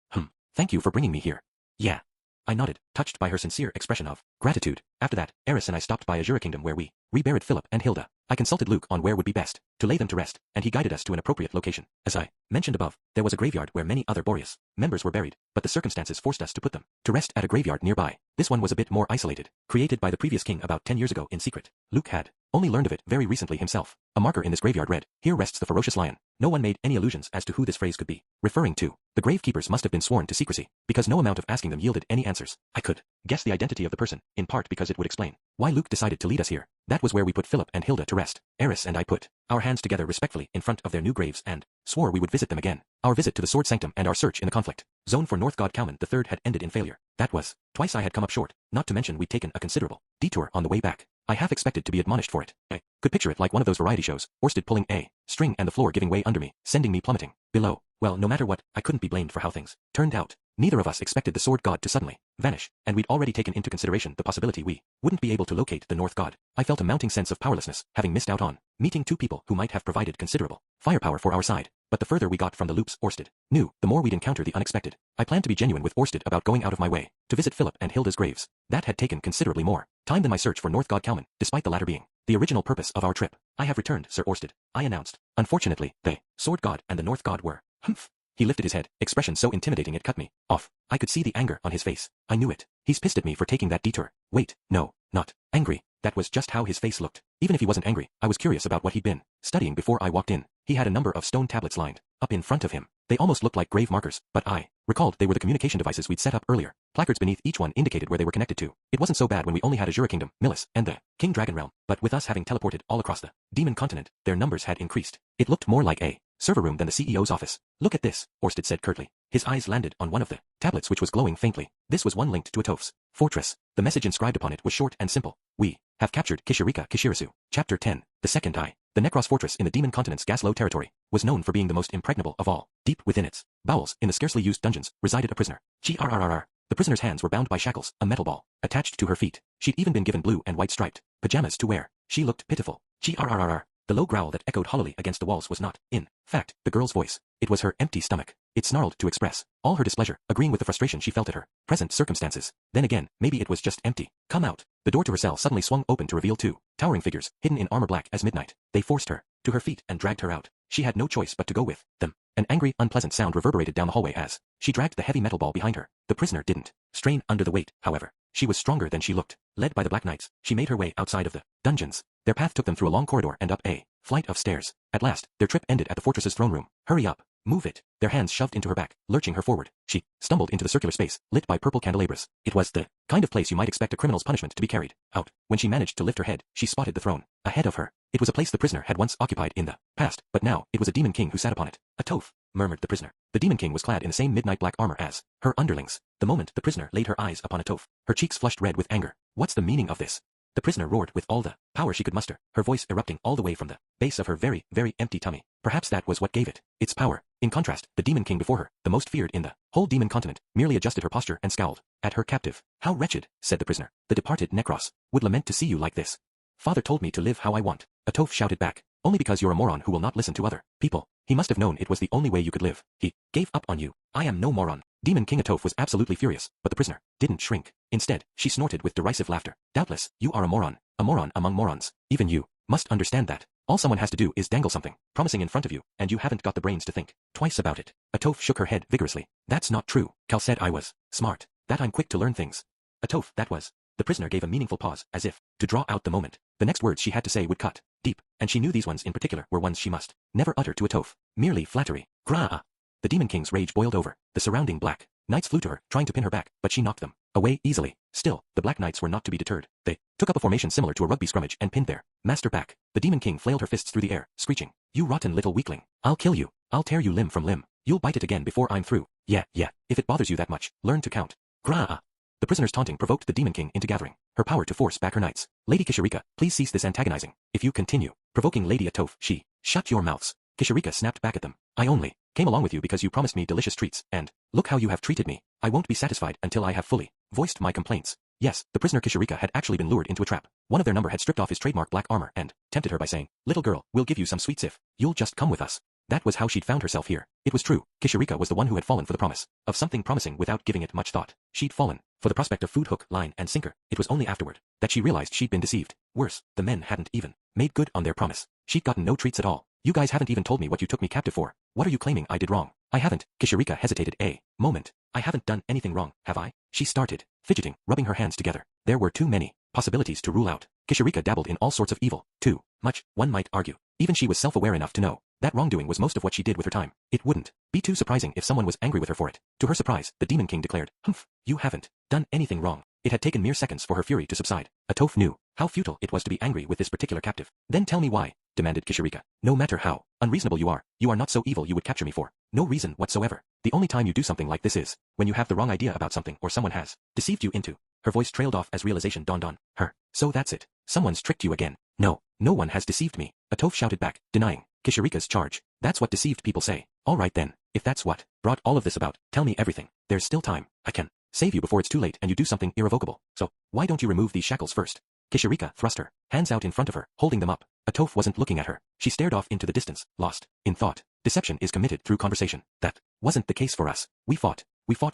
Thank you for bringing me here. Yeah. I nodded, touched by her sincere expression of gratitude. After that, Eris and I stopped by Azura Kingdom where we reburied Philip and Hilda. I consulted Luke on where would be best to lay them to rest, and he guided us to an appropriate location. As I mentioned above, there was a graveyard where many other Boreas members were buried, but the circumstances forced us to put them to rest at a graveyard nearby. This one was a bit more isolated, created by the previous king about 10 years ago in secret. Luke had only learned of it very recently himself. A marker in this graveyard read, "Here rests the ferocious lion." No one made any allusions as to who this phrase could be referring to. The gravekeepers must have been sworn to secrecy, because no amount of asking them yielded any answers. I could guess the identity of the person, in part because it would explain why Luke decided to lead us here. That was where we put Philip and Hilda to rest. Eris and I put our hands together respectfully in front of their new graves and swore we would visit them again. Our visit to the Sword Sanctum and our search in the conflict zone for North God Kalman III had ended in failure. That was twice I had come up short, not to mention we'd taken a considerable detour on the way back. I half expected to be admonished for it. I could picture it like one of those variety shows, Orsted pulling a string and the floor giving way under me, sending me plummeting below. Well, no matter what, I couldn't be blamed for how things turned out. Neither of us expected the sword god to suddenly vanish, and we'd already taken into consideration the possibility we wouldn't be able to locate the North God. I felt a mounting sense of powerlessness, having missed out on meeting two people who might have provided considerable firepower for our side. But the further we got from the loops Orsted knew, the more we'd encounter the unexpected. I planned to be genuine with Orsted about going out of my way to visit Philip and Hilda's graves. That had taken considerably more time than my search for North God Kalman, despite the latter being the original purpose of our trip. "I have returned, Sir Orsted," I announced. Unfortunately, the Sword God and the North God were humph. He lifted his head, expression so intimidating it cut me off. I could see the anger on his face. I knew it. He's pissed at me for taking that detour. Wait, no, not angry. That was just how his face looked. Even if he wasn't angry, I was curious about what he'd been studying before I walked in. He had a number of stone tablets lined up in front of him. They almost looked like grave markers, but I recalled they were the communication devices we'd set up earlier. Placards beneath each one indicated where they were connected to. It wasn't so bad when we only had Azura Kingdom, Millis, and the King Dragon Realm, but with us having teleported all across the Demon Continent, their numbers had increased. It looked more like a server room than the CEO's office. "Look at this," Orsted said curtly. His eyes landed on one of the tablets which was glowing faintly. This was one linked to Atoph's fortress. The message inscribed upon it was short and simple. "We have captured Kishirika Kishirisu." Chapter 10. The Second Eye. The Necros Fortress in the Demon Continent's Gaslow territory was known for being the most impregnable of all. Deep within its bowels, in the scarcely used dungeons, resided a prisoner. Grrrr. The prisoner's hands were bound by shackles, a metal ball attached to her feet. She'd even been given blue and white striped pajamas to wear. She looked pitiful. Grrrr. The low growl that echoed hollowly against the walls was not, in fact, the girl's voice. It was her empty stomach. It snarled to express all her displeasure, agreeing with the frustration she felt at her present circumstances. Then again, maybe it was just empty. "Come out." The door to her cell suddenly swung open to reveal two towering figures, hidden in armor black as midnight. They forced her to her feet and dragged her out. She had no choice but to go with them. An angry, unpleasant sound reverberated down the hallway as she dragged the heavy metal ball behind her. The prisoner didn't strain under the weight, however. She was stronger than she looked. Led by the Black Knights, she made her way outside of the dungeons. Their path took them through a long corridor and up a flight of stairs. At last, their trip ended at the fortress's throne room. "Hurry up. Move it." Their hands shoved into her back, lurching her forward. She stumbled into the circular space, lit by purple candelabras. It was the kind of place you might expect a criminal's punishment to be carried out. When she managed to lift her head, she spotted the throne ahead of her. It was a place the prisoner had once occupied in the past, but now it was a demon king who sat upon it. "Atoph," murmured the prisoner. The demon king was clad in the same midnight black armor as her underlings. The moment the prisoner laid her eyes upon Atoph, her cheeks flushed red with anger. "What's the meaning of this?" The prisoner roared with all the power she could muster, her voice erupting all the way from the base of her very, very empty tummy. Perhaps that was what gave it its power. In contrast, the demon king before her, the most feared in the whole demon continent, merely adjusted her posture and scowled at her captive. "How wretched," said the prisoner. "The departed Necros would lament to see you like this." "Father told me to live how I want," Atoph shouted back. "Only because you're a moron who will not listen to other people. He must have known it was the only way you could live. He gave up on you." "I am no moron." Demon King Atoph was absolutely furious, but the prisoner didn't shrink. Instead, she snorted with derisive laughter. "Doubtless, you are a moron among morons. Even you must understand that. All someone has to do is dangle something promising in front of you, and you haven't got the brains to think twice about it." Atoph shook her head vigorously. "That's not true. Cal said I was smart, that I'm quick to learn things." "Atoph, that was..." The prisoner gave a meaningful pause, as if to draw out the moment. The next words she had to say would cut deep, and she knew these ones in particular were ones she must never utter to Atoph. Merely flattery. Grrrr. The demon king's rage boiled over. The surrounding black knights flew to her, trying to pin her back, but she knocked them away easily. Still, the black knights were not to be deterred. They took up a formation similar to a rugby scrummage and pinned their master back. The demon king flailed her fists through the air, screeching, "You rotten little weakling. I'll kill you. I'll tear you limb from limb. You'll bite it again before I'm through. Yeah, if it bothers you that much, learn to count." Grrrr. The prisoner's taunting provoked the demon king into gathering her power to force back her knights. "Lady Kishirika, please cease this antagonizing. If you continue provoking Lady Atoph, she..." "Shut your mouths." Kishirika snapped back at them. "I only came along with you because you promised me delicious treats, and look how you have treated me. I won't be satisfied until I have fully voiced my complaints." Yes, the prisoner Kishirika had actually been lured into a trap. One of their number had stripped off his trademark black armor and tempted her by saying, "Little girl, we'll give you some sweets if you'll just come with us." That was how she'd found herself here. It was true, Kishirika was the one who had fallen for the promise of something promising without giving it much thought. She'd fallen for the prospect of food hook, line, and sinker. It was only afterward that she realized she'd been deceived. Worse, the men hadn't even made good on their promise. She'd gotten no treats at all. You guys haven't even told me what you took me captive for. What are you claiming I did wrong? I haven't. Kishirika hesitated a moment. I haven't done anything wrong, have I? She started, fidgeting, rubbing her hands together. There were too many possibilities to rule out. Kishirika dabbled in all sorts of evil, too much, one might argue. Even she was self-aware enough to know that wrongdoing was most of what she did with her time. It wouldn't be too surprising if someone was angry with her for it. To her surprise, the Demon King declared, "Humph, you haven't done anything wrong." It had taken mere seconds for her fury to subside. Atoph knew how futile it was to be angry with this particular captive. Then tell me why, demanded Kishirika. No matter how unreasonable you are not so evil you would capture me for no reason whatsoever. The only time you do something like this is when you have the wrong idea about something or someone has deceived you into. Her voice trailed off as realization dawned on her. So that's it. Someone's tricked you again. No, no one has deceived me, Atoph shouted back, denying Kishirika's charge. That's what deceived people say. All right then, if that's what brought all of this about, tell me everything. There's still time. I can save you before it's too late and you do something irrevocable. So, why don't you remove these shackles first? Kishirika thrust her hands out in front of her, holding them up. Atoph wasn't looking at her. She stared off into the distance, lost in thought. Deception is committed through conversation. That wasn't the case for us. We fought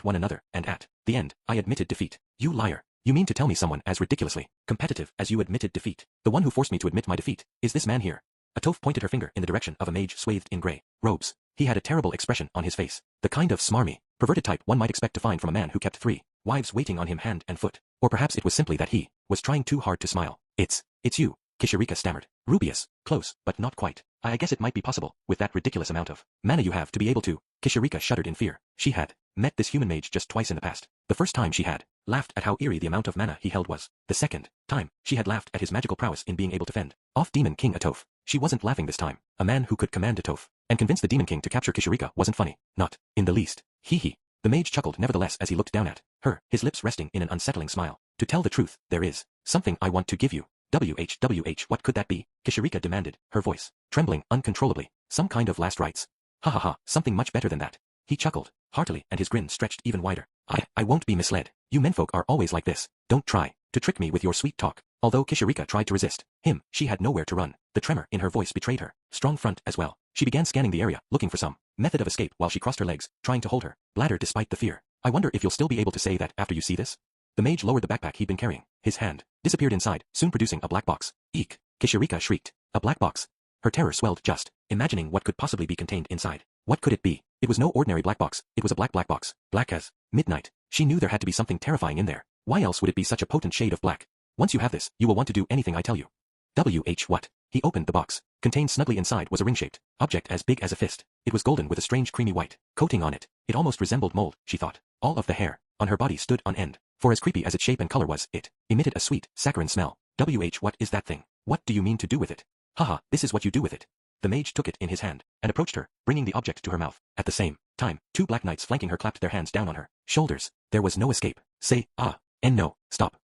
one another, and at the end, I admitted defeat. You liar. You mean to tell me someone as ridiculously competitive as you admitted defeat? The one who forced me to admit my defeat is this man here. Atoph pointed her finger in the direction of a mage swathed in grey robes. He had a terrible expression on his face, the kind of smarmy, perverted type one might expect to find from a man who kept 3 wives waiting on him hand and foot. Or perhaps it was simply that he was trying too hard to smile. It's you, Kishirika stammered. Rubius, close, but not quite. I guess it might be possible, with that ridiculous amount of mana you have to be able to. Kishirika shuddered in fear. She had met this human mage just twice in the past. The first time she had laughed at how eerie the amount of mana he held was. The second time, she had laughed at his magical prowess in being able to fend off Demon King Atoph. She wasn't laughing this time. A man who could command Atoph and convince the Demon King to capture Kishirika wasn't funny. Not in the least. Hee. The mage chuckled nevertheless as he looked down at her, his lips resting in an unsettling smile. To tell the truth, there is something I want to give you. What could that be? Kishirika demanded, her voice trembling uncontrollably. Some kind of last rites. Ha ha ha, something much better than that. He chuckled heartily and his grin stretched even wider. I won't be misled. You menfolk are always like this. Don't try to trick me with your sweet talk. Although Kishirika tried to resist him, she had nowhere to run. The tremor in her voice betrayed her strong front as well. She began scanning the area, looking for some method of escape while she crossed her legs, trying to hold her bladder despite the fear. I wonder if you'll still be able to say that after you see this? The mage lowered the backpack he'd been carrying. His hand disappeared inside, soon producing a black box. Eek! Kishirika shrieked. A black box. Her terror swelled just imagining what could possibly be contained inside. What could it be? It was no ordinary black box. It was a black box. Black as midnight. She knew there had to be something terrifying in there. Why else would it be such a potent shade of black? Once you have this, you will want to do anything I tell you. What? He opened the box. Contained snugly inside was a ring-shaped object as big as a fist. It was golden with a strange creamy white coating on it. It almost resembled mold, she thought. All of the hair on her body stood on end. For as creepy as its shape and color was, it emitted a sweet, saccharine smell. What is that thing? What do you mean to do with it? Haha, this is what you do with it. The mage took it in his hand and approached her, bringing the object to her mouth. At the same time, 2 black knights flanking her clapped their hands down on her shoulders. There was no escape. Say, and no, stop.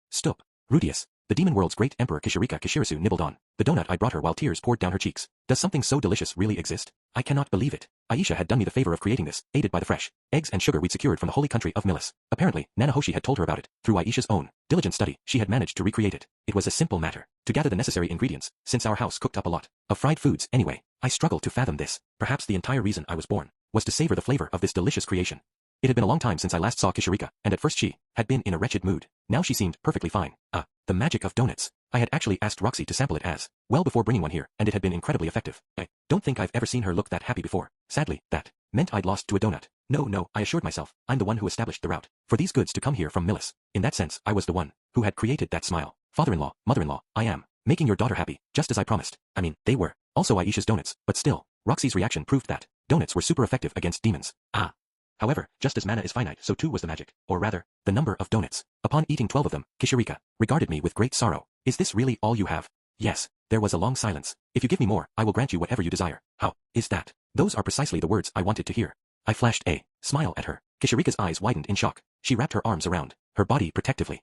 Rudius. The demon world's great emperor Kishirika Kishirisu nibbled on the donut I brought her while tears poured down her cheeks. Does something so delicious really exist? I cannot believe it. Aisha had done me the favor of creating this, aided by the fresh eggs and sugar we'd secured from the holy country of Milis. Apparently, Nanahoshi had told her about it. Through Aisha's own diligent study, she had managed to recreate it. It was a simple matter to gather the necessary ingredients, since our house cooked up a lot of fried foods anyway. I struggle to fathom this. Perhaps the entire reason I was born was to savor the flavor of this delicious creation. It had been a long time since I last saw Kishirika, and at first she had been in a wretched mood. Now she seemed perfectly fine. The magic of donuts. I had actually asked Roxy to sample it as well before bringing one here, and it had been incredibly effective. I don't think I've ever seen her look that happy before. Sadly, that meant I'd lost to a donut. No, I assured myself, I'm the one who established the route for these goods to come here from Milis. In that sense, I was the one who had created that smile. Father-in-law, mother-in-law, I am making your daughter happy, just as I promised. I mean, they were also Aisha's donuts, but still, Roxy's reaction proved that donuts were super effective against demons. However, just as mana is finite, so too was the magic, or rather, the number of donuts. Upon eating 12 of them, Kishirika regarded me with great sorrow. Is this really all you have? Yes. There was a long silence. If you give me more, I will grant you whatever you desire. How is that? Those are precisely the words I wanted to hear. I flashed a smile at her. Kishirika's eyes widened in shock. She wrapped her arms around her body protectively.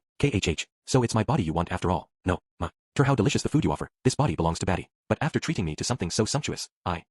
So it's my body you want after all. No, ma. How delicious the food you offer. This body belongs to Batty. But after treating me to something so sumptuous, I'm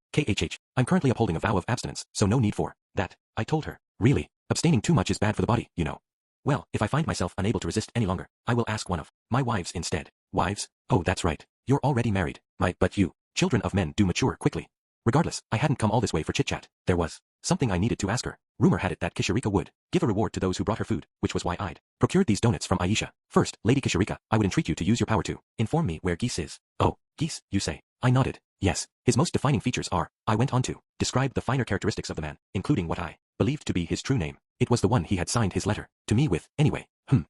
currently upholding a vow of abstinence, so no need for that. I told her. Really? Abstaining too much is bad for the body, you know. Well, if I find myself unable to resist any longer, I will ask one of my wives instead. Wives? Oh, that's right. You're already married. But you, children of men do mature quickly. Regardless, I hadn't come all this way for chit-chat. There was something I needed to ask her. Rumor had it that Kishirika would give a reward to those who brought her food, which was why I'd procured these donuts from Aisha. First, Lady Kishirika, I would entreat you to use your power to inform me where Geese is. Oh, Geese, you say? I nodded. Yes, his most defining features are, I went on to describe the finer characteristics of the man, including what I believed to be his true name. It was the one he had signed his letter to me with, anyway.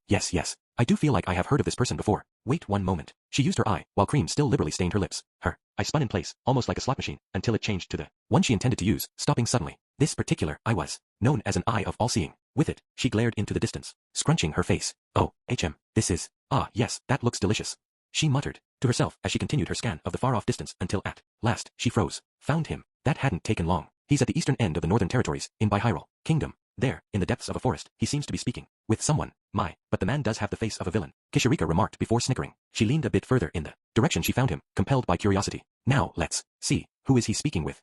Yes. I do feel like I have heard of this person before. Wait one moment. She used her eye, while cream still liberally stained her lips. I spun in place, almost like a slot machine, until it changed to the one she intended to use, stopping suddenly. This particular eye was known as an eye of all-seeing. With it, she glared into the distance, scrunching her face. Oh, this is, yes, that looks delicious. She muttered to herself as she continued her scan of the far-off distance until at last she froze. Found him. That hadn't taken long. He's at the eastern end of the northern territories, in Bihyrule Kingdom. There, in the depths of a forest, he seems to be speaking with someone. But the man does have the face of a villain, Kishirika remarked before snickering. She leaned a bit further in the direction she found him, compelled by curiosity. Now, let's see. Who is he speaking with?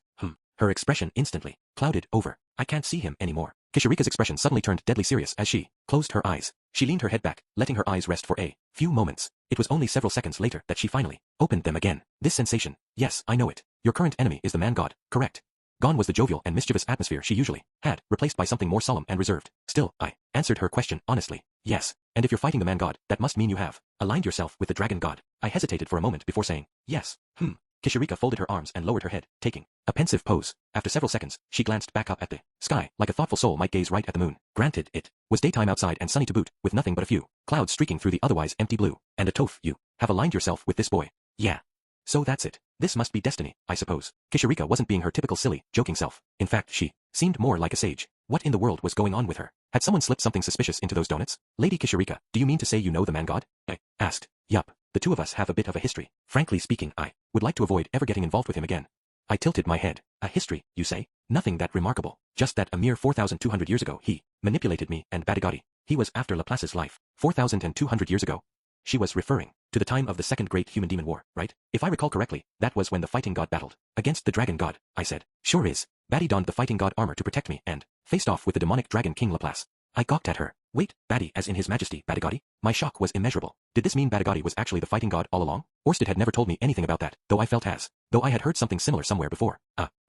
Her expression instantly clouded over. I can't see him anymore. Kishirika's expression suddenly turned deadly serious as she closed her eyes. She leaned her head back, letting her eyes rest for a few moments. It was only several seconds later that she finally opened them again. This sensation. Yes, I know it. Your current enemy is the man god, correct? Gone was the jovial and mischievous atmosphere she usually had, replaced by something more solemn and reserved. Still, I answered her question honestly. Yes, and if you're fighting the man god, that must mean you have aligned yourself with the dragon god. I hesitated for a moment before saying, yes. Kishirika folded her arms and lowered her head, taking a pensive pose. After several seconds, she glanced back up at the sky, like a thoughtful soul might gaze right at the moon. Granted, it was daytime outside and sunny to boot, with nothing but a few clouds streaking through the otherwise empty blue. And a toph, you have aligned yourself with this boy. Yeah. So that's it. This must be destiny, I suppose. Kishirika wasn't being her typical silly, joking self. In fact, she seemed more like a sage. What in the world was going on with her? Had someone slipped something suspicious into those donuts? Lady Kishirika, do you mean to say you know the man god? I asked. Yup. The two of us have a bit of a history. Frankly speaking, I would like to avoid ever getting involved with him again. I tilted my head. A history, you say? Nothing that remarkable. Just that a mere 4,200 years ago he manipulated me and Badigati. He was after Laplace's life. 4,200 years ago? She was referring to the time of the Second Great Human-Demon War, right? If I recall correctly, that was when the fighting god battled against the dragon god, I said. Sure is. Batty donned the fighting god armor to protect me and faced off with the demonic dragon king Laplace. I gawked at her. Wait, Batty as in his majesty, Badigati? My shock was immeasurable. Did this mean Badigati was actually the fighting god all along? Orsted had never told me anything about that, though I felt though I had heard something similar somewhere before.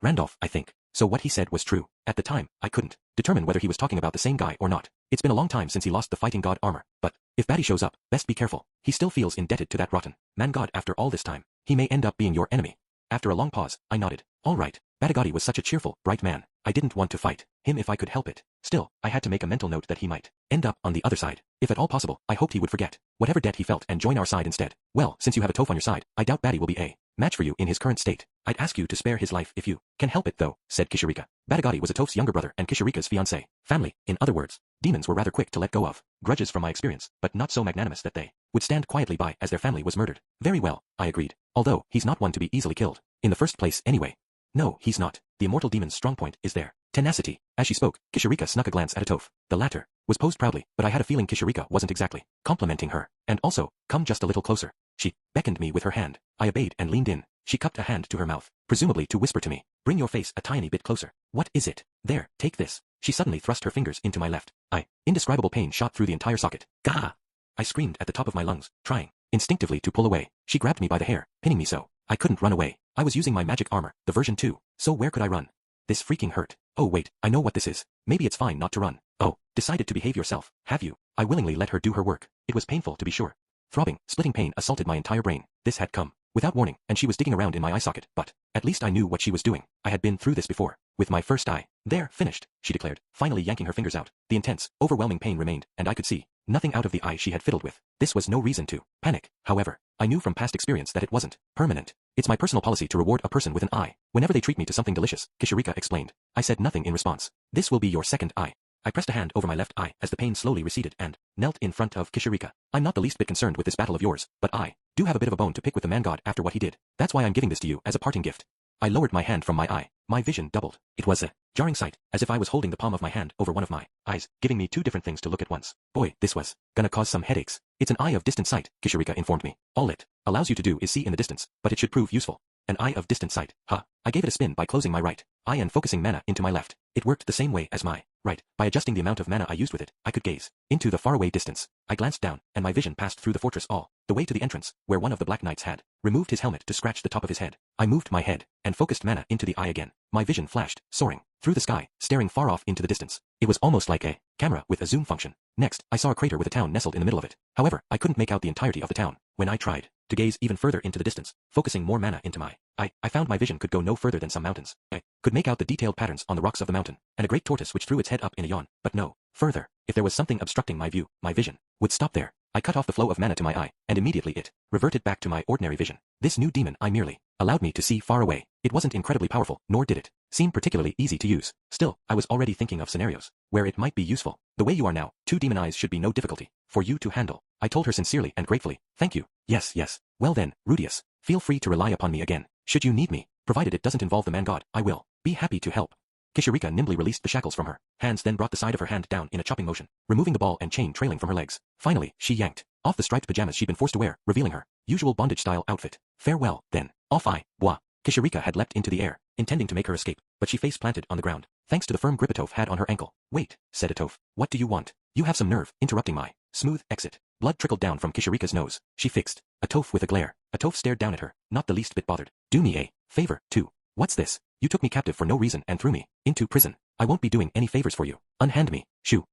Randolph, I think. So what he said was true. At the time, I couldn't determine whether he was talking about the same guy or not. It's been a long time since he lost the fighting god armor, but if Batty shows up, best be careful. He still feels indebted to that rotten man god after all this time. He may end up being your enemy. After a long pause, I nodded. All right. Badigati was such a cheerful, bright man. I didn't want to fight him if I could help it. Still, I had to make a mental note that he might end up on the other side. If at all possible, I hoped he would forget whatever debt he felt and join our side instead. Well, since you have a toph on your side, I doubt Batty will be a match for you in his current state. I'd ask you to spare his life if you can help it though, said Kishirika. Badigati was a toph's younger brother and Kishirika's fiancé. Family, in other words. Demons were rather quick to let go of grudges from my experience, but not so magnanimous that they would stand quietly by as their family was murdered. Very well, I agreed. Although, he's not one to be easily killed. In the first place anyway. No, he's not. The immortal demon's strong point is their tenacity. As she spoke, Kishirika snuck a glance at a toph. The latter was posed proudly, but I had a feeling Kishirika wasn't exactly complimenting her. And also, come just a little closer. She beckoned me with her hand. I obeyed and leaned in. She cupped a hand to her mouth, presumably to whisper to me. Bring your face a tiny bit closer. What is it? There, take this. She suddenly thrust her fingers into my left eye. Indescribable pain shot through the entire socket. Gah! I screamed at the top of my lungs, trying instinctively to pull away. She grabbed me by the hair, pinning me so I couldn't run away. I was using my magic armor, the version 2, so where could I run? This freaking hurt. Oh wait, I know what this is. Maybe it's fine not to run. Oh, decided to behave yourself, have you? I willingly let her do her work. It was painful to be sure. Throbbing, splitting pain assaulted my entire brain. This had come without warning, and she was digging around in my eye socket, but at least I knew what she was doing. I had been through this before, with my first eye. There, finished, she declared, finally yanking her fingers out. The intense, overwhelming pain remained, and I could see nothing out of the eye she had fiddled with. This was no reason to panic, however. I knew from past experience that it wasn't permanent. It's my personal policy to reward a person with an eye whenever they treat me to something delicious, Kishirika explained. I said nothing in response. This will be your second eye. I pressed a hand over my left eye as the pain slowly receded and knelt in front of Kishirika. I'm not the least bit concerned with this battle of yours, but I do have a bit of a bone to pick with the man god after what he did. That's why I'm giving this to you as a parting gift. I lowered my hand from my eye. My vision doubled. It was a jarring sight, as if I was holding the palm of my hand over one of my eyes, giving me two different things to look at once. Boy, this was gonna cause some headaches. It's an eye of distant sight, Kishirika informed me. All it allows you to do is see in the distance, but it should prove useful. An eye of distant sight. I gave it a spin by closing my right eye and focusing mana into my left. It worked the same way as my right. By adjusting the amount of mana I used with it, I could gaze into the faraway distance. I glanced down, and my vision passed through the fortress all the way to the entrance, where one of the Black Knights had removed his helmet to scratch the top of his head. I moved my head and focused mana into the eye again. My vision flashed, soaring through the sky, staring far off into the distance. It was almost like a camera with a zoom function. Next, I saw a crater with a town nestled in the middle of it. However, I couldn't make out the entirety of the town. When I tried to gaze even further into the distance, focusing more mana into my I found my vision could go no further than some mountains. I could make out the detailed patterns on the rocks of the mountain, and a great tortoise which threw its head up in a yawn, but no further. If there was something obstructing my view, my vision would stop there. I cut off the flow of mana to my eye, and immediately it reverted back to my ordinary vision. This new demon eye merely allowed me to see far away. It wasn't incredibly powerful, nor did it seem particularly easy to use. Still, I was already thinking of scenarios where it might be useful. The way you are now, 2 demon eyes should be no difficulty for you to handle. I told her sincerely and gratefully. Thank you. Yes. Well then, Rudius, feel free to rely upon me again. Should you need me, provided it doesn't involve the man god, I will be happy to help. Kishirika nimbly released the shackles from her hands, then brought the side of her hand down in a chopping motion, removing the ball and chain trailing from her legs. Finally, she yanked off the striped pajamas she'd been forced to wear, revealing her usual bondage-style outfit. Farewell, then. Off I, bois. Kishirika had leapt into the air, intending to make her escape, but she face planted on the ground, thanks to the firm grip Atoph had on her ankle. Wait, said Atoph. What do you want? You have some nerve, interrupting my smooth exit. Blood trickled down from Kishirika's nose. She fixed Atoph with a glare. Atoph stared down at her, not the least bit bothered. Do me a favor, too. What's this? You took me captive for no reason and threw me into prison. I won't be doing any favors for you. Unhand me. Shoo.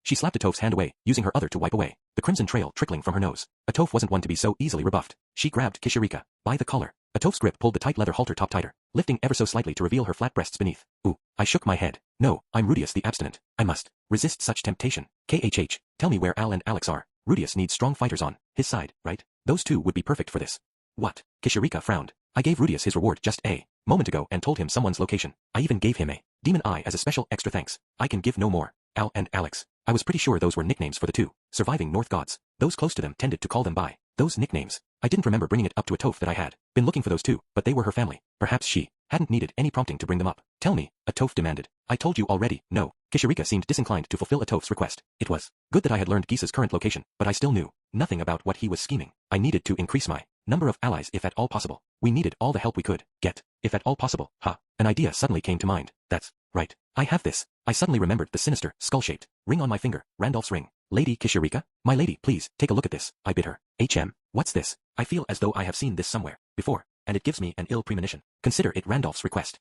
She slapped Atoph's hand away, using her other to wipe away the crimson trail trickling from her nose. Atoph wasn't one to be so easily rebuffed. She grabbed Kishirika by the collar. Atoph's grip pulled the tight leather halter top tighter, lifting ever so slightly to reveal her flat breasts beneath. Ooh, I shook my head. No, I'm Rudius the abstinent. I must resist such temptation. KHH, tell me where Al and Alex are. Rudius needs strong fighters on his side, right? Those two would be perfect for this. What? Kishirika frowned. I gave Rudius his reward just a moment ago and told him someone's location. I even gave him a demon eye as a special extra thanks. I can give no more. Al and Alex. I was pretty sure those were nicknames for the 2 surviving North gods. Those close to them tended to call them by those nicknames. I didn't remember bringing it up to Atoph that I had been looking for those 2, but they were her family. Perhaps she hadn't needed any prompting to bring them up. Tell me, Atoph demanded. I told you already. No. Kishirika seemed disinclined to fulfill Atoph's request. It was good that I had learned Gisa's current location, but I still knew nothing about what he was scheming. I needed to increase my number of allies if at all possible. We needed all the help we could get, if at all possible. An idea suddenly came to mind. That's right. I have this. I suddenly remembered the sinister, skull-shaped ring on my finger, Randolph's ring. Lady Kishirika? My lady, please, take a look at this, I bid her. What's this? I feel as though I have seen this somewhere before, and it gives me an ill premonition. Consider it Randolph's request.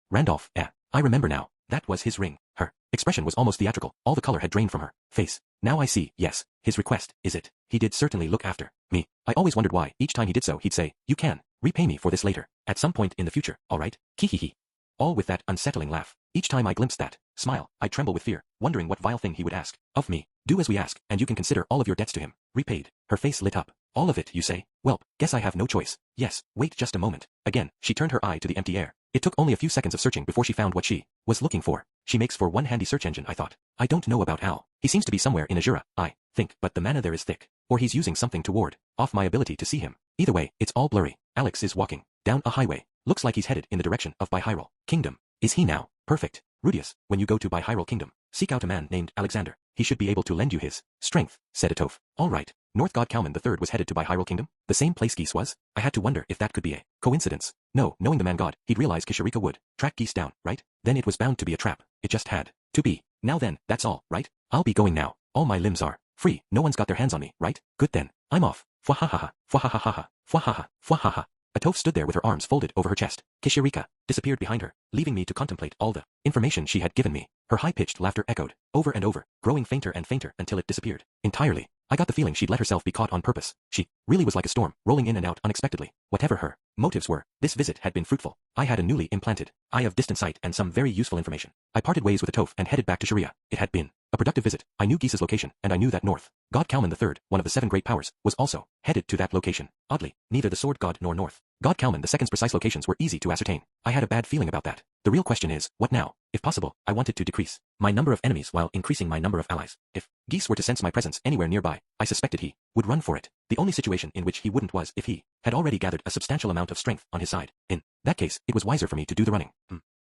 Randolph, I remember now. That was his ring. Her expression was almost theatrical. All the color had drained from her face. Now I see, yes, his request, is it? He did certainly look after me. I always wondered why, each time he did so, he'd say, you can repay me for this later, at some point in the future, all right? Kihihi. All with that unsettling laugh. Each time I glimpsed that smile, I'd tremble with fear, wondering what vile thing he would ask of me. Do as we ask, and you can consider all of your debts to him repaid. Her face lit up. All of it, you say? Well, guess I have no choice. Yes, wait just a moment. Again, she turned her eye to the empty air. It took only a few seconds of searching before she found what she was looking for. She makes for one handy search engine, I thought. I don't know about Al. He seems to be somewhere in Azura, I think, but the mana there is thick. Or he's using something to ward off my ability to see him. Either way, it's all blurry. Alex is walking down a highway. Looks like he's headed in the direction of Bihyrule Kingdom. Is he now? Perfect. Rudius, when you go to Bihyrule Kingdom, seek out a man named Alexander. He should be able to lend you his strength, said Atoph. All right. North God Kalman III was headed to Bihyrule Kingdom? The same place Geese was? I had to wonder if that could be a coincidence. No, knowing the man god, he'd realize Kishirika would track Geese down, right? Then it was bound to be a trap. It just had to be. Now then, that's all, right? I'll be going now. All my limbs are free. No one's got their hands on me, right? Good then. I'm off. Fwahahaha, fwahahaha, fwahaha, fwahaha. Atoph stood there with her arms folded over her chest. Kishirika disappeared behind her, leaving me to contemplate all the information she had given me. Her high-pitched laughter echoed, over and over, growing fainter and fainter until it disappeared entirely. I got the feeling she'd let herself be caught on purpose. She really was like a storm, rolling in and out unexpectedly. Whatever her motives were, this visit had been fruitful. I had a newly implanted eye of distant sight and some very useful information. I parted ways with Atoph and headed back to Sharia. It had been a productive visit. I knew Gisa's location, and I knew that North God Kalman III, one of the 7 great powers, was also headed to that location. Oddly, neither the Sword God nor North God Kalman II's precise locations were easy to ascertain. I had a bad feeling about that. The real question is, what now? If possible, I wanted to decrease my number of enemies while increasing my number of allies. If Geese were to sense my presence anywhere nearby, I suspected he would run for it. The only situation in which he wouldn't was if he had already gathered a substantial amount of strength on his side. In that case, it was wiser for me to do the running.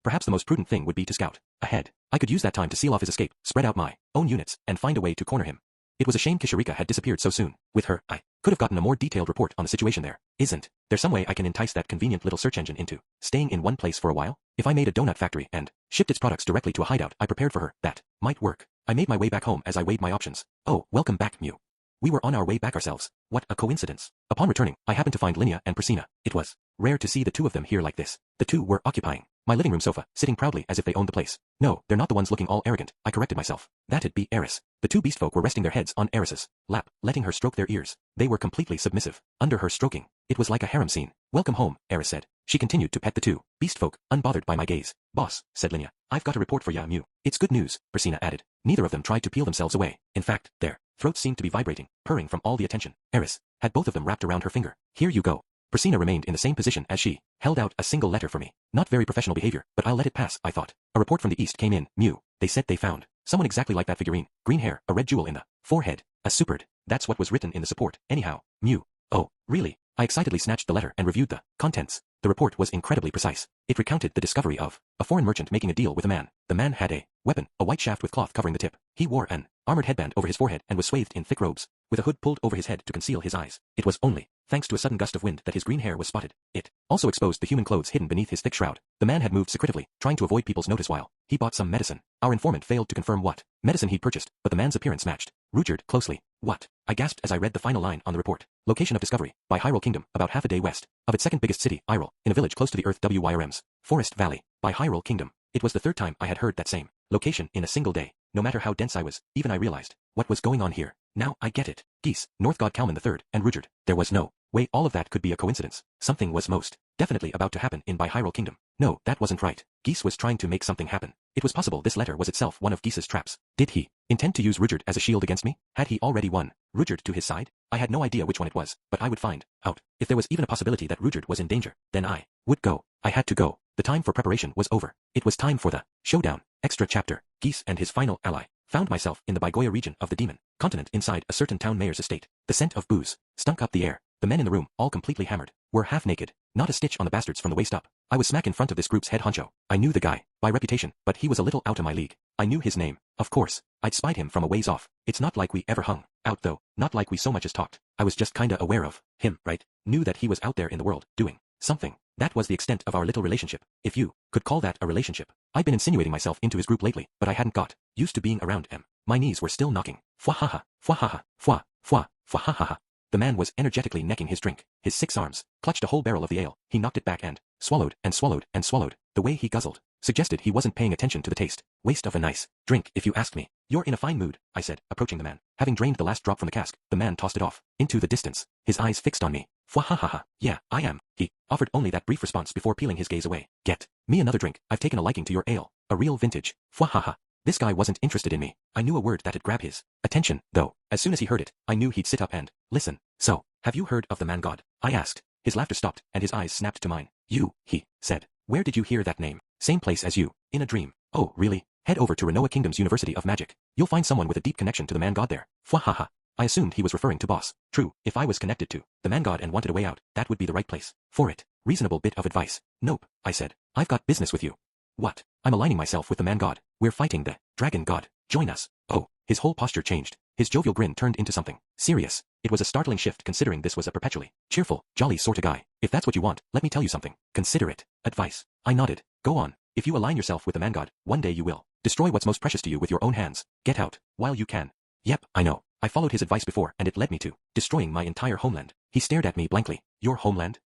Perhaps the most prudent thing would be to scout ahead. I could use that time to seal off his escape, spread out my own units, and find a way to corner him. It was a shame Kishirika had disappeared so soon. With her, I could have gotten a more detailed report on the situation there. Isn't there some way I can entice that convenient little search engine into staying in one place for a while? If I made a donut factory and shipped its products directly to a hideout I prepared for her, that might work. I made my way back home as I weighed my options. Oh, welcome back, Mew. We were on our way back ourselves. What a coincidence. Upon returning, I happened to find Linnea and Priscina. It was rare to see the two of them here like this. The two were occupying My living room sofa, sitting proudly as if they owned the place. No, they're not the ones looking all arrogant, I corrected myself. That'd be Eris. The two beastfolk were resting their heads on Eris's lap, letting her stroke their ears. They were completely submissive. Under her stroking, it was like a harem scene. Welcome home, Eris said. She continued to pet the two beastfolk, unbothered by my gaze. Boss, said Linya, I've got a report for ya, Mew. It's good news, Persina added. Neither of them tried to peel themselves away. In fact, their throats seemed to be vibrating, purring from all the attention. Eris had both of them wrapped around her finger. Here you go. Persina remained in the same position as she held out a single letter for me. Not very professional behavior, but I'll let it pass, I thought. A report from the east came in. Mew. They said they found someone exactly like that figurine. Green hair, a red jewel in the forehead, a supered. That's what was written in the support. Anyhow, Mew. Oh, really? I excitedly snatched the letter and reviewed the contents. The report was incredibly precise. It recounted the discovery of a foreign merchant making a deal with a man. The man had a weapon, a white shaft with cloth covering the tip. He wore an armored headband over his forehead and was swathed in thick robes, with a hood pulled over his head to conceal his eyes. It was only thanks to a sudden gust of wind that his green hair was spotted. It also exposed the human clothes hidden beneath his thick shroud. The man had moved secretively, trying to avoid people's notice while he bought some medicine. Our informant failed to confirm what medicine he'd purchased, but the man's appearance matched Rudyard closely. What? I gasped as I read the final line on the report. Location of discovery, by Hyrule Kingdom, about half a day west of its second biggest city, Hyrule, in a village close to the Earth Wyrm's Forest Valley, by Hyrule Kingdom. It was the third time I had heard that same location in a single day. No matter how dense I was, even I realized what was going on here. Now I get it. Geese, North God Kalman III, and Rudyard. There was no way all of that could be a coincidence. Something was most definitely about to happen in by Hyrule Kingdom. No, that wasn't right. Geese was trying to make something happen. It was possible this letter was itself one of Geese's traps. Did he intend to use Rudyard as a shield against me? Had he already won Rudyard to his side? I had no idea which one it was, but I would find out. If there was even a possibility that Rudyard was in danger, then I would go. I had to go. The time for preparation was over. It was time for the showdown. Extra chapter. Geese and his final ally. Found myself in the Bigoya region of the demon continent inside a certain town mayor's estate. The scent of booze stunk up the air. The men in the room, all completely hammered, were half naked. Not a stitch on the bastards from the waist up. I was smack in front of this group's head honcho. I knew the guy by reputation, but he was a little out of my league. I knew his name. Of course, I'd spied him from a ways off. It's not like we ever hung out though, not like we so much as talked. I was just kinda aware of him, right? Knew that he was out there in the world, doing something. That was the extent of our little relationship, if you could call that a relationship. I'd been insinuating myself into his group lately, but I hadn't got used to being around him. My knees were still knocking. Fwa ha ha, fwa ha ha, fwa, fwa, fwa ha ha ha. The man was energetically necking his drink. His 6 arms clutched a whole barrel of the ale. He knocked it back and swallowed and swallowed and swallowed. The way he guzzled suggested he wasn't paying attention to the taste. Waste of a nice drink, if you ask me. You're in a fine mood, I said, approaching the man. Having drained the last drop from the cask, the man tossed it off into the distance, his eyes fixed on me. Fwa ha ha ha. Yeah, I am. He offered only that brief response before peeling his gaze away. Get me another drink. I've taken a liking to your ale. A real vintage. Fwa ha ha. This guy wasn't interested in me. I knew a word that'd grab his attention, though. As soon as he heard it, I knew he'd sit up and listen. So, have you heard of the man god? I asked. His laughter stopped, and his eyes snapped to mine. You, he said. Where did you hear that name? Same place as you. In a dream. Oh, really? Head over to Renoa Kingdom's University of Magic. You'll find someone with a deep connection to the man god there. Fwa ha ha. I assumed he was referring to boss. True, if I was connected to the man god and wanted a way out, that would be the right place for it. Reasonable bit of advice. Nope, I said. I've got business with you. What? I'm aligning myself with the man god. We're fighting the dragon god. Join us. Oh, his whole posture changed. His jovial grin turned into something serious. It was a startling shift considering this was a perpetually cheerful, jolly sort of guy. If that's what you want, let me tell you something. Consider it advice. I nodded. Go on. If you align yourself with the man god, one day you will destroy what's most precious to you with your own hands. Get out while you can. Yep, I know. I followed his advice before and it led me to destroying my entire homeland. He stared at me blankly. Your homeland?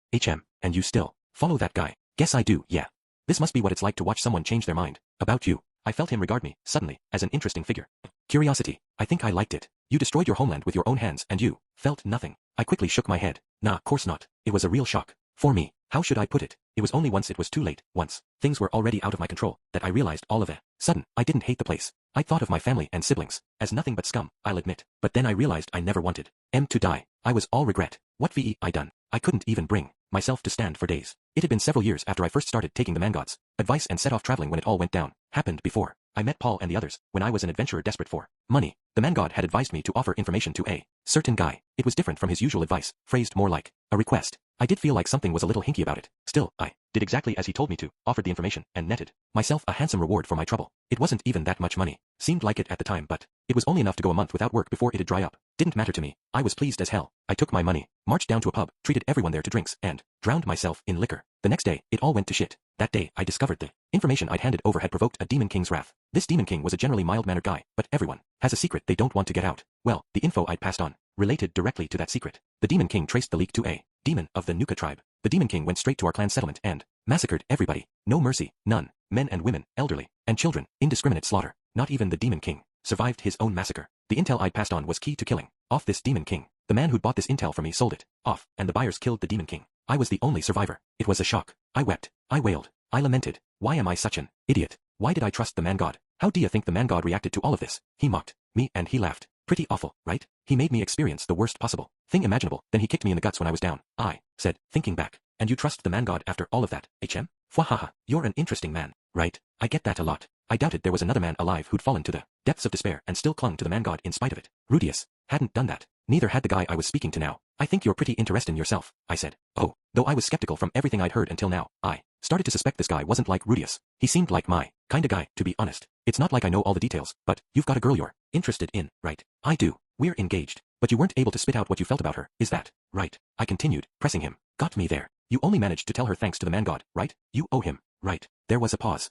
And you still follow that guy? Guess I do, yeah. This must be what it's like to watch someone change their mind about you. I felt him regard me, suddenly, as an interesting figure. Curiosity. I think I liked it. You destroyed your homeland with your own hands and you felt nothing. I quickly shook my head. Nah, course not. It was a real shock. For me. How should I put it? It was only once it was too late, once things were already out of my control, that I realized all of a sudden, I didn't hate the place. I thought of my family and siblings as nothing but scum, I'll admit. But then I realized I never wanted M to die. I was all regret. What VE I done? I couldn't even bring myself to stand for days. It had been several years after I first started taking the man god's advice and set off traveling when it all went down. Happened before I met Paul and the others, when I was an adventurer desperate for money. The man god had advised me to offer information to a certain guy. It was different from his usual advice, phrased more like a request. I did feel like something was a little hinky about it. Still, I did exactly as he told me to, offered the information, and netted myself a handsome reward for my trouble. It wasn't even that much money. Seemed like it at the time, but it was only enough to go a month without work before it'd dry up. Didn't matter to me. I was pleased as hell. I took my money, marched down to a pub, treated everyone there to drinks, and drowned myself in liquor. The next day, it all went to shit. That day, I discovered the information I'd handed over had provoked a demon king's wrath. This demon king was a generally mild-mannered guy, but everyone has a secret they don't want to get out. Well, the info I'd passed on related directly to that secret. The demon king traced the leak to a demon of the Nuka tribe. The demon king went straight to our clan settlement and Massacred everybody. No mercy, none. Men and women, elderly, and children, indiscriminate slaughter. Not even the Demon King survived his own massacre. The intel I'd passed on was key to killing off this Demon King. The man who'd bought this intel from me sold it off, and the buyers killed the Demon King. I was the only survivor. It was a shock. I wept. I wailed. I lamented. Why am I such an idiot? Why did I trust the man god? How do you think the man god reacted to all of this? He mocked me and he laughed. Pretty awful, right? He made me experience the worst possible thing imaginable. Then he kicked me in the guts when I was down. I said, thinking back. And you trust the man god after all of that, HM? Fwahaha, you're an interesting man, right? I get that a lot. I doubted there was another man alive who'd fallen to the depths of despair and still clung to the man god in spite of it. Rudius hadn't done that. Neither had the guy I was speaking to now. I think you're pretty interested in yourself, I said. Oh, though I was skeptical from everything I'd heard until now, I started to suspect this guy wasn't like Rudius. He seemed like my kinda guy, to be honest. It's not like I know all the details, but you've got a girl you're interested in, right? I do. We're engaged. But you weren't able to spit out what you felt about her, is that right? I continued, pressing him. Got me there. You only managed to tell her thanks to the man god, right? You owe him, right? There was a pause.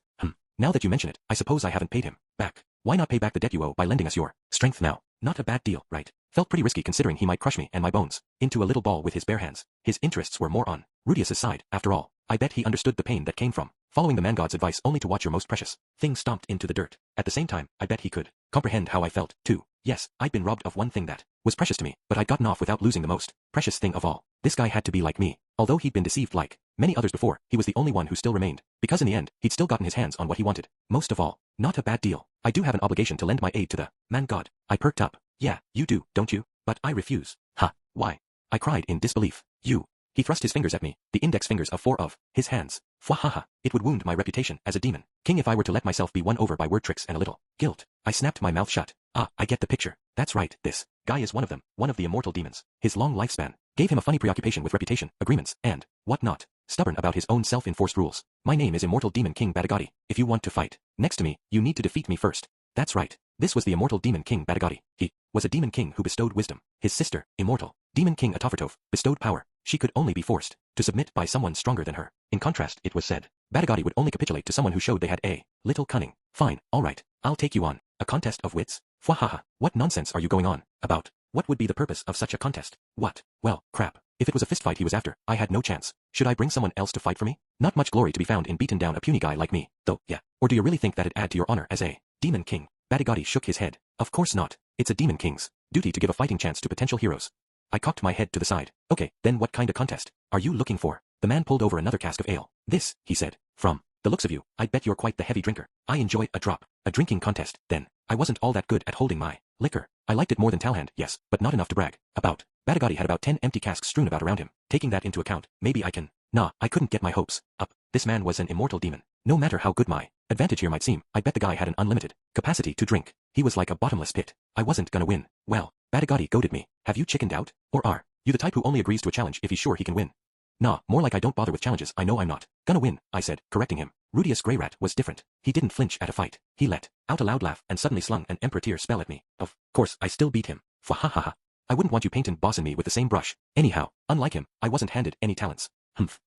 Now that you mention it, I suppose I haven't paid him back. Why not pay back the debt you owe by lending us your strength now? Not a bad deal, right? Felt pretty risky considering he might crush me and my bones into a little ball with his bare hands. His interests were more on Rudius's side, after all. I bet he understood the pain that came from following the man god's advice only to watch your most precious thing stomped into the dirt. At the same time, I bet he could comprehend how I felt, too. Yes, I'd been robbed of one thing that was precious to me, but I'd gotten off without losing the most precious thing of all. This guy had to be like me. Although he'd been deceived like many others before, he was the only one who still remained, because in the end, he'd still gotten his hands on what he wanted. Most of all, not a bad deal. I do have an obligation to lend my aid to the man god. I perked up. Yeah, you do, don't you? But I refuse. Ha, why? I cried in disbelief. You. He thrust his fingers at me, the index fingers of 4 of his hands. Fwahaha, it would wound my reputation as a demon king if I were to let myself be won over by word tricks and a little guilt. I snapped my mouth shut. Ah, I get the picture. That's right, this guy is one of them, one of the immortal demons. His long lifespan gave him a funny preoccupation with reputation, agreements, and whatnot. Stubborn about his own self-enforced rules. My name is Immortal Demon King Badagati. If you want to fight next to me, you need to defeat me first. That's right. This was the Immortal Demon King Badagati. He was a demon king who bestowed wisdom. His sister, Immortal Demon King Atafartov, bestowed power. She could only be forced to submit by someone stronger than her. In contrast, it was said, Badagati would only capitulate to someone who showed they had a little cunning. Fine, alright, I'll take you on. A contest of wits? Fwahaha, what nonsense are you going on about? What would be the purpose of such a contest? What? Well, crap. If it was a fistfight he was after, I had no chance. Should I bring someone else to fight for me? Not much glory to be found in beating down a puny guy like me, though, yeah. Or do you really think that'd add to your honor as a demon king? Badagati shook his head. Of course not. It's a demon king's duty to give a fighting chance to potential heroes. I cocked my head to the side. Okay, then what kind of contest are you looking for? The man pulled over another cask of ale. This, he said, from the looks of you, I bet you're quite the heavy drinker. I enjoy a drop. A drinking contest, then. I wasn't all that good at holding my liquor. I liked it more than Talhand, yes, but not enough to brag about. Badagati had about 10 empty casks strewn about around him. Taking that into account, maybe I can. Nah, I couldn't get my hopes up. This man was an immortal demon. No matter how good my advantage here might seem, I bet the guy had an unlimited capacity to drink. He was like a bottomless pit. I wasn't gonna win. Well, Badagati goaded me. Have you chickened out? Or are you the type who only agrees to a challenge if he's sure he can win? Nah, more like I don't bother with challenges I know I'm not gonna win, I said, correcting him. Rudius Greyrat was different. He didn't flinch at a fight. He let out a loud laugh and suddenly slung an Emperor Tear spell at me. Of course, I still beat him. Fwahaha. I wouldn't want you painting bossing me with the same brush. Anyhow, unlike him, I wasn't handed any talents.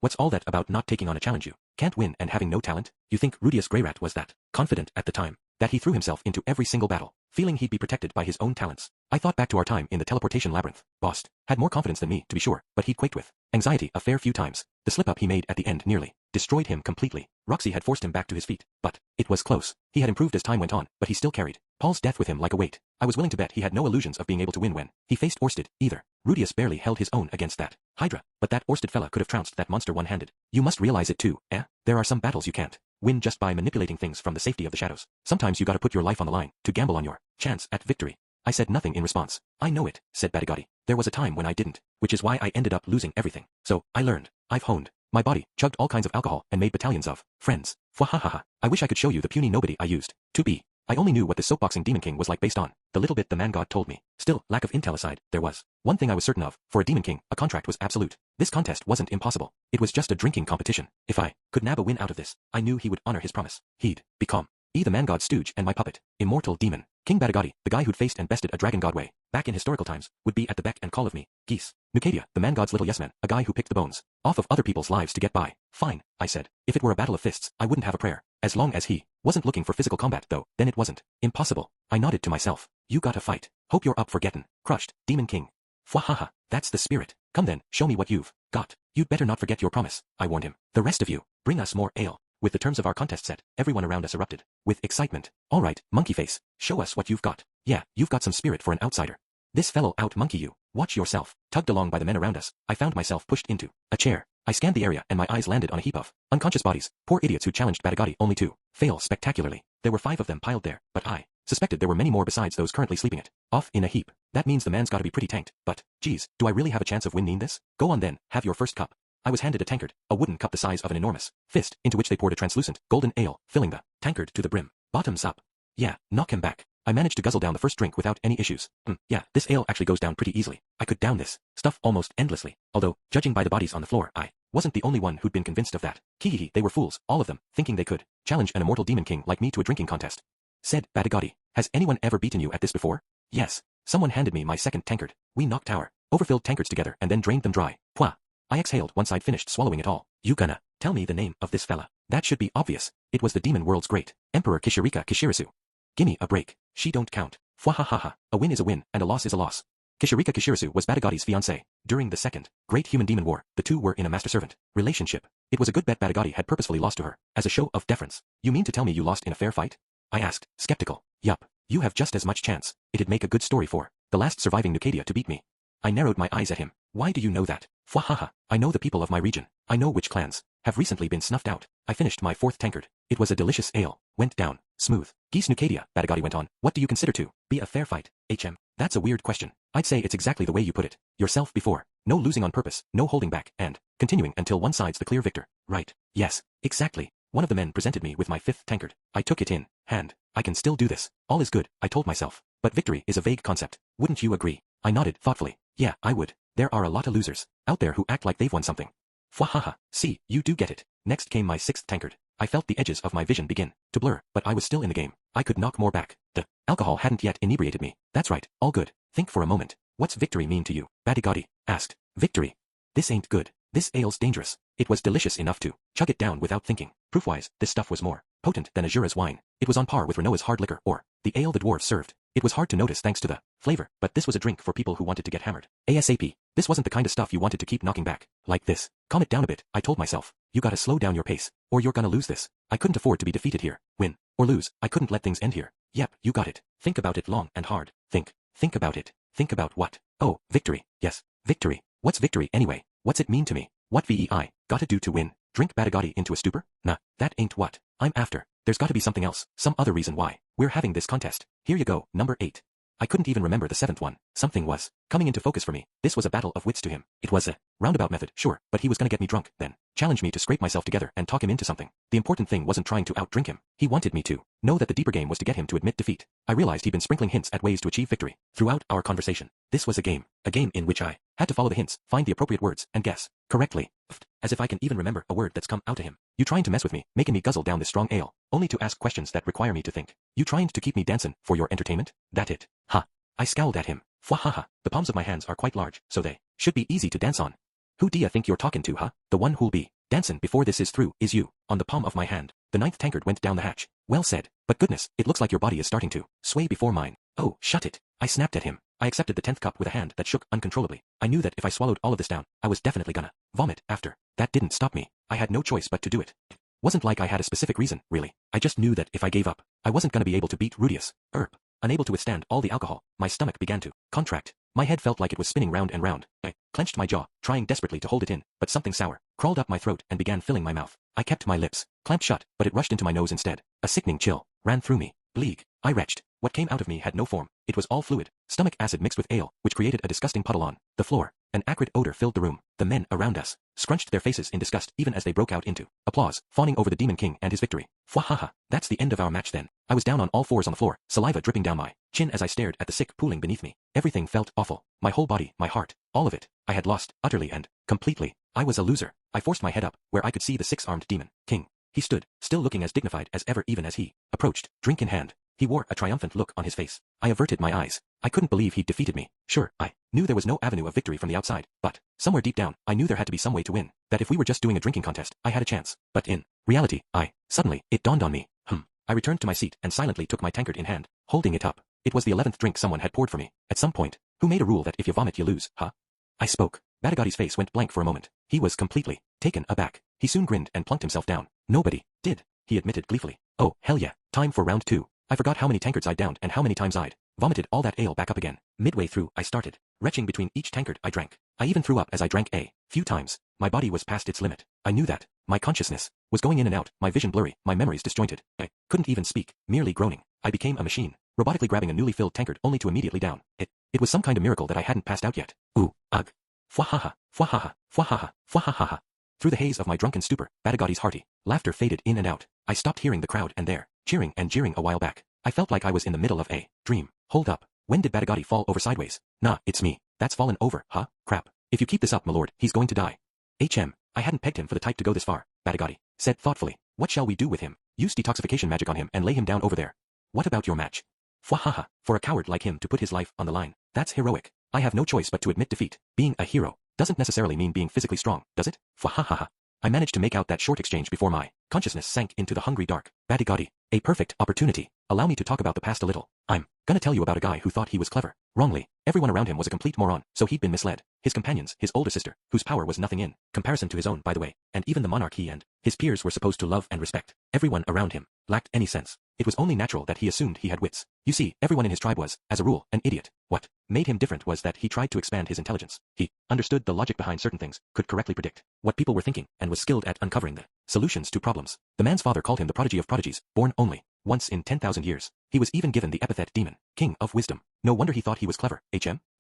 What's all that about not taking on a challenge you can't win and having no talent? You think Rudius Greyrat was that confident at the time that he threw himself into every single battle, feeling he'd be protected by his own talents? I thought back to our time in the teleportation labyrinth. Bost had more confidence than me, to be sure, but he'd quaked with anxiety a fair few times. The slip-up he made at the end nearly destroyed him completely. Roxy had forced him back to his feet, but it was close. He had improved as time went on, but he still carried Paul's death with him like a weight. I was willing to bet he had no illusions of being able to win when he faced Orsted, either. Rudius barely held his own against that Hydra, but that Orsted fella could have trounced that monster one-handed. You must realize it too, eh? There are some battles you can't win just by manipulating things from the safety of the shadows. Sometimes you gotta put your life on the line to gamble on your chance at victory. I said nothing in response. I know it, said Badagati. There was a time when I didn't, which is why I ended up losing everything. So, I learned. I've honed my body, chugged all kinds of alcohol, and made battalions of friends. Fwahahaha. I wish I could show you the puny nobody I used to be. I only knew what the soapboxing demon king was like based on the little bit the man god told me. Still, lack of intel aside, there was one thing I was certain of. For a demon king, a contract was absolute. This contest wasn't impossible. It was just a drinking competition. If I could nab a win out of this, I knew he would honor his promise. He'd become the man god's stooge and my puppet. Immortal demon King Badagati, the guy who'd faced and bested a dragon god way back in historical times, would be at the beck and call of me. Geese. Nucadia, the man god's little yes man, a guy who picked the bones off of other people's lives to get by. Fine, I said. If it were a battle of fists, I wouldn't have a prayer. As long as he wasn't looking for physical combat, though, then it wasn't impossible. I nodded to myself. You gotta fight. Hope you're up for getting crushed, Demon King. Fwahaha, that's the spirit. Come then, show me what you've Got. You'd better not forget your promise, I warned him. The rest of you, bring us more ale. With the terms of our contest set, everyone around us erupted with excitement. All right, monkey face, show us what you've got. Yeah, you've got some spirit for an outsider. This fellow out-monkey you. Watch yourself. Tugged along by the men around us, I found myself pushed into a chair. I scanned the area and my eyes landed on a heap of unconscious bodies, poor idiots who challenged Batagati only to fail spectacularly. There were 5 of them piled there, but I suspected there were many more besides those currently sleeping off in a heap. That means the man's gotta be pretty tanked, but, geez, do I really have a chance of winning this? Go on then, have your first cup. I was handed a tankard, a wooden cup the size of an enormous fist, into which they poured a translucent, golden ale, filling the tankard to the brim. Bottoms up. Yeah, knock him back. I managed to guzzle down the first drink without any issues. Yeah, this ale actually goes down pretty easily. I could down this stuff almost endlessly, although, judging by the bodies on the floor, I wasn't the only one who'd been convinced of that. Kihihi, they were fools, all of them, thinking they could challenge an immortal demon king like me to a drinking contest. Said Batagati, has anyone ever beaten you at this before? Yes. Someone handed me my second tankard. We knocked our overfilled tankards together and then drained them dry. Pwah. I exhaled once I'd finished swallowing it all. You gonna tell me the name of this fella? That should be obvious. It was the demon world's great Emperor Kishirika Kishirisu. Gimme a break. She don't count. Fwahahaha. A win is a win, and a loss is a loss. Kishirika Kishirisu was Batagati's fiancée. During the second Great Human-Demon War, the two were in a master-servant relationship. It was a good bet Batagati had purposefully lost to her, as a show of deference. You mean to tell me you lost in a fair fight? I asked, skeptical. Yup. You have just as much chance. It'd make a good story for the last surviving Nucadia to beat me. I narrowed my eyes at him. Why do you know that? Fwahaha. I know the people of my region. I know which clans have recently been snuffed out. I finished my 4th tankard. It was a delicious ale. Went down. Smooth. Geese Nucadia, Batagati went on. What do you consider to be a fair fight, HM? That's a weird question. I'd say it's exactly the way you put it. Yourself before. No losing on purpose, no holding back, and continuing until one side's the clear victor. Right. Yes. Exactly. One of the men presented me with my 5th tankard. I took it in hand. I can still do this. All is good, I told myself. But victory is a vague concept. Wouldn't you agree? I nodded thoughtfully. Yeah, I would. There are a lot of losers out there who act like they've won something. Fwahaha. See, you do get it. Next came my 6th tankard. I felt the edges of my vision begin to blur, but I was still in the game. I could knock more back. The alcohol hadn't yet inebriated me. That's right, all good. Think for a moment. What's victory mean to you? Batagati asked. Victory. This ain't good. This ale's dangerous. It was delicious enough to chug it down without thinking. Proof-wise, this stuff was more potent than Azura's wine. It was on par with Renoa's hard liquor or the ale the dwarves served. It was hard to notice thanks to the flavor, but this was a drink for people who wanted to get hammered. ASAP. This wasn't the kind of stuff you wanted to keep knocking back. Like this. Calm it down a bit, I told myself. You gotta slow down your pace, or you're gonna lose this. I couldn't afford to be defeated here. Win or lose, I couldn't let things end here. Yep, you got it. Think about it long and hard. Think about it. Think about what? Oh, victory. Yes, victory. What's victory anyway? What's it mean to me? What VEI gotta do to win? Drink Batagati into a stupor? Nah, that ain't what I'm after. There's gotta be something else, some other reason why we're having this contest. Here you go, number 8. I couldn't even remember the 7th one. Something was coming into focus for me. This was a battle of wits to him. It was a roundabout method, sure, but he was gonna get me drunk, then challenge me to scrape myself together and talk him into something. The important thing wasn't trying to outdrink him. He wanted me to know that the deeper game was to get him to admit defeat. I realized he'd been sprinkling hints at ways to achieve victory throughout our conversation. This was a game in which I had to follow the hints, find the appropriate words, and guess correctly. As if I can even remember a word that's come out of him. You trying to mess with me, making me guzzle down this strong ale, only to ask questions that require me to think. You trying to keep me dancing for your entertainment? That it? Ha. I scowled at him. Fwahaha. The palms of my hands are quite large, so they should be easy to dance on. Who do ya think you're talking to, huh? The one who'll be dancing before this is through is you, on the palm of my hand. The 9th tankard went down the hatch. Well said. But goodness, it looks like your body is starting to sway before mine. Oh, shut it. I snapped at him. I accepted the 10th cup with a hand that shook uncontrollably. I knew that if I swallowed all of this down, I was definitely gonna vomit after. That didn't stop me. I had no choice but to do it. Wasn't like I had a specific reason, really. I just knew that if I gave up, I wasn't gonna be able to beat Rudius. Unable to withstand all the alcohol, my stomach began to contract. My head felt like it was spinning round and round. I clenched my jaw, trying desperately to hold it in, but something sour crawled up my throat and began filling my mouth. I kept my lips clamped shut, but it rushed into my nose instead. A sickening chill ran through me. Bleak. I retched. What came out of me had no form. It was all fluid. Stomach acid mixed with ale, which created a disgusting puddle on the floor. An acrid odor filled the room. The men around us scrunched their faces in disgust even as they broke out into applause, fawning over the Demon King and his victory. Fwahaha. That's the end of our match then. I was down on all fours on the floor, saliva dripping down my chin as I stared at the sick pooling beneath me. Everything felt awful. My whole body, my heart, all of it. I had lost, utterly and completely. I was a loser. I forced my head up, where I could see the 6-armed Demon King. He stood, still looking as dignified as ever even as he approached, drink in hand. He wore a triumphant look on his face. I averted my eyes. I couldn't believe he'd defeated me. Sure, I knew there was no avenue of victory from the outside, but somewhere deep down, I knew there had to be some way to win, that if we were just doing a drinking contest, I had a chance. But in reality, suddenly, it dawned on me. I returned to my seat and silently took my tankard in hand, holding it up. It was the 11th drink someone had poured for me. At some point, who made a rule that if you vomit you lose, huh? I spoke. Batagati's face went blank for a moment. He was completely taken aback. He soon grinned and plunked himself down. Nobody did, he admitted gleefully. Oh, hell yeah, time for round 2. I forgot how many tankards I'd downed and how many times I'd vomited all that ale back up again. Midway through, I started retching between each tankard I drank. I even threw up as I drank a few times. My body was past its limit. I knew that. My consciousness was going in and out, my vision blurry, my memories disjointed. I couldn't even speak, merely groaning. I became a machine, robotically grabbing a newly filled tankard only to immediately down. It was some kind of miracle that I hadn't passed out yet. Ooh, ugh. Fwahaha, fwahaha, fwahaha, fwahaha. Through the haze of my drunken stupor, Badagotti's hearty laughter faded in and out. I stopped hearing the crowd and there, cheering and jeering a while back. I felt like I was in the middle of a dream. Hold up. When did Badagotti fall over sideways? Nah, it's me. That's fallen over, huh? Crap. If you keep this up, my lord, he's going to die. I hadn't pegged him for the type to go this far, Badagotti said thoughtfully. What shall we do with him? Use detoxification magic on him and lay him down over there. What about your match? Fwahaha. For a coward like him to put his life on the line, that's heroic. I have no choice but to admit defeat. Being a hero doesn't necessarily mean being physically strong, does it? Fwahaha. I managed to make out that short exchange before my consciousness sank into the hungry dark. Badagotti, a perfect opportunity. Allow me to talk about the past a little. I'm gonna tell you about a guy who thought he was clever. Wrongly. Everyone around him was a complete moron, so he'd been misled. His companions, his older sister, whose power was nothing in comparison to his own, by the way, and even the monarch he and his peers were supposed to love and respect. Everyone around him lacked any sense. It was only natural that he assumed he had wits. You see, everyone in his tribe was, as a rule, an idiot. What made him different was that he tried to expand his intelligence. He understood the logic behind certain things, could correctly predict what people were thinking, and was skilled at uncovering the solutions to problems. The man's father called him the prodigy of prodigies, born only once in 10,000 years. He was even given the epithet demon, king of wisdom. No wonder he thought he was clever.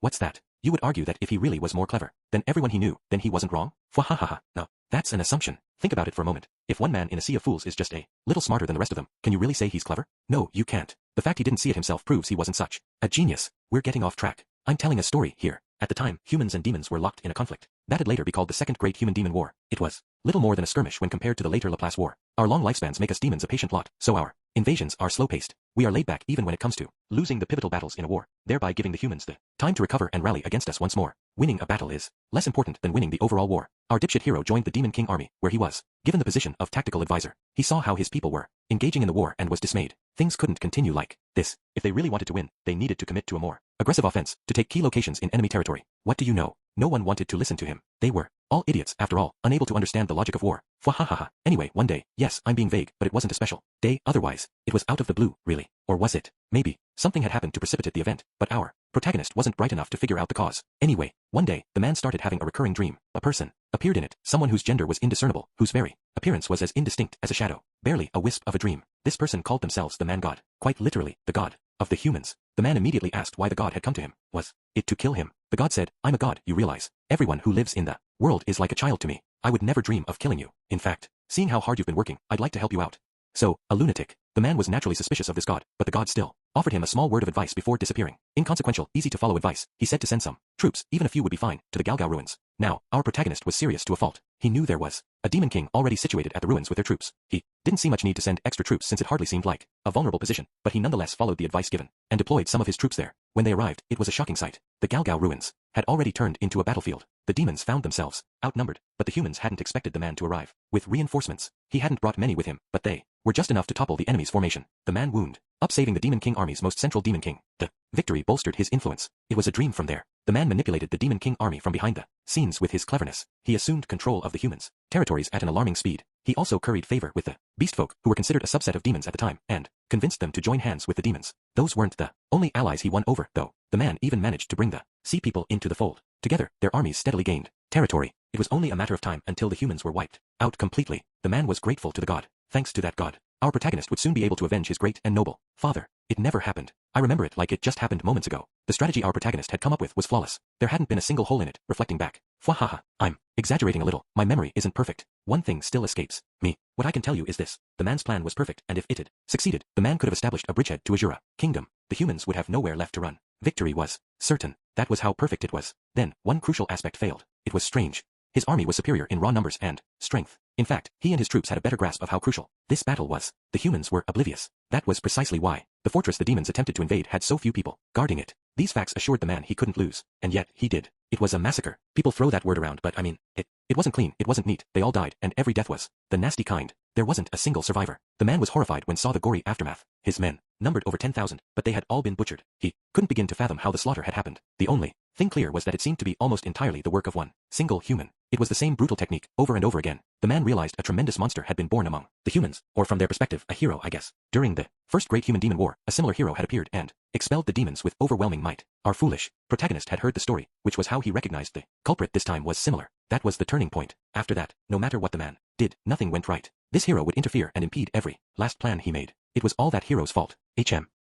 What's that? You would argue that if he really was more clever than everyone he knew, then he wasn't wrong? Fwahahaha. No, that's an assumption. Think about it for a moment. If one man in a sea of fools is just a little smarter than the rest of them, can you really say he's clever? No, you can't. The fact he didn't see it himself proves he wasn't such a genius. We're getting off track. I'm telling a story here. At the time, humans and demons were locked in a conflict. That'd later be called the Second Great Human-Demon War. It was little more than a skirmish when compared to the later Laplace War. Our long lifespans make us demons a patient lot, so our invasions are slow-paced. We are laid back even when it comes to losing the pivotal battles in a war, thereby giving the humans the time to recover and rally against us once more. Winning a battle is less important than winning the overall war. Our dipshit hero joined the Demon King army, where he was given the position of tactical advisor. He saw how his people were engaging in the war and was dismayed. Things couldn't continue like this. If they really wanted to win, they needed to commit to a more aggressive offense, to take key locations in enemy territory. What do you know? No one wanted to listen to him. They were all idiots, after all, unable to understand the logic of war. Fwahahaha. Anyway, one day, yes, I'm being vague, but it wasn't a special day otherwise. It was out of the blue, really. Or was it? Maybe. Something had happened to precipitate the event, but our protagonist wasn't bright enough to figure out the cause. Anyway, one day, the man started having a recurring dream. A person appeared in it, someone whose gender was indiscernible, whose very appearance was as indistinct as a shadow, barely a wisp of a dream. This person called themselves the man-god, quite literally, the god of the humans. The man immediately asked why the god had come to him. Was it to kill him? The god said, I'm a god, you realize. Everyone who lives in the world is like a child to me. I would never dream of killing you. In fact, seeing how hard you've been working, I'd like to help you out. So, a lunatic. The man was naturally suspicious of this god, but the god still offered him a small word of advice before disappearing. Inconsequential, easy-to-follow advice. He said to send some troops, even a few would be fine, to the Galgao ruins. Now, our protagonist was serious to a fault. He knew there was a demon king already situated at the ruins with their troops. He didn't see much need to send extra troops since it hardly seemed like a vulnerable position, but he nonetheless followed the advice given and deployed some of his troops there. When they arrived, it was a shocking sight. The Galgao ruins had already turned into a battlefield. The demons found themselves outnumbered, but the humans hadn't expected the man to arrive with reinforcements. He hadn't brought many with him, but they were just enough to topple the enemy's formation. The man wound up, saving the Demon King army's most central Demon King. The victory bolstered his influence. It was a dream from there. The man manipulated the Demon King army from behind the scenes with his cleverness. He assumed control of the humans' territories at an alarming speed. He also curried favor with the beast folk, who were considered a subset of demons at the time, and convinced them to join hands with the demons. Those weren't the only allies he won over, though. The man even managed to bring the sea people into the fold. Together, their armies steadily gained territory. It was only a matter of time until the humans were wiped out completely. The man was grateful to the god. Thanks to that god, our protagonist would soon be able to avenge his great and noble father. It never happened. I remember it like it just happened moments ago. The strategy our protagonist had come up with was flawless. There hadn't been a single hole in it, reflecting back. Fwahaha. I'm exaggerating a little. My memory isn't perfect. One thing still escapes me. What I can tell you is this. The man's plan was perfect, and if it had succeeded, the man could have established a bridgehead to Azura Kingdom. The humans would have nowhere left to run. Victory was certain. That was how perfect it was. Then, one crucial aspect failed. It was strange. His army was superior in raw numbers and strength. In fact, he and his troops had a better grasp of how crucial this battle was. The humans were oblivious. That was precisely why the fortress the demons attempted to invade had so few people guarding it. These facts assured the man he couldn't lose, and yet he did. It was a massacre. People throw that word around, but I mean, it wasn't clean, it wasn't neat. They all died, and every death was the nasty kind. There wasn't a single survivor. The man was horrified when saw the gory aftermath. His men numbered over 10,000, but they had all been butchered. He couldn't begin to fathom how the slaughter had happened. The only thing clear was that it seemed to be almost entirely the work of one single human. It was the same brutal technique, over and over again. The man realized a tremendous monster had been born among the humans, or from their perspective, a hero, I guess. During the first great human-demon war, a similar hero had appeared and expelled the demons with overwhelming might. Our foolish protagonist had heard the story, which was how he recognized the culprit this time was similar. That was the turning point. After that, no matter what the man did, nothing went right. This hero would interfere and impede every last plan he made. It was all that hero's fault.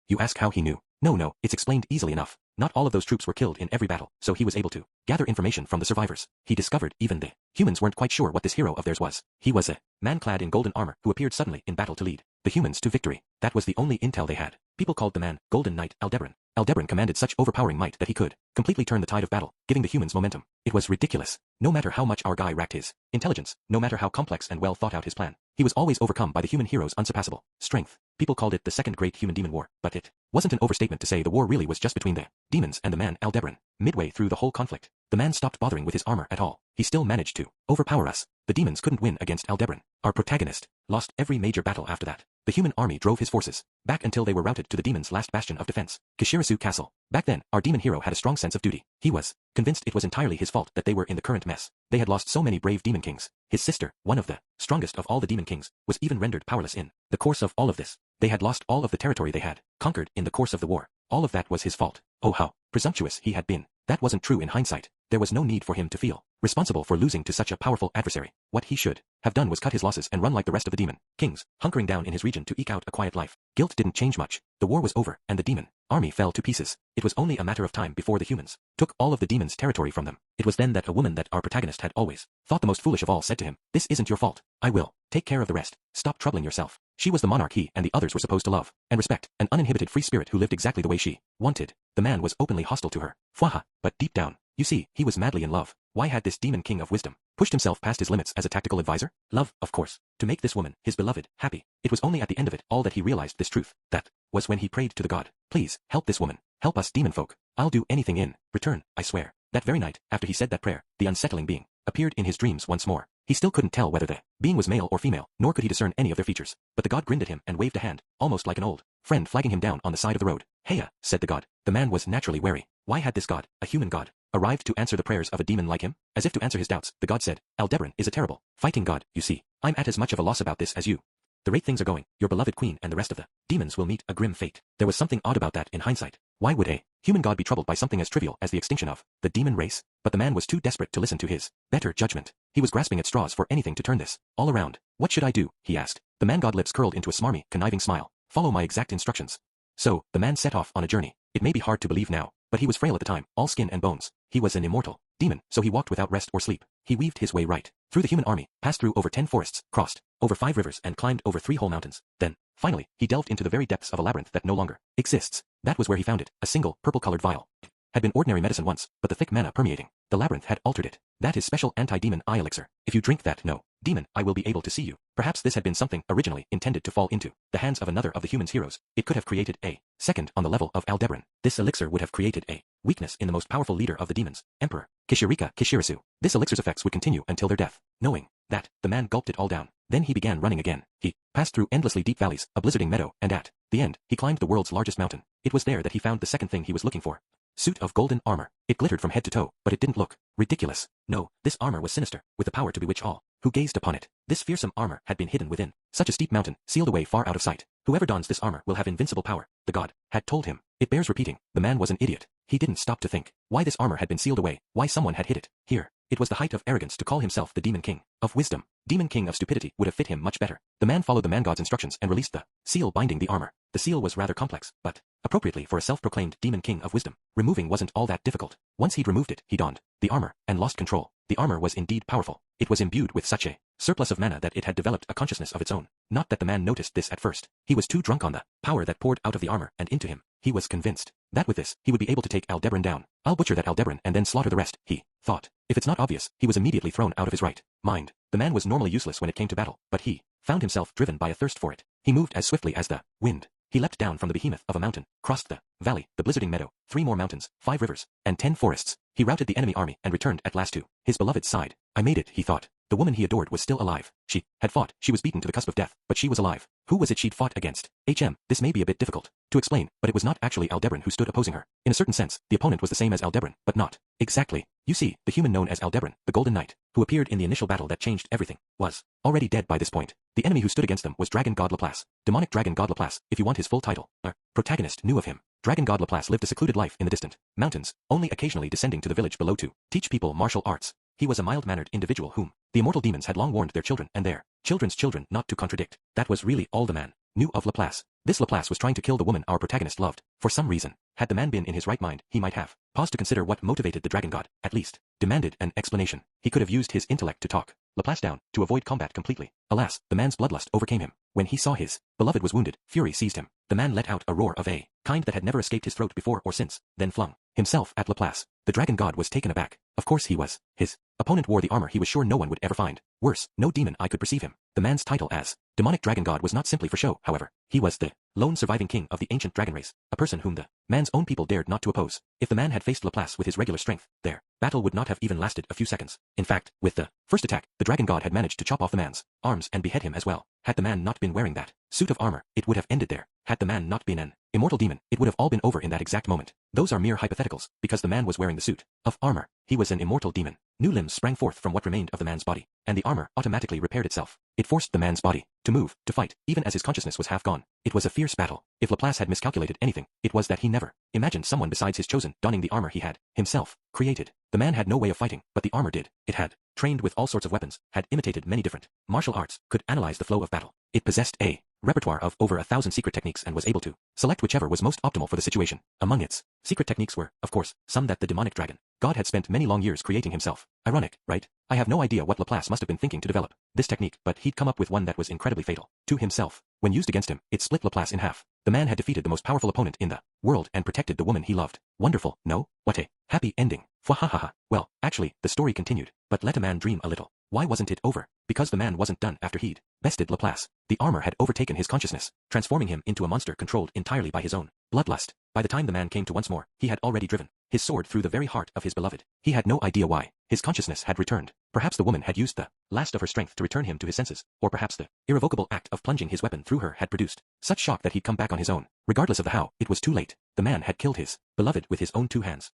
You ask how he knew. No, it's explained easily enough. Not all of those troops were killed in every battle, so he was able to gather information from the survivors. He discovered even the humans weren't quite sure what this hero of theirs was. He was a man clad in golden armor who appeared suddenly in battle to lead the humans to victory. That was the only intel they had. People called the man Golden Knight Aldebaran. Aldebaran commanded such overpowering might that he could completely turn the tide of battle, giving the humans momentum. It was ridiculous. No matter how much our guy racked his intelligence, no matter how complex and well thought out his plan, he was always overcome by the human hero's unsurpassable strength. People called it the Second Great Human-Demon War, but it wasn't an overstatement to say the war really was just between the demons and the man Aldebaran. Midway through the whole conflict, the man stopped bothering with his armor at all. He still managed to overpower us. The demons couldn't win against Aldebaran. Our protagonist lost every major battle after that. The human army drove his forces back until they were routed to the demons' last bastion of defense, Kishirasu Castle. Back then, our demon hero had a strong sense of duty. He was convinced it was entirely his fault that they were in the current mess. They had lost so many brave demon kings. His sister, one of the strongest of all the demon kings, was even rendered powerless in the course of all of this. They had lost all of the territory they had conquered in the course of the war. All of that was his fault. Oh, how presumptuous he had been. That wasn't true in hindsight. There was no need for him to feel responsible for losing to such a powerful adversary. What he should have done was cut his losses and run like the rest of the demon kings, hunkering down in his region to eke out a quiet life. Guilt didn't change much. The war was over, and the demon army fell to pieces. It was only a matter of time before the humans took all of the demons' territory from them. It was then that a woman that our protagonist had always thought the most foolish of all said to him, "This isn't your fault. I will take care of the rest. Stop troubling yourself." She was the monarch he and the others were supposed to love and respect, an uninhibited free spirit who lived exactly the way she wanted. The man was openly hostile to her. Fwaha, but deep down, you see, he was madly in love. Why had this demon king of wisdom pushed himself past his limits as a tactical advisor? Love, of course. To make this woman, his beloved, happy. It was only at the end of it all that he realized this truth. That was when he prayed to the god. "Please, help this woman. Help us demon folk. I'll do anything in return, I swear." That very night, after he said that prayer, the unsettling being appeared in his dreams once more. He still couldn't tell whether the being was male or female, nor could he discern any of their features. But the god grinned at him and waved a hand, almost like an old friend flagging him down on the side of the road. "Heya," said the god. The man was naturally wary. Why had this god, a human god, arrived to answer the prayers of a demon like him? As if to answer his doubts, the god said, "Aldebaran is a terrible fighting god, you see. I'm at as much of a loss about this as you. The rate things are going, your beloved queen and the rest of the demons will meet a grim fate." There was something odd about that in hindsight. Why would a human god be troubled by something as trivial as the extinction of the demon race? But the man was too desperate to listen to his better judgment. He was grasping at straws for anything to turn this all around. "What should I do?" he asked. The man god lips curled into a smarmy, conniving smile. "Follow my exact instructions." So, the man set off on a journey. It may be hard to believe now, but he was frail at the time, all skin and bones. He was an immortal demon, so he walked without rest or sleep. He weaved his way right through the human army, passed through over 10 forests, crossed over 5 rivers and climbed over 3 whole mountains. Then, finally, he delved into the very depths of a labyrinth that no longer exists. That was where he found it, a single, purple-colored vial. Had been ordinary medicine once, but the thick mana permeating the labyrinth had altered it. That is special anti-demon eye elixir. If you drink that, no demon I will be able to see you. Perhaps this had been something originally intended to fall into the hands of another of the human's heroes. It could have created a second on the level of Aldebaran. This elixir would have created a weakness in the most powerful leader of the demons, Emperor Kishirasu. This elixir's effects would continue until their death. Knowing that, the man gulped it all down. Then he began running again. He passed through endlessly deep valleys, a blizzarding meadow, and at the end, he climbed the world's largest mountain. It was there that he found the second thing he was looking for. Suit of golden armor. It glittered from head to toe, but it didn't look ridiculous. No, this armor was sinister, with the power to bewitch all who gazed upon it. This fearsome armor had been hidden within such a steep mountain, sealed away far out of sight. Whoever dons this armor will have invincible power, the god had told him. It bears repeating, the man was an idiot. He didn't stop to think why this armor had been sealed away, why someone had hid it here. It was the height of arrogance to call himself the demon king of wisdom. Demon king of stupidity would have fit him much better. The man followed the man god's instructions and released the seal binding the armor. The seal was rather complex, but appropriately for a self-proclaimed demon king of wisdom, removing wasn't all that difficult. Once he'd removed it, he donned the armor and lost control. The armor was indeed powerful. It was imbued with such a surplus of mana that it had developed a consciousness of its own. Not that the man noticed this at first. He was too drunk on the power that poured out of the armor and into him. He was convinced that with this, he would be able to take Aldebaran down. "I'll butcher that Aldebaran and then slaughter the rest," he thought. If it's not obvious, he was immediately thrown out of his right mind. The man was normally useless when it came to battle, but he found himself driven by a thirst for it. He moved as swiftly as the wind. He leapt down from the behemoth of a mountain, crossed the valley, the blizzarding meadow, 3 more mountains, 5 rivers, and 10 forests. He routed the enemy army and returned at last to his beloved's side. "I made it," he thought. The woman he adored was still alive. She had fought, she was beaten to the cusp of death, but she was alive. Who was it she'd fought against? This may be a bit difficult to explain, but it was not actually Aldebaran who stood opposing her. In a certain sense, the opponent was the same as Aldebaran, but not exactly. You see, the human known as Aldebaran, the Golden Knight, who appeared in the initial battle that changed everything, was already dead by this point. The enemy who stood against them was Dragon God Laplace. Demonic Dragon God Laplace, if you want his full title. Our protagonist knew of him. Dragon God Laplace lived a secluded life in the distant mountains, only occasionally descending to the village below to teach people martial arts. He was a mild-mannered individual whom the immortal demons had long warned their children and their children's children not to contradict. That was really all the man knew of Laplace. This Laplace was trying to kill the woman our protagonist loved. For some reason, had the man been in his right mind, he might have paused to consider what motivated the dragon god, at least demanded an explanation. He could have used his intellect to talk Laplace down, to avoid combat completely. Alas, the man's bloodlust overcame him. When he saw his beloved was wounded, fury seized him. The man let out a roar of a kind that had never escaped his throat before or since, then flung himself at Laplace. The dragon god was taken aback. Of course he was. His opponent wore the armor he was sure no one would ever find. Worse, no demon eye could perceive him. The man's title as demonic dragon god was not simply for show, however. He was the lone surviving king of the ancient dragon race, a person whom the man's own people dared not to oppose. If the man had faced Laplace with his regular strength, their battle would not have even lasted a few seconds. In fact, with the first attack, the dragon god had managed to chop off the man's arms and behead him as well. Had the man not been wearing that suit of armor, it would have ended there. Had the man not been an immortal demon, it would have all been over in that exact moment. Those are mere hypotheticals, because the man was wearing the suit of armor. He was an immortal demon. New limbs sprang forth from what remained of the man's body, and the armor automatically repaired itself. It forced the man's body to move, to fight, even as his consciousness was half gone. It was a fierce battle. If Laplace had miscalculated anything, it was that he never imagined someone besides his chosen donning the armor he had himself created. The man had no way of fighting, but the armor did. It had trained with all sorts of weapons, had imitated many different martial arts, could analyze the flow of battle. It possessed a repertoire of over 1,000 secret techniques and was able to select whichever was most optimal for the situation. Among its secret techniques were, of course, some that the demonic dragon god had spent many long years creating himself. Ironic, right? I have no idea what Laplace must have been thinking to develop this technique, but he'd come up with one that was incredibly fatal to himself. When used against him, it split Laplace in half. The man had defeated the most powerful opponent in the world and protected the woman he loved. Wonderful, no? What a happy ending. Fwahahaha. Well, actually, the story continued, but let a man dream a little. Why wasn't it over? Because the man wasn't done after he'd bested Laplace. The armor had overtaken his consciousness, transforming him into a monster controlled entirely by his own bloodlust. By the time the man came to once more, he had already driven his sword through the very heart of his beloved. He had no idea why. His consciousness had returned. Perhaps the woman had used the last of her strength to return him to his senses, or perhaps the irrevocable act of plunging his weapon through her had produced such shock that he'd come back on his own. Regardless of the how, it was too late. The man had killed his beloved with his own 2 hands.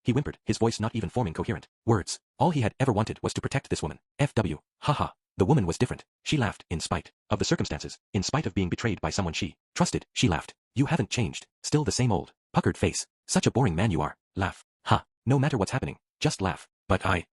He whimpered, his voice not even forming coherent words. All he had ever wanted was to protect this woman. FW. Haha. The woman was different. She laughed, in spite of the circumstances, in spite of being betrayed by someone she trusted. She laughed. You haven't changed. Still the same old puckered face. Such a boring man you are. Laugh. Ha. No matter what's happening, just laugh. But I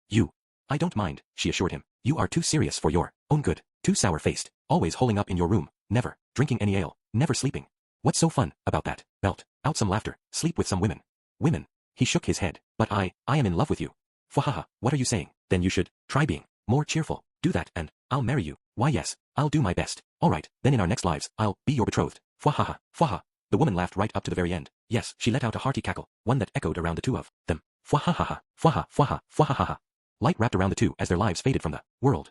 don't mind, she assured him. You are too serious for your own good. Too sour-faced. Always holing up in your room. Never drinking any ale. Never sleeping. What's so fun about that? Belt out some laughter. Sleep with some women. Women. He shook his head. But I am in love with you. Fwahaha, what are you saying? Then you should try being more cheerful. Do that and I'll marry you. Why yes, I'll do my best. Alright, then in our next lives, I'll be your betrothed. Fwahaha, fwaha. The woman laughed right up to the very end. Yes, she let out a hearty cackle, one that echoed around the two of them. Fwahaha, fwaha, fwaha, fwahaha. Light wrapped around the two as their lives faded from the world.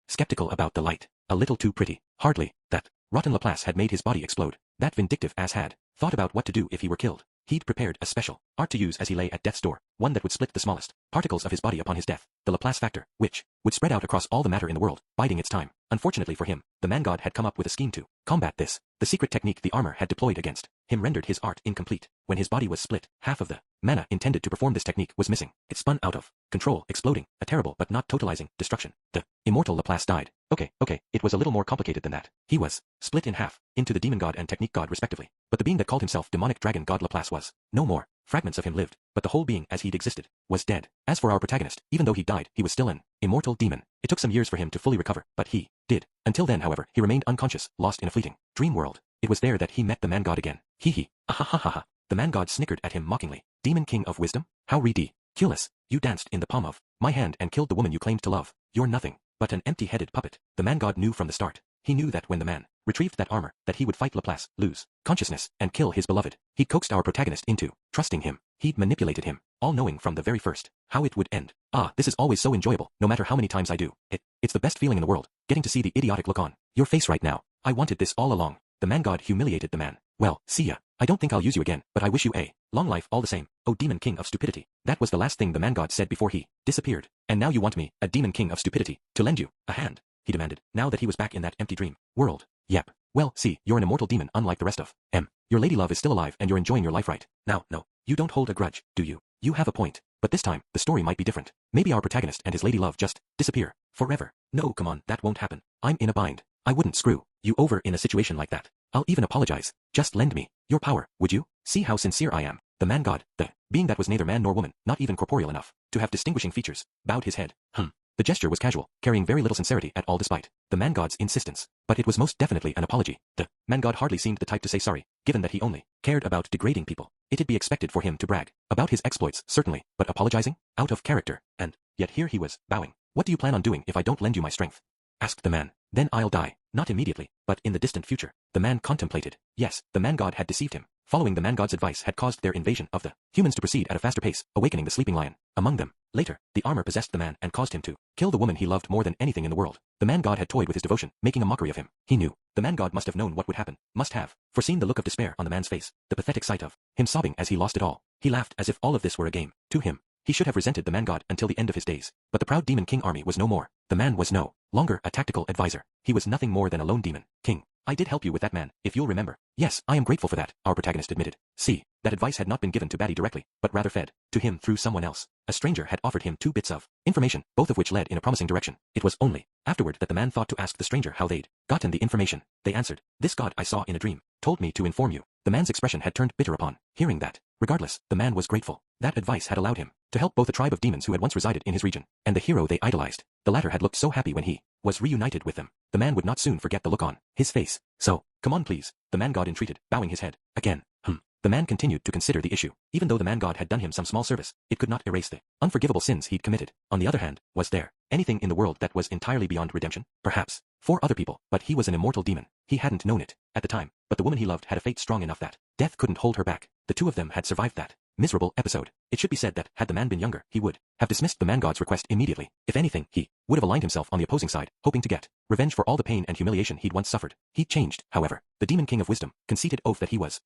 Skeptical about the light. A little too pretty. Hardly. That rotten Laplace had made his body explode. That vindictive ass had thought about what to do if he were killed. He'd prepared a special art to use as he lay at death's door, one that would split the smallest particles of his body upon his death, the Laplace factor, which would spread out across all the matter in the world, biding its time. Unfortunately for him, the man god had come up with a scheme to combat this. The secret technique the armor had deployed against him rendered his art incomplete. When his body was split, half of the mana intended to perform this technique was missing. It spun out of control, exploding, a terrible but not totalizing destruction. The immortal Laplace died. Okay, it was a little more complicated than that. He was split in half, into the demon god and technique god respectively. But the being that called himself demonic dragon god Laplace was no more. Fragments of him lived, but the whole being as he'd existed was dead. As for our protagonist, even though he died, he was still an immortal demon. It took some years for him to fully recover, but he did. Until then, however, he remained unconscious, lost in a fleeting dream world. It was there that he met the man god again. Hee. Ahahaha. The man god snickered at him mockingly. Demon king of wisdom? How ridiculous. You danced in the palm of my hand and killed the woman you claimed to love. You're nothing but an empty-headed puppet. The man god knew from the start. He knew that when the man retrieved that armor, that he would fight Laplace, lose consciousness, and kill his beloved. He'd coaxed our protagonist into trusting him. He'd manipulated him, all knowing from the very first how it would end. This is always so enjoyable, no matter how many times I do it. It's the best feeling in the world, getting to see the idiotic look on your face right now. I wanted this all along. The man god humiliated the man. Well, see ya. I don't think I'll use you again, but I wish you a long life all the same. Oh demon king of stupidity. That was the last thing the man god said before he disappeared. And now you want me, a demon king of stupidity, to lend you a hand? He demanded, now that he was back in that empty dream world. Yep. Well, see, you're an immortal demon unlike the rest of Your lady love is still alive and you're enjoying your life right now. No, you don't hold a grudge, do you? You have a point. But this time, the story might be different. Maybe our protagonist and his lady love just disappear forever. No, come on, that won't happen. I'm in a bind. I wouldn't screw you over in a situation like that. I'll even apologize. Just lend me your power, would you? See how sincere I am. The man god, the being that was neither man nor woman, not even corporeal enough to have distinguishing features, bowed his head. The gesture was casual, carrying very little sincerity at all despite the man god's insistence. But it was most definitely an apology. The man god hardly seemed the type to say sorry, given that he only cared about degrading people. It'd be expected for him to brag about his exploits, certainly, but apologizing? Out of character. And yet here he was, bowing. What do you plan on doing if I don't lend you my strength? Asked the man. Then I'll die. Not immediately, but in the distant future. The man contemplated. Yes, the man god had deceived him. Following the man god's advice had caused their invasion of the humans to proceed at a faster pace, awakening the sleeping lion among them. Later, the armor possessed the man and caused him to kill the woman he loved more than anything in the world. The man god had toyed with his devotion, making a mockery of him. He knew. The man god must have known what would happen, must have foreseen the look of despair on the man's face, the pathetic sight of him sobbing as he lost it all. He laughed as if all of this were a game. To him, he should have resented the man god until the end of his days. But the proud demon king army was no more. The man was no longer a tactical advisor. He was nothing more than a lone demon king. I did help you with that man, if you'll remember. Yes, I am grateful for that, our protagonist admitted. See, that advice had not been given to Batty directly, but rather fed to him through someone else. A stranger had offered him 2 bits of information, both of which led in a promising direction. It was only afterward that the man thought to ask the stranger how they'd gotten the information. They answered, "This god I saw in a dream told me to inform you." The man's expression had turned bitter upon hearing that. Regardless, the man was grateful. That advice had allowed him to help both a tribe of demons who had once resided in his region, and the hero they idolized. The latter had looked so happy when he was reunited with them. The man would not soon forget the look on his face. So, come on please, the man god entreated, bowing his head. Again. The man continued to consider the issue. Even though the man god had done him some small service, it could not erase the unforgivable sins he'd committed. On the other hand, was there anything in the world that was entirely beyond redemption? Perhaps. For other people, but he was an immortal demon. He hadn't known it at the time, but the woman he loved had a fate strong enough that death couldn't hold her back. The two of them had survived that miserable episode. It should be said that, had the man been younger, he would have dismissed the man god's request immediately. If anything, he would have aligned himself on the opposing side, hoping to get revenge for all the pain and humiliation he'd once suffered. He'd changed, however. The demon king of wisdom, conceited oaf that he was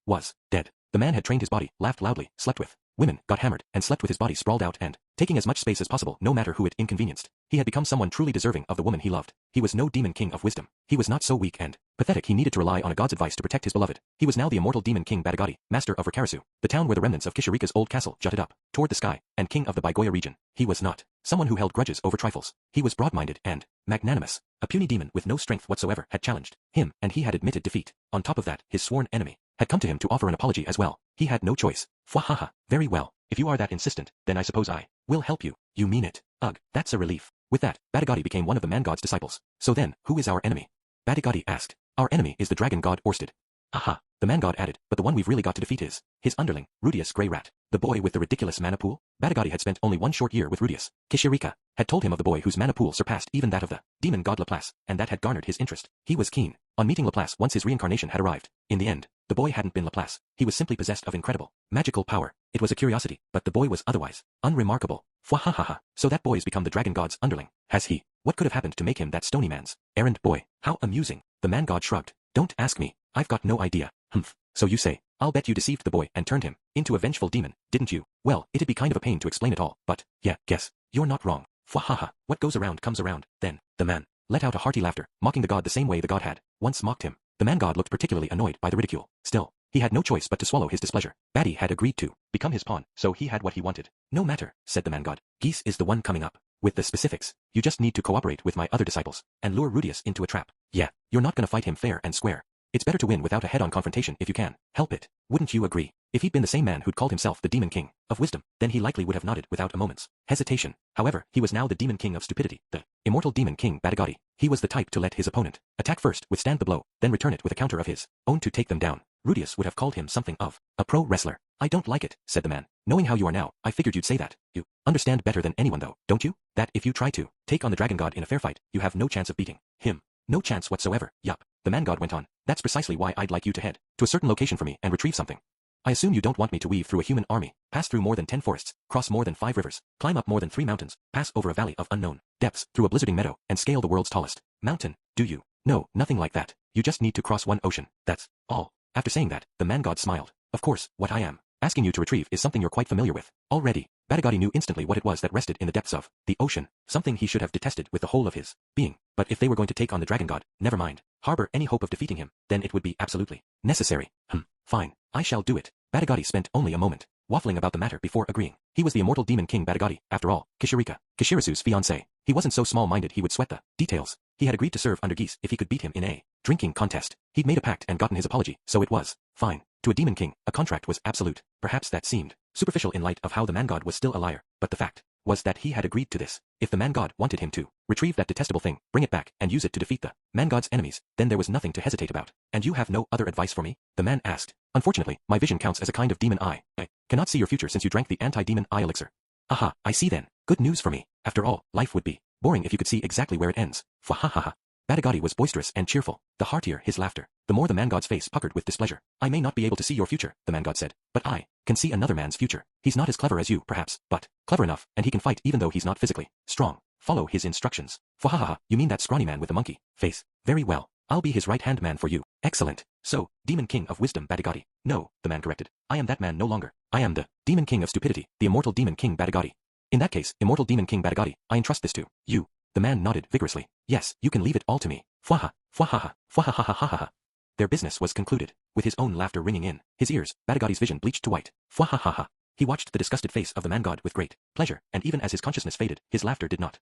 dead. The man had trained his body, laughed loudly, slept with women, got hammered, and slept with his body sprawled out and taking as much space as possible no matter who it inconvenienced. He had become someone truly deserving of the woman he loved. He was no demon king of wisdom. He was not so weak and pathetic he needed to rely on a god's advice to protect his beloved. He was now the immortal demon king Batagati, master of Rikarasu, the town where the remnants of Kishirika's old castle jutted up toward the sky, and king of the Baigoya region. He was not someone who held grudges over trifles. He was broad-minded and magnanimous. A puny demon with no strength whatsoever had challenged him, and he had admitted defeat. On top of that, his sworn enemy had come to him to offer an apology as well. He had no choice. Fwahaha. Very well. If you are that insistent, then I suppose I will help you. You mean it? Ugh, that's a relief. With that, Batagati became one of the man god's disciples. So then, who is our enemy? Batagati asked. Our enemy is the dragon god Orsted. Aha. The man god added, but the one we've really got to defeat is his underling, Rudius Grey Rat. The boy with the ridiculous mana pool? Batagati had spent only one short year with Rudius. Kishirika had told him of the boy whose mana pool surpassed even that of the demon god Laplace, and that had garnered his interest. He was keen on meeting Laplace once his reincarnation had arrived. In the end, the boy hadn't been Laplace. He was simply possessed of incredible magical power. It was a curiosity, but the boy was otherwise unremarkable. Fwahahaha. So that boy's become the dragon god's underling, has he? What could have happened to make him that stony man's errand boy? How amusing. The man god shrugged. Don't ask me. I've got no idea. Humph. So you say, I'll bet you deceived the boy and turned him into a vengeful demon, didn't you? Well, it'd be kind of a pain to explain it all, but, yeah, guess. You're not wrong. Fwahaha. What goes around comes around. Then, the man let out a hearty laughter, mocking the god the same way the god had once mocked him. The man god looked particularly annoyed by the ridicule. Still, he had no choice but to swallow his displeasure. Batty had agreed to become his pawn, so he had what he wanted. No matter, said the man god. Geese is the one coming up with the specifics. You just need to cooperate with my other disciples and lure Rudius into a trap. Yeah, you're not gonna fight him fair and square. It's better to win without a head-on confrontation if you can help it. Wouldn't you agree? If he'd been the same man who'd called himself the Demon King of Wisdom, then he likely would have nodded without a moment's hesitation. However, he was now the Demon King of Stupidity, the immortal Demon King Batagati. He was the type to let his opponent attack first, withstand the blow, then return it with a counter of his own to take them down. Rudius would have called him something of a pro wrestler. I don't like it, said the man. Knowing how you are now, I figured you'd say that. You understand better than anyone though, don't you? That if you try to take on the Dragon God in a fair fight, you have no chance of beating him. No chance whatsoever. Yup. The man god went on. That's precisely why I'd like you to head to a certain location for me and retrieve something. I assume you don't want me to weave through a human army, pass through more than 10 forests, cross more than 5 rivers, climb up more than 3 mountains, pass over a valley of unknown depths, through a blizzarding meadow, and scale the world's tallest mountain, do you? No, nothing like that. You just need to cross one ocean. That's all. After saying that, the man god smiled. Of course, what I am asking you to retrieve is something you're quite familiar with already. Batagati knew instantly what it was that rested in the depths of the ocean, something he should have detested with the whole of his being. But if they were going to take on the dragon god, never mind. harbor any hope of defeating him, then it would be absolutely necessary. Fine, I shall do it. Batagati spent only a moment, waffling about the matter before agreeing. He was the immortal demon king Batagati, after all, Kishirika, Kishirisu's fiancé. He wasn't so small-minded he would sweat the details. He had agreed to serve under Geese if he could beat him in a drinking contest. He'd made a pact and gotten his apology, so it was fine. To a demon king, a contract was absolute. Perhaps that seemed superficial in light of how the man-god was still a liar, but the fact was that he had agreed to this. If the man-god wanted him to retrieve that detestable thing, bring it back, and use it to defeat the man-god's enemies, then there was nothing to hesitate about. And you have no other advice for me? The man asked. Unfortunately, my vision counts as a kind of demon eye. I cannot see your future since you drank the anti-demon eye elixir. Aha, I see then. Good news for me. After all, life would be boring if you could see exactly where it ends. Fwahahaha. Batagati was boisterous and cheerful. The heartier his laughter, the more the man-god's face puckered with displeasure. I may not be able to see your future, the man-god said, but I can see another man's future. He's not as clever as you, perhaps, but clever enough, and he can fight even though he's not physically strong. Follow his instructions. Fwahahaha, you mean that scrawny man with the monkey face? Very well. I'll be his right-hand man for you. Excellent. So, Demon King of Wisdom Batagati. No, the man corrected. I am that man no longer. I am the Demon King of Stupidity, the immortal Demon King Batagati. In that case, immortal Demon King Batagati, I entrust this to you. The man nodded vigorously. Yes, you can leave it all to me. Fwaha, fwahaha, fwahahahahaha. Their business was concluded. With his own laughter ringing in his ears, Batagati's vision bleached to white. Fwahahaha. He watched the disgusted face of the man-god with great pleasure, and even as his consciousness faded, his laughter did not